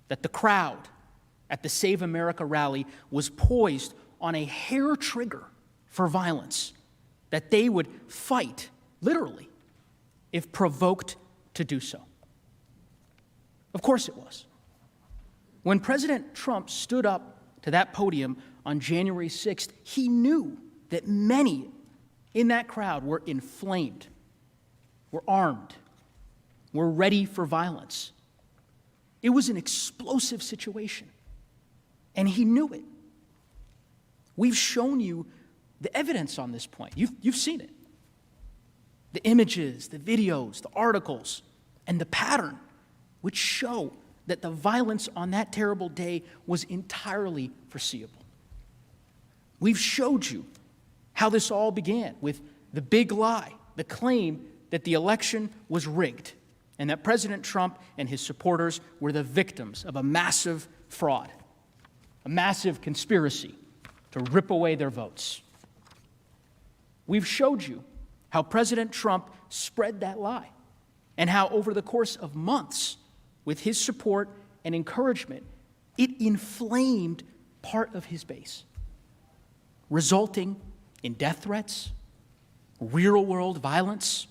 that the crowd at the Save America rally was poised on a hair trigger for violence, that they would fight, literally, if provoked to do so? Of course it was. When President Trump stood up to that podium on January 6th, he knew that many in that crowd were inflamed, were armed, were ready for violence. It was an explosive situation, and he knew it. We've shown you the evidence on this point. You've seen it. The images, the videos, the articles, and the pattern, which show that the violence on that terrible day was entirely foreseeable. We've showed you how this all began with the big lie, the claim that the election was rigged and that President Trump and his supporters were the victims of a massive fraud, a massive conspiracy to rip away their votes. We've showed you how President Trump spread that lie and how over the course of months, with his support and encouragement, it inflamed part of his base, resulting in death threats, real-world violence,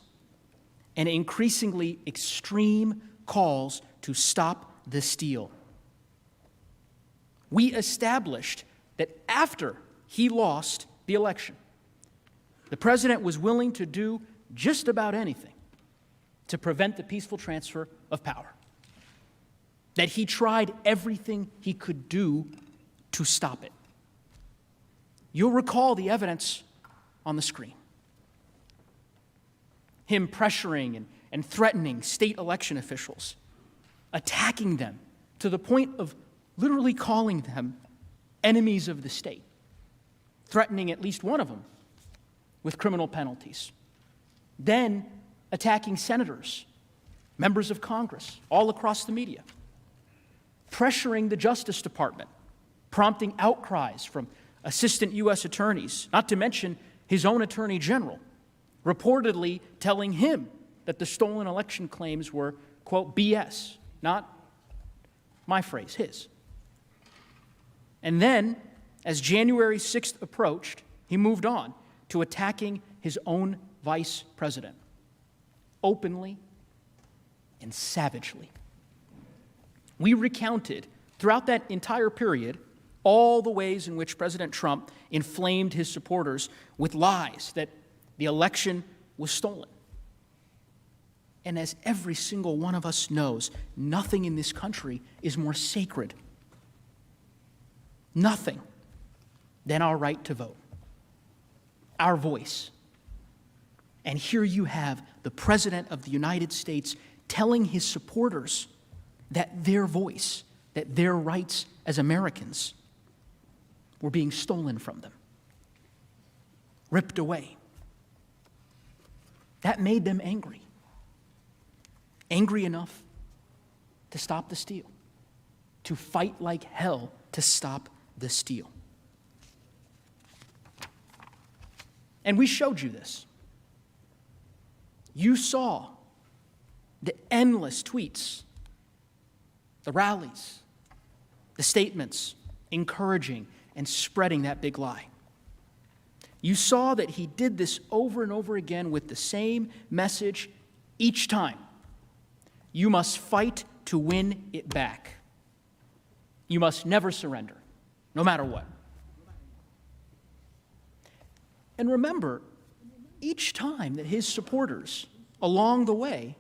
and increasingly extreme calls to stop the steal. We established that after he lost the election, the president was willing to do just about anything to prevent the peaceful transfer of power, that he tried everything he could do to stop it. You'll recall the evidence on the screen. Him pressuring and threatening state election officials, attacking them to the point of literally calling them enemies of the state, threatening at least one of them with criminal penalties. Then attacking senators, members of Congress, all across the media, pressuring the Justice Department, prompting outcries from assistant U.S. attorneys, not to mention his own attorney general, reportedly telling him that the stolen election claims were, quote, BS, not my phrase, his. And then, as January 6th approached, he moved on to attacking his own vice president, openly and savagely. We recounted throughout that entire period all the ways in which President Trump inflamed his supporters with lies that the election was stolen. And as every single one of us knows, nothing in this country is more sacred, nothing, than our right to vote, our voice. And here you have the President of the United States telling his supporters that their voice, that their rights as Americans were being stolen from them, ripped away. That made them angry. Angry enough to stop the steal, to fight like hell to stop the steal. And we showed you this. You saw the endless tweets, the rallies, the statements encouraging and spreading that big lie. You saw that he did this over and over again with the same message each time. You must fight to win it back. You must never surrender, no matter what. And remember, each time that his supporters along the way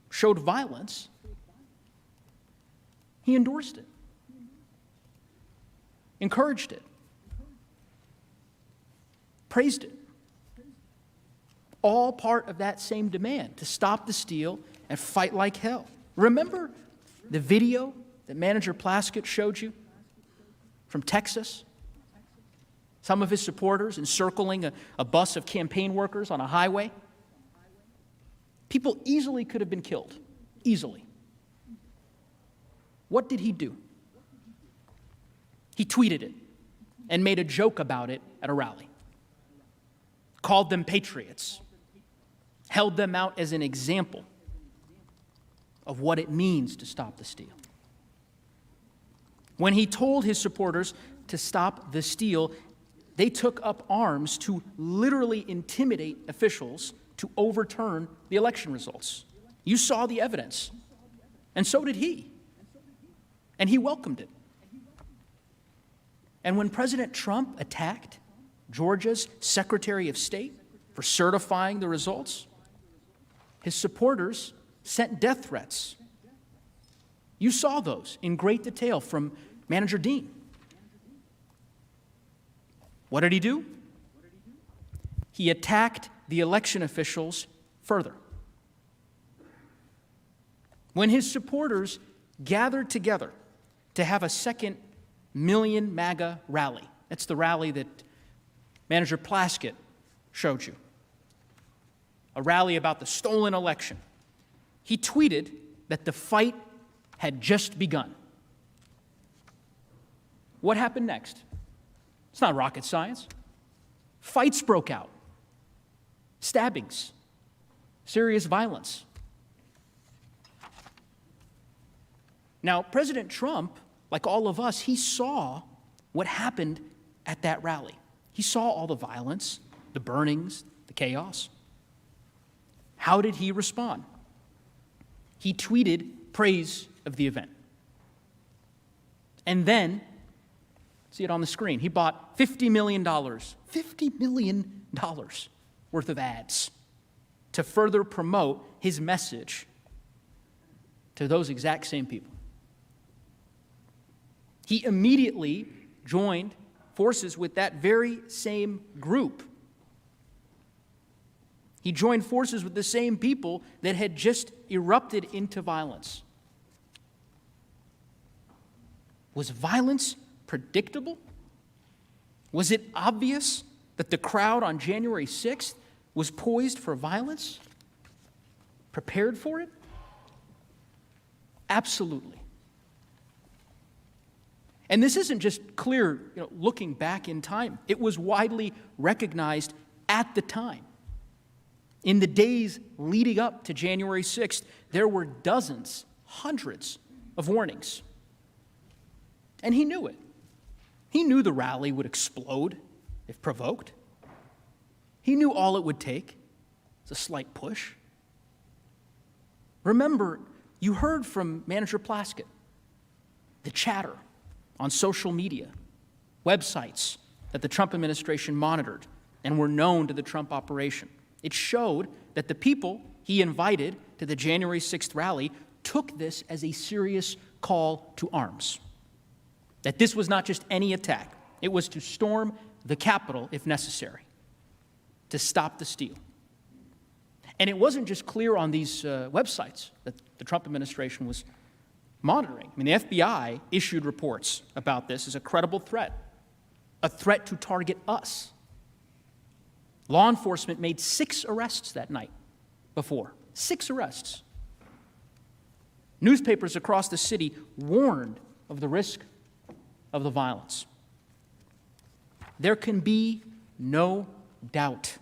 showed violence, he endorsed it, encouraged it, praised it. All part of that same demand to stop the steal and fight like hell. Remember the video that Manager Plaskett showed you from Texas? Some of his supporters encircling a bus of campaign workers on a highway. People easily could have been killed. Easily. What did he do? He tweeted it and made a joke about it at a rally. Called them patriots. Held them out as an example of what it means to stop the steal. When he told his supporters to stop the steal, they took up arms to literally intimidate officials to overturn the election results. You saw the evidence, and so did he. And he welcomed it. And when President Trump attacked Georgia's Secretary of State for certifying the results, his supporters sent death threats. You saw those in great detail from Manager Dean. What did he do? He attacked the election officials further. When his supporters gathered together to have a second Million MAGA rally, that's the rally that Manager Plaskett showed you, a rally about the stolen election, he tweeted that the fight had just begun. What happened next? It's not rocket science. Fights broke out. Stabbings. Serious violence. Now, President Trump, like all of us, he saw what happened at that rally. He saw all the violence, the burnings, the chaos. How did he respond? He tweeted praise of the event. And then, see it on the screen, he bought $50 million worth of ads to further promote his message to those exact same people. He immediately joined forces with that very same group. He joined forces with the same people that had just erupted into violence. Was violence predictable? Was it obvious that the crowd on January 6th was poised for violence? Prepared for it? Absolutely. And this isn't just clear, looking back in time. It was widely recognized at the time. In the days leading up to January 6th, there were dozens, hundreds of warnings. And he knew it. He knew the rally would explode if provoked. He knew all it would take was a slight push. Remember, you heard from Manager Plaskett, the chatter on social media, websites that the Trump administration monitored and were known to the Trump operation. It showed that the people he invited to the January 6th rally took this as a serious call to arms. That this was not just any attack. It was to storm the Capitol if necessary, to stop the steal. And it wasn't just clear on these websites that the Trump administration was monitoring. I mean, the FBI issued reports about this as a credible threat, a threat to target us. Law enforcement made 6 arrests that night before. 6 arrests. Newspapers across the city warned of the risk of the violence. There can be no doubt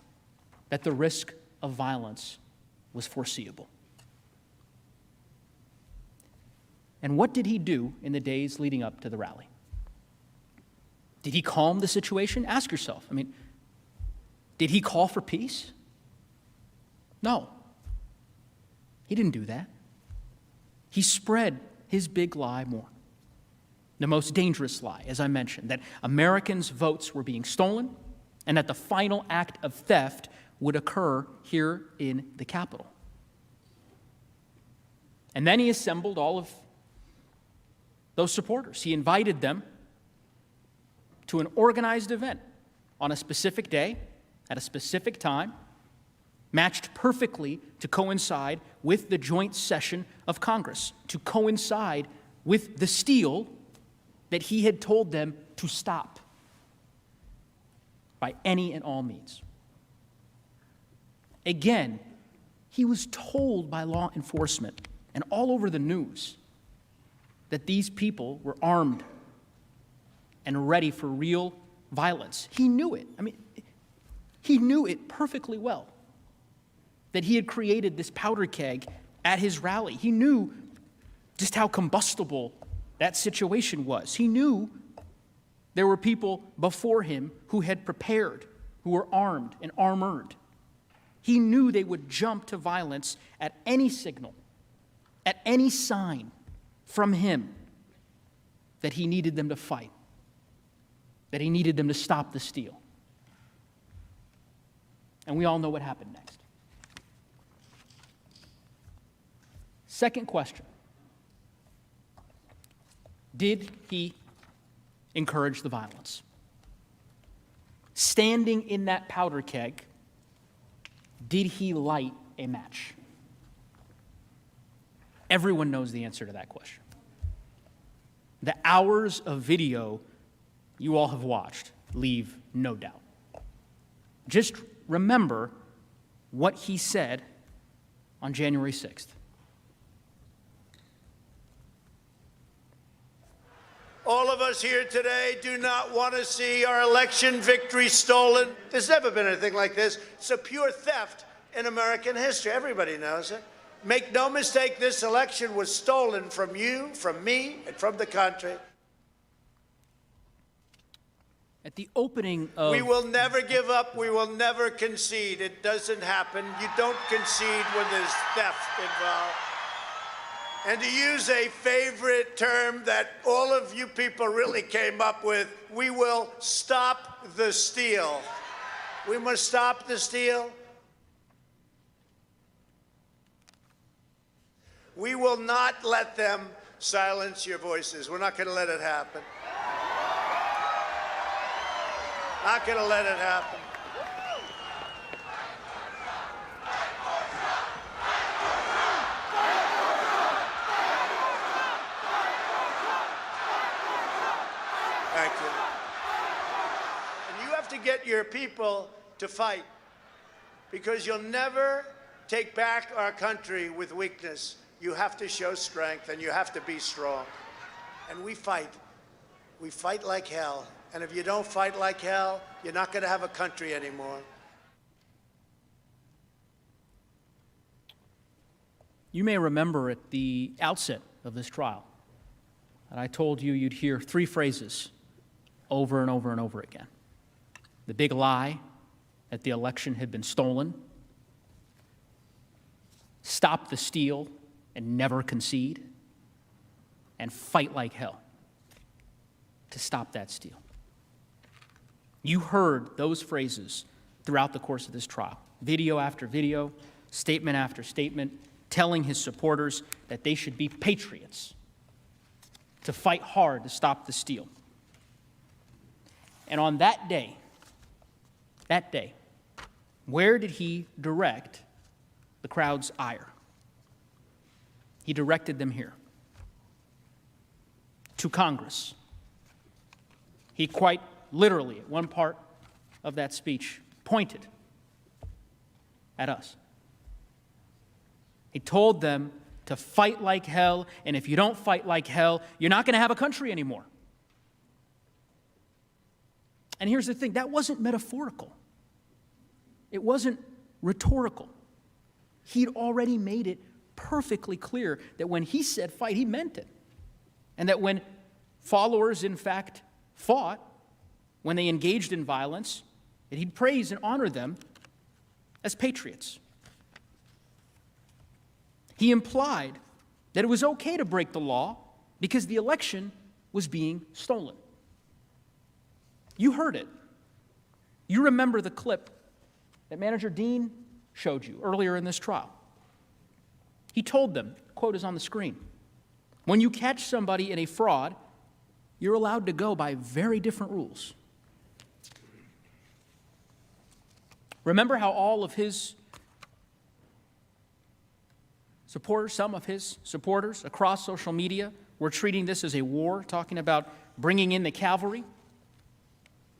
that the risk of violence was foreseeable. And what did he do in the days leading up to the rally? Did he calm the situation? Ask yourself. Did he call for peace? No. He didn't do that. He spread his big lie more. The most dangerous lie, as I mentioned, that Americans' votes were being stolen and that the final act of theft would occur here in the Capitol. And then he assembled all of those supporters. He invited them to an organized event on a specific day, at a specific time, matched perfectly to coincide with the joint session of Congress, to coincide with the steal that he had told them to stop by any and all means. Again, he was told by law enforcement and all over the news that these people were armed and ready for real violence. He knew it. He knew it perfectly well, that he had created this powder keg at his rally. He knew just how combustible that situation was. He knew there were people before him who had prepared, who were armed and armored. He knew they would jump to violence at any signal, at any sign from him that he needed them to fight, that he needed them to stop the steal. And we all know what happened next. Second question. Did he encourage the violence? Standing in that powder keg, did he light a match? Everyone knows the answer to that question. The hours of video you all have watched leave no doubt. Just remember what he said on January 6th. All of us here today do not want to see our election victory stolen. There's never been anything like this. It's a pure theft in American history. Everybody knows it. Make no mistake, this election was stolen from you, from me, and from the country. At the opening of... We will never give up. We will never concede. It doesn't happen. You don't concede when there's theft involved. And to use a favorite term that all of you people really came up with, we will stop the steal. We must stop the steal. We will not let them silence your voices. We're not going to let it happen. Not going to let it happen. Thank you. And you have to get your people to fight, because you'll never take back our country with weakness. You have to show strength, and you have to be strong. And we fight. We fight like hell. And if you don't fight like hell, you're not going to have a country anymore. You may remember at the outset of this trial that I told you you'd hear three phrases over and over and over again. The big lie that the election had been stolen, stop the steal and never concede, and fight like hell to stop that steal. You heard those phrases throughout the course of this trial, video after video, statement after statement, telling his supporters that they should be patriots, to fight hard to stop the steal. And on that day, where did he direct the crowd's ire? He directed them here, to Congress. He quite literally, at one part of that speech, pointed at us. He told them to fight like hell, and if you don't fight like hell, you're not going to have a country anymore. And here's the thing, that wasn't metaphorical. It wasn't rhetorical. He'd already made it perfectly clear that when he said fight, he meant it. And that when followers, in fact, fought, when they engaged in violence, that he'd praise and honor them as patriots. He implied that it was okay to break the law because the election was being stolen. You heard it. You remember the clip that Manager Dean showed you earlier in this trial. He told them, quote is on the screen, when you catch somebody in a fraud, you're allowed to go by very different rules. Remember how all of his supporters, some of his supporters across social media were treating this as a war, talking about bringing in the cavalry?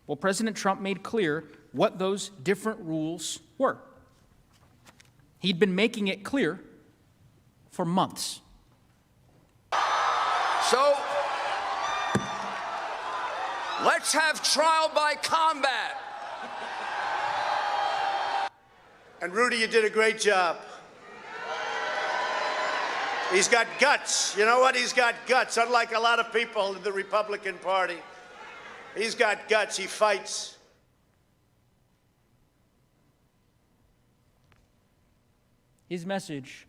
Well, President Trump made clear what those different rules were. He'd been making it clear for months. So, let's have trial by combat. And Rudy, you did a great job. He's got guts. You know what? He's got guts, unlike a lot of people in the Republican Party. He's got guts. He fights. His message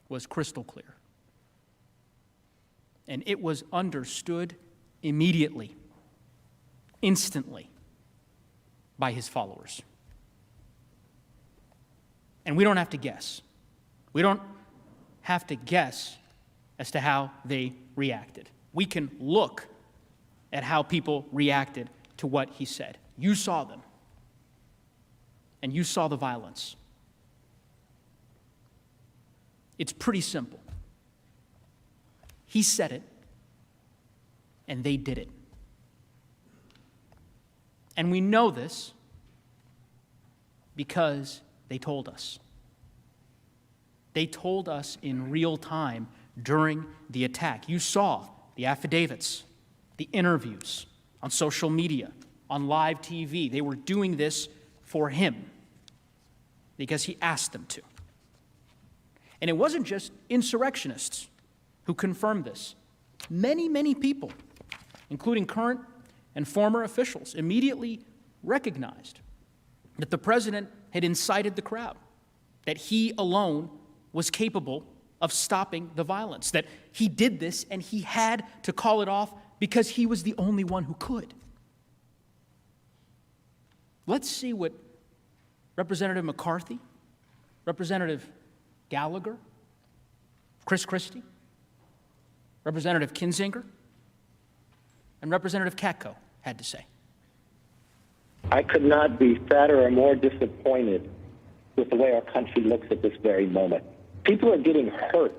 was crystal clear. And it was understood immediately, instantly, by his followers. And we don't have to guess. We don't have to guess as to how they reacted. We can look at how people reacted to what he said. You saw them. And you saw the violence. It's pretty simple. He said it, and they did it. And we know this because they told us. They told us in real time during the attack. You saw the affidavits, the interviews on social media, on live TV. They were doing this for him because he asked them to. And it wasn't just insurrectionists who confirmed this. Many, many people, including current and former officials, immediately recognized that the president had incited the crowd, that he alone was capable of stopping the violence, that he did this and he had to call it off because he was the only one who could. Let's see what Representative McCarthy, Representative Gallagher, Chris Christie, Representative Kinzinger, and Representative Katko had to say. I could not be sadder or more disappointed with the way our country looks at this very moment. People are getting hurt.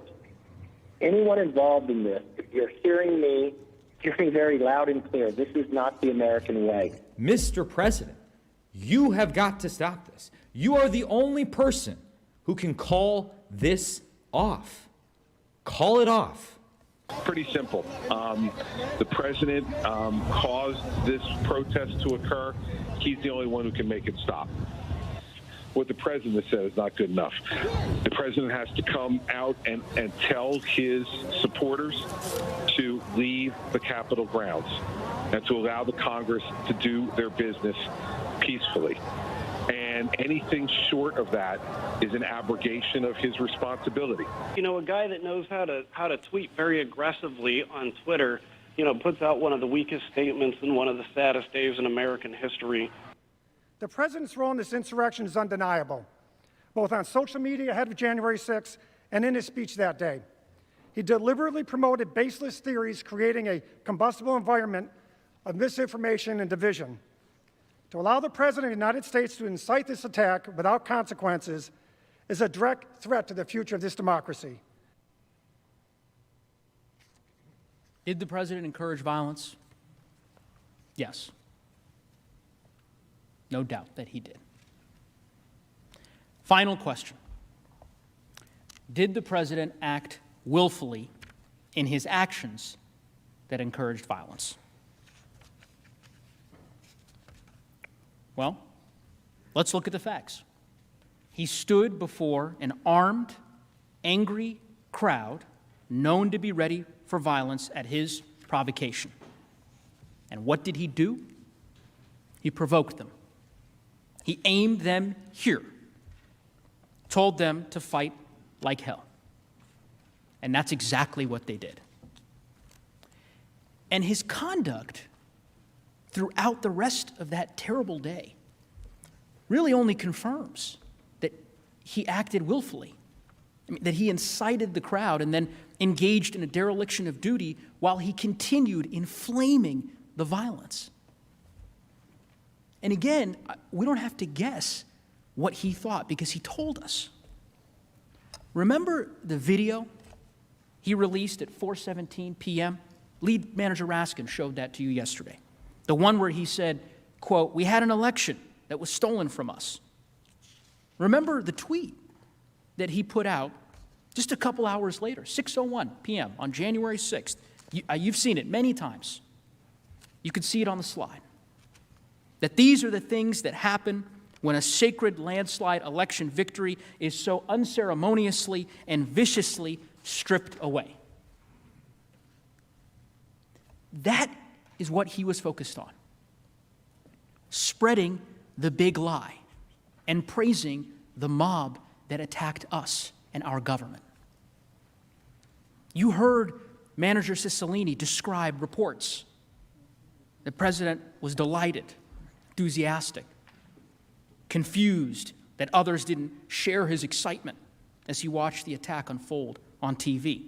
Anyone involved in this, if you're hearing me, hearing very loud and clear, this is not the American way. Mr. President, you have got to stop this. You are the only person who can call this off. Call it off. Pretty simple. The president caused this protest to occur. He's the only one who can make it stop. What the president said is not good enough. The president has to come out and tell his supporters to leave the Capitol grounds and to allow the Congress to do their business peacefully. And anything short of that is an abrogation of his responsibility. You know, a guy that knows how to tweet very aggressively on Twitter, puts out one of the weakest statements in one of the saddest days in American history. The president's role in this insurrection is undeniable, both on social media ahead of January 6th and in his speech that day. He deliberately promoted baseless theories, creating a combustible environment of misinformation and division. To allow the President of the United States to incite this attack without consequences is a direct threat to the future of this democracy. Did the president encourage violence? Yes. No doubt that he did. Final question. Did the president act willfully in his actions that encouraged violence? Well, let's look at the facts. He stood before an armed, angry crowd known to be ready for violence at his provocation. And what did he do? He provoked them. He aimed them here, told them to fight like hell. And that's exactly what they did. And his conduct throughout the rest of that terrible day really only confirms that he acted willfully. I mean, that he incited the crowd and then engaged in a dereliction of duty while he continued inflaming the violence. And again, we don't have to guess what he thought because he told us. Remember the video he released at 4:17 p.m.? Lead Manager Raskin showed that to you yesterday. The one where he said, quote, "We had an election that was stolen from us." Remember the tweet that he put out just a couple hours later, 6:01 p.m. on January 6th. You've seen it many times. You could see it on the slide. That these are the things that happen when a sacred landslide election victory is so unceremoniously and viciously stripped away. That is what he was focused on. Spreading the big lie and praising the mob that attacked us and our government. You heard Manager Cicilline describe reports. The president was delighted, enthusiastic, confused that others didn't share his excitement as he watched the attack unfold on TV.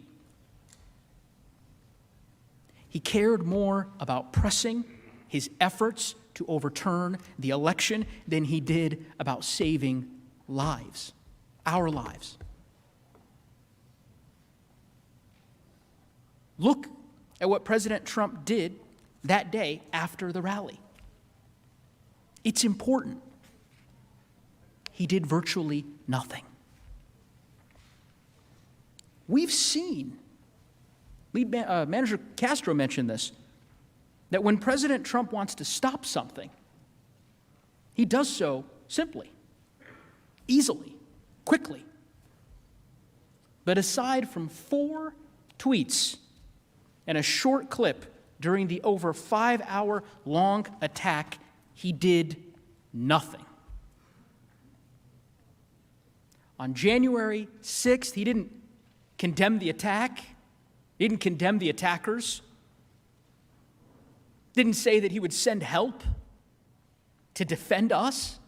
He cared more about pressing his efforts to overturn the election than he did about saving lives, our lives. Look at what President Trump did that day after the rally. It's important. He did virtually nothing. We've seen, Manager Castro mentioned this, that when President Trump wants to stop something, he does so simply, easily, quickly. But aside from 4 tweets and a short clip during the over 5-hour-long attack, he did nothing. On January 6th, he didn't condemn the attack, didn't condemn the attackers, didn't say that he would send help to defend us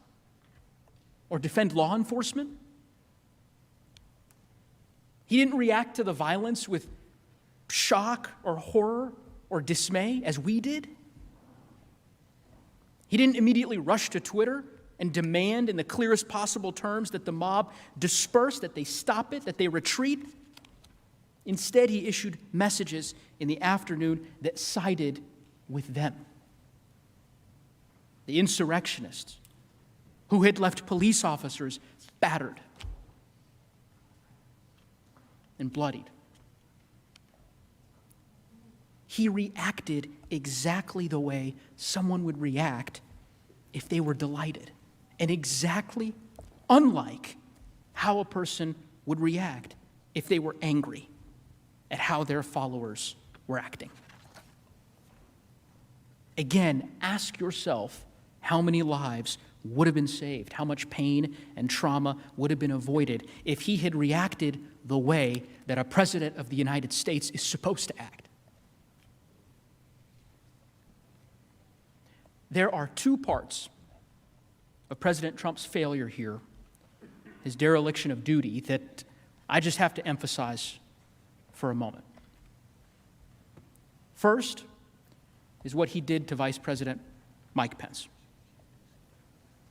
or defend law enforcement. He didn't react to the violence with shock or horror or dismay as we did. He didn't immediately rush to Twitter and demand in the clearest possible terms that the mob disperse, that they stop it, that they retreat. Instead, he issued messages in the afternoon that sided with them. The insurrectionists who had left police officers battered and bloodied. He reacted exactly the way someone would react if they were delighted, and exactly unlike how a person would react if they were angry at how their followers were acting. Again, ask yourself how many lives would have been saved, how much pain and trauma would have been avoided if he had reacted the way that a president of the United States is supposed to act. There are 2 parts of President Trump's failure here, his dereliction of duty, that I just have to emphasize for a moment. First is what he did to Vice President Mike Pence,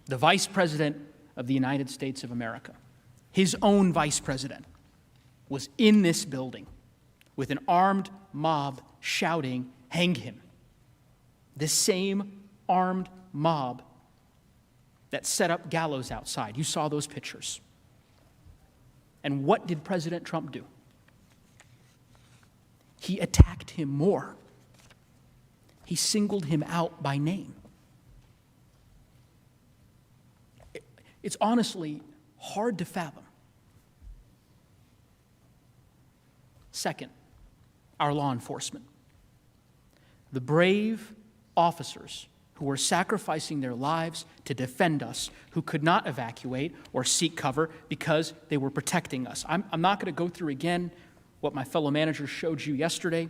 the Vice President of the United States of America. His own Vice President was in this building with an armed mob shouting, "Hang him." The same armed mob that set up gallows outside. You saw those pictures. And what did President Trump do? He attacked him more. He singled him out by name. It's honestly hard to fathom. Second, our law enforcement. The brave officers who were sacrificing their lives to defend us, who could not evacuate or seek cover because they were protecting us. I'm not going to go through again what my fellow managers showed you yesterday,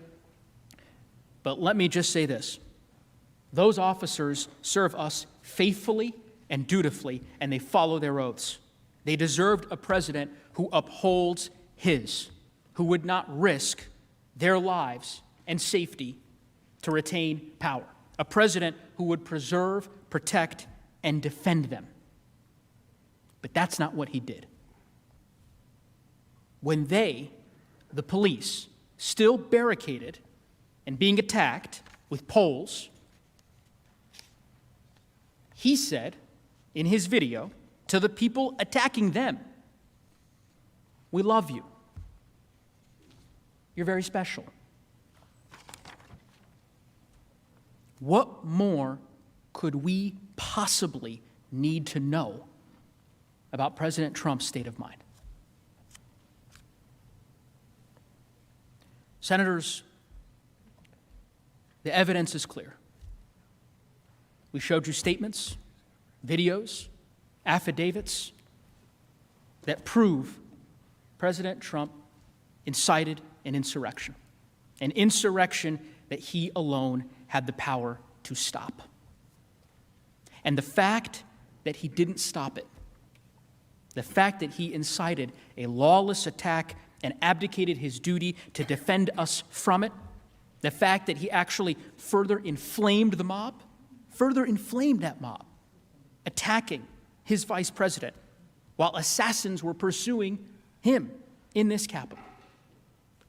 but let me just say this. Those officers serve us faithfully and dutifully, and they follow their oaths. They deserved a president who upholds his, who would not risk their lives and safety to retain power. A president who would preserve, protect, and defend them. But that's not what he did. When they, the police, still barricaded and being attacked with poles, he said in his video to the people attacking them, "We love you. You're very special." What more could we possibly need to know about President Trump's state of mind? Senators, the evidence is clear. We showed you statements, videos, affidavits that prove President Trump incited an insurrection that he alone had the power to stop. And the fact that he didn't stop it, the fact that he incited a lawless attack and abdicated his duty to defend us from it, the fact that he actually further inflamed the mob, attacking his vice president while assassins were pursuing him in this Capitol,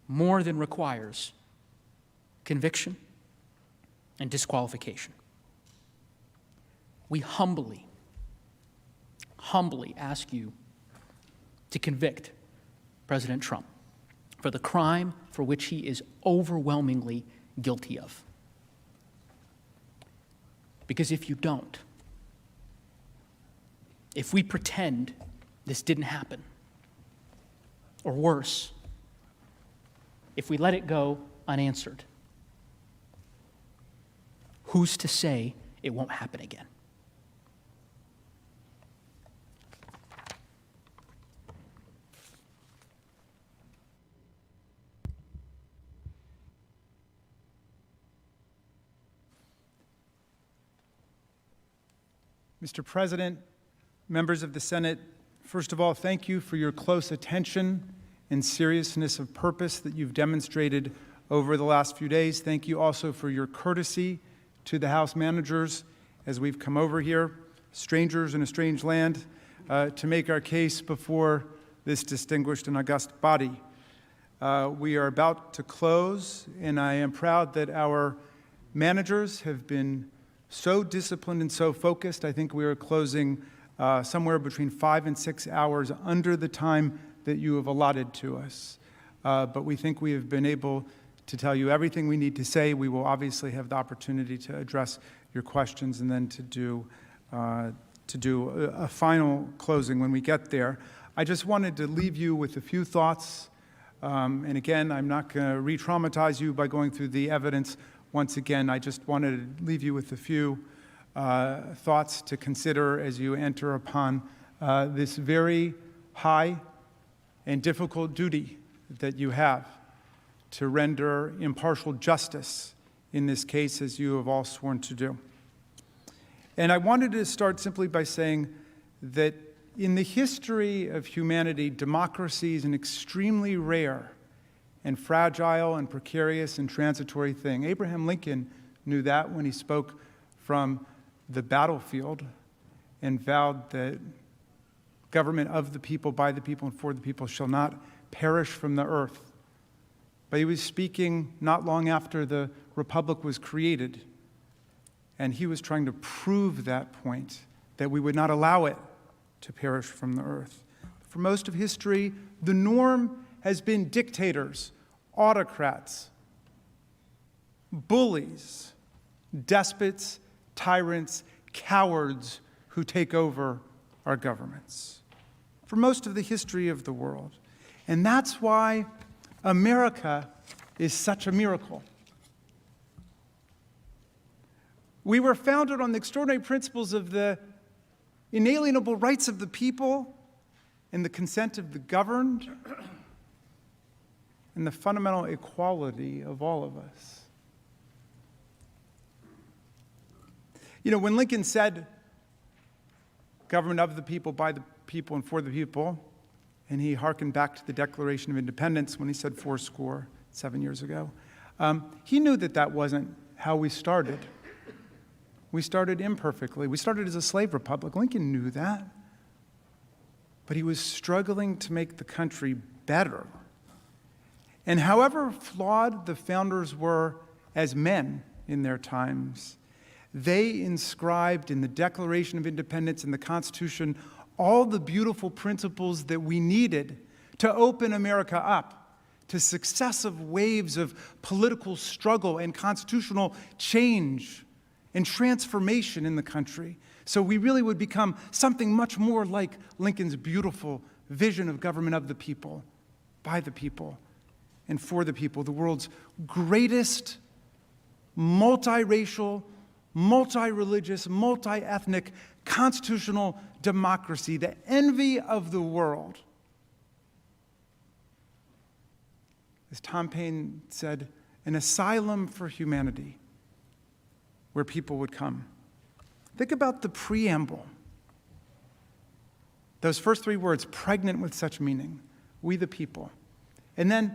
more than requires conviction and disqualification. We humbly ask you to convict President Trump for the crime for which he is overwhelmingly guilty of. Because if you don't, if we pretend this didn't happen, or worse, if we let it go unanswered. Who's to say it won't happen again? Mr. President, members of the Senate, first of all, thank you for your close attention and seriousness of purpose that you've demonstrated over the last few days. Thank you also for your courtesy to the House managers as we've come over here, strangers in a strange land, to make our case before this distinguished and august body. We are about to close, and I am proud that our managers have been so disciplined and so focused. I think we are closing somewhere between 5 and 6 hours under the time that you have allotted to us. But we think we have been able to tell you everything we need to say. We will obviously have the opportunity to address your questions and then to do a final closing when we get there. I just wanted to leave you with a few thoughts. And again, I'm not going to re-traumatize you by going through the evidence. Once again, I just wanted to leave you with a few thoughts to consider as you enter upon this very high and difficult duty that you have to render impartial justice in this case, as you have all sworn to do. And I wanted to start simply by saying that in the history of humanity, democracy is an extremely rare and fragile and precarious and transitory thing. Abraham Lincoln knew that when he spoke from the battlefield and vowed that government of the people, by the people, and for the people shall not perish from the earth. But he was speaking not long after the republic was created, and he was trying to prove that point, that we would not allow it to perish from the earth. For most of history, the norm has been dictators, autocrats, bullies, despots, tyrants, cowards who take over our governments. For most of the history of the world. And that's why America is such a miracle. We were founded on the extraordinary principles of the inalienable rights of the people and the consent of the governed and the fundamental equality of all of us. You know, when Lincoln said, government of the people, by the people, and for the people, and he hearkened back to the Declaration of Independence when he said 7 years ago, he knew that that wasn't how we started. We started imperfectly. We started as a slave republic. Lincoln knew that. But he was struggling to make the country better. And however flawed the founders were as men in their times, they inscribed in the Declaration of Independence and the Constitution all the beautiful principles that we needed to open America up to successive waves of political struggle and constitutional change and transformation in the country. So we really would become something much more like Lincoln's beautiful vision of government of the people, by the people, and for the people, the world's greatest multiracial, multi-religious, multi-ethnic constitutional democracy, the envy of the world. As Tom Paine said, an asylum for humanity where people would come. Think about the preamble. Those first 3 words, pregnant with such meaning, we the people. And then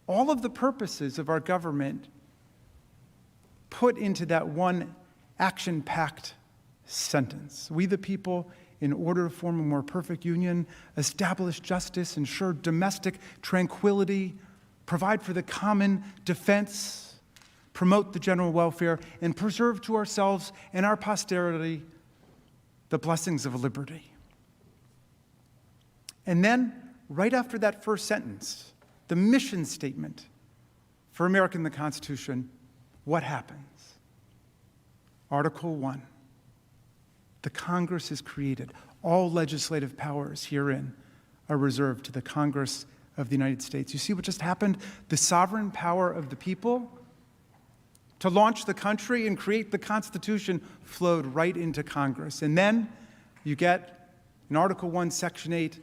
all of the purposes of our government put into that one action-packed sentence. We the people, in order to form a more perfect union, establish justice, ensure domestic tranquility, provide for the common defense, promote the general welfare, and preserve to ourselves and our posterity the blessings of liberty. And then, right after that first sentence, the mission statement for America in the Constitution, what happens? Article 1. The Congress is created. All legislative powers herein are reserved to the Congress of the United States. You see what just happened? The sovereign power of the people to launch the country and create the Constitution flowed right into Congress. And then you get, in Article 1, Section 8,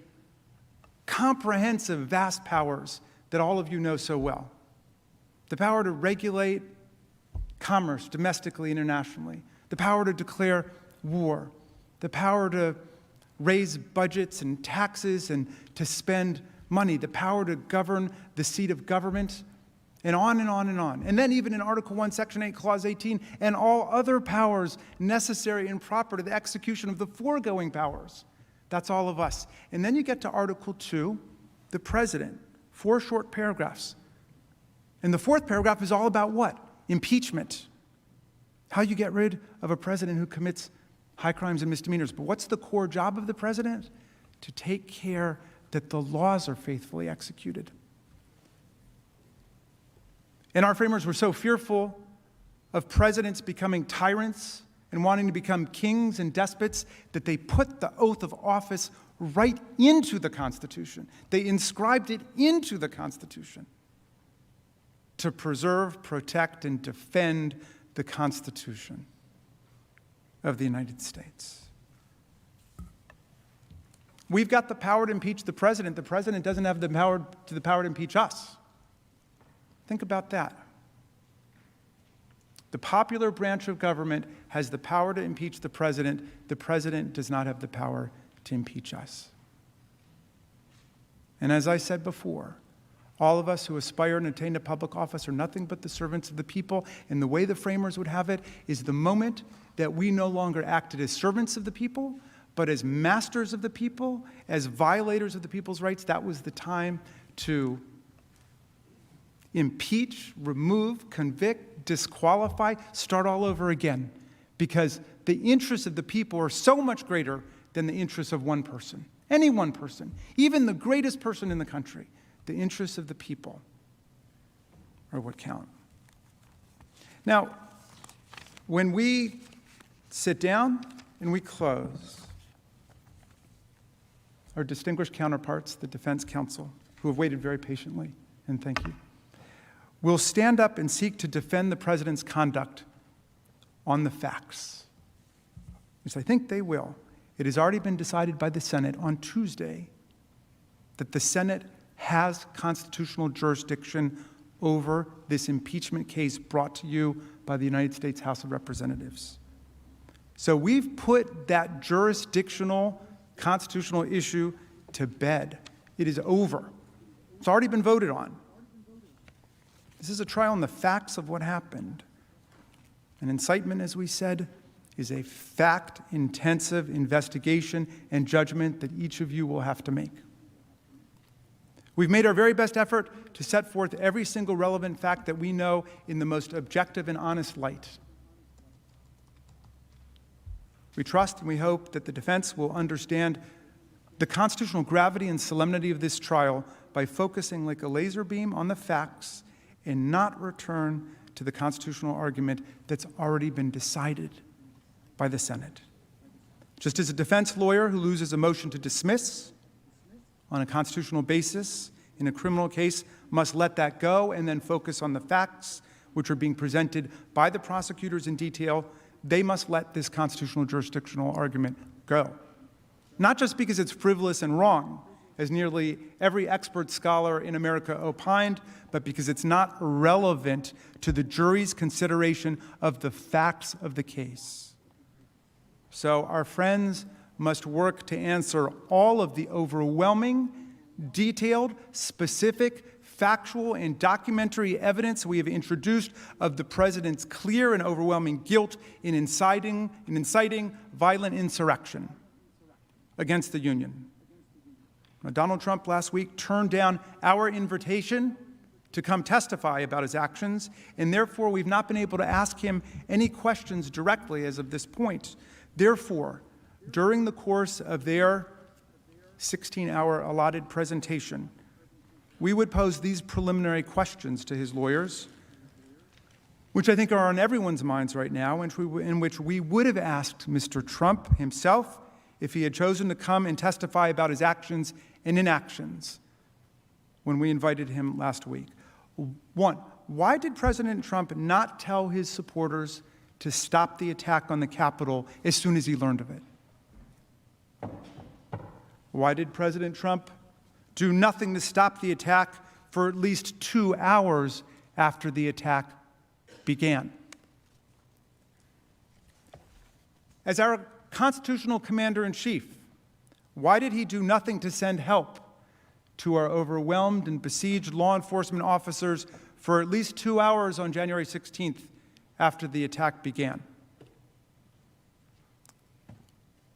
comprehensive, vast powers that all of you know so well. The power to regulate commerce domestically, internationally. The power to declare war. The power to raise budgets and taxes and to spend money. The power to govern the seat of government. And on and on and on. And then even in Article 1, Section 8, Clause 18, and all other powers necessary and proper to the execution of the foregoing powers. That's all of us. And then you get to Article 2, the President, 4 short paragraphs. And the 4th paragraph is all about what? Impeachment. How you get rid of a president who commits high crimes and misdemeanors. But what's the core job of the president? To take care that the laws are faithfully executed. And our framers were so fearful of presidents becoming tyrants and wanting to become kings and despots that they put the oath of office right into the Constitution. They inscribed it into the Constitution to preserve, protect, and defend the Constitution of the United States. We've got the power to impeach the president. The president doesn't have the power to impeach us. Think about that. The popular branch of government has the power to impeach the president. The president does not have the power to impeach us. And as I said before, all of us who aspire and attain to public office are nothing but the servants of the people. And the way the framers would have it is the moment that we no longer acted as servants of the people, but as masters of the people, as violators of the people's rights, that was the time to impeach, remove, convict, disqualify, start all over again. Because the interests of the people are so much greater than the interests of one person. Any one person, even the greatest person in the country. The interests of the people are what count. Now, when we sit down and we close, our distinguished counterparts, the defense counsel, who have waited very patiently, and thank you, will stand up and seek to defend the president's conduct on the facts, which I think they will. It has already been decided by the Senate on Tuesday that the Senate has constitutional jurisdiction over this impeachment case brought to you by the United States House of Representatives. So we've put that jurisdictional constitutional issue to bed. It is over. It's already been voted on. This is a trial on the facts of what happened. An incitement, as we said, is a fact-intensive investigation and judgment that each of you will have to make. We've made our very best effort to set forth every single relevant fact that we know in the most objective and honest light. We trust and we hope that the defense will understand the constitutional gravity and solemnity of this trial by focusing like a laser beam on the facts and not return to the constitutional argument that's already been decided by the Senate. Just as a defense lawyer who loses a motion to dismiss on a constitutional basis in a criminal case must let that go and then focus on the facts which are being presented by the prosecutors in detail, they must let this constitutional jurisdictional argument go. Not just because it's frivolous and wrong, as nearly every expert scholar in America opined, but because it's not relevant to the jury's consideration of the facts of the case. So our friends must work to answer all of the overwhelming, detailed, specific, factual, and documentary evidence we have introduced of the president's clear and overwhelming guilt in inciting violent insurrection against the Union. Now, Donald Trump last week turned down our invitation to come testify about his actions, and therefore we've not been able to ask him any questions directly as of this point. Therefore, during the course of their 16-hour allotted presentation, we would pose these preliminary questions to his lawyers, which I think are on everyone's minds right now, in which we would have asked Mr. Trump himself if he had chosen to come and testify about his actions and inactions. when we invited him last week. One, why did President Trump not tell his supporters to stop the attack on the Capitol as soon as he learned of it? Why did President Trump do nothing to stop the attack for at least 2 hours after the attack began? As our constitutional commander-in-chief, why did he do nothing to send help to our overwhelmed and besieged law enforcement officers for at least 2 hours on January 16th after the attack began?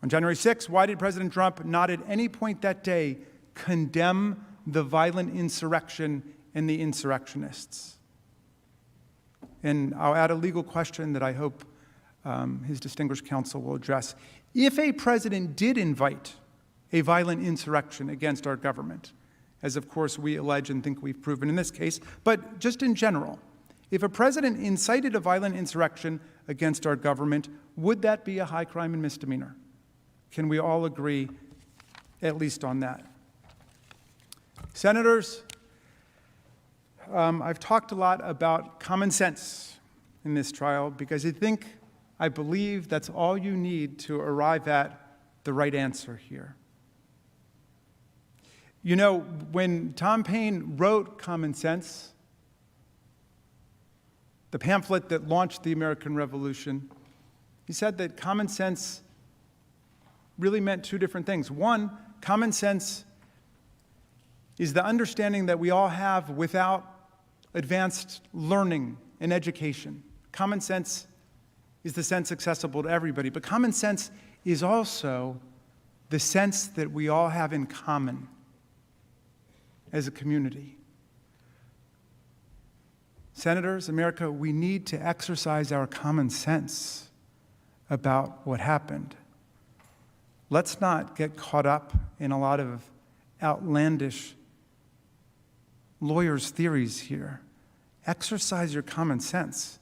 On January 6th, why did President Trump not at any point that day condemn the violent insurrection and the insurrectionists? And I'll add a legal question that I hope his distinguished counsel will address. If a president did invite a violent insurrection against our government, as of course we allege and think we've proven in this case, but just in general, if a president incited a violent insurrection against our government, would that be a high crime and misdemeanor? Can we all agree at least on that? Senators, I've talked a lot about common sense in this trial because I believe that's all you need to arrive at the right answer here. You know, when Tom Paine wrote Common Sense, the pamphlet that launched the American Revolution, he said that common sense really meant two different things. One, common sense is the understanding that we all have without advanced learning and education. Common sense is the sense accessible to everybody, but common sense is also the sense that we all have in common as a community. Senators, America, we need to exercise our common sense about what happened. Let's not get caught up in a lot of outlandish lawyers' theories here. Exercise your common sense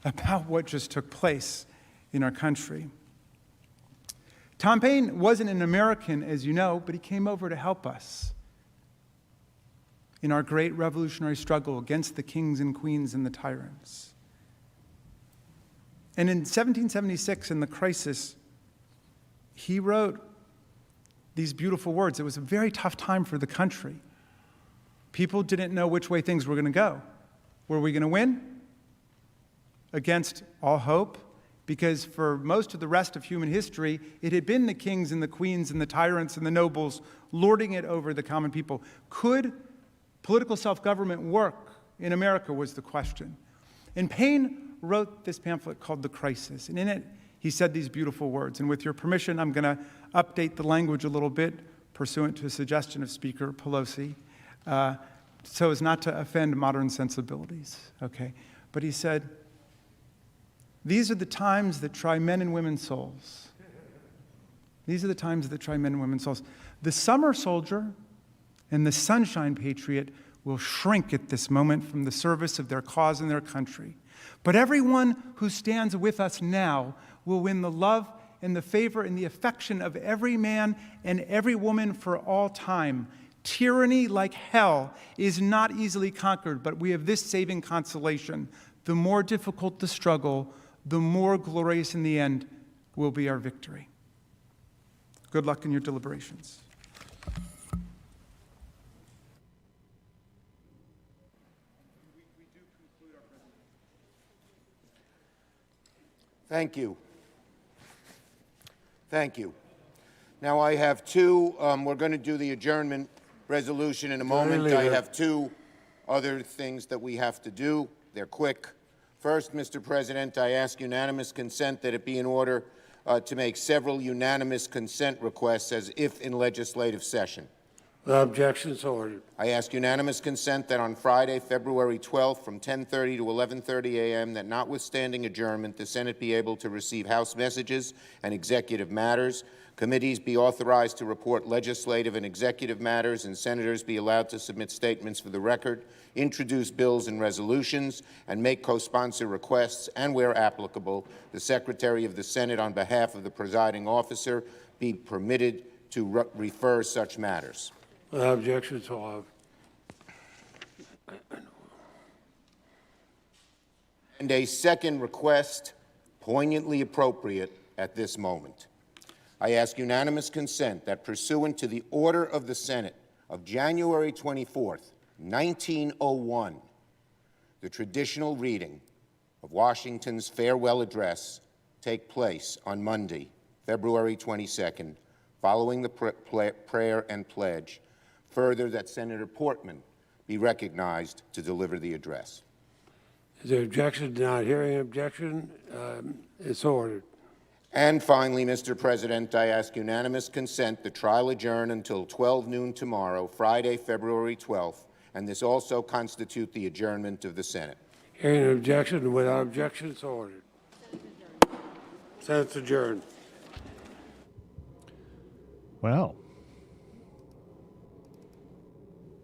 about what just took place in our country. Tom Paine wasn't an American, as you know, but he came over to help us in our great revolutionary struggle against the kings and queens and the tyrants. And in 1776, in the crisis, he wrote these beautiful words. It was a very tough time for the country. People didn't know which way things were going to go. Were we going to win? Against all hope? Because for most of the rest of human history, it had been the kings and the queens and the tyrants and the nobles lording it over the common people. Could political self-government work in America was the question. And Paine wrote this pamphlet called The Crisis, and in it he said these beautiful words. And with your permission, I'm going to update the language a little bit, pursuant to a suggestion of Speaker Pelosi, so as not to offend modern sensibilities, okay? But he said, these are the times that try men and women's souls. These are the times that try men and women's souls. The summer soldier and the sunshine patriot will shrink at this moment from the service of their cause and their country. But everyone who stands with us now will win the love and the favor and the affection of every man and every woman for all time. Tyranny, like hell, is not easily conquered, but we have this saving consolation. The more difficult the struggle, the more glorious in the end will be our victory. Good luck in your deliberations. Thank you. Thank you. Now I have two, we're going to do the adjournment resolution in a moment. I have two other things that we have to do. They're quick. First, Mr. President, I ask unanimous consent that it be in order to make several unanimous consent requests as if in legislative session. Without objection, so ordered. I ask unanimous consent that on Friday, February 12th, from 10:30 to 11:30 a.m., that notwithstanding adjournment, the Senate be able to receive House messages and executive matters, committees be authorized to report legislative and executive matters, and senators be allowed to submit statements for the record, introduce bills and resolutions, and make co-sponsor requests, and where applicable, the Secretary of the Senate, on behalf of the presiding officer, be permitted to refer such matters. Without objection, so ordered. And a second request, poignantly appropriate at this moment. I ask unanimous consent that pursuant to the order of the Senate of January 24th, 1901, the traditional reading of Washington's farewell address take place on Monday, February 22nd, following the prayer and pledge. Further, that Senator Portman be recognized to deliver the address. Is there objection? Not hearing objection, it's ordered. And finally, Mr. President, I ask unanimous consent the trial adjourn until 12 noon tomorrow, Friday, February 12th, and this also constitute the adjournment of the Senate. Hearing an objection, without objection, it's ordered. Senate's adjourned. Well,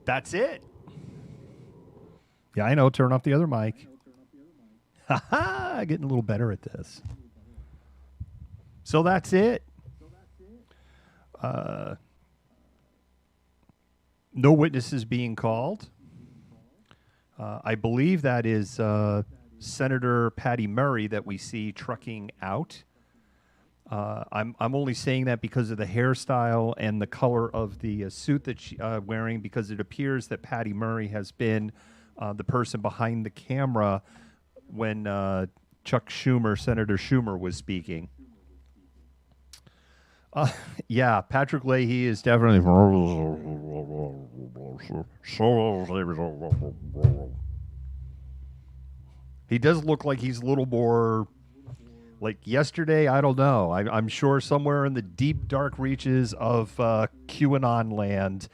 that's it. Yeah, I know. Turn off the other mic. Ha ha! Getting a little better at this. So that's it. No witnesses being called. I believe that is Senator Patty Murray that we see trucking out. I'm only saying that because of the hairstyle and the color of the suit that she's wearing, because it appears that Patty Murray has been the person behind the camera when Chuck Schumer, Senator Schumer, was speaking. Yeah, Patrick Leahy is definitely. He does look like he's a little more. Like yesterday, I don't know. I'm sure somewhere in the deep, dark reaches of QAnon land,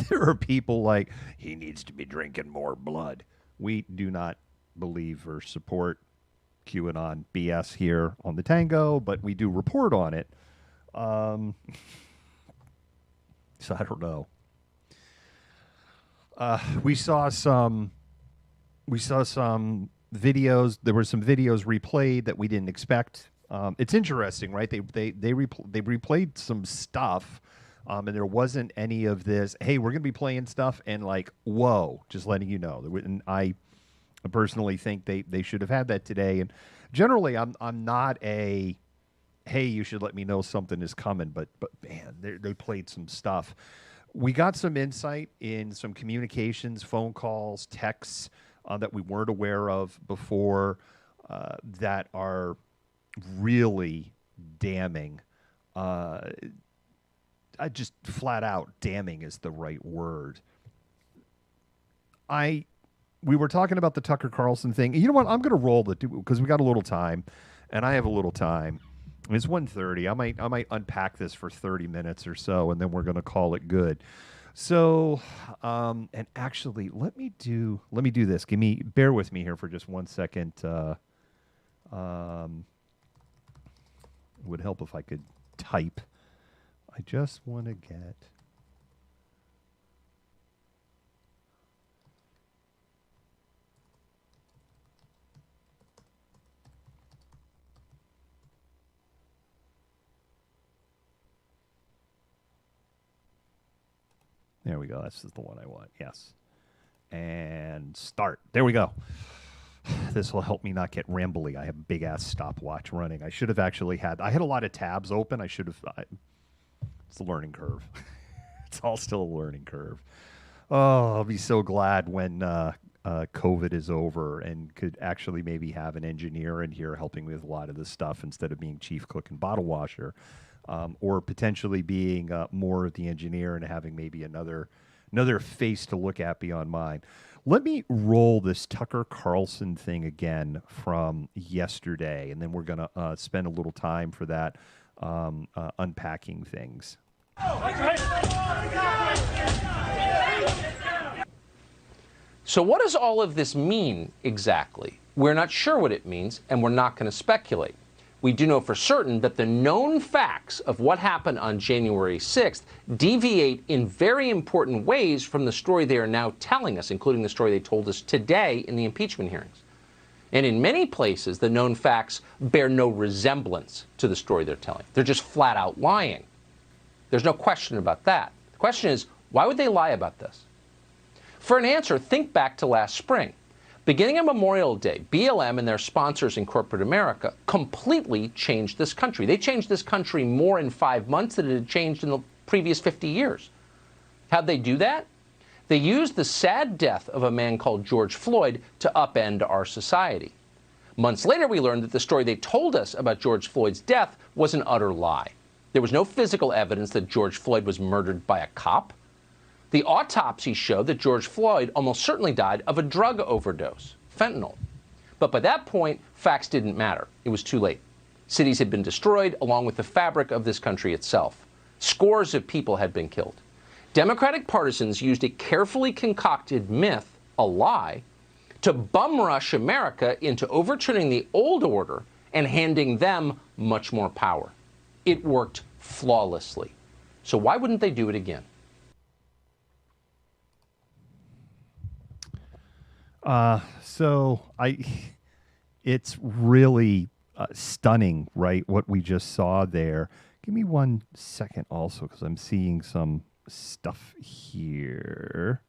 there are people like, he needs to be drinking more blood. We do not believe or support QAnon BS here on the Tango, but we do report on it. So I don't know. We saw some videos. There were some videos replayed that we didn't expect. It's interesting, right? They replayed some stuff, and there wasn't any of this. Hey, we're gonna be playing stuff, and like, whoa, just letting you know. And I personally think they should have had that today. And generally, I'm not a hey, you should let me know something is coming. But man, they played some stuff. We got some insight in some communications, phone calls, texts that we weren't aware of before that are really damning. I just flat out damning is the right word. We were talking about the Tucker Carlson thing. You know what? I'm going to roll because we got a little time, and I have a little time. It's 1:30. I might unpack this for 30 minutes or so, and then we're going to call it good. So, and actually, let me do this. Bear with me here for just 1 second. It would help if I could type. I just want to get. There we go. That's the one I want. Yes. And start. There we go. This will help me not get rambly. I have a big-ass stopwatch running. I should have actually had... I had a lot of tabs open. I should have... It's a learning curve. It's all still a learning curve. Oh, I'll be so glad when COVID is over and could actually maybe have an engineer in here helping me with a lot of this stuff instead of being chief cook and bottle washer. Or potentially being more of the engineer and having maybe another face to look at beyond mine. Let me roll this Tucker Carlson thing again from yesterday, and then we're going to spend a little time for that unpacking things. So what does all of this mean exactly? We're not sure what it means, and we're not going to speculate. We do know for certain that the known facts of what happened on January 6th deviate in very important ways from the story they are now telling us, including the story they told us today in the impeachment hearings. And in many places, the known facts bear no resemblance to the story they're telling. They're just flat out lying. There's no question about that. The question is, why would they lie about this? For an answer, think back to last spring. Beginning on Memorial Day, BLM and their sponsors in corporate America completely changed this country. They changed this country more in 5 months than it had changed in the previous 50 years. How'd they do that? They used the sad death of a man called George Floyd to upend our society. Months later, we learned that the story they told us about George Floyd's death was an utter lie. There was no physical evidence that George Floyd was murdered by a cop. The autopsy showed that George Floyd almost certainly died of a drug overdose, fentanyl. But by that point, facts didn't matter. It was too late. Cities had been destroyed, along with the fabric of this country itself. Scores of people had been killed. Democratic partisans used a carefully concocted myth, a lie, to bum rush America into overturning the old order and handing them much more power. It worked flawlessly. So why wouldn't they do it again? It's really stunning, right? What we just saw there. Give me 1 second also, because I'm seeing some stuff here.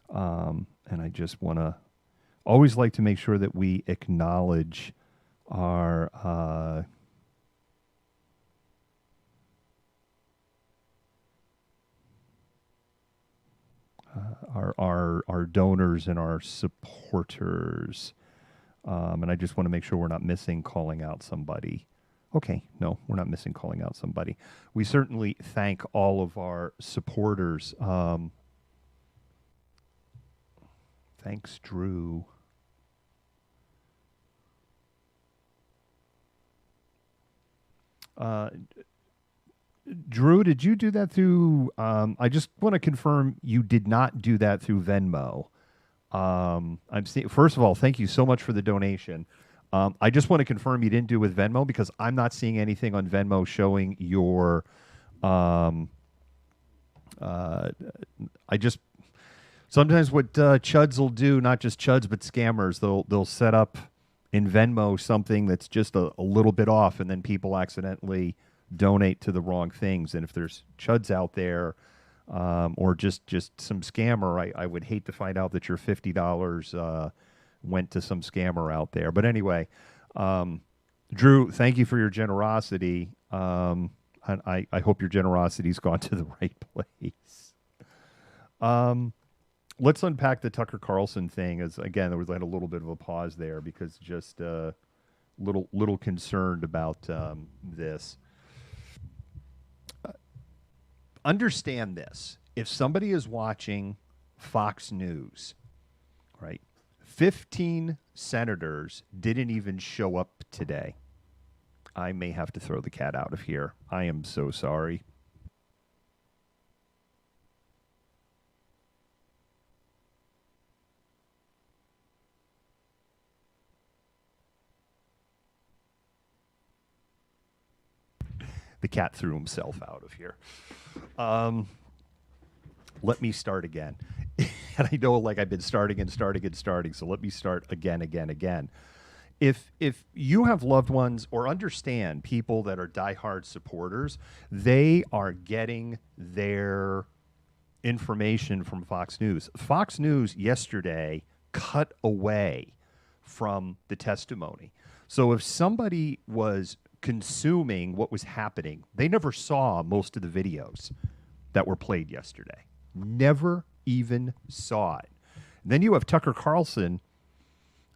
And I just want to always like to make sure that we acknowledge our donors and our supporters. And I just want to make sure we're not missing calling out somebody. Okay, no, we're not missing calling out somebody. We certainly thank all of our supporters. Thanks, Drew. Drew, did you do that through, I just want to confirm you did not do that through Venmo. First of all, thank you so much for the donation. I just want to confirm you didn't do it with Venmo, because I'm not seeing anything on Venmo showing your, sometimes what chuds will do, not just chuds, but scammers, they'll set up in Venmo something that's just a little bit off, and then people accidentally donate to the wrong things. And if there's chuds out there, or just some scammer, I would hate to find out that your $50 went to some scammer out there. But anyway, Drew, thank you for your generosity. And I hope your generosity's gone to the right place. Let's unpack the Tucker Carlson thing. As again, there was a little bit of a pause there, because just little concerned about this. Understand this. If somebody is watching Fox News, right, 15 senators didn't even show up today. I may have to throw the cat out of here. I am so sorry. The cat threw himself out of here. Let me start again. And I know, I've been starting, so let me start again. If you have loved ones or understand people that are diehard supporters, they are getting their information from Fox News. Fox News yesterday cut away from the testimony. So if somebody was consuming what was happening, they never saw most of the videos that were played yesterday. Never even saw it. And then you have Tucker Carlson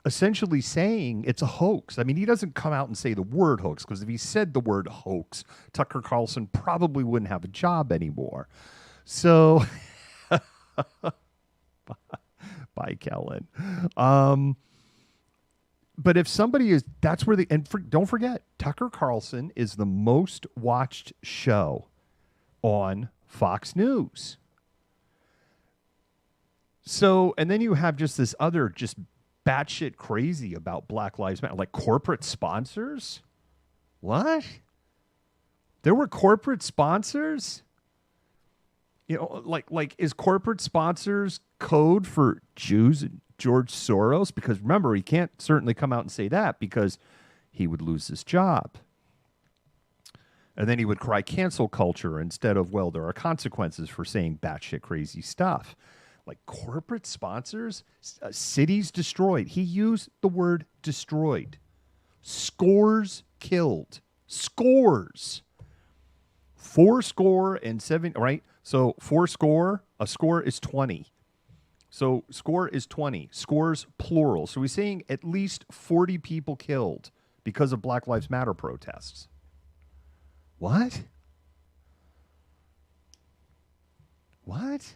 essentially saying it's a hoax. I mean, he doesn't come out and say the word hoax, because if he said the word hoax, Tucker Carlson probably wouldn't have a job anymore. So, bye, Kellen. But if somebody is, that's where don't forget, Tucker Carlson is the most watched show on Fox News. So, and then you have just this other just batshit crazy about Black Lives Matter, like corporate sponsors. What? There were corporate sponsors? You know, like is corporate sponsors code for Jews and George Soros? Because remember, he can't certainly come out and say that, because he would lose his job. And then he would cry cancel culture instead of, well, there are consequences for saying batshit crazy stuff. like corporate sponsors, cities destroyed. He used the word destroyed. Scores killed. Scores. 7, right? So 4 score, a score is 20. So score is 20. Scores plural. So he's saying at least 40 people killed because of Black Lives Matter protests. What? What?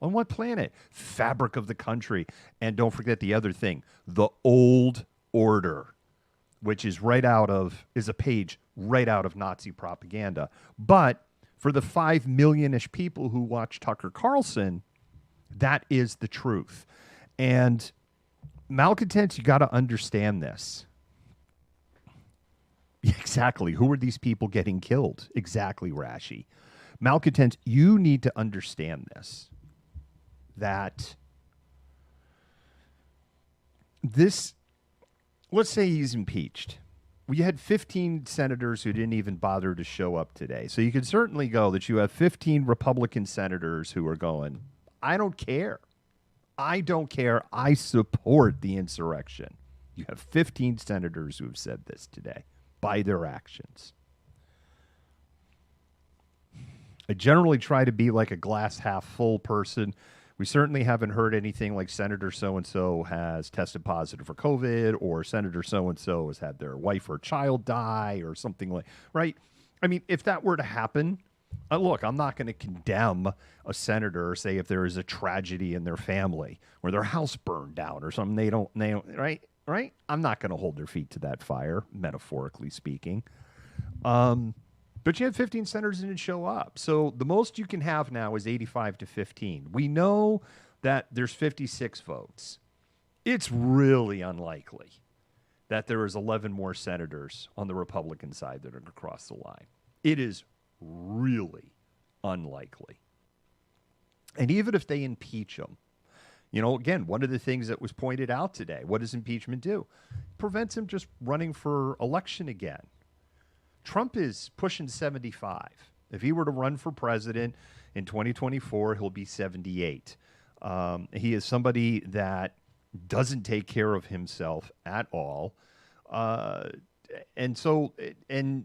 On what planet? Fabric of the country. And don't forget the other thing, the old order, which is is a page right out of Nazi propaganda. But for the 5 million-ish people who watch Tucker Carlson, that is the truth. And malcontents, you got to understand this. Exactly. Who are these people getting killed? Exactly, Rashi. Malcontents, you need to understand this. That this, let's say he's impeached. We had 15 senators who didn't even bother to show up today. So you can certainly go that you have 15 Republican senators who are going, I don't care. I don't care. I support the insurrection. You have 15 senators who have said this today by their actions. I generally try to be like a glass half full person. We certainly haven't heard anything like Senator so-and-so has tested positive for COVID or Senator so-and-so has had their wife or child die or something like, right? I mean, if that were to happen, look, I'm not going to condemn a senator, say if there is a tragedy in their family or their house burned down or something, they don't, right? I'm not going to hold their feet to that fire, metaphorically speaking. But you had 15 senators didn't show up. So the most you can have now is 85 to 15. We know that there's 56 votes. It's really unlikely that there is 11 more senators on the Republican side that are going to cross the line. It is really unlikely. And even if they impeach them, you know, again, one of the things that was pointed out today, what does impeachment do? It prevents him just running for election again. Trump is pushing 75. If he were to run for president in 2024, he'll be 78. He is somebody that doesn't take care of himself at all. And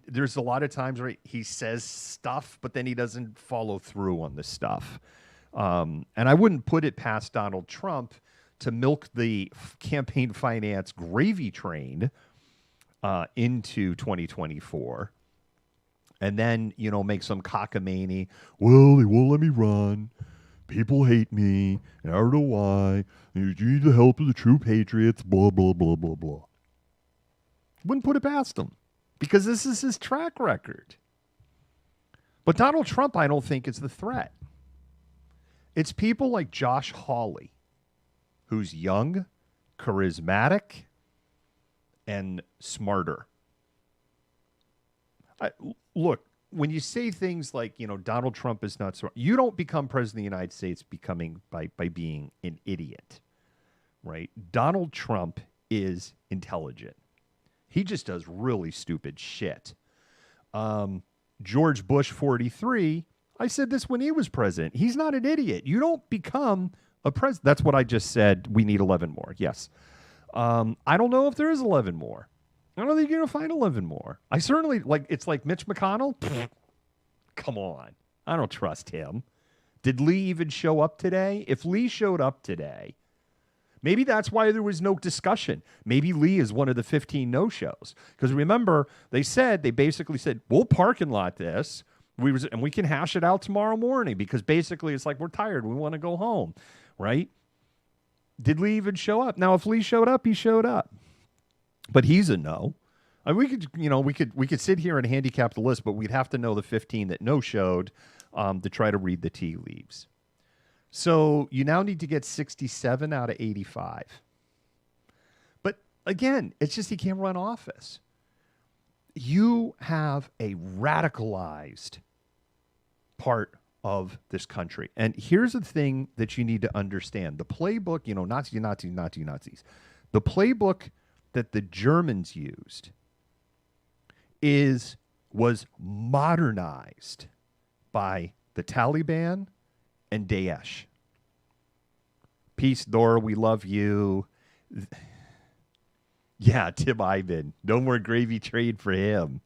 there's a lot of times where he says stuff, but then he doesn't follow through on the stuff. And I wouldn't put it past Donald Trump to milk the campaign finance gravy train into 2024, and then, you know, make some cockamamie. Well, they won't let me run. People hate me, and I don't know why. You need the help of the true patriots, blah, blah, blah, blah, blah. Wouldn't put it past him, because this is his track record. But Donald Trump, I don't think, is the threat. It's people like Josh Hawley, who's young, charismatic, and smarter. Look, when you say things like, you know, Donald Trump is not smart, you don't become president of the United States by being an idiot, right? Donald Trump is intelligent. He just does really stupid shit. George Bush 43, I said this when he was president. He's not an idiot. You don't become a president. That's what I just said. We need 11 more. Yes. I don't know if there is 11 more. I don't think you're going to find 11 more. I certainly, it's like Mitch McConnell. Come on. I don't trust him. Did Lee even show up today? If Lee showed up today, maybe that's why there was no discussion. Maybe Lee is one of the 15 no-shows. Because remember, they basically said, we'll parking lot this, and we can hash it out tomorrow morning, because basically it's like, we're tired. We want to go home, right? Did Lee even show up? Now, if Lee showed up, he showed up. But he's a no. I mean, we could sit here and handicap the list, but we'd have to know the 15 that no-showed to try to read the tea leaves. So you now need to get 67 out of 85. But again, it's just he can't run office. You have a radicalized part of this country. And here's the thing that you need to understand. The playbook, Nazis. The playbook that the Germans used was modernized by the Taliban, and Daesh. Peace, Dora. We love you. Yeah, Tim Ivan. No more gravy trade for him.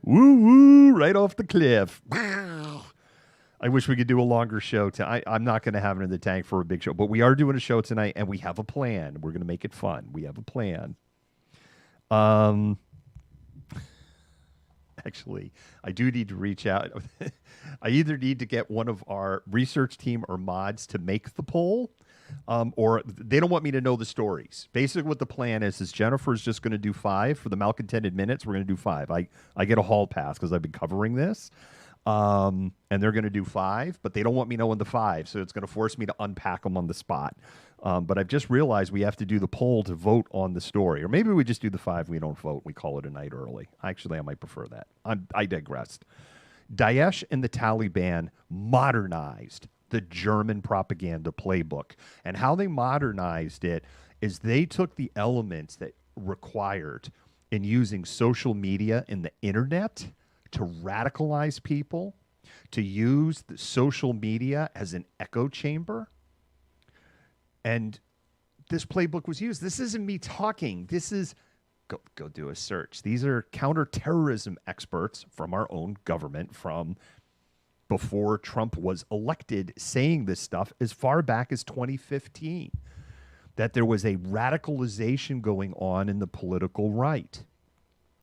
Woo woo, right off the cliff. I wish we could do a longer show. I'm not going to have it in the tank for a big show, but we are doing a show tonight, and we have a plan. We're going to make it fun. We have a plan. Actually, I do need to reach out. I either need to get one of our research team or mods to make the poll, or they don't want me to know the stories. Basically, what the plan is Jennifer's just going to do 5 for the Malcontented Minutes. We're going to do 5. I get a hall pass because I've been covering this. And they're going to do 5, but they don't want me knowing the 5, so it's going to force me to unpack them on the spot. But I've just realized we have to do the poll to vote on the story. Or maybe we just do the 5, we don't vote, we call it a night early. Actually, I might prefer that. I digressed. Daesh and the Taliban modernized the German propaganda playbook. And how they modernized it is they took the elements that required in using social media and the internet to radicalize people, to use the social media as an echo chamber. And this playbook was used. This isn't me talking. This is, go do a search. These are counterterrorism experts from our own government from before Trump was elected saying this stuff as far back as 2015, that there was a radicalization going on in the political right.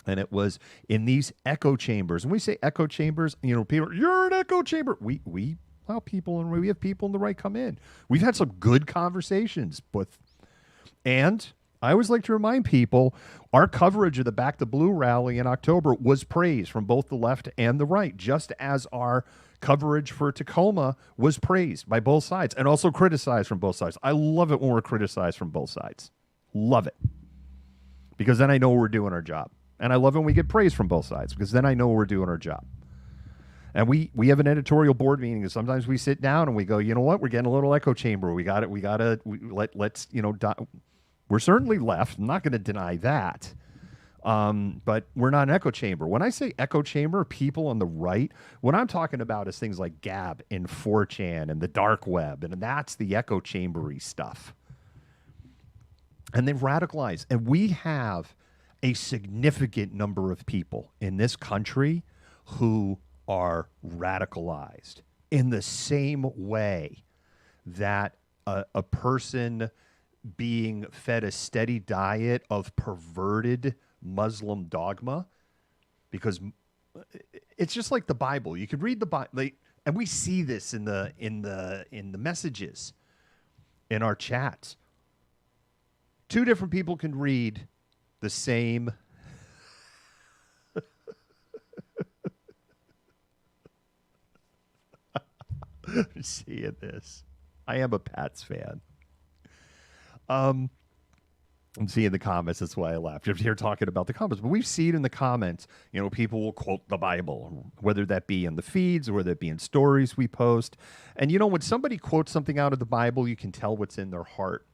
And it was in these echo chambers. And we say echo chambers, people, you're an echo chamber. We have people in the right come in. We've had some good conversations and I always like to remind people, our coverage of the Back the Blue rally in October was praised from both the left and the right, just as our coverage for Tacoma was praised by both sides and also criticized from both sides. I love it when we're criticized from both sides. Love it. Because then I know we're doing our job. And I love when we get praise from both sides, because then I know we're doing our job. And we have an editorial board meeting, and sometimes we sit down and we go, you know what, we're getting a little echo chamber. Let's we're certainly left. I'm not going to deny that. But we're not an echo chamber. When I say echo chamber, people on the right, what I'm talking about is things like Gab and 4chan and the dark web, and that's the echo chambery stuff. And they've radicalized. And we have a significant number of people in this country who are radicalized in the same way that a person being fed a steady diet of perverted Muslim dogma, because it's just like the Bible. You could read the Bible, and we see this in the messages in our chats. Two different people can read the same I'm seeing this. I am a Pats fan. I'm seeing the comments. That's why I laughed. You're here talking about the comments, but we've seen in the comments, people will quote the Bible, whether that be in the feeds or whether it be in stories we post. And when somebody quotes something out of the Bible, you can tell what's in their heart.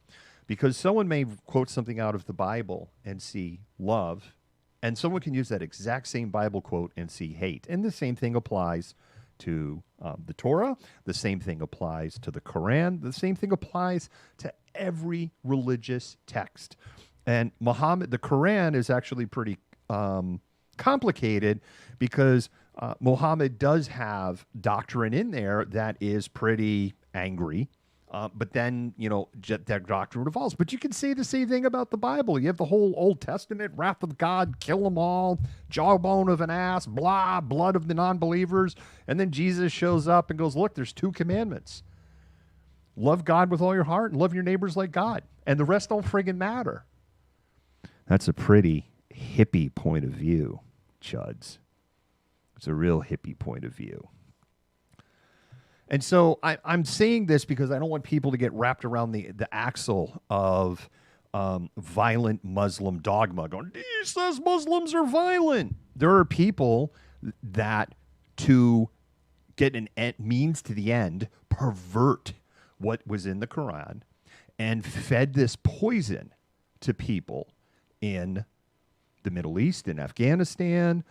Because someone may quote something out of the Bible and see love, and someone can use that exact same Bible quote and see hate. And the same thing applies to the Torah. The same thing applies to the Quran. The same thing applies to every religious text. And the Quran is actually pretty complicated because Muhammad does have doctrine in there that is pretty angry. But then, that doctrine evolves. But you can say the same thing about the Bible. You have the whole Old Testament, wrath of God, kill them all, jawbone of an ass, blah, blood of the non-believers. And then Jesus shows up and goes, look, there's 2 commandments. Love God with all your heart and love your neighbors like God. And the rest don't friggin' matter. That's a pretty hippie point of view, Chuds. It's a real hippie point of view. And so I'm saying this because I don't want people to get wrapped around the axle of violent Muslim dogma, going, he says Muslims are violent. There are people that, to get an means to the end, pervert what was in the Quran and fed this poison to people in the Middle East, in Afghanistan,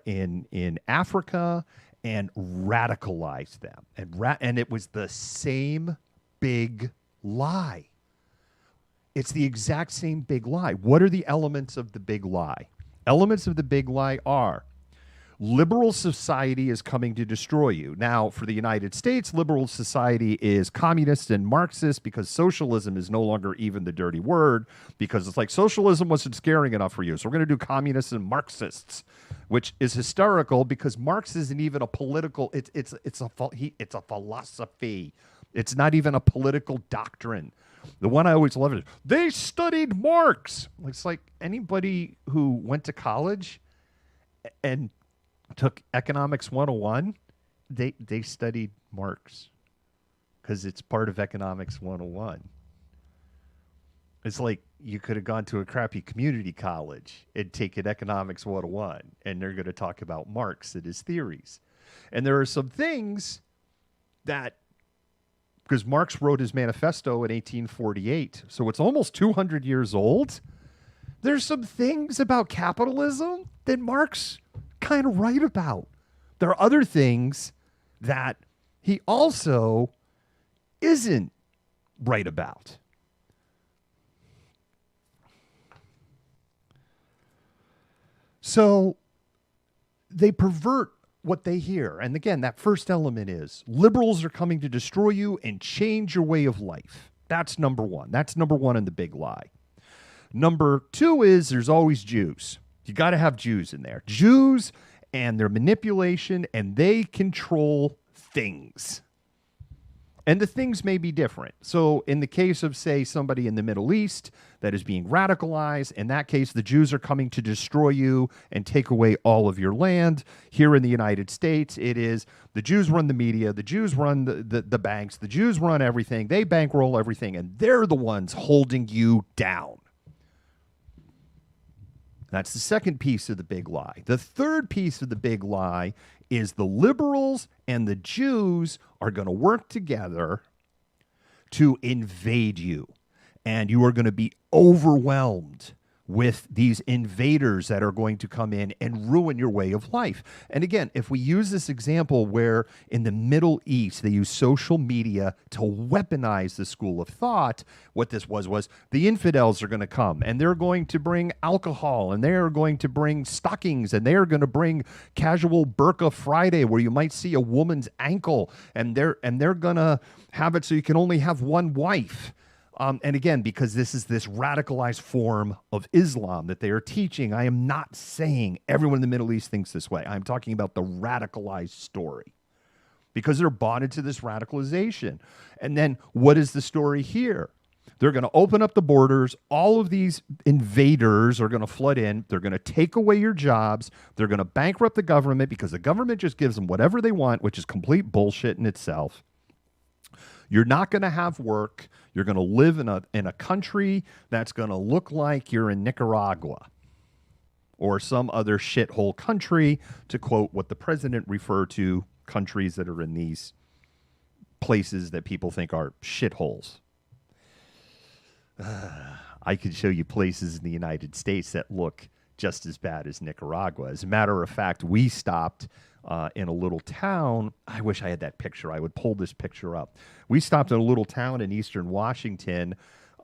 in Africa. and radicalized them. And it was the same big lie. It's the exact same big lie. What are the elements of the big lie? Elements of the big lie are liberal society is coming to destroy you. Now, for the United States, liberal society is communist and Marxist because socialism is no longer even the dirty word, because it's like socialism wasn't scaring enough for you. So we're going to do communists and Marxists, which is hysterical because Marx isn't even a political, it's a philosophy. It's not even a political doctrine. The one I always love is, they studied Marx. It's like anybody who went to college and took Economics 101, they studied Marx because it's part of Economics 101. It's like you could have gone to a crappy community college and taken Economics 101, and they're going to talk about Marx and his theories. And there are some things that, because Marx wrote his manifesto in 1848, so it's almost 200 years old. There's some things about capitalism that Marx kind of right about. There are other things that he also isn't right about. So they pervert what they hear. And again, that first element is liberals are coming to destroy you and change your way of life. That's number one. That's number one in the big lie. Number two is there's always Jews. You got to have Jews in there. Jews and their manipulation, and they control things. And the things may be different. So in the case of, say, somebody in the Middle East that is being radicalized, in that case, the Jews are coming to destroy you and take away all of your land. Here in the United States, it is the Jews run the media, the Jews run the banks, the Jews run everything, they bankroll everything, and they're the ones holding you down. That's the second piece of the big lie. The third piece of the big lie is the liberals and the Jews are going to work together to invade you. And you are going to be overwhelmed with these invaders that are going to come in and ruin your way of life. And again, if we use this example where in the Middle East they use social media to weaponize the school of thought, what this was the infidels are going to come and they're going to bring alcohol and they're going to bring stockings and they're going to bring casual burqa Friday where you might see a woman's ankle and they're going to have it so you can only have one wife. And again, because this is this radicalized form of Islam that they are teaching, I am not saying everyone in the Middle East thinks this way. I'm talking about the radicalized story because they're bought into this radicalization. And then what is the story here? They're going to open up the borders. All of these invaders are going to flood in. They're going to take away your jobs. They're going to bankrupt the government because the government just gives them whatever they want, which is complete bullshit in itself. You're not going to have work. You're going to live in a country that's going to look like you're in Nicaragua or some other shithole country, to quote what the president referred to countries that are in these places that people think are shitholes. I could show you places in the United States that look just as bad as Nicaragua. As a matter of fact, we stopped in a little town. I wish I had that picture. I would pull this picture up. We stopped in a little town in eastern Washington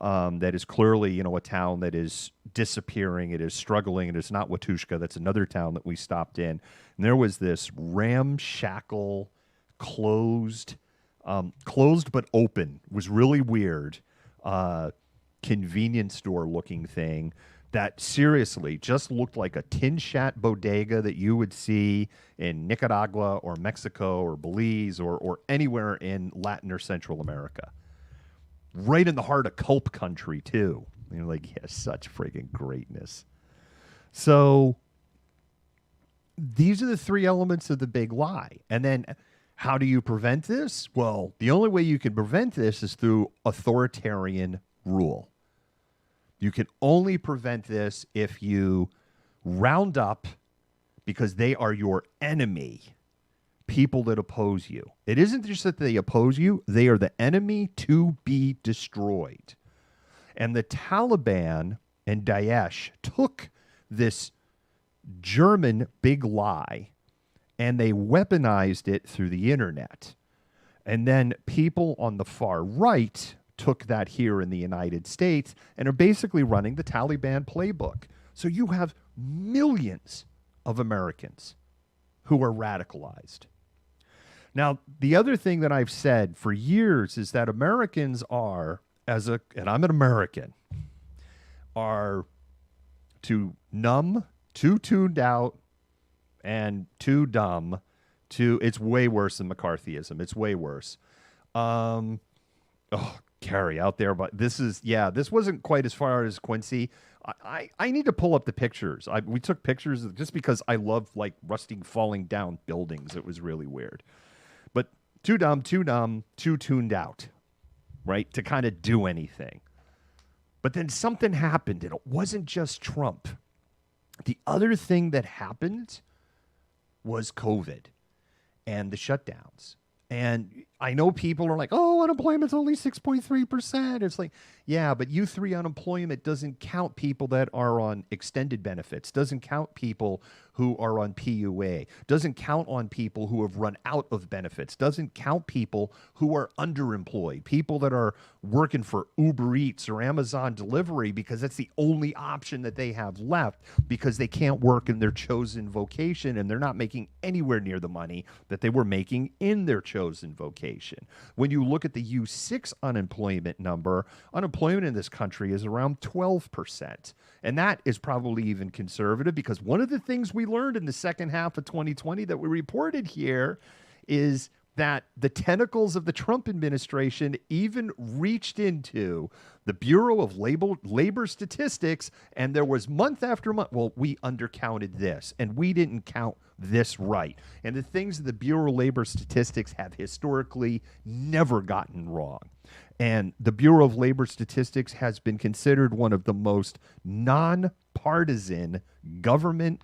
that is clearly, a town that is disappearing. It is struggling. It is not Watushka. That's another town that we stopped in. And there was this ramshackle, closed but open. It was really weird. Convenience store looking thing that seriously just looked like a tin shat bodega that you would see in Nicaragua or Mexico or Belize or anywhere in Latin or Central America. Right in the heart of Culp country, too. Such friggin' greatness. So these are the three elements of the big lie. And then how do you prevent this? Well, the only way you can prevent this is through authoritarian rule. You can only prevent this if you round up, because they are your enemy, people that oppose you. It isn't just that they oppose you, they are the enemy to be destroyed. And the Taliban and Daesh took this German big lie and they weaponized it through the internet. And then people on the far right took that here in the United States and are basically running the Taliban playbook. So you have millions of Americans who are radicalized. Now, the other thing that I've said for years is that Americans are, and I'm an American, are too numb, too tuned out, and too dumb it's way worse than McCarthyism. It's way worse. Carrie out there, but this wasn't quite as far as Quincy. I need to pull up the pictures. We took pictures just because I love like rusting, falling down buildings. It was really weird. But too dumb, too tuned out, right, to kind of do anything. But then something happened, and it wasn't just Trump. The other thing that happened was COVID and the shutdowns. And I know people are like, oh, unemployment's only 6.3%. It's like, yeah, but U3 unemployment doesn't count people that are on extended benefits, doesn't count people who are on PUA, doesn't count on people who have run out of benefits, doesn't count people who are underemployed, people that are working for Uber Eats or Amazon delivery because that's the only option that they have left because they can't work in their chosen vocation and they're not making anywhere near the money that they were making in their chosen vocation. When you look at the U6 unemployment number, unemployment in this country is around 12%. And that is probably even conservative because one of the things we learned in the second half of 2020 that we reported here is that the tentacles of the Trump administration even reached into the Bureau of Labor Statistics, and there was month after month, well, we undercounted this, and we didn't count this right. And the things that the Bureau of Labor Statistics have historically never gotten wrong. And the Bureau of Labor Statistics has been considered one of the most nonpartisan government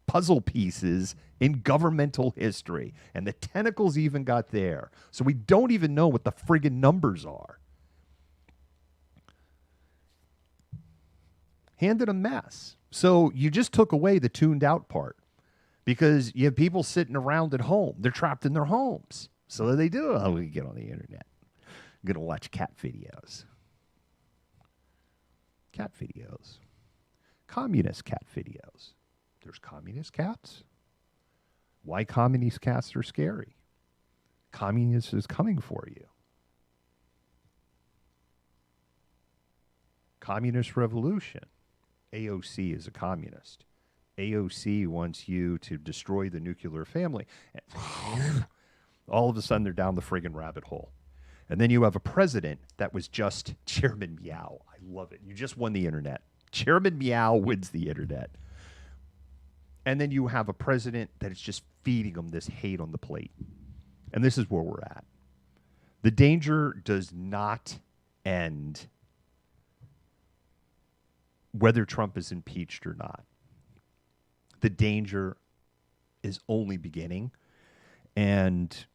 puzzle pieces in governmental history. And the tentacles even got there. So we don't even know what the friggin' numbers are. Handed a mess. So you just took away the tuned out part because you have people sitting around at home. They're trapped in their homes. So what do they do? Oh, we get on the internet. I'm going to watch cat videos. Cat videos. Communist cat videos. There's communist cats. Why communist cats are scary? Communist is coming for you. Communist revolution. AOC is a communist. AOC wants you to destroy the nuclear family. All of a sudden, they're down the friggin' rabbit hole. And then you have a president that was just Chairman Meow. I love it. You just won the internet. Chairman Meow wins the internet. And then you have a president that is just feeding them this hate on the plate. And this is where we're at. The danger does not end whether Trump is impeached or not. The danger is only beginning. And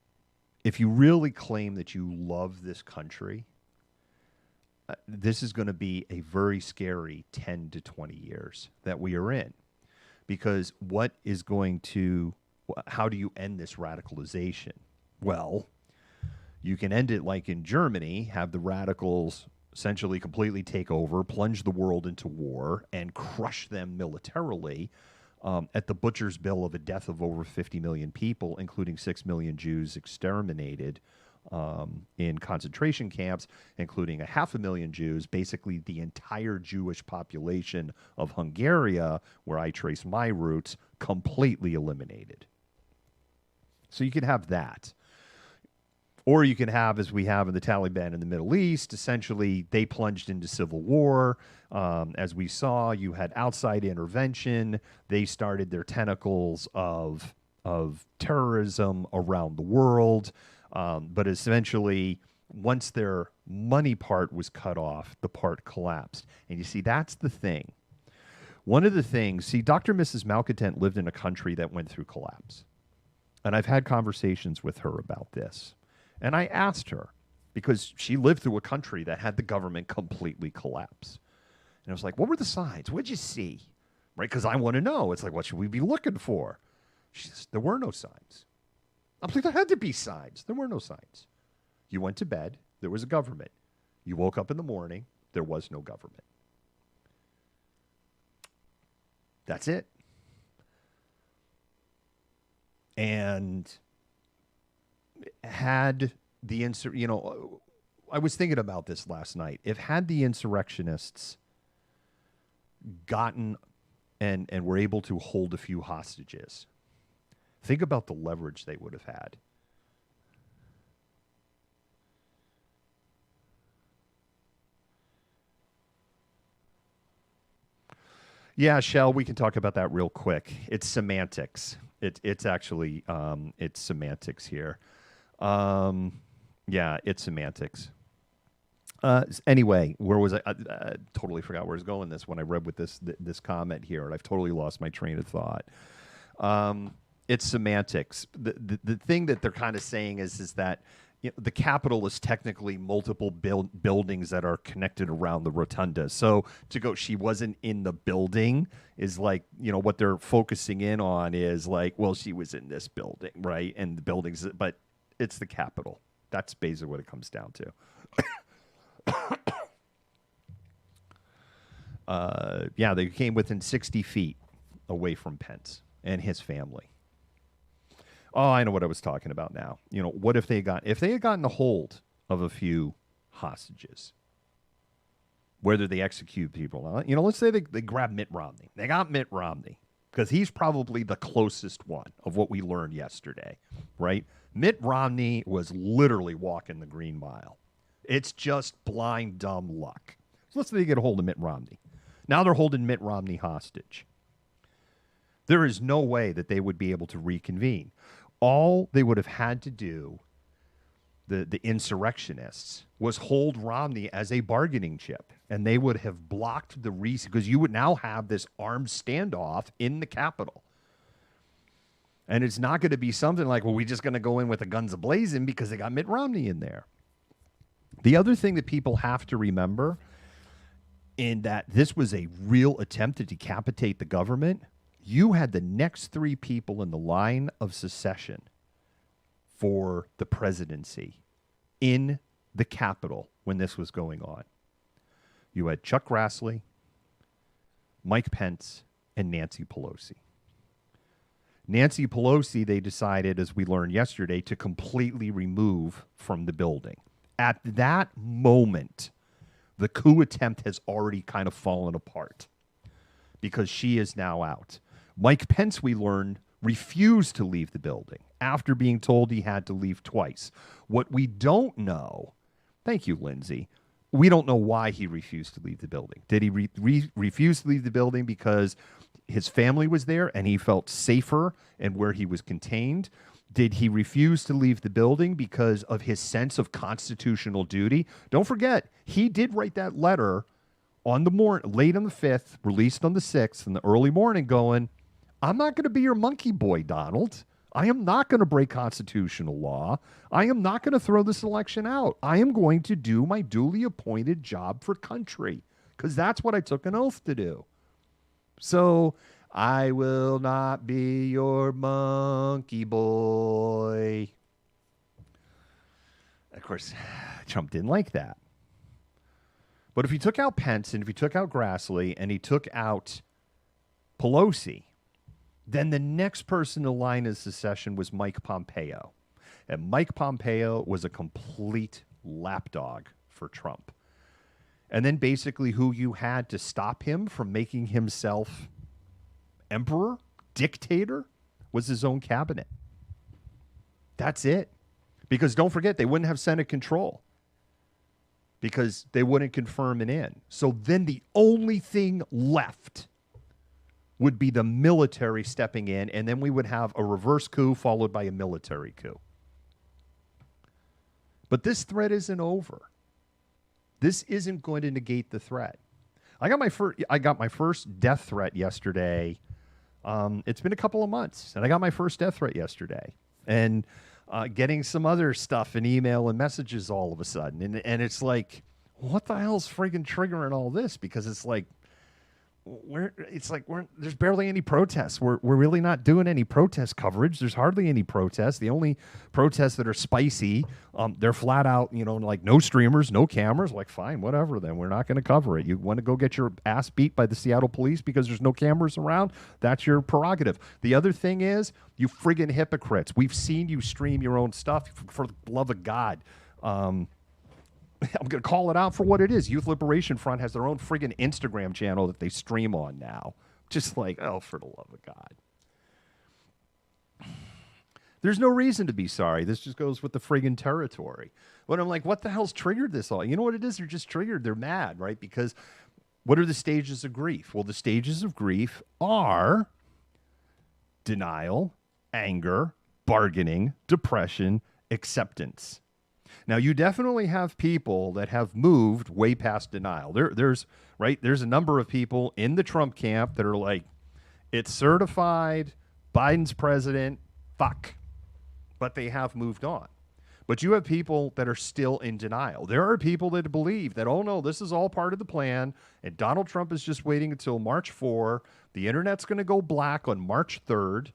if you really claim that you love this country, this is going to be a very scary 10 to 20 years that we are in. Because how do you end this radicalization? Well, you can end it like in Germany, have the radicals essentially completely take over, plunge the world into war, and crush them militarily at the butcher's bill of a death of over 50 million people, including 6 million Jews exterminated in concentration camps, including 500,000 Jews, basically the entire Jewish population of Hungary, where I trace my roots, completely eliminated. So you can have that. Or you can have, as we have in the Taliban in the Middle East, essentially they plunged into civil war. As we saw, you had outside intervention. They started their tentacles of terrorism around the world. But essentially, once their money part was cut off, the part collapsed. And you see, that's the thing. One of the things, Dr. Mrs. Malcontent lived in a country that went through collapse. And I've had conversations with her about this. And I asked her, because she lived through a country that had the government completely collapse. And I was like, what were the signs? What'd you see? Right? Because I want to know. It's like, what should we be looking for? She says, there were no signs. I'm like, there had to be signs. There were no signs. You went to bed. There was a government. You woke up in the morning. There was no government. That's it. And had the I was thinking about this last night. If had the insurrectionists gotten and were able to hold a few hostages, think about the leverage they would have had. Yeah, Shell, we can talk about that real quick. It's semantics. It's actually it's semantics here. Yeah, it's semantics. Anyway, where was I? I totally forgot where I was going this when I read with this comment here, and I've totally lost my train of thought. It's semantics. The thing that they're kind of saying is that the Capitol is technically multiple buildings that are connected around the rotunda. So to go, she wasn't in the building is like, what they're focusing in on is like, well, she was in this building, right? And the buildings, but it's the Capitol. That's basically what it comes down to. Yeah, they came within 60 feet away from Pence and his family. Oh, I know what I was talking about now. What if they had gotten a hold of a few hostages, whether they execute people? Let's say they grab Mitt Romney. They got Mitt Romney because he's probably the closest one of what we learned yesterday, right? Mitt Romney was literally walking the Green Mile. It's just blind, dumb luck. So let's say they get a hold of Mitt Romney. Now they're holding Mitt Romney hostage. There is no way that they would be able to reconvene. All they would have had to do, the insurrectionists, was hold Romney as a bargaining chip. And they would have blocked the because you would now have this armed standoff in the Capitol. And it's not going to be something like, well, we're just going to go in with the guns a-blazing because they got Mitt Romney in there. The other thing that people have to remember in that this was a real attempt to decapitate the government, you had the next three people in the line of succession for the presidency in the Capitol when this was going on. You had Chuck Grassley, Mike Pence, and Nancy Pelosi. Nancy Pelosi, they decided, as we learned yesterday, to completely remove from the building. At that moment, the coup attempt has already kind of fallen apart because she is now out. Mike Pence, we learned, refused to leave the building after being told he had to leave twice. What we don't know, thank you, Lindsay, we don't know why he refused to leave the building. Did he refuse to leave the building because his family was there and he felt safer and where he was contained? Did he refuse to leave the building because of his sense of constitutional duty? Don't forget, he did write that letter on the late on the 5th, released on the 6th in the early morning going, I'm not going to be your monkey boy, Donald. I am not going to break constitutional law. I am not going to throw this election out. I am going to do my duly appointed job for country because that's what I took an oath to do. So I will not be your monkey boy. Of course, Trump didn't like that. But if he took out Pence and if he took out Grassley and he took out Pelosi, then the next person in line of secession was Mike Pompeo. And Mike Pompeo was a complete lapdog for Trump. And then basically who you had to stop him from making himself emperor, dictator, was his own cabinet. That's it. Because don't forget, they wouldn't have Senate control because they wouldn't confirm an in. So then the only thing left would be the military stepping in, and then we would have a reverse coup followed by a military coup. But this threat isn't over. This isn't going to negate the threat. I got my first death threat yesterday. It's been a couple of months, and I got my first death threat yesterday. And getting some other stuff in email and messages all of a sudden. And it's like, what the hell's friggin' triggering all this? Because it's like, there's barely any protests. We're really not doing any protest coverage. There's hardly any protests. The only protests that are spicy, they're flat out, like no streamers, no cameras. Like, fine, whatever. Then we're not going to cover it. You want to go get your ass beat by the Seattle police because there's no cameras around? That's your prerogative. The other thing is, you friggin' hypocrites. We've seen you stream your own stuff. For the love of God. I'm going to call it out for what it is. Youth Liberation Front has their own friggin' Instagram channel that they stream on now. Just like, oh, for the love of God. There's no reason to be sorry. This just goes with the friggin' territory. But I'm like, what the hell's triggered this all? You know what it is? They're just triggered. They're mad, right? Because what are the stages of grief? Well, the stages of grief are denial, anger, bargaining, depression, acceptance. Now, you definitely have people that have moved way past denial. There's a number of people in the Trump camp that are like, it's certified, Biden's president, fuck. But they have moved on. But you have people that are still in denial. There are people that believe that, oh no, this is all part of the plan, and Donald Trump is just waiting until March 4. The internet's going to go black on March 3rd.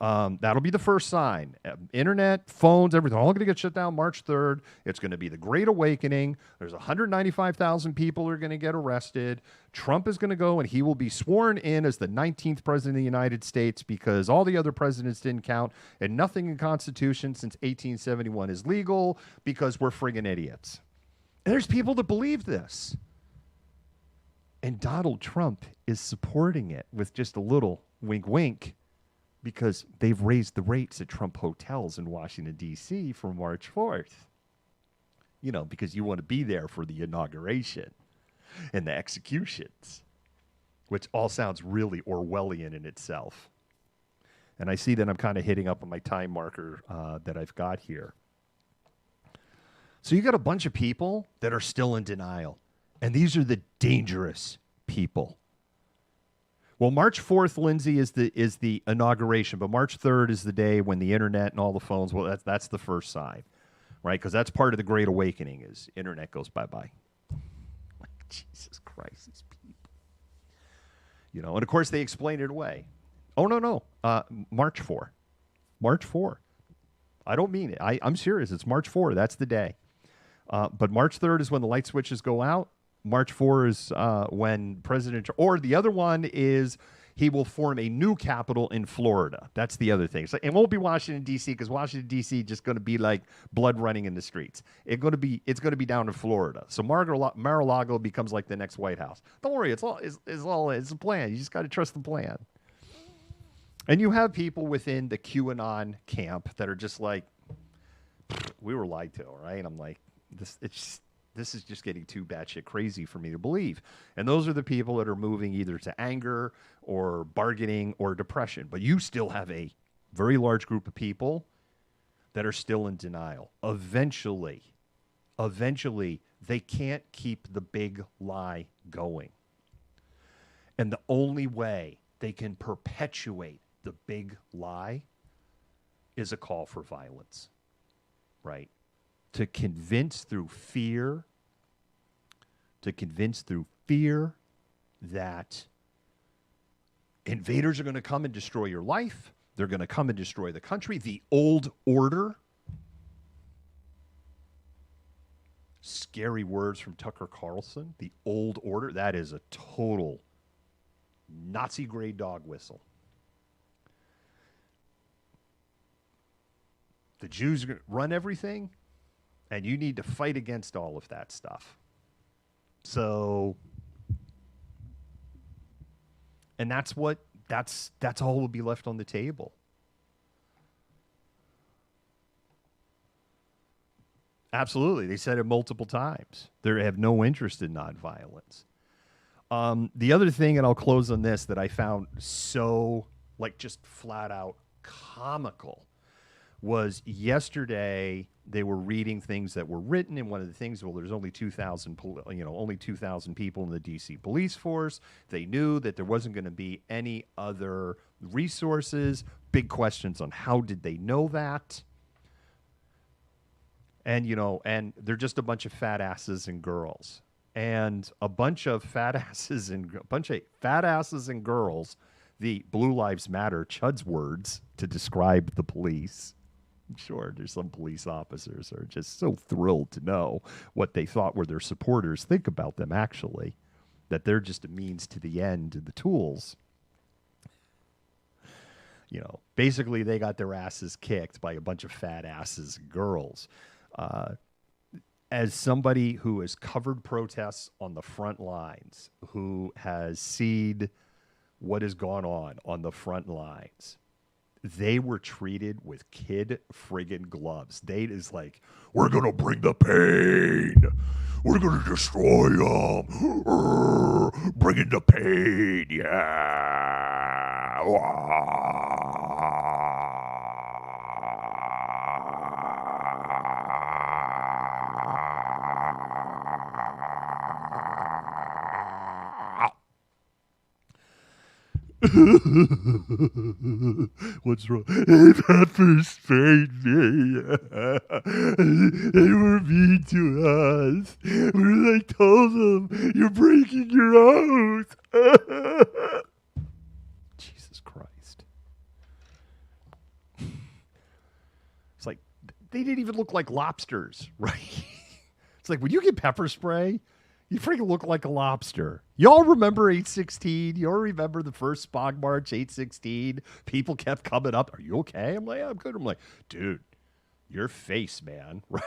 That'll be the first sign. Internet, phones, everything, all going to get shut down March 3rd. It's going to be the Great Awakening. There's 195,000 people are going to get arrested. Trump is going to go and he will be sworn in as the 19th president of the United States because all the other presidents didn't count and nothing in Constitution since 1871 is legal because we're friggin' idiots. And there's people that believe this. And Donald Trump is supporting it with just a little wink, wink. Because they've raised the rates at Trump hotels in Washington, D.C. for March 4th. Because you want to be there for the inauguration and the executions, which all sounds really Orwellian in itself. And I see that I'm kind of hitting up on my time marker that I've got here. So you got a bunch of people that are still in denial. And these are the dangerous people. Well, March 4th, Lindsay, is the inauguration, but March 3rd is the day when the internet and all the phones, well, that's the first sign, right? Because that's part of the Great Awakening is internet goes bye-bye. Jesus Christ, these people. And of course they explain it away. Oh, no. March 4. March 4. I don't mean it. I'm serious. It's March 4. That's the day. But March 3rd is when the light switches go out. March 4 is when President, or the other one is he will form a new capital in Florida. That's the other thing. So it won't be Washington, D.C., because Washington, D.C. is just going to be like blood running in the streets. It's going to be down in Florida. So Mar-a-Lago becomes like the next White House. Don't worry, it's a plan. You just got to trust the plan. And you have people within the QAnon camp that are just like, we were lied to, right? And I'm like, this is just getting too batshit crazy for me to believe. And those are the people that are moving either to anger or bargaining or depression. But you still have a very large group of people that are still in denial. Eventually, they can't keep the big lie going. And the only way they can perpetuate the big lie is a call for violence, right? To convince through fear that invaders are going to come and destroy your life. They're going to come and destroy the country. The old order. Scary words from Tucker Carlson. The old order. That is a total Nazi-grade dog whistle. The Jews run everything. And you need to fight against all of that stuff. So, and that's all will be left on the table. Absolutely. They said it multiple times. They have no interest in nonviolence. The other thing, and I'll close on this, that I found so, just flat out comical was yesterday they were reading things that were written, and one of the things, well, there's only 2,000 people in the D.C. police force. They knew that there wasn't going to be any other resources. Big questions on how did they know that? And, and they're just a bunch of fat asses and girls. and a bunch of fat asses and girls, the Blue Lives Matter Chud's words to describe the police. I'm sure there's some police officers who are just so thrilled to know what they thought were their supporters think about them, actually, that they're just a means to the end and the tools. You know, basically they got their asses kicked by a bunch of fat asses and girls. As somebody who has covered protests on the front lines, who has seen what has gone on the front lines, they were treated with kid friggin' gloves. They is like, we're going to bring the pain. We're going to destroy them. Bringing the pain, yeah. What's wrong? They pepper sprayed me. They were mean to us. We told them, you're breaking your oath. Jesus Christ. It's like, they didn't even look like lobsters, right? It's like, when you get pepper spray, you freaking look like a lobster. Y'all remember 8/16? Y'all remember the first Spog March, 8/16? People kept coming up. Are you okay? I'm like, yeah, I'm good. I'm like, dude, your face, man, right?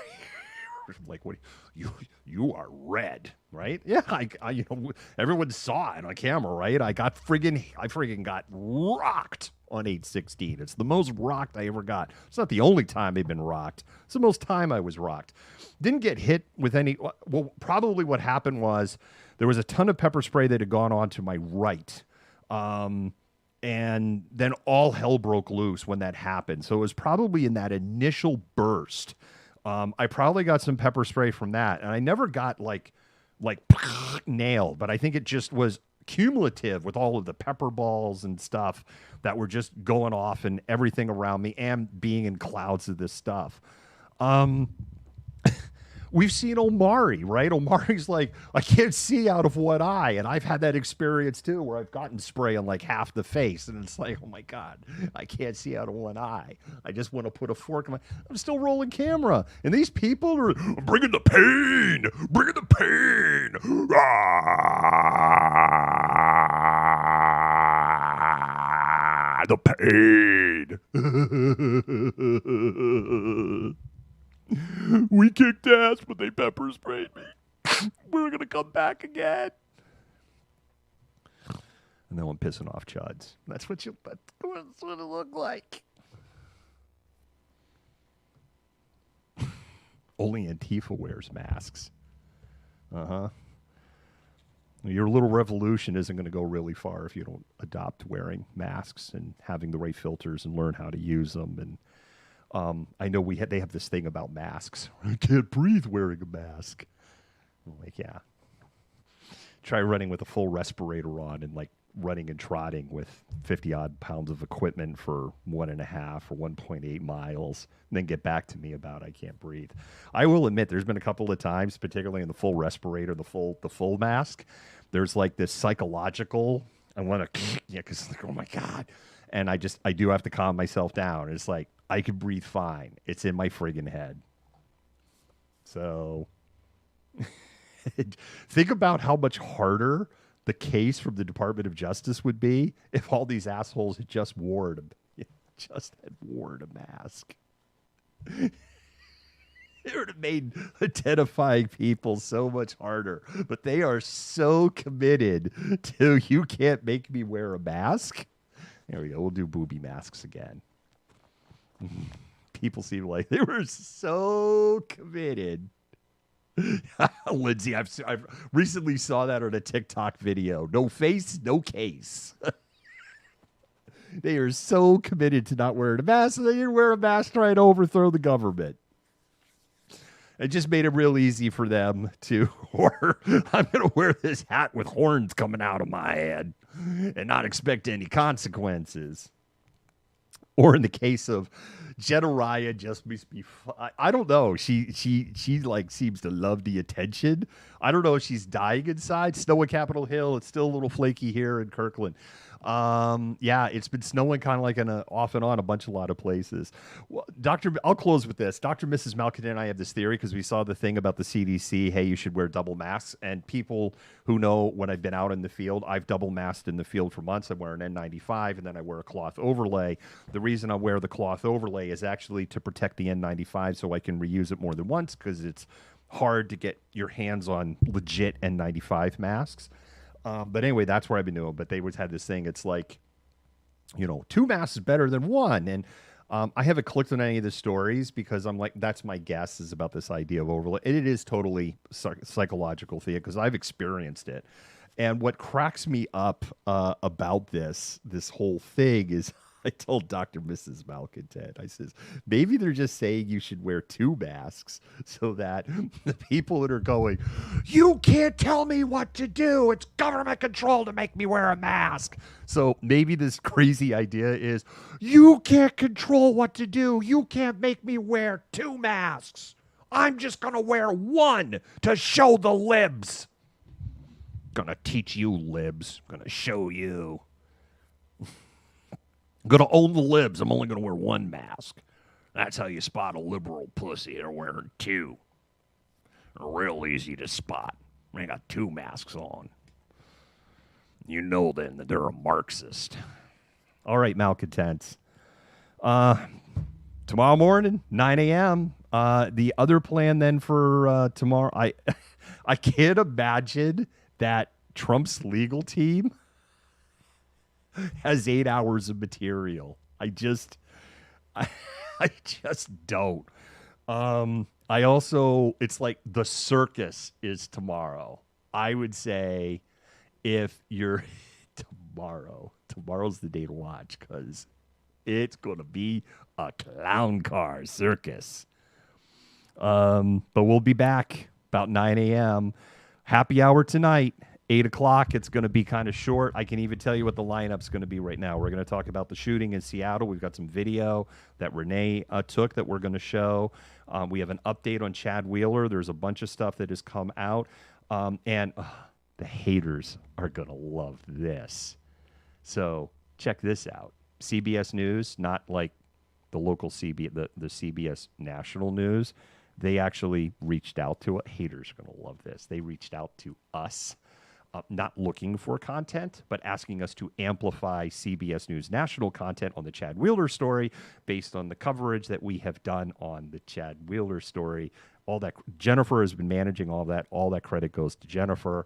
I'm like, what? You are red, right? Yeah, I you know, everyone saw it on camera, right? I friggin' got rocked on 8/16. It's the most rocked I ever got. It's not the only time I've been rocked. It's the most time I was rocked. Didn't get hit with any. Well, probably what happened was there was a ton of pepper spray that had gone on to my right. And then all hell broke loose when that happened. So it was probably in that initial burst. I probably got some pepper spray from that. And I never got like nailed, but I think it just was cumulative with all of the pepper balls and stuff that were just going off and everything around me and being in clouds of this stuff. We've seen Omari, right? Omari's like, I can't see out of one eye. And I've had that experience too, where I've gotten spray on like half the face. And it's like, oh my God, I can't see out of one eye. I just want to put a fork in my, I'm still rolling camera. And these people are bringing the pain, bringing the pain. The pain. We kicked ass, but they pepper sprayed me. We're going to come back again. And then I'm pissing off Chuds. That's what it look like. Only Antifa wears masks. Uh-huh. Your little revolution isn't going to go really far if you don't adopt wearing masks and having the right filters and learn how to use them. And I know they have this thing about masks. I can't breathe wearing a mask. I'm like, yeah. Try running with a full respirator on and like running and trotting with 50 odd pounds of equipment for 1.5 or 1.8 miles, and then get back to me about I can't breathe. I will admit there's been a couple of times, particularly in the full respirator, the full mask, there's like this psychological, I want to, yeah, because like, oh my God. And I do have to calm myself down. It's like, I can breathe fine. It's in my friggin' head. So think about how much harder the case from the Department of Justice would be if all these assholes had just worn a mask. It would have made identifying people so much harder. But they are so committed to, you can't make me wear a mask. There we go. We'll do booby masks again. People seem like they were so committed. Lindsay, I've recently saw that on a TikTok video. No face, no case. They are so committed to not wearing a mask, they didn't wear a mask trying to overthrow the government. It just made it real easy for them to, or I'm going to wear this hat with horns coming out of my head and not expect any consequences. Or in the case of Jenna Ryan, just must be. I don't know. She like seems to love the attention. I don't know if she's dying inside. Snow at Capitol Hill. It's still a little flaky here in Kirkland. Yeah, it's been snowing kind of like off and on a lot of places. Well, I'll close with this. Dr. Mrs. Malcontent and I have this theory because we saw the thing about the CDC. Hey, you should wear double masks. And people who know when I've been out in the field, I've double masked in the field for months. I wear an N95 and then I wear a cloth overlay. The reason I wear the cloth overlay is actually to protect the N95 so I can reuse it more than once because it's hard to get your hands on legit N95 masks. But anyway, that's where I've been doing. But they always had this thing. It's like, 2 masks is better than 1. And I haven't clicked on any of the stories because I'm like, that's my guess is about this idea of overlay. And it is totally psychological thing because I've experienced it. And what cracks me up about this whole thing is I told Dr. Mrs. Malcontent, I says, maybe they're just saying you should wear 2 masks so that the people that are going, you can't tell me what to do. It's government control to make me wear a mask. So maybe this crazy idea is you can't control what to do. You can't make me wear 2 masks. I'm just going to wear 1 to show the libs. Gonna teach you libs. Gonna show you. I'm going to own the libs. I'm only going to wear 1 mask. That's how you spot a liberal pussy. They're wearing 2. They're real easy to spot. They got 2 masks on. You know then that they're a Marxist. All right, malcontents. Tomorrow morning, 9 a.m. The other plan then for tomorrow, I can't imagine that Trump's legal team has 8 hours of material. I just don't. I also, it's like the circus is tomorrow. I would say if you're tomorrow's the day to watch because it's going to be a clown car circus. But we'll be back about 9 a.m. Happy hour tonight. 8 o'clock, it's going to be kind of short. I can even tell you what the lineup's going to be right now. We're going to talk about the shooting in Seattle. We've got some video that Renee took that we're going to show. We have an update on Chad Wheeler. There's a bunch of stuff that has come out. And the haters are going to love this. So check this out. CBS News, not like the local the CBS National News. They actually reached out to it. Haters are going to love this. They reached out to us. Not looking for content, but asking us to amplify CBS News national content on the Chad Wheeler story based on the coverage that we have done on the Chad Wheeler story. All that Jennifer has been managing all that. All that credit goes to Jennifer.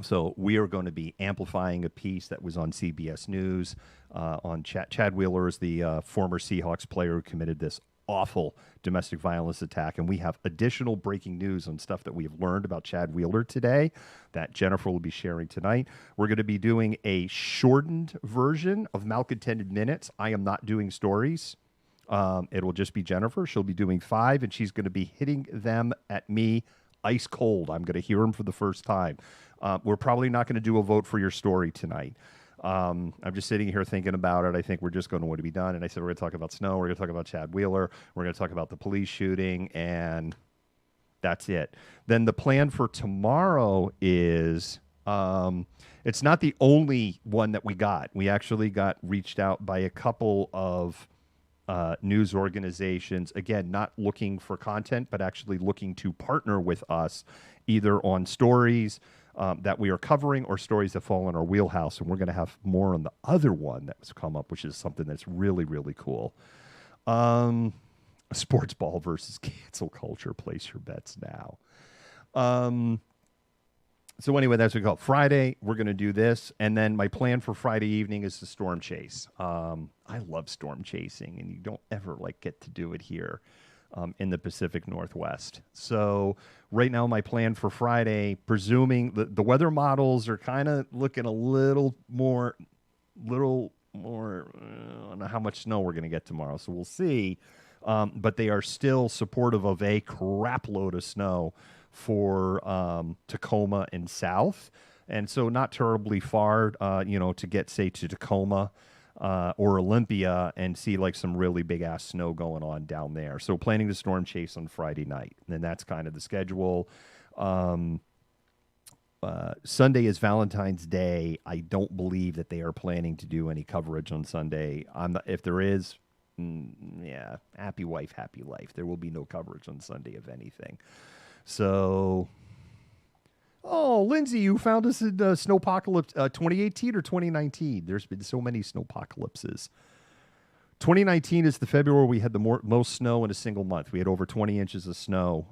So we are going to be amplifying a piece that was on CBS News on Chad Wheeler is the former Seahawks player who committed this awful domestic violence attack, and we have additional breaking news on stuff that we have learned about Chad Wheeler today that Jennifer will be sharing tonight. We're going to be doing a shortened version of Malcontented Minutes. I am not doing stories. It will just be Jennifer. She'll be doing 5, and she's going to be hitting them at me ice cold. I'm going to hear them for the first time. We're probably not going to do a vote for your story tonight. I'm just sitting here thinking about it. I think we're just going to want to be done. And I said, we're going to talk about snow. We're going to talk about Chad Wheeler. We're going to talk about the police shooting. And that's it. Then the plan for tomorrow is it's not the only one that we got. We actually got reached out by a couple of news organizations, again, not looking for content, but actually looking to partner with us either on stories that we are covering or stories that fall in our wheelhouse. And we're going to have more on the other one that's come up, which is something that's really, really cool. Sports ball versus cancel culture. Place your bets now. So anyway, that's what we call it. Friday, we're going to do this. And then my plan for Friday evening is the storm chase. I love storm chasing, and you don't ever get to do it here in the Pacific Northwest. So right now, my plan for Friday, presuming the weather models are kind of looking a little more, I don't know how much snow we're going to get tomorrow. So we'll see. But they are still supportive of a crap load of snow for Tacoma and south. And so not terribly far, to get, say, to Tacoma. or Olympia and see like some really big ass snow going on down there. So planning the storm chase on Friday night, and that's kind of the schedule. Sunday is Valentine's Day. I don't believe that they are planning to do any coverage on Sunday. If there is, yeah, happy wife, happy life. There will be no coverage on Sunday of anything. So, oh, Lindsay, you found us in Snowpocalypse 2018 or 2019? There's been so many snowpocalypses. 2019 is the February we had the most snow in a single month. We had over 20 inches of snow.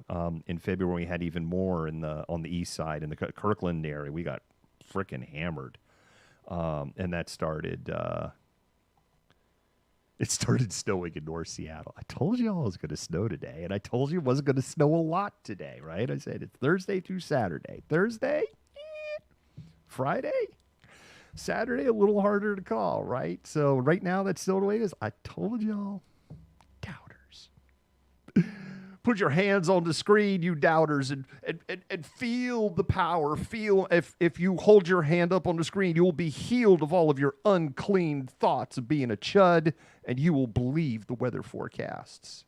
In February, we had even more on the east side in the Kirkland area. We got frickin' hammered, and that started. It started snowing in North Seattle. I told you all it was going to snow today, and I told you it wasn't going to snow a lot today, right? I said it's Thursday through Saturday. Thursday, Friday. Saturday, a little harder to call, right? So right now, that's still the way it is. I told y'all, doubters. Put your hands on the screen, you doubters, and feel the power. Feel if you hold your hand up on the screen, you will be healed of all of your unclean thoughts of being a chud, and you will believe the weather forecasts.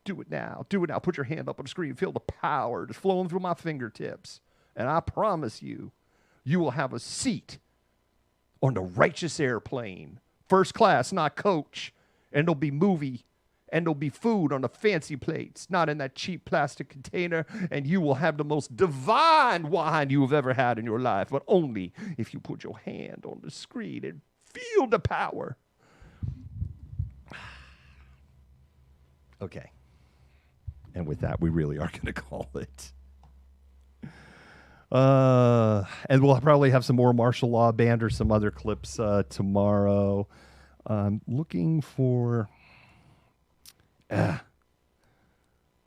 Do it now. Do it now. Put your hand up on the screen. Feel the power just flowing through my fingertips. And I promise you, you will have a seat on the righteous airplane. First class, not coach. And there'll be movie. And there'll be food on the fancy plates, not in that cheap plastic container. And you will have the most divine wine you've ever had in your life, but only if you put your hand on the screen and feel the power. Okay. And with that, we really are going to call it. And we'll probably have some more martial law band or some other clips tomorrow. Looking for... I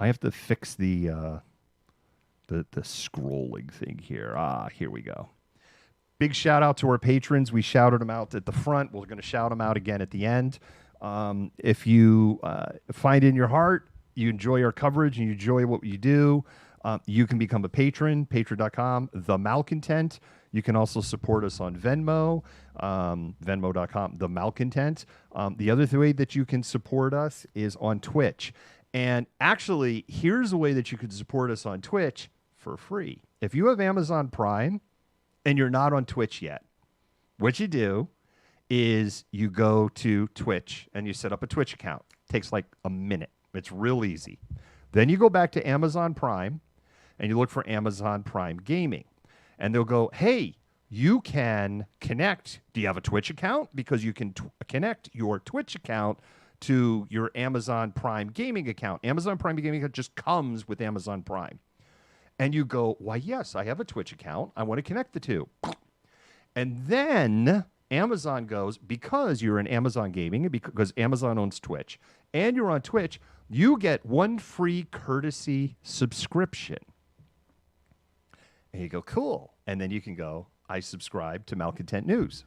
have to fix the scrolling thing here. Here we go. Big shout out to our patrons. We shouted them out at the front. We're going to shout them out again at the end. If you find in your heart you enjoy our coverage and you enjoy what you do, you can become a patron, patreon.com, The Malcontent. You can also support us on Venmo, venmo.com, The Malcontent. The other way that you can support us is on Twitch. And actually, here's a way that you can support us on Twitch for free. If you have Amazon Prime and you're not on Twitch yet, what you do is you go to Twitch and you set up a Twitch account. It takes like a minute. It's real easy. Then you go back to Amazon Prime and you look for Amazon Prime Gaming. And they'll go, hey, you can connect. Do you have a Twitch account? Because you can connect your Twitch account to your Amazon Prime Gaming account. Amazon Prime Gaming account just comes with Amazon Prime. And you go, why, yes, I have a Twitch account. I want to connect the two. And then Amazon goes, because you're in Amazon Gaming, because Amazon owns Twitch, and you're on Twitch, you get one free courtesy subscription. And you go, cool. And then you can go, I subscribe to Malcontent News.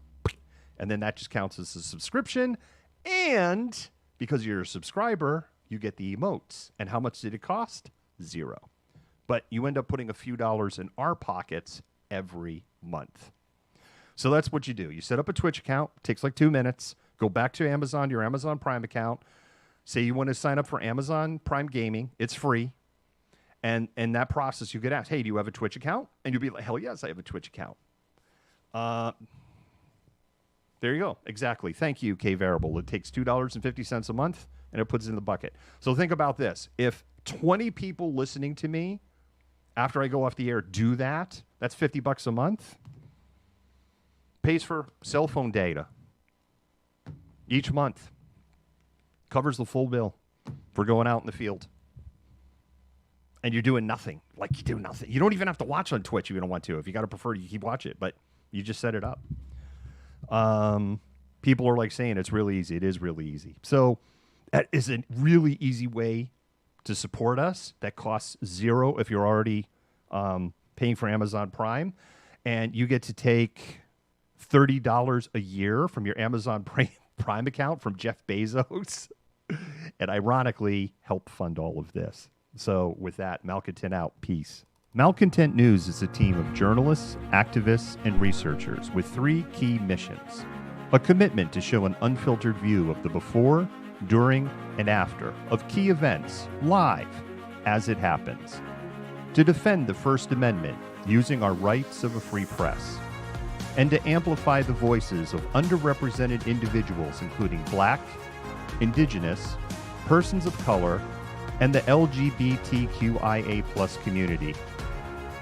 And then that just counts as a subscription. And because you're a subscriber, you get the emotes. And how much did it cost? $0. But you end up putting a few dollars in our pockets every month. So that's what you do. You set up a Twitch account. It takes like 2 minutes. Go back to Amazon, your Amazon Prime account. Say you want to sign up for Amazon Prime Gaming. It's free. And in that process, you get asked, hey, do you have a Twitch account? And you'll be like, hell yes, I have a Twitch account. There you go. Exactly. Thank you, K-Variable. It takes $2.50 a month, and it puts it in the bucket. So think about this. If 20 people listening to me after I go off the air do that, that's $50 a month. Pays for cell phone data each month. Covers the full bill for going out in the field. And you're doing nothing. Like, you do nothing. You don't even have to watch on Twitch if you don't want to. If you got to prefer, you keep watching it. But you just set it up. People are like saying it's really easy. It is really easy. So that is a really easy way to support us. That costs $0 if you're already paying for Amazon Prime. And you get to take $30 a year from your Amazon Prime account from Jeff Bezos. And ironically, help fund all of this. So with that, Malcontent out. Peace. Malcontent News is a team of journalists, activists, and researchers with 3 key missions. a commitment to show an unfiltered view of the before, during, and after of key events live as it happens, to defend the First Amendment using our rights of a free press, and to amplify the voices of underrepresented individuals including Black, Indigenous, persons of color, and the LGBTQIA+ community.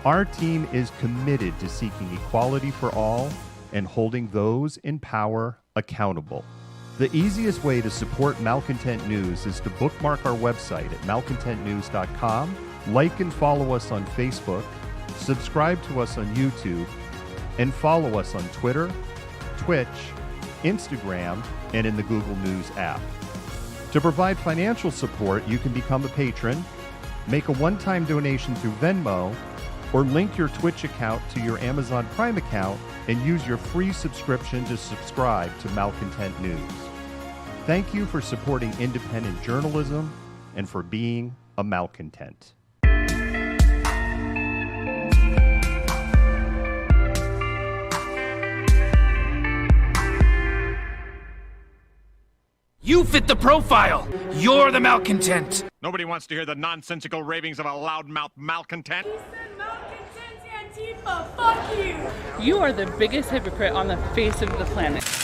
Our team is committed to seeking equality for all and holding those in power accountable. The easiest way to support Malcontent News is to bookmark our website at malcontentnews.com, like and follow us on Facebook, subscribe to us on YouTube, and follow us on Twitter, Twitch, Instagram, and in the Google News app. To provide financial support, you can become a patron, make a one-time donation through Venmo, or link your Twitch account to your Amazon Prime account and use your free subscription to subscribe to Malcontent News. Thank you for supporting independent journalism and for being a malcontent. You fit the profile. You're the malcontent. Nobody wants to hear the nonsensical ravings of a loudmouth malcontent. He said malcontent Antifa. Fuck you. You are the biggest hypocrite on the face of the planet.